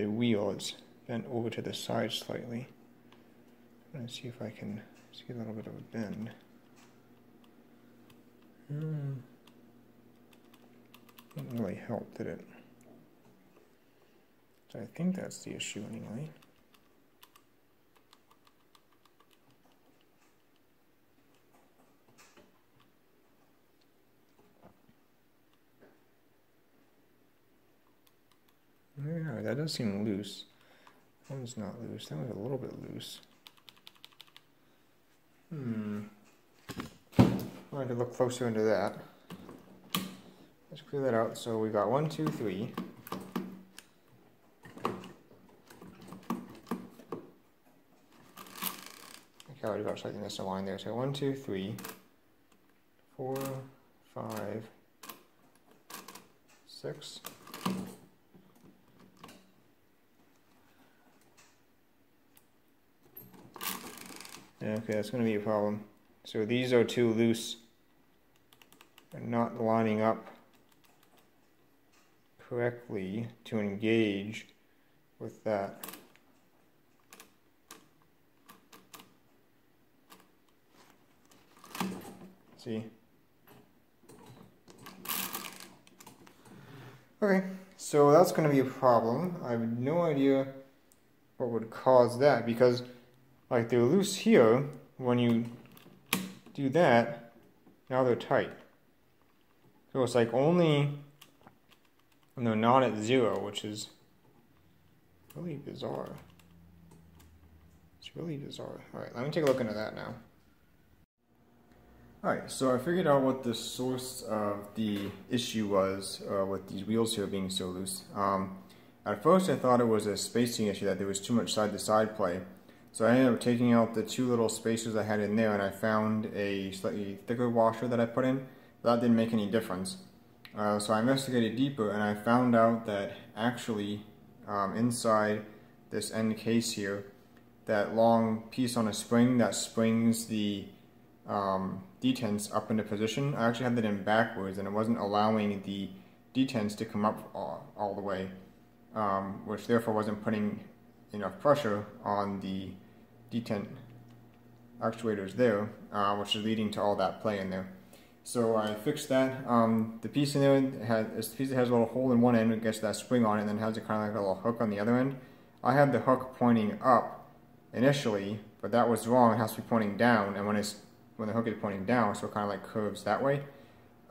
wheel. It's bent over to the side slightly. Let's see if I can see a little bit of a bend. Didn't really help, did it? So I think that's the issue anyway. Yeah, that does seem loose. That one's not loose. That one's a little bit loose. I have to look closer into that. Let's clear that out. So we got 1, 2, 3. Okay, I already got something that's a line there. So 1, 2, 3, 4, 5, 6. Okay, that's going to be a problem. So these are too loose and not lining up correctly to engage with that. See? Okay, so that's going to be a problem. I have no idea what would cause that, because like they're loose here. When you do that, now they're tight. So it's like only when they're not at 0, which is really bizarre. It's really bizarre. Alright, let me take a look into that now. Alright, so I figured out what the source of the issue was with these wheels here being so loose. At first I thought it was a spacing issue, that there was too much side-to-side play. So I ended up taking out the 2 little spacers I had in there, and I found a slightly thicker washer that I put in. That didn't make any difference. So I investigated deeper, and I found out that actually inside this end case here, that long piece on a spring that springs the detents up into position, I actually had that in backwards, and it wasn't allowing the detents to come up all the way, which therefore wasn't putting enough pressure on the detent actuators there, which is leading to all that play in there. So I fixed that. The piece in there has a little hole in one end, it gets that spring on it, and then has it kind of like a little hook on the other end. I had the hook pointing up initially, but that was wrong. It has to be pointing down, and when the hook is pointing down, so it kind of like curves that way,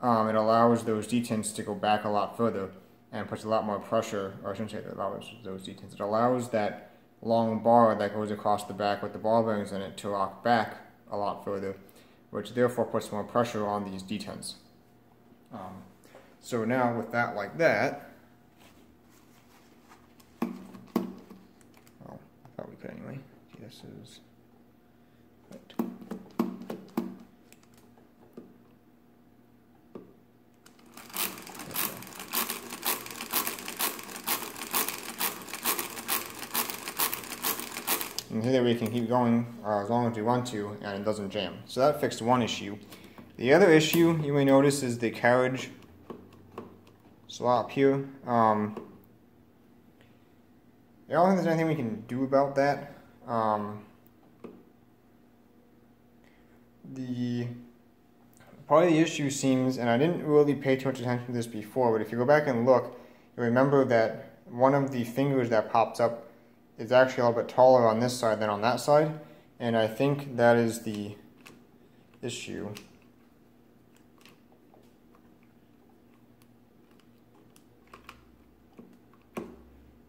it allows those detents to go back a lot further and puts a lot more pressure, or I shouldn't say it allows those detents, it allows that long bar that goes across the back with the ball bearings in it to rock back a lot further, which therefore puts more pressure on these detents. So now with that like that, well, I thought we could anyway. See, this is right. And here we can keep going as long as we want to, and it doesn't jam. So that fixed one issue. The other issue you may notice is the carriage slop here. I don't think there's anything we can do about that. The Probably the issue seems, and I didn't really pay too much attention to this before, but if you go back and look, you remember that one of the fingers that pops up is actually a little bit taller on this side than on that side, and I think that is the issue.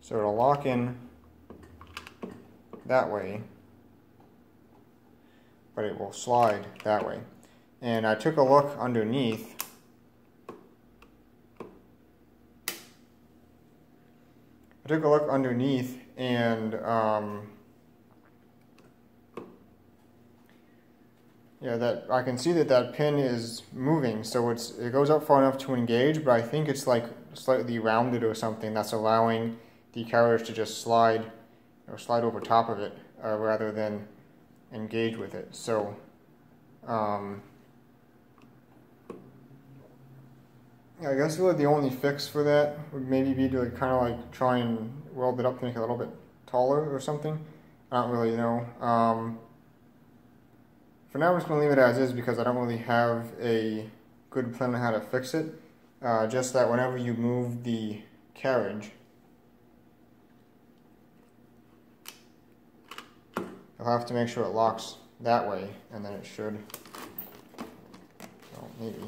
So it'll lock in that way, but it will slide that way. And I took a look underneath. And yeah, that I can see that pin is moving, so it goes up far enough to engage, but I think it's like slightly rounded or something that's allowing the carriage to just slide over top of it rather than engage with it. So I guess really the only fix for that would maybe be to kind of like try and weld it up to make it a little bit taller or something. I don't really know. For now I'm just going to leave it as is because I don't really have a good plan on how to fix it. Just that whenever you move the carriage, you'll have to make sure it locks that way, and then it should. Well, maybe.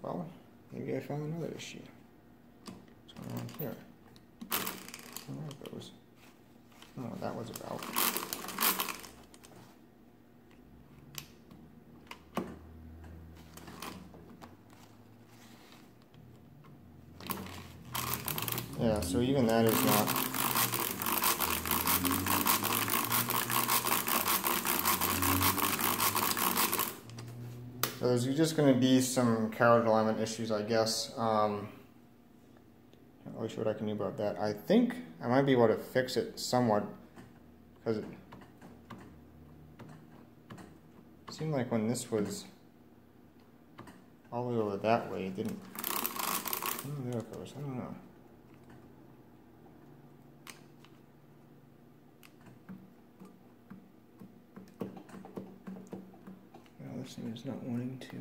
Well, maybe I found another issue. What's going on here? There it goes. I don't know what that was about. Yeah, so even that is not. So there's just going to be some carriage alignment issues, I guess. Not really sure what I can do about that. I think I might be able to fix it somewhat, because it seemed like when this was all the way over that way, it didn't. Oh, there it goes. I don't know. Well, this thing is not wanting to.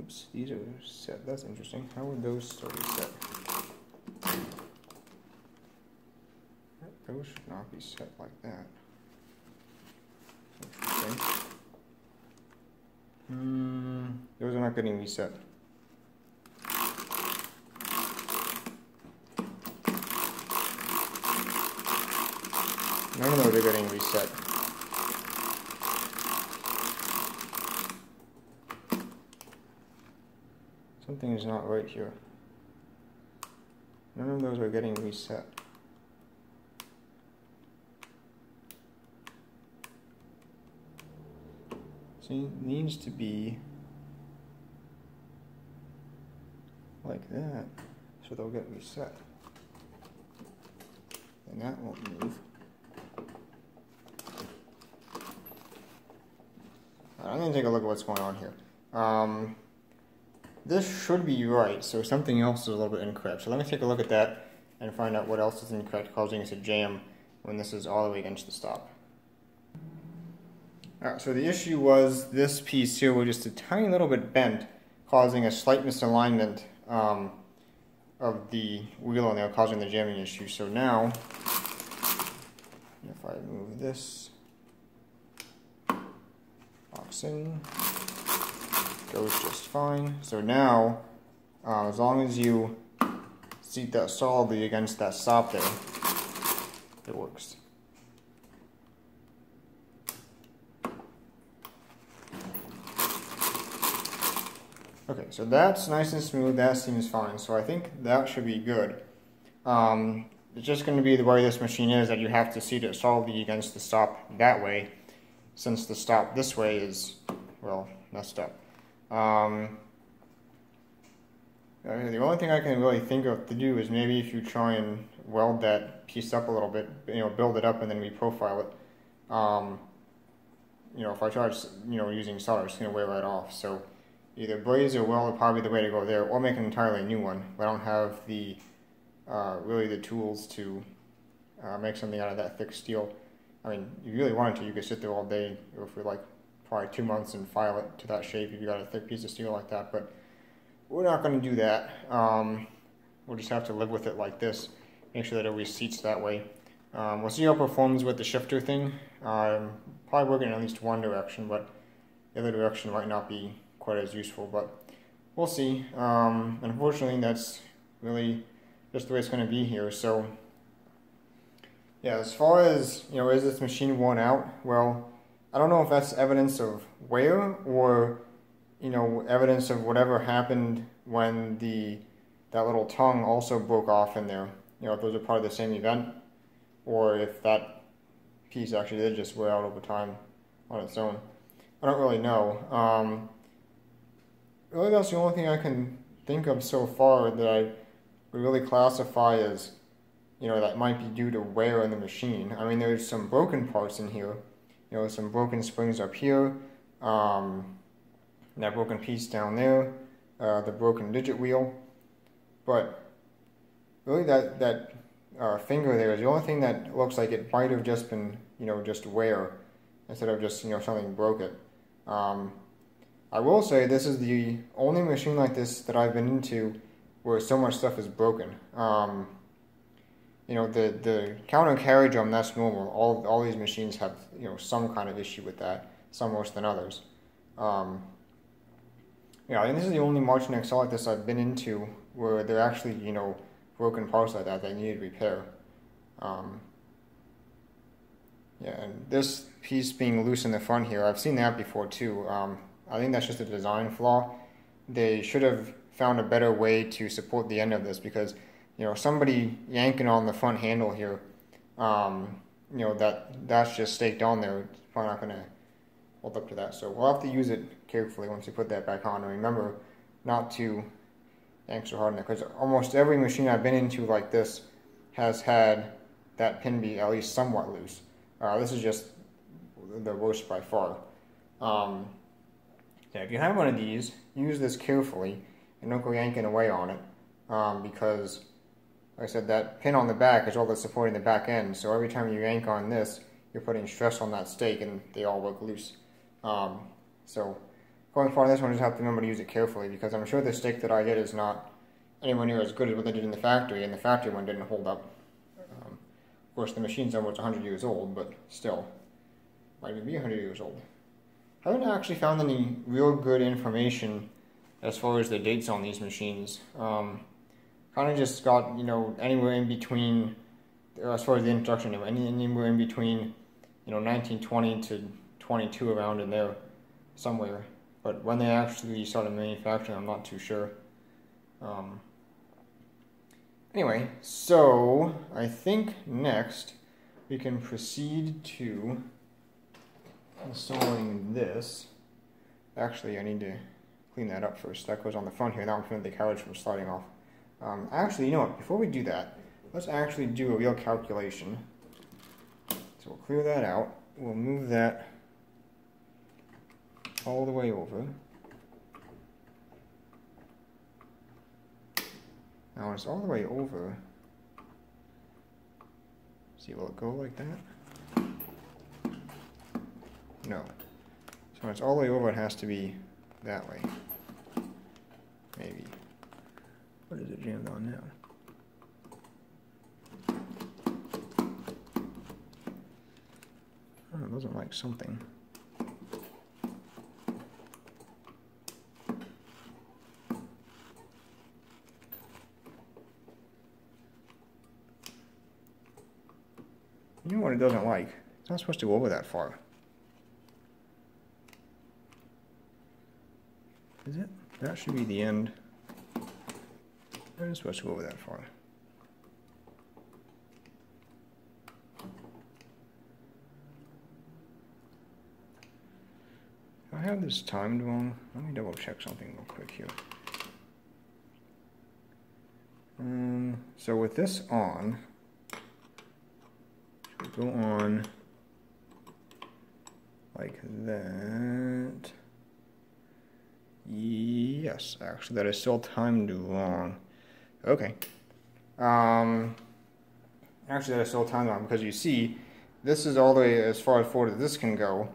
Oops, these are set. That's interesting. How would those still be set? Those should not be set like that. Interesting. Those are not getting reset. None of those are getting reset. Something is not right here. None of those are getting reset. See, it needs to be like that, so they'll get reset. And that won't move. I'm going to take a look at what's going on here. This should be right, so something else is a little bit incorrect. So let me take a look at that and find out what else is incorrect, causing us to jam when this is all the way against the stop. Alright, so the issue was this piece here was just a tiny little bit bent, causing a slight misalignment of the wheel on there, causing the jamming issue. So now, if I move this, locks in, goes just fine. So now, as long as you seat that solidly against that stop there, it works. Okay, so that's nice and smooth, that seems fine, so I think that should be good. It's just going to be the way this machine is that you have to seat it solidly against the stop that way, since the stop this way is, well, messed up. The only thing I can really think of to do is maybe if you try and weld that piece up a little bit, build it up and then reprofile it. If I try, using solder, it's going to wear right off. So either braze or weld would probably be the way to go there, or make an entirely new one. But I don't have the really the tools to make something out of that thick steel. I mean, if you really wanted to, you could sit there all day, or for like probably 2 months, and file it to that shape if you got a thick piece of steel like that. But we're not going to do that. We'll just have to live with it like this. Make sure that it always seats that way. We'll see how it performs with the shifter thing. Probably working in at least one direction, but the other direction might not be quite as useful. But we'll see. Unfortunately, that's really just the way it's going to be here. So yeah, as far as, you know, is this machine worn out? Well, I don't know if that's evidence of wear or, you know, evidence of whatever happened when that little tongue also broke off in there. You know, if those are part of the same event, or if that piece actually did just wear out over time on its own. I don't really know. Really, that's the only thing I can think of so far that I would really classify as, you know, that might be due to wear in the machine. I mean, there's some broken parts in here. You know, some broken springs up here, that broken piece down there, the broken digit wheel. But really that finger there is the only thing that looks like it might have just been, you know, just wear instead of just, you know, something broke it. I will say this is the only machine like this that I've been into where so much stuff is broken. You know, the counter carriage arm, that's normal. All these machines have, you know, some kind of issue with that, some worse than others. Yeah, and this is the only Marchant XL like this I've been into where they're actually, you know, broken parts like that needed repair. Yeah, and this piece being loose in the front here, I've seen that before too. I think that's just a design flaw. They should have found a better way to support the end of this, because, you know, somebody yanking on the front handle here, you know, that's just staked on there. It's probably not going to hold up to that. So we'll have to use it carefully once you put that back on. And remember not to yank so hard on there, because almost every machine I've been into like this has had that pin be at least somewhat loose. This is just the worst by far. Yeah, if you have one of these, use this carefully and don't go yanking away on it, because, like I said, that pin on the back is all that's supporting the back end, so every time you yank on this, you're putting stress on that stake and they all work loose. So going forward on this one, just have to remember to use it carefully, because I'm sure the stake that I get is not anywhere near as good as what they did in the factory, and the factory one didn't hold up. Of course, the machine's almost 100 years old, but still, might even be 100 years old. I haven't actually found any real good information as far as the dates on these machines. Kind of just got, you know, anywhere in between, as far as the introduction, anywhere in between, you know, 1920 to 22, around in there somewhere. But when they actually started manufacturing, I'm not too sure. Anyway, so I think next we can proceed to installing this. Actually, I need to clean that up first. That goes on the front here. That will prevent the carriage from sliding off. Actually, you know what? Before we do that, let's actually do a real calculation. So we'll clear that out. We'll move that all the way over. Now when it's all the way over, see, will it go like that? No. So when it's all the way over, it has to be that way. Maybe. What is it jammed on now? Oh, it doesn't like something. You know what it doesn't like? It's not supposed to go over that far. Is it? That should be the end. It is supposed to go over that far. I have this timed wrong. Let me double check something real quick here. So with this on, should we go on like that? Yeah. yes, actually that is still timed wrong. Okay. Actually that is still timed wrong because you see, this is all the way as far forward as this can go,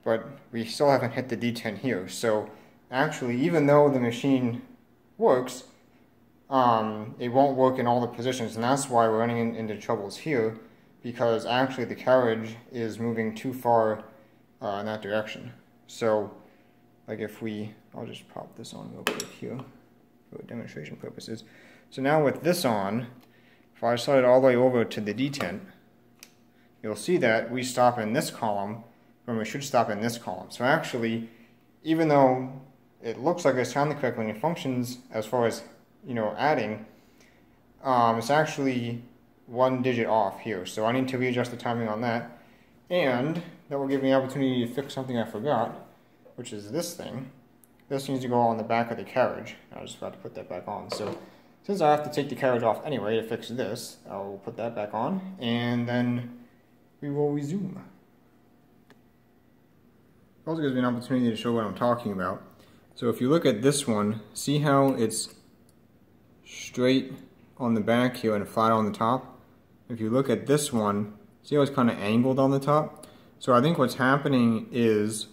but we still haven't hit the detent here. So actually, even though the machine works, it won't work in all the positions, and that's why we're running into troubles here, because actually the carriage is moving too far in that direction. So, like if I'll just pop this on real quick here for demonstration purposes. So now with this on, if I slide it all the way over to the detent, you'll see that we stop in this column when we should stop in this column. So actually, even though it looks like it's timed correctly and it functions as far as, you know, adding, it's actually 1 digit off here. So I need to readjust the timing on that. And that will give me the opportunity to fix something I forgot, which is this thing. This needs to go on the back of the carriage. I was about to put that back on. So since I have to take the carriage off anyway to fix this, I'll put that back on, and then we will resume. It also gives me an opportunity to show what I'm talking about. So if you look at this one, see how it's straight on the back here and flat on the top? If you look at this one, see how it's kind of angled on the top? So I think what's happening is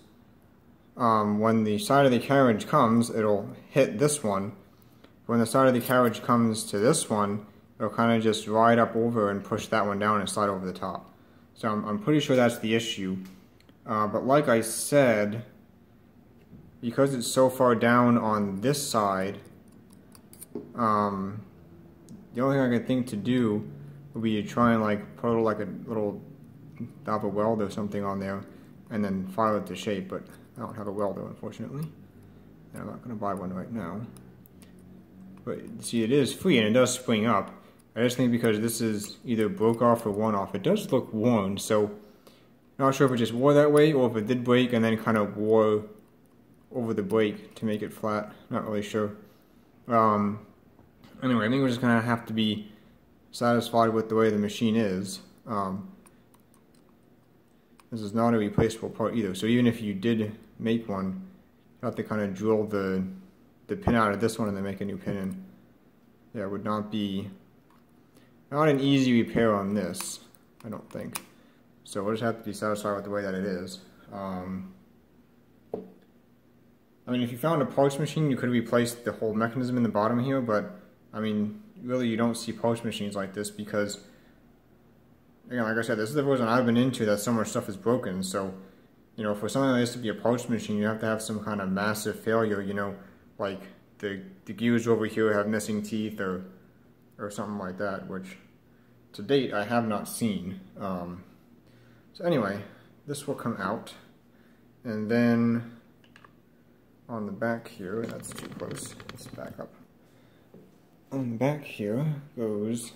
when the side of the carriage comes, it'll hit this one. When the side of the carriage comes to this one, it'll kind of just ride up over and push that one down and slide over the top. So I'm pretty sure that's the issue. But like I said, because it's so far down on this side, the only thing I could think to do would be to try and like put like a little dab of weld or something on there and then file it to shape, but I don't have a welder, unfortunately, and I'm not going to buy one right now. But see, it is free and it does spring up. I just think because this is either broke off or worn off, it does look worn, so not sure if it just wore that way or if it did break and then kind of wore over the break to make it flat. Not really sure. Anyway, I think we're just going to have to be satisfied with the way the machine is. This is not a replaceable part either, so even if you did make one, you have to kind of drill the pin out of this one and then make a new pin in. Yeah, it would not be an easy repair on this, I don't think. So we'll just have to be satisfied with the way that it is. I mean, if you found a parts machine, you could replace the whole mechanism in the bottom here, but I mean, really you don't see parts machines like this because, again, like I said, this is the version I've been into that some of our stuff is broken. So, you know, for something like this to be a parts machine, you have to have some kind of massive failure, you know, like the gears over here have missing teeth or something like that, which to date I have not seen. So anyway, this will come out, and then on the back here, that's too close, let's back up. On the back here goes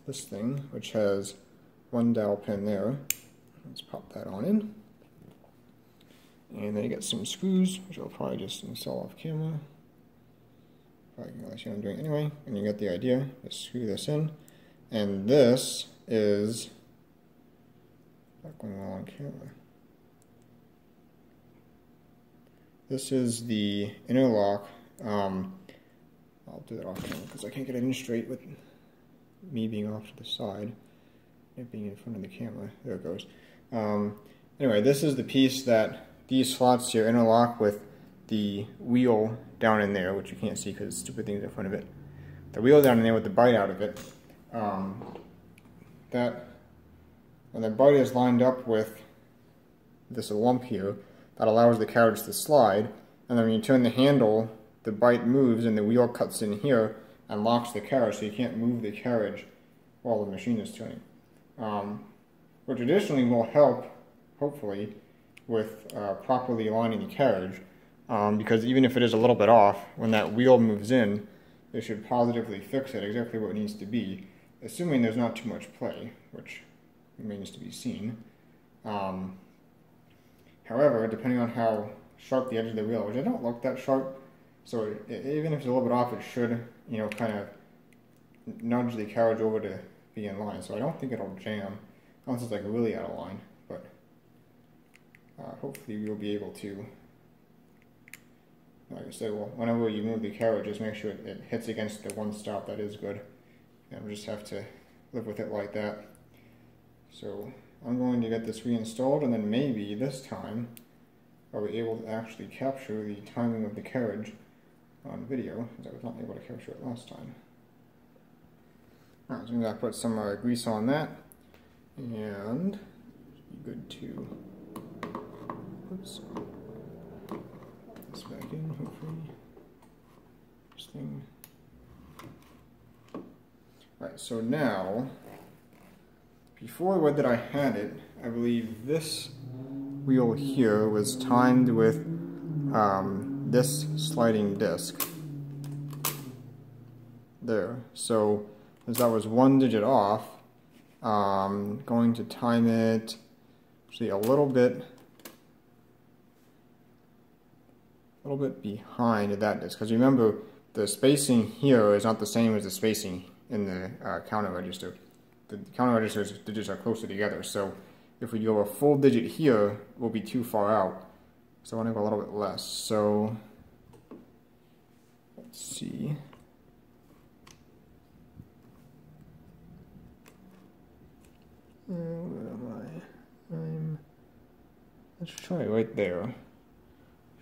this thing, which has one dowel pin there. Let's pop that on in. And then you get some screws, which I'll probably just install off camera. Probably can let you know what I'm doing anyway, and you get the idea. Just screw this in. And this is not going well on camera. This is the interlock. I'll do that off camera because I can't get it in straight with me being off to the side, it being in front of the camera. There it goes. Anyway, this is the piece that these slots here interlock with the wheel down in there, which you can't see because stupid things in front of it. The wheel down in there with the bite out of it. And the bite is lined up with this lump here that allows the carriage to slide, and then when you turn the handle, the bite moves and the wheel cuts in here and locks the carriage, so you can't move the carriage while the machine is turning. Which additionally will help, hopefully, with properly aligning the carriage, because even if it is a little bit off, when that wheel moves in, it should positively fix it exactly where it needs to be, assuming there's not too much play, which remains to be seen. However, depending on how sharp the edge of the wheel, which I don't look that sharp, so even if it's a little bit off, it should, you know, kind of nudge the carriage over to be in line. So I don't think it'll jam, unless it's like really out of line, but hopefully we'll be able to like I said, well, whenever you move the carriage, just make sure it hits against the one stop. That is good. And we just have to live with it like that. So I'm going to get this reinstalled, and then maybe this time I'll be able to actually capture the timing of the carriage on video, because I was not able to capture it last time. Alright, so I'm going to put some grease on that, and be good to put this back in, hopefully. This thing. Right, so now, before that I had it, I believe this wheel here was timed with this sliding disc there. So as that was 1 digit off, going to time it actually a little bit behind that disc, because remember the spacing here is not the same as the spacing in the counter register. The counter register's digits are closer together, so if we go a full digit here, we'll be too far out. So I want to go a little bit less. So let's see. Where am I? Let's try right there.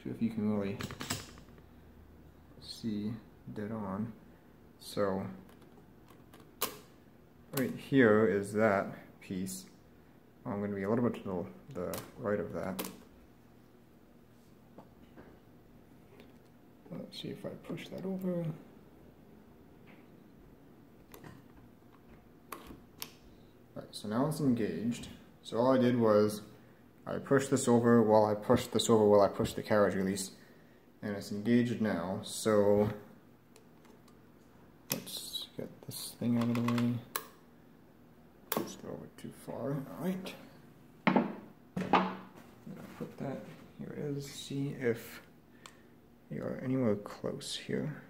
See if you can really see dead on. So right here is that piece. I'm going to be a little bit to the right of that. Let's see if I push that over. Right, so now it's engaged. So all I did was I pushed this over while I pushed the carriage release, and it's engaged now. So let's get this thing out of the way. Let's go over too far. Alright. Put that, here it is. See if we are anywhere close here.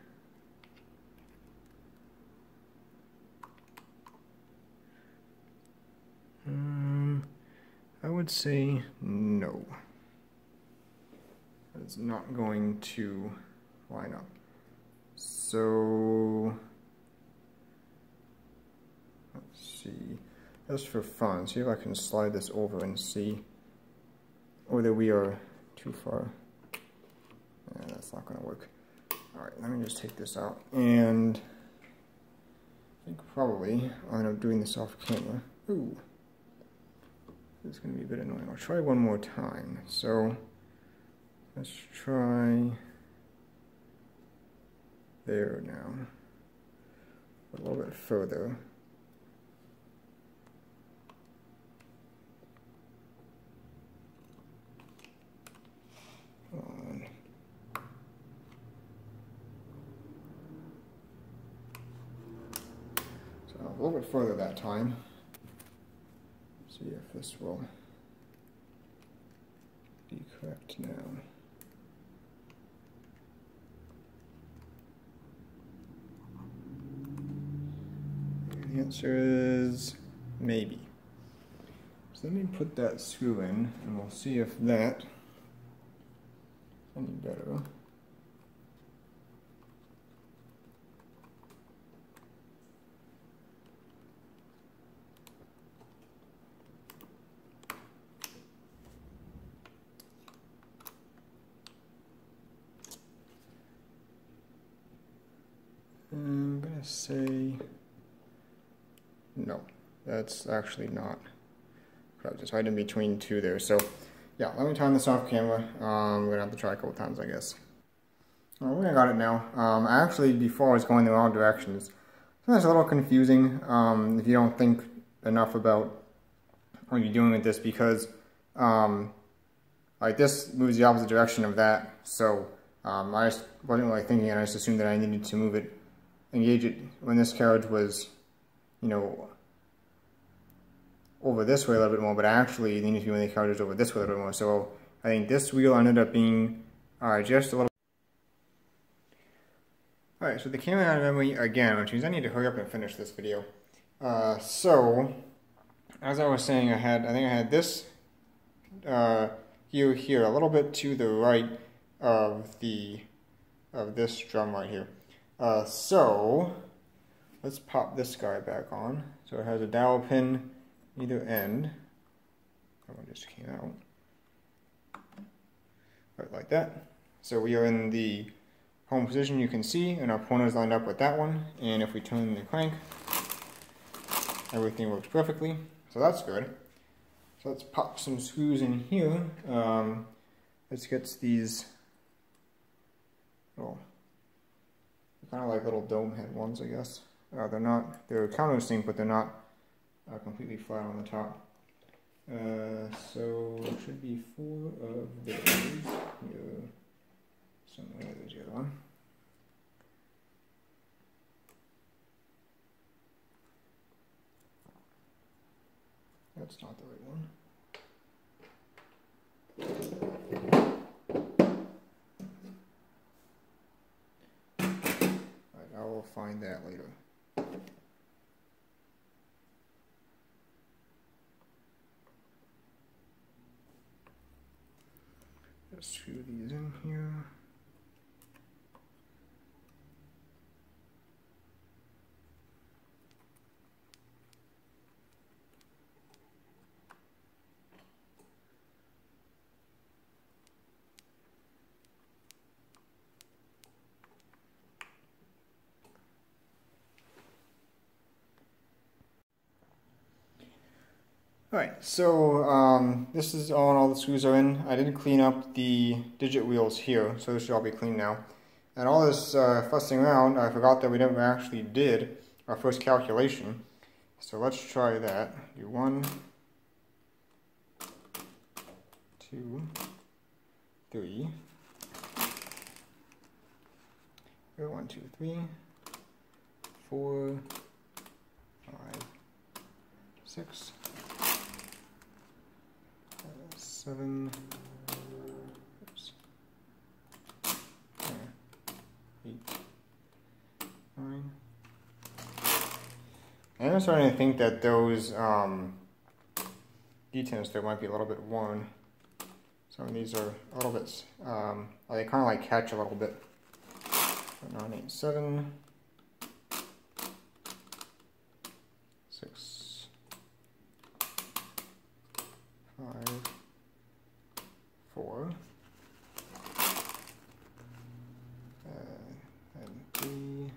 I would say no. It's not going to line up. So let's see. Just for fun, see if I can slide this over and see whether we are too far. Yeah, that's not going to work. Alright, let me just take this out. And I think probably I'll end up doing this off camera. Ooh. This is going to be a bit annoying. I'll try one more time. So let's try there now. A little bit further. So a little bit further that time. See if this will be correct now. And the answer is maybe. So let me put that screw in and we'll see if that is any better. I'm gonna say no. That's actually not correct. It's right in between two there. So yeah, let me time this off camera. I'm gonna have to try a couple times, I guess. I think I got it now. Actually, before I was going the wrong directions. So that's a little confusing if you don't think enough about what you're doing with this, because like this moves the opposite direction of that. So I just wasn't really thinking, and I just assumed that I needed to move it, engage it when this carriage was, you know, over this way a little bit more, but actually they need to be when the carriage is over this way a little bit more. So I think this wheel ended up being just a little. Alright, so the camera out of memory again, which means I need to hurry up and finish this video. So as I was saying, I think I had this here a little bit to the right of the of this drum right here. So let's pop this guy back on. So it has a dowel pin either end. That one just came out. Right, like that. So we are in the home position, you can see, and our pointer is lined up with that one. And if we turn the crank, everything works perfectly. So that's good. So let's pop some screws in here. Let's get these little, kind of like little dome head ones, I guess. They're countersink, but they're not completely flat on the top. So it should be 4 of those here. Somewhere there's the other one. That's not the right one. Right, I will find that later. Just screw these in here. Alright, so this is all the screws are in. I didn't clean up the digit wheels here, so this should all be clean now. And all this fussing around, I forgot that we never actually did our first calculation. So let's try that. Do 1, 2, 3. 1, 2, 3, 4, 5, 6. 7, oops, 8, 9. And I'm starting to think that those detents there might be a little bit worn. Some of these are a little bit, they kind of like catch a little bit. 9, 8, 7, 6, 5, 4, and 3,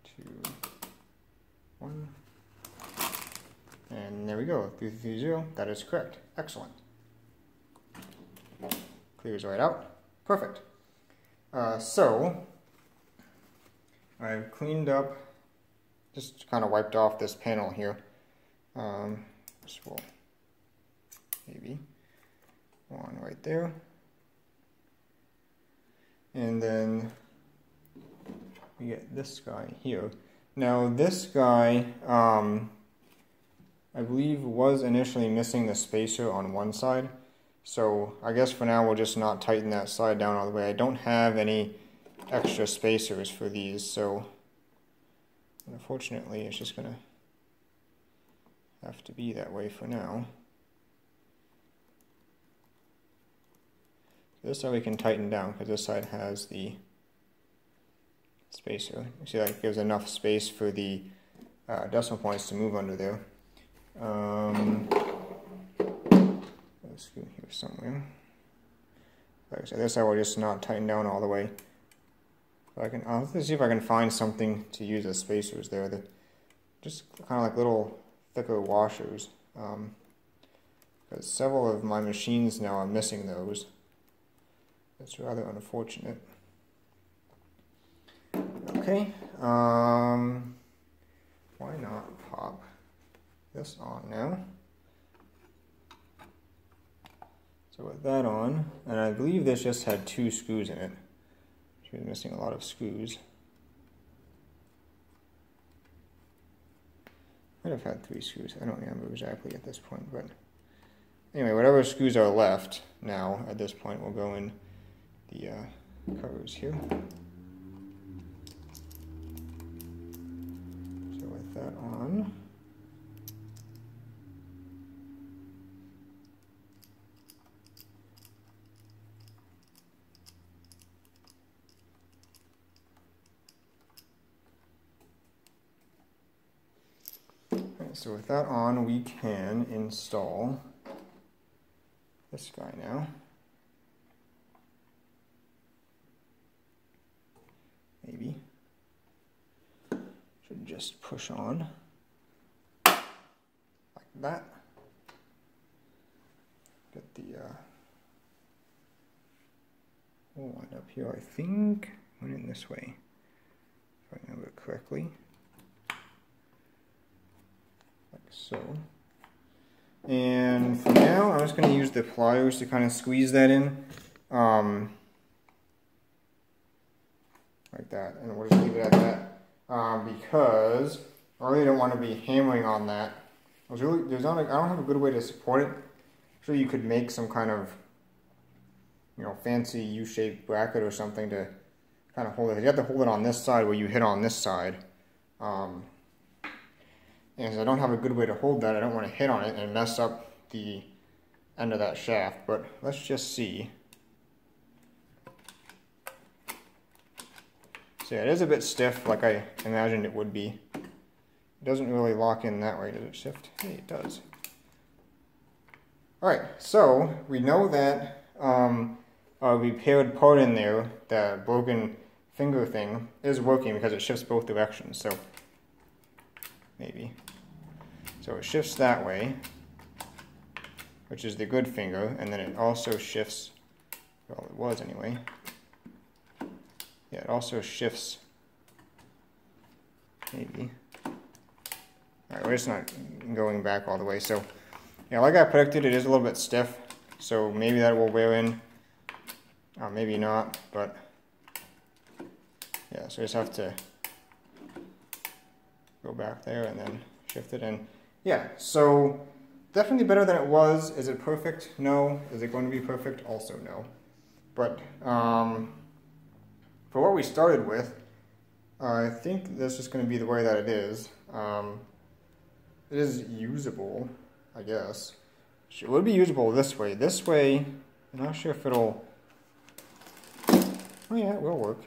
2, 1, and there we go, 330, that is correct. Excellent. Clears right out. Perfect. So, I've cleaned up, just kind of wiped off this panel here. This will maybe one right there. And then we get this guy here. Now this guy, I believe was initially missing the spacer on one side. So I guess for now we'll just not tighten that side down all the way. I don't have any extra spacers for these, so unfortunately it's just gonna have to be that way for now. This side we can tighten down because this side has the spacer. You see that gives enough space for the decimal points to move under there. Let's go here somewhere. Like I said, this side will just not tighten down all the way. I'll have to see if I can find something to use as spacers there. That just kind of like little thicker washers. Because several of my machines now are missing those. That's rather unfortunate. Okay, why not pop this on now? So with that on, and I believe this just had 2 screws in it. She was missing a lot of screws. Might have had 3 screws, I don't remember exactly at this point, but anyway, whatever screws are left now at this point will go in the covers here. So with that on, so with that on, we can install this guy now. Maybe. Should just push on like that. Get the hole line up here. I think went in this way, if I remember correctly. Like so. And for now, I'm just going to use the pliers to kind of squeeze that in. Like that, and we'll just leave it at that because I really don't want to be hammering on that. I don't have a good way to support it. Sure, you could make some kind of, you know, fancy U-shaped bracket or something to kind of hold it. You have to hold it on this side where you hit on this side. And since I don't have a good way to hold that, I don't want to hit on it and mess up the end of that shaft. But let's just see. So yeah, it is a bit stiff, like I imagined it would be. It doesn't really lock in that way, does it shift? Hey, it does. Alright, so we know that our repaired part in there, that broken finger thing, is working because it shifts both directions, so maybe. So it shifts that way, which is the good finger, and then it also shifts, well, it was anyway. Yeah, it also shifts, maybe. Alright, we're just not going back all the way. So, yeah, like I predicted, it is a little bit stiff. So maybe that will wear in. Maybe not, but yeah, so I just have to go back there and then shift it in. Yeah, so definitely better than it was. Is it perfect? No. Is it going to be perfect? Also no. But, for what we started with, I think this is going to be the way that it is. It is usable, I guess. It would be usable this way. This way, I'm not sure if it'll... Oh yeah, it will work.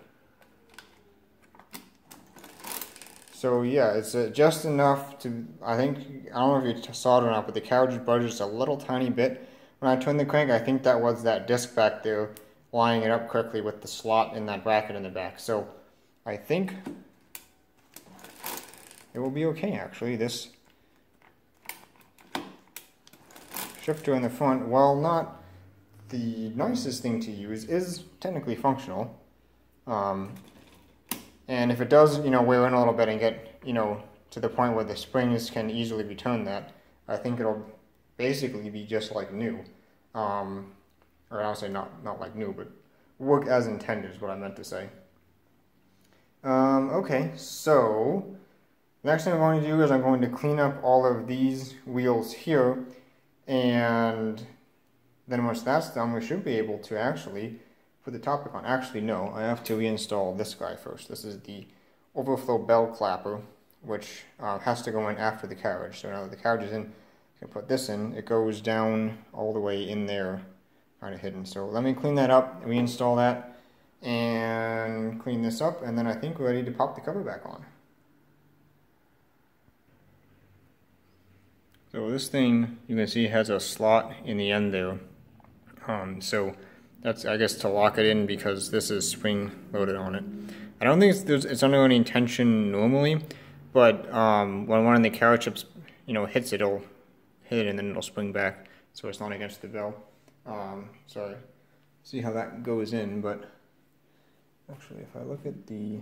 So yeah, it's just enough to, I don't know if you saw it or not, but the carriage budges a little tiny bit. When I turned the crank, I think that was that disc back there, lining it up correctly with the slot in that bracket in the back. So I think it will be okay actually. This shifter in the front, while not the nicest thing to use, is technically functional. And if it does, you know, wear in a little bit and get, you know, to the point where the springs can easily return that, I think it'll basically be just like new. Or I'll say not like new, but work as intended is what I meant to say. Okay, so the next thing I'm going to do is I'm going to clean up all of these wheels here, and then once that's done, we should be able to actually put the top back on. Actually, no, I have to reinstall this guy first. This is the overflow bell clapper, which has to go in after the carriage. So now that the carriage is in, I can put this in. It goes down all the way in there, kind of hidden. So let me clean that up, reinstall that, and clean this up, and then I think we're ready to pop the cover back on. So this thing, you can see, has a slot in the end there. So that's, I guess, to lock it in because this is spring loaded on it. I don't think it's under any tension normally, but when one of the carriage chips, you know, hits it, it'll hit it and then it'll spring back, so it's not against the bell. So see how that goes in, but actually if I look at the,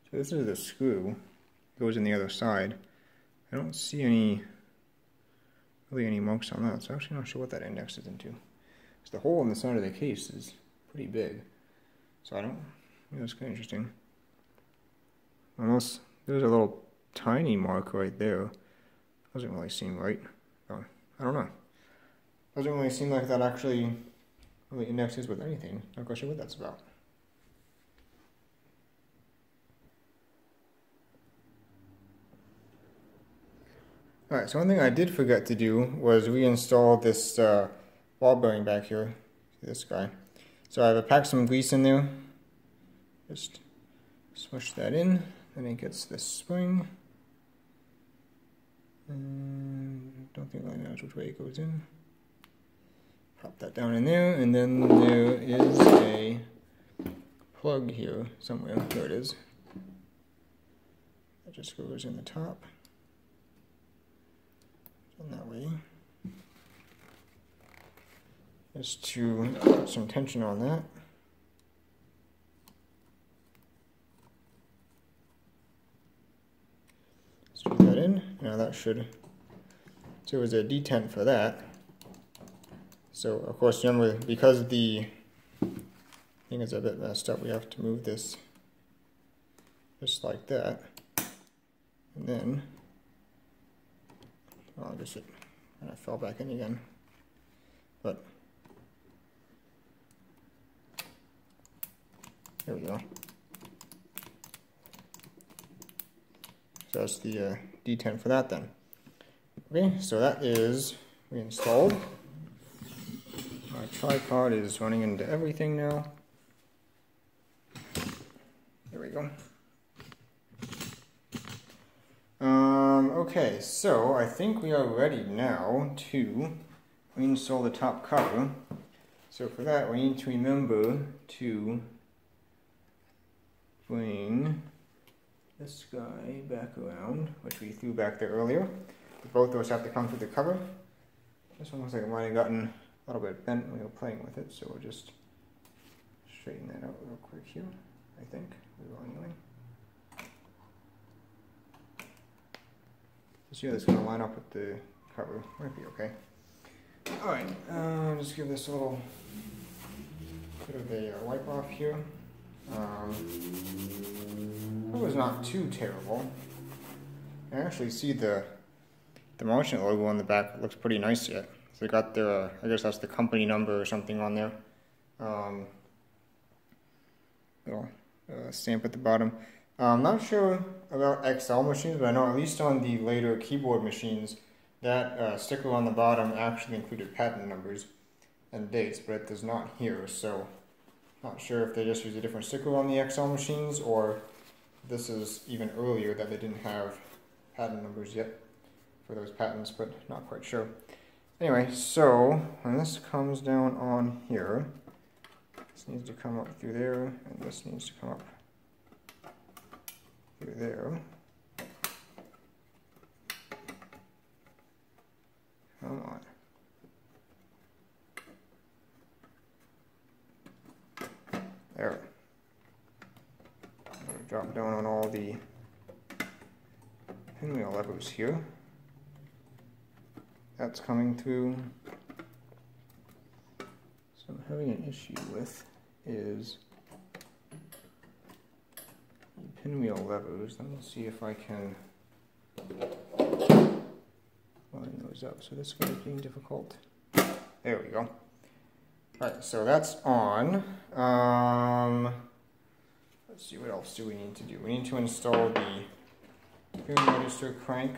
so this is the screw, it goes in the other side. I don't see really any marks on that, so I'm actually not sure what that index is into. Because the hole in the side of the case is pretty big, so I don't, that's kind of interesting. Unless there's a little tiny mark right there. Doesn't really seem right. Oh, I don't know. Doesn't really seem like that actually really indexes with anything. Not quite sure what that's about. Alright, so one thing I did forget to do was reinstall this ball bearing back here. This guy. So I've packed some grease in there. Just smush that in, then it gets this spring. Don't think I know which way it goes in. Pop that down in there, and then there is a plug here somewhere. There it is. That just goes in the top. And that way. Just to put some tension on that. Screw that in. Now that should. So there's a detent for that. So of course, remember, because the thing is a bit messed up, we have to move this just like that. And then, well, I guess it kind of fell back in again. But there we go. So that's the detent for that then. Okay, so that is reinstalled. My tripod is running into everything now. There we go. Okay, so I think we are ready now to reinstall the top cover. So for that, we need to remember to bring this guy back around, which we threw back there earlier. Both those have to come through the cover. This one looks like it might have gotten a little bit bent when we were playing with it, so we'll just straighten that out real quick here, I think. We will anyway. See how this is going to line up with the cover. Might be okay. Alright, just give this a little bit of a wipe off here. It was not too terrible. I actually see the Marchant logo on the back. It looks pretty nice yet. So they got their, I guess that's the company number or something on there. Little stamp at the bottom. I'm not sure about XL machines, but I know at least on the later keyboard machines, that sticker on the bottom actually included patent numbers and dates, but it does not here. So not sure if they just use a different sticker on the XL machines, or this is even earlier that they didn't have patent numbers yet for those patents, but not quite sure. Anyway, so when this comes down on here, this needs to come up through there, and this needs to come up through there. Come on. There. I'm going to drop down on all the pinwheel levers here. That's coming through. So I'm having an issue with is the pinwheel levers. Let me see if I can line those up. So this is going to be difficult. There we go. Alright, so that's on. Let's see, what else do we need to do? We need to install the tune register crank.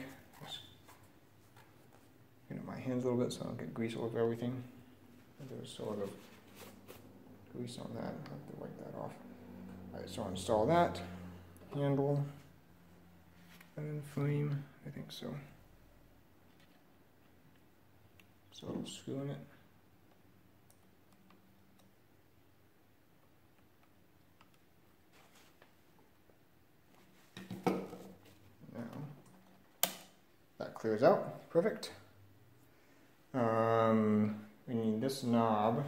Get my hands a little bit so I don't get grease all over everything. There's sort of grease on that. I have to wipe that off. Alright, so I'll install that. Handle. And then frame. I think so. So I'll screw in it. Now, that clears out. Perfect. We need this knob.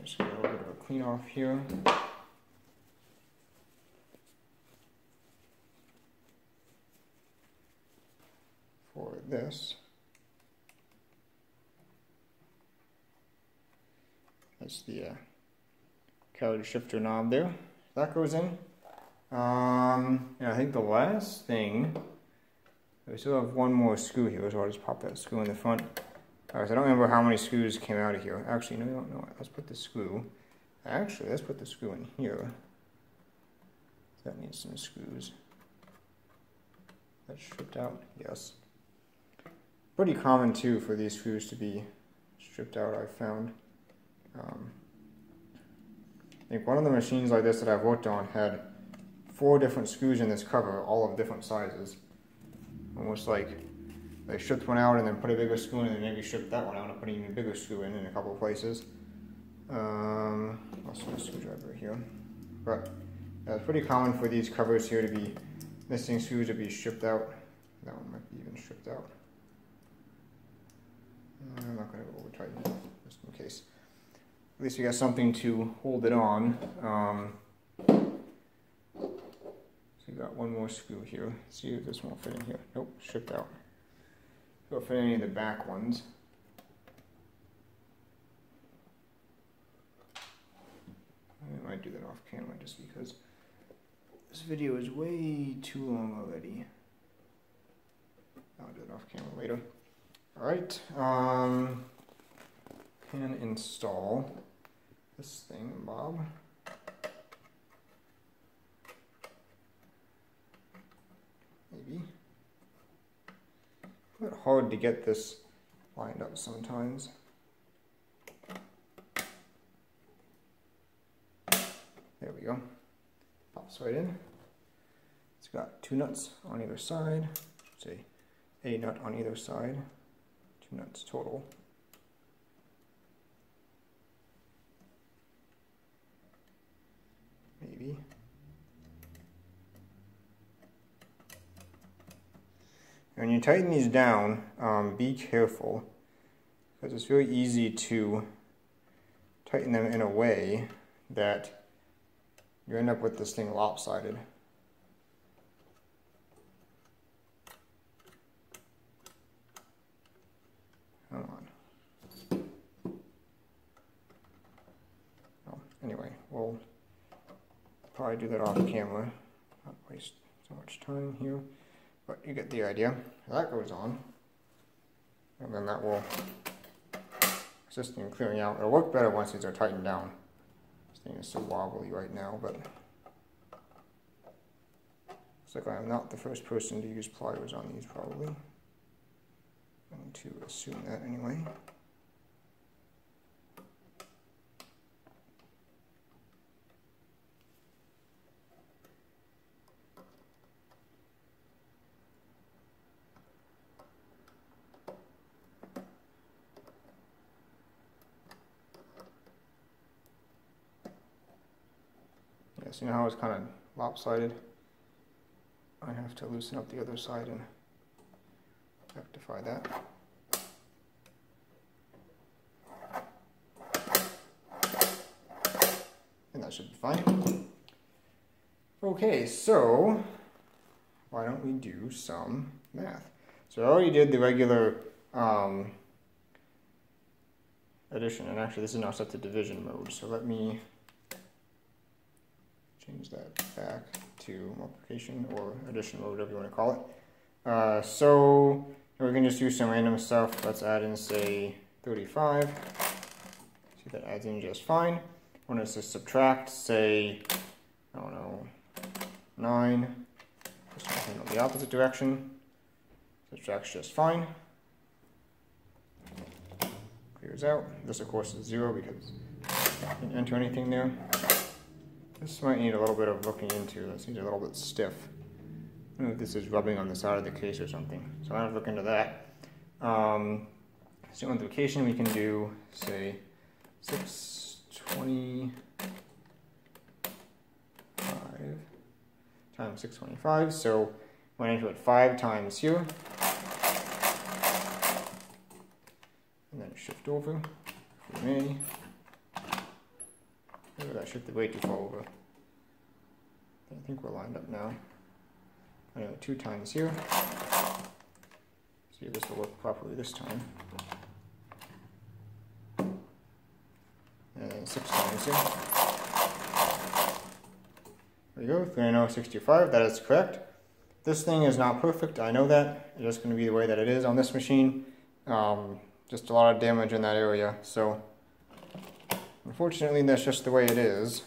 Just get a little bit of a clean off here. For this. That's the carriage shifter knob there. That goes in. And I think the last thing, we still have one more screw here, so I'll just pop that screw in the front. Alright, so I don't remember how many screws came out of here. Actually, no, we don't know. Let's put the screw. Actually, let's put the screw in here. That needs some screws. That's stripped out? Yes. Pretty common too for these screws to be stripped out, I've found. I think one of the machines like this that I've worked on had 4 different screws in this cover, all of different sizes. Almost like I stripped one out and then put a bigger screw in, and then maybe stripped that one out and put an even bigger screw in a couple of places. Also a screwdriver here. But it's pretty common for these covers here to be missing screws to be stripped out. That one might be even stripped out. I'm not going to over tighten it, just in case. At least we got something to hold it on. So we got one more screw here. Let's see if this one will fit in here. Nope, stripped out. So it'll fit any of the back ones. I might do that off camera just because this video is way too long already. I'll do it off camera later. Alright, can install this thing, Bob. Maybe. It's a bit hard to get this lined up sometimes. There we go. Pops right in. It's got 2 nuts on either side. Say a nut on either side. 2 nuts total. Maybe. When you tighten these down, be careful, because it's very easy to tighten them in a way that you end up with this thing lopsided. Come on. Well, anyway, we'll probably do that off camera, not waste so much time here, but you get the idea. That goes on, and then that will assist in clearing out. It'll work better once these are tightened down. This thing is so wobbly right now, but looks like I'm not the first person to use pliers on these, probably. I'm going to assume that anyway. Yeah, so you know how it's kind of lopsided? I have to loosen up the other side and rectify that. And that should be fine. Okay, so why don't we do some math? So I already did the regular addition, and actually this is now set to division mode, so let me change that back to multiplication or addition mode, whatever you want to call it. So we can just do some random stuff. Let's add in, say, 35. See, that adds in just fine. When it's to subtract, say, I don't know, 9. Just handle the opposite direction. Subtracts just fine. Clears out. This, of course, is 0 because I didn't enter anything there. This might need a little bit of looking into. This seems a little bit stiff. I don't know if this is rubbing on the side of the case or something. So I have to look into that. So multiplication we can do, say, 625 times 625. So when I put 5 times here, and then shift over, if we may. Oh, that shifted way too far over. I think we're lined up now. Anyway, 2 times here. See if this will work properly this time. And then 6 times here. There we go, 390.65, that is correct. This thing is not perfect, I know that. It's just going to be the way that it is on this machine. Just a lot of damage in that area, so unfortunately that's just the way it is.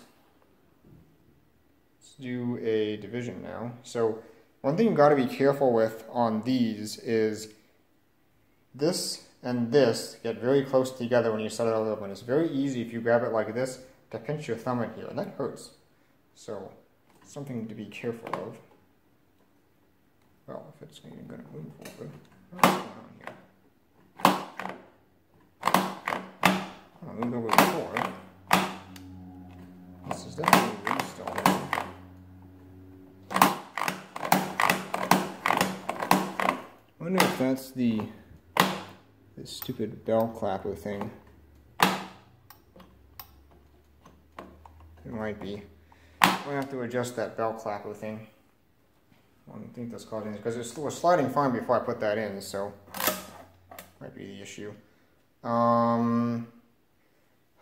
Let's do a division now. So one thing you've got to be careful with on these is this and this get very close together when you set it all up, and it's very easy if you grab it like this to pinch your thumb in here, and that hurts. So something to be careful of. Well, if it's even going to move over. What's going on here? Oh, moved over before. This is definitely reinstalled. I wonder if that's this stupid bell clapper thing. It might be. I'm going to have to adjust that bell clapper thing. I don't think that's causing this, because it was sliding fine before I put that in, so might be the issue.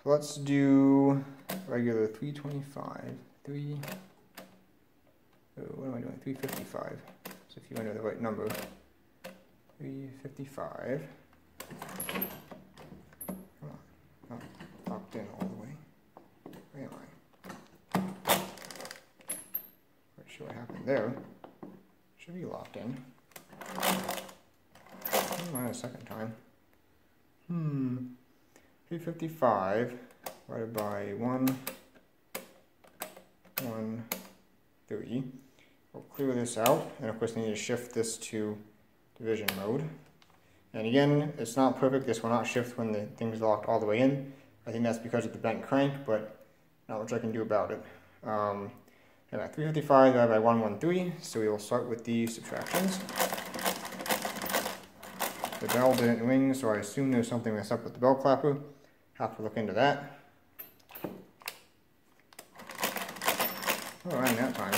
Let's do regular 325. What am I doing? 355. So if you enter the right number. 355. Come on. Not locked in all the way. Where am I? Not sure what happened there. Should be locked in. Not a second time. 355 divided by 1, 3. We'll clear this out, and of course I need to shift this to division mode. And again, it's not perfect. This will not shift when the thing's locked all the way in. I think that's because of the bent crank, but not much I can do about it. Anyway, 355 divided by 113, so we will start with the subtractions. The bell didn't ring, so I assume there's something messed up with the bell clapper. Have to look into that. Oh, it rang that time.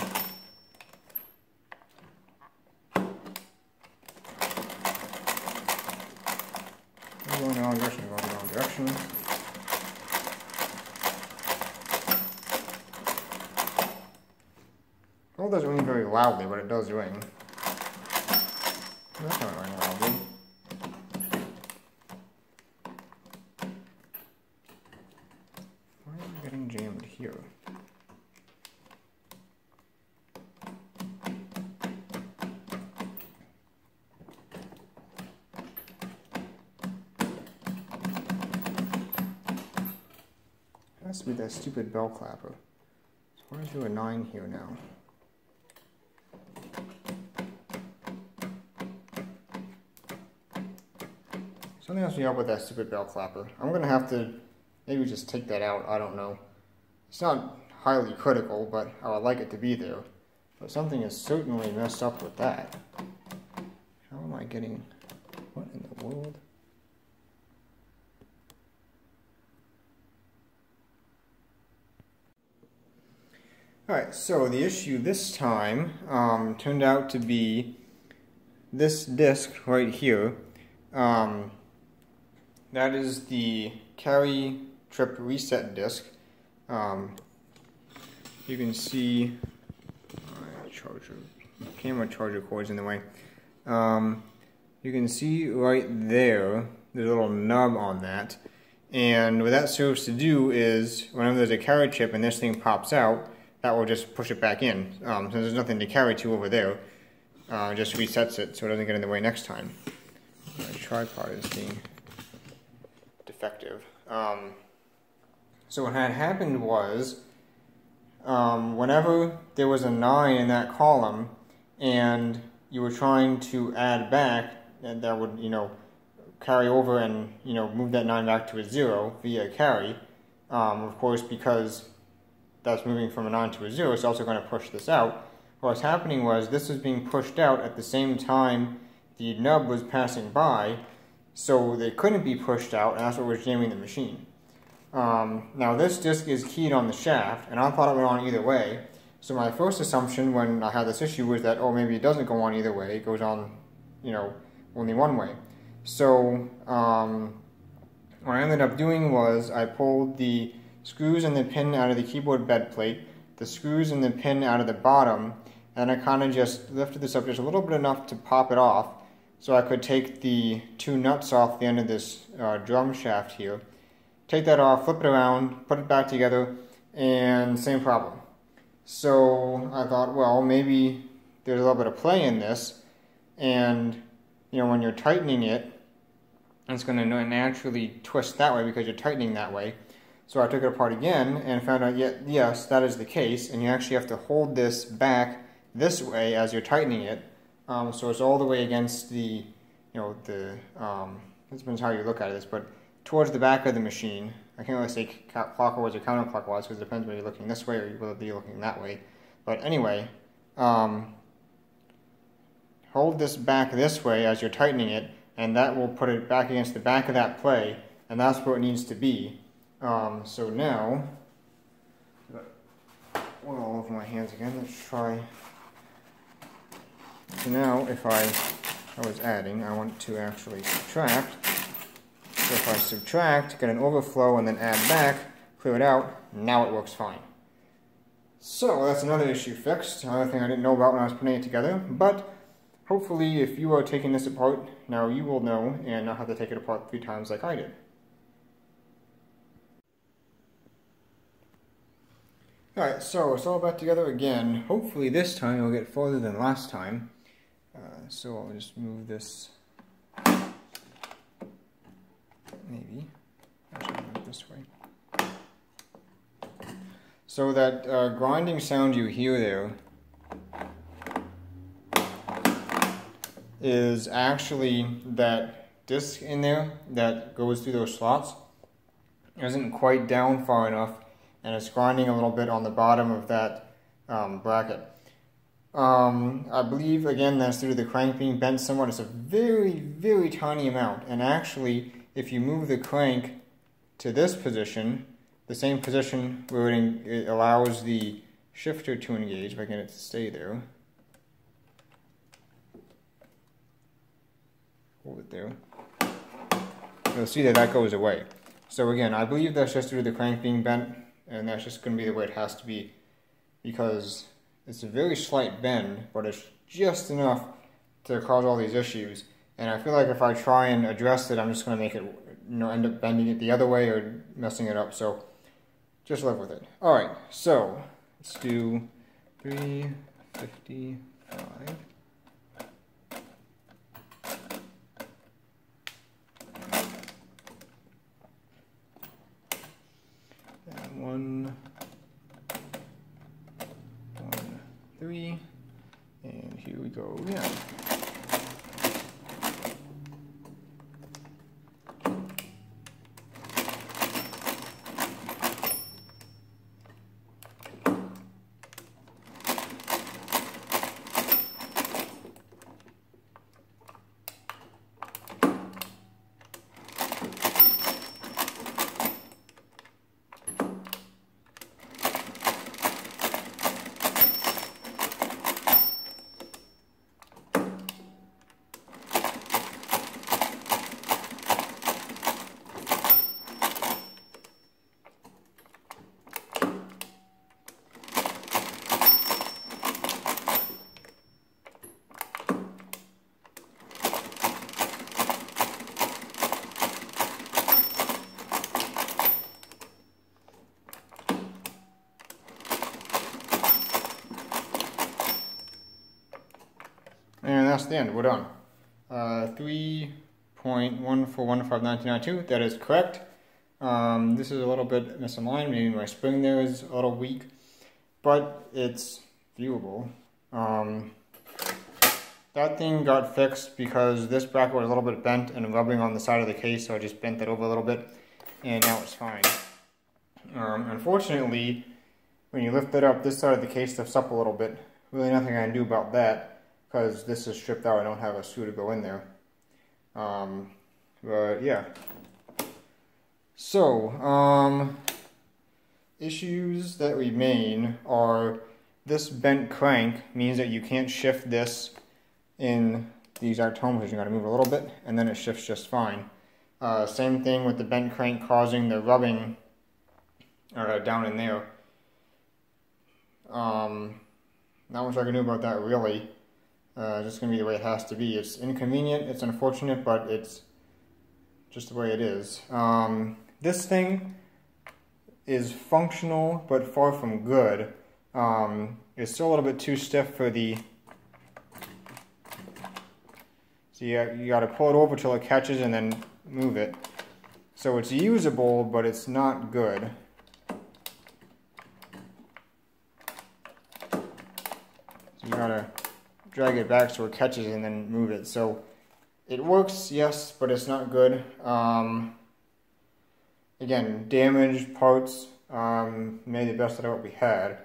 I'm going the wrong direction, I'm going the wrong direction. Well, it doesn't ring very loudly, but it does ring. That's not ring loudly. Why am I getting jammed here? It has to be that stupid bell clapper. So why is there a 9 here now? Something has to be up with that stupid bell clapper. I'm going to have to maybe just take that out. I don't know. It's not highly critical, but I would like it to be there. But something is certainly messed up with that. How am I getting... what in the world? Alright, so the issue this time turned out to be this disc right here. That is the carry trip reset disc. You can see my camera charger cord's in the way. You can see right there, there's a little nub on that. And what that serves to do is, whenever there's a carry chip and this thing pops out, that will just push it back in. So there's nothing to carry to over there. Just resets it so it doesn't get in the way next time. My tripod is being defective. So what had happened was, whenever there was a 9 in that column and you were trying to add back, and that would, carry over and, move that 9 back to a 0 via carry, of course, because that's moving from a 9 to a 0, it's also going to push this out. What was happening was this was being pushed out at the same time the nub was passing by, so they couldn't be pushed out, and that's what was jamming the machine. Now this disc is keyed on the shaft, and I thought it went on either way. So my first assumption when I had this issue was that, oh, maybe it doesn't go on either way, it goes on, only one way. So what I ended up doing was I pulled the screws and the pin out of the keyboard bed plate, the screws and the pin out of the bottom, and I kind of just lifted this up just a little bit enough to pop it off, so I could take the 2 nuts off the end of this drum shaft here, take that off, flip it around, put it back together, and same problem. So I thought, well, maybe there's a little bit of play in this, and when you're tightening it, it's going to naturally twist that way because you're tightening that way. So I took it apart again and found out, yes, that is the case, and you actually have to hold this back this way as you're tightening it. So it's all the way against the know, this depends how you look at this, but towards the back of the machine. I can't really say clockwise or counterclockwise because it depends whether you're looking this way or whether you're looking that way. But anyway, hold this back this way as you're tightening it, and that will put it back against the back of that play, and that's where it needs to be. So now, oil all over my hands again. Let's try. So now, if I was adding, I want to actually subtract. So if I subtract, get an overflow, and then add back, clear it out, now it works fine. So that's another issue fixed, another thing I didn't know about when I was putting it together, but hopefully if you are taking this apart, now you will know and not have to take it apart 3 times like I did. Alright, so it's all back together again. Hopefully this time it'll get farther than last time. So I'll just move this, maybe, actually move it this way. So that grinding sound you hear there is actually that disc in there that goes through those slots. It isn't quite down far enough, and it's grinding a little bit on the bottom of that bracket. I believe, again, that's due to the crank being bent somewhat. It's a very, very tiny amount, and actually, if you move the crank to this position, the same position where it allows the shifter to engage, if I get it to stay there, hold it there, you'll see that that goes away. So again, I believe that's just due to the crank being bent, and that's just going to be the way it has to be, because it's a very slight bend, but it's just enough to cause all these issues. And I feel like if I try and address it, I'm just going to make it, end up bending it the other way or messing it up. So just live with it. All right, so let's do 355. And 1, 3, and here we go again. And that's the end. We're done. 3.141592. That is correct. This is a little bit misaligned. Maybe my spring there is a little weak, but it's viewable. That thing got fixed because this bracket was a little bit bent and rubbing on the side of the case, so I just bent that over a little bit, and now it's fine. Unfortunately, when you lift it up, this side of the case lifts up a little bit. Really nothing I can do about that, because this is stripped out. I don't have a screw to go in there. But yeah. So, issues that remain are this bent crank means that you can't shift this in the exact home position. You gotta move a little bit, and then it shifts just fine. Same thing with the bent crank causing the rubbing down in there. Not much I can do about that, really. Just going to be the way it has to be. It's inconvenient, it's unfortunate, but it's just the way it is. This thing is functional, but far from good. It's still a little bit too stiff for the... So you got to pull it over till it catches and then move it. So it's usable, but it's not good. So you got to drag it back so it catches and then move it. So it works, yes, but it's not good. Again, damaged parts, made the best out of what we had.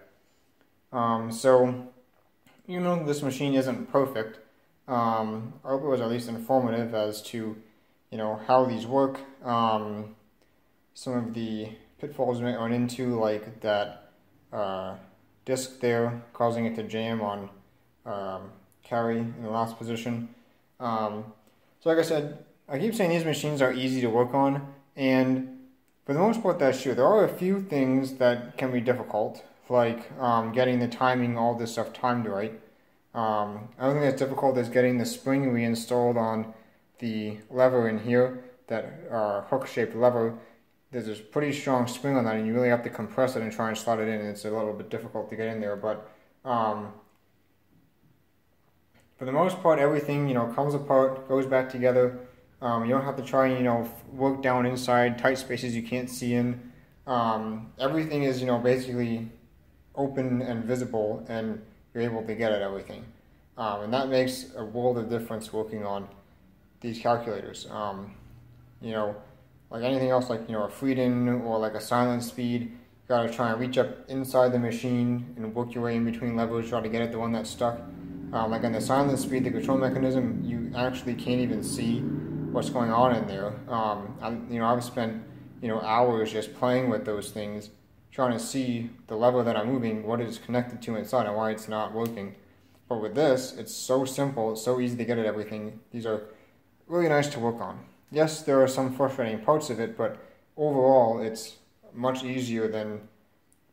So, even though this machine isn't perfect, I hope it was at least informative as to, how these work. Some of the pitfalls we might run into, like that disc there, causing it to jam on carry in the last position. So like I said, I keep saying these machines are easy to work on, and for the most part that's true. There are a few things that can be difficult, like getting the timing, all this stuff timed right. Another thing that's difficult is getting the spring reinstalled on the lever in here, that hook-shaped lever. There's this pretty strong spring on that, and you really have to compress it and try and slot it in, and it's a little bit difficult to get in there, but for the most part, everything, comes apart, goes back together. You don't have to try and, work down inside tight spaces you can't see in. Everything is, basically open and visible, and you're able to get at everything. And that makes a world of difference working on these calculators. Like anything else, like, a Freedom or like a silent speed, you gotta try and reach up inside the machine and work your way in between levers, try to get at the one that's stuck. Like on the silent speed, the control mechanism, you actually can't even see what's going on in there. I've spent, hours just playing with those things, trying to see the lever that I'm moving, what it's connected to inside, and why it's not working. But with this, it's so simple, it's so easy to get at everything. These are really nice to work on. Yes, there are some frustrating parts of it, but overall, it's much easier than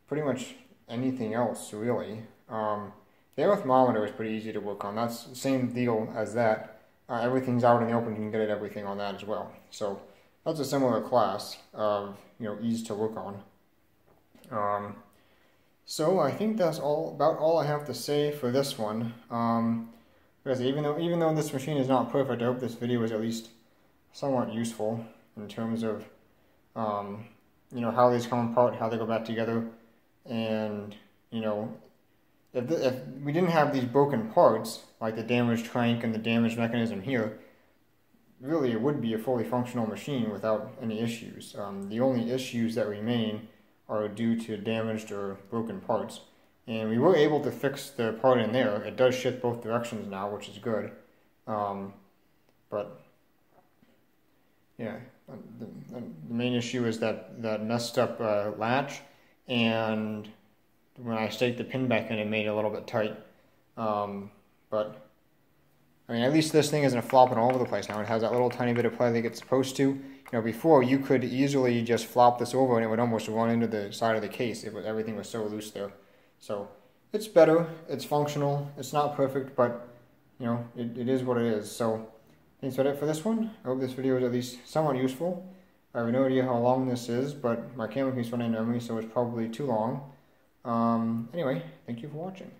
pretty much anything else, really. The air thermometer is pretty easy to work on. That's the same deal as that. Everything's out in the open, you can get at everything on that as well. So that's a similar class of, ease to work on. So I think that's about all I have to say for this one. Because even though this machine is not perfect, I hope this video was at least somewhat useful in terms of how these come apart, how they go back together, and if we didn't have these broken parts, like the damaged crank and the damaged mechanism here, really it would be a fully functional machine without any issues. The only issues that remain are due to damaged or broken parts. And we were able to fix the part in there. It does shift both directions now, which is good. But yeah, the main issue is that messed up latch, and when I staked the pin back in, it made it a little bit tight. But I mean, at least this thing isn't flopping all over the place now. It has that little tiny bit of play that it's supposed to. Before you could easily just flop this over and it would almost run into the side of the case. Everything was so loose there. So it's better. It's functional. It's not perfect, but it is what it is. So thanks for it for this one. I hope this video was at least somewhat useful. I have no idea how long this is, but my camera keeps running out of me, so it's probably too long. Anyway, thank you for watching.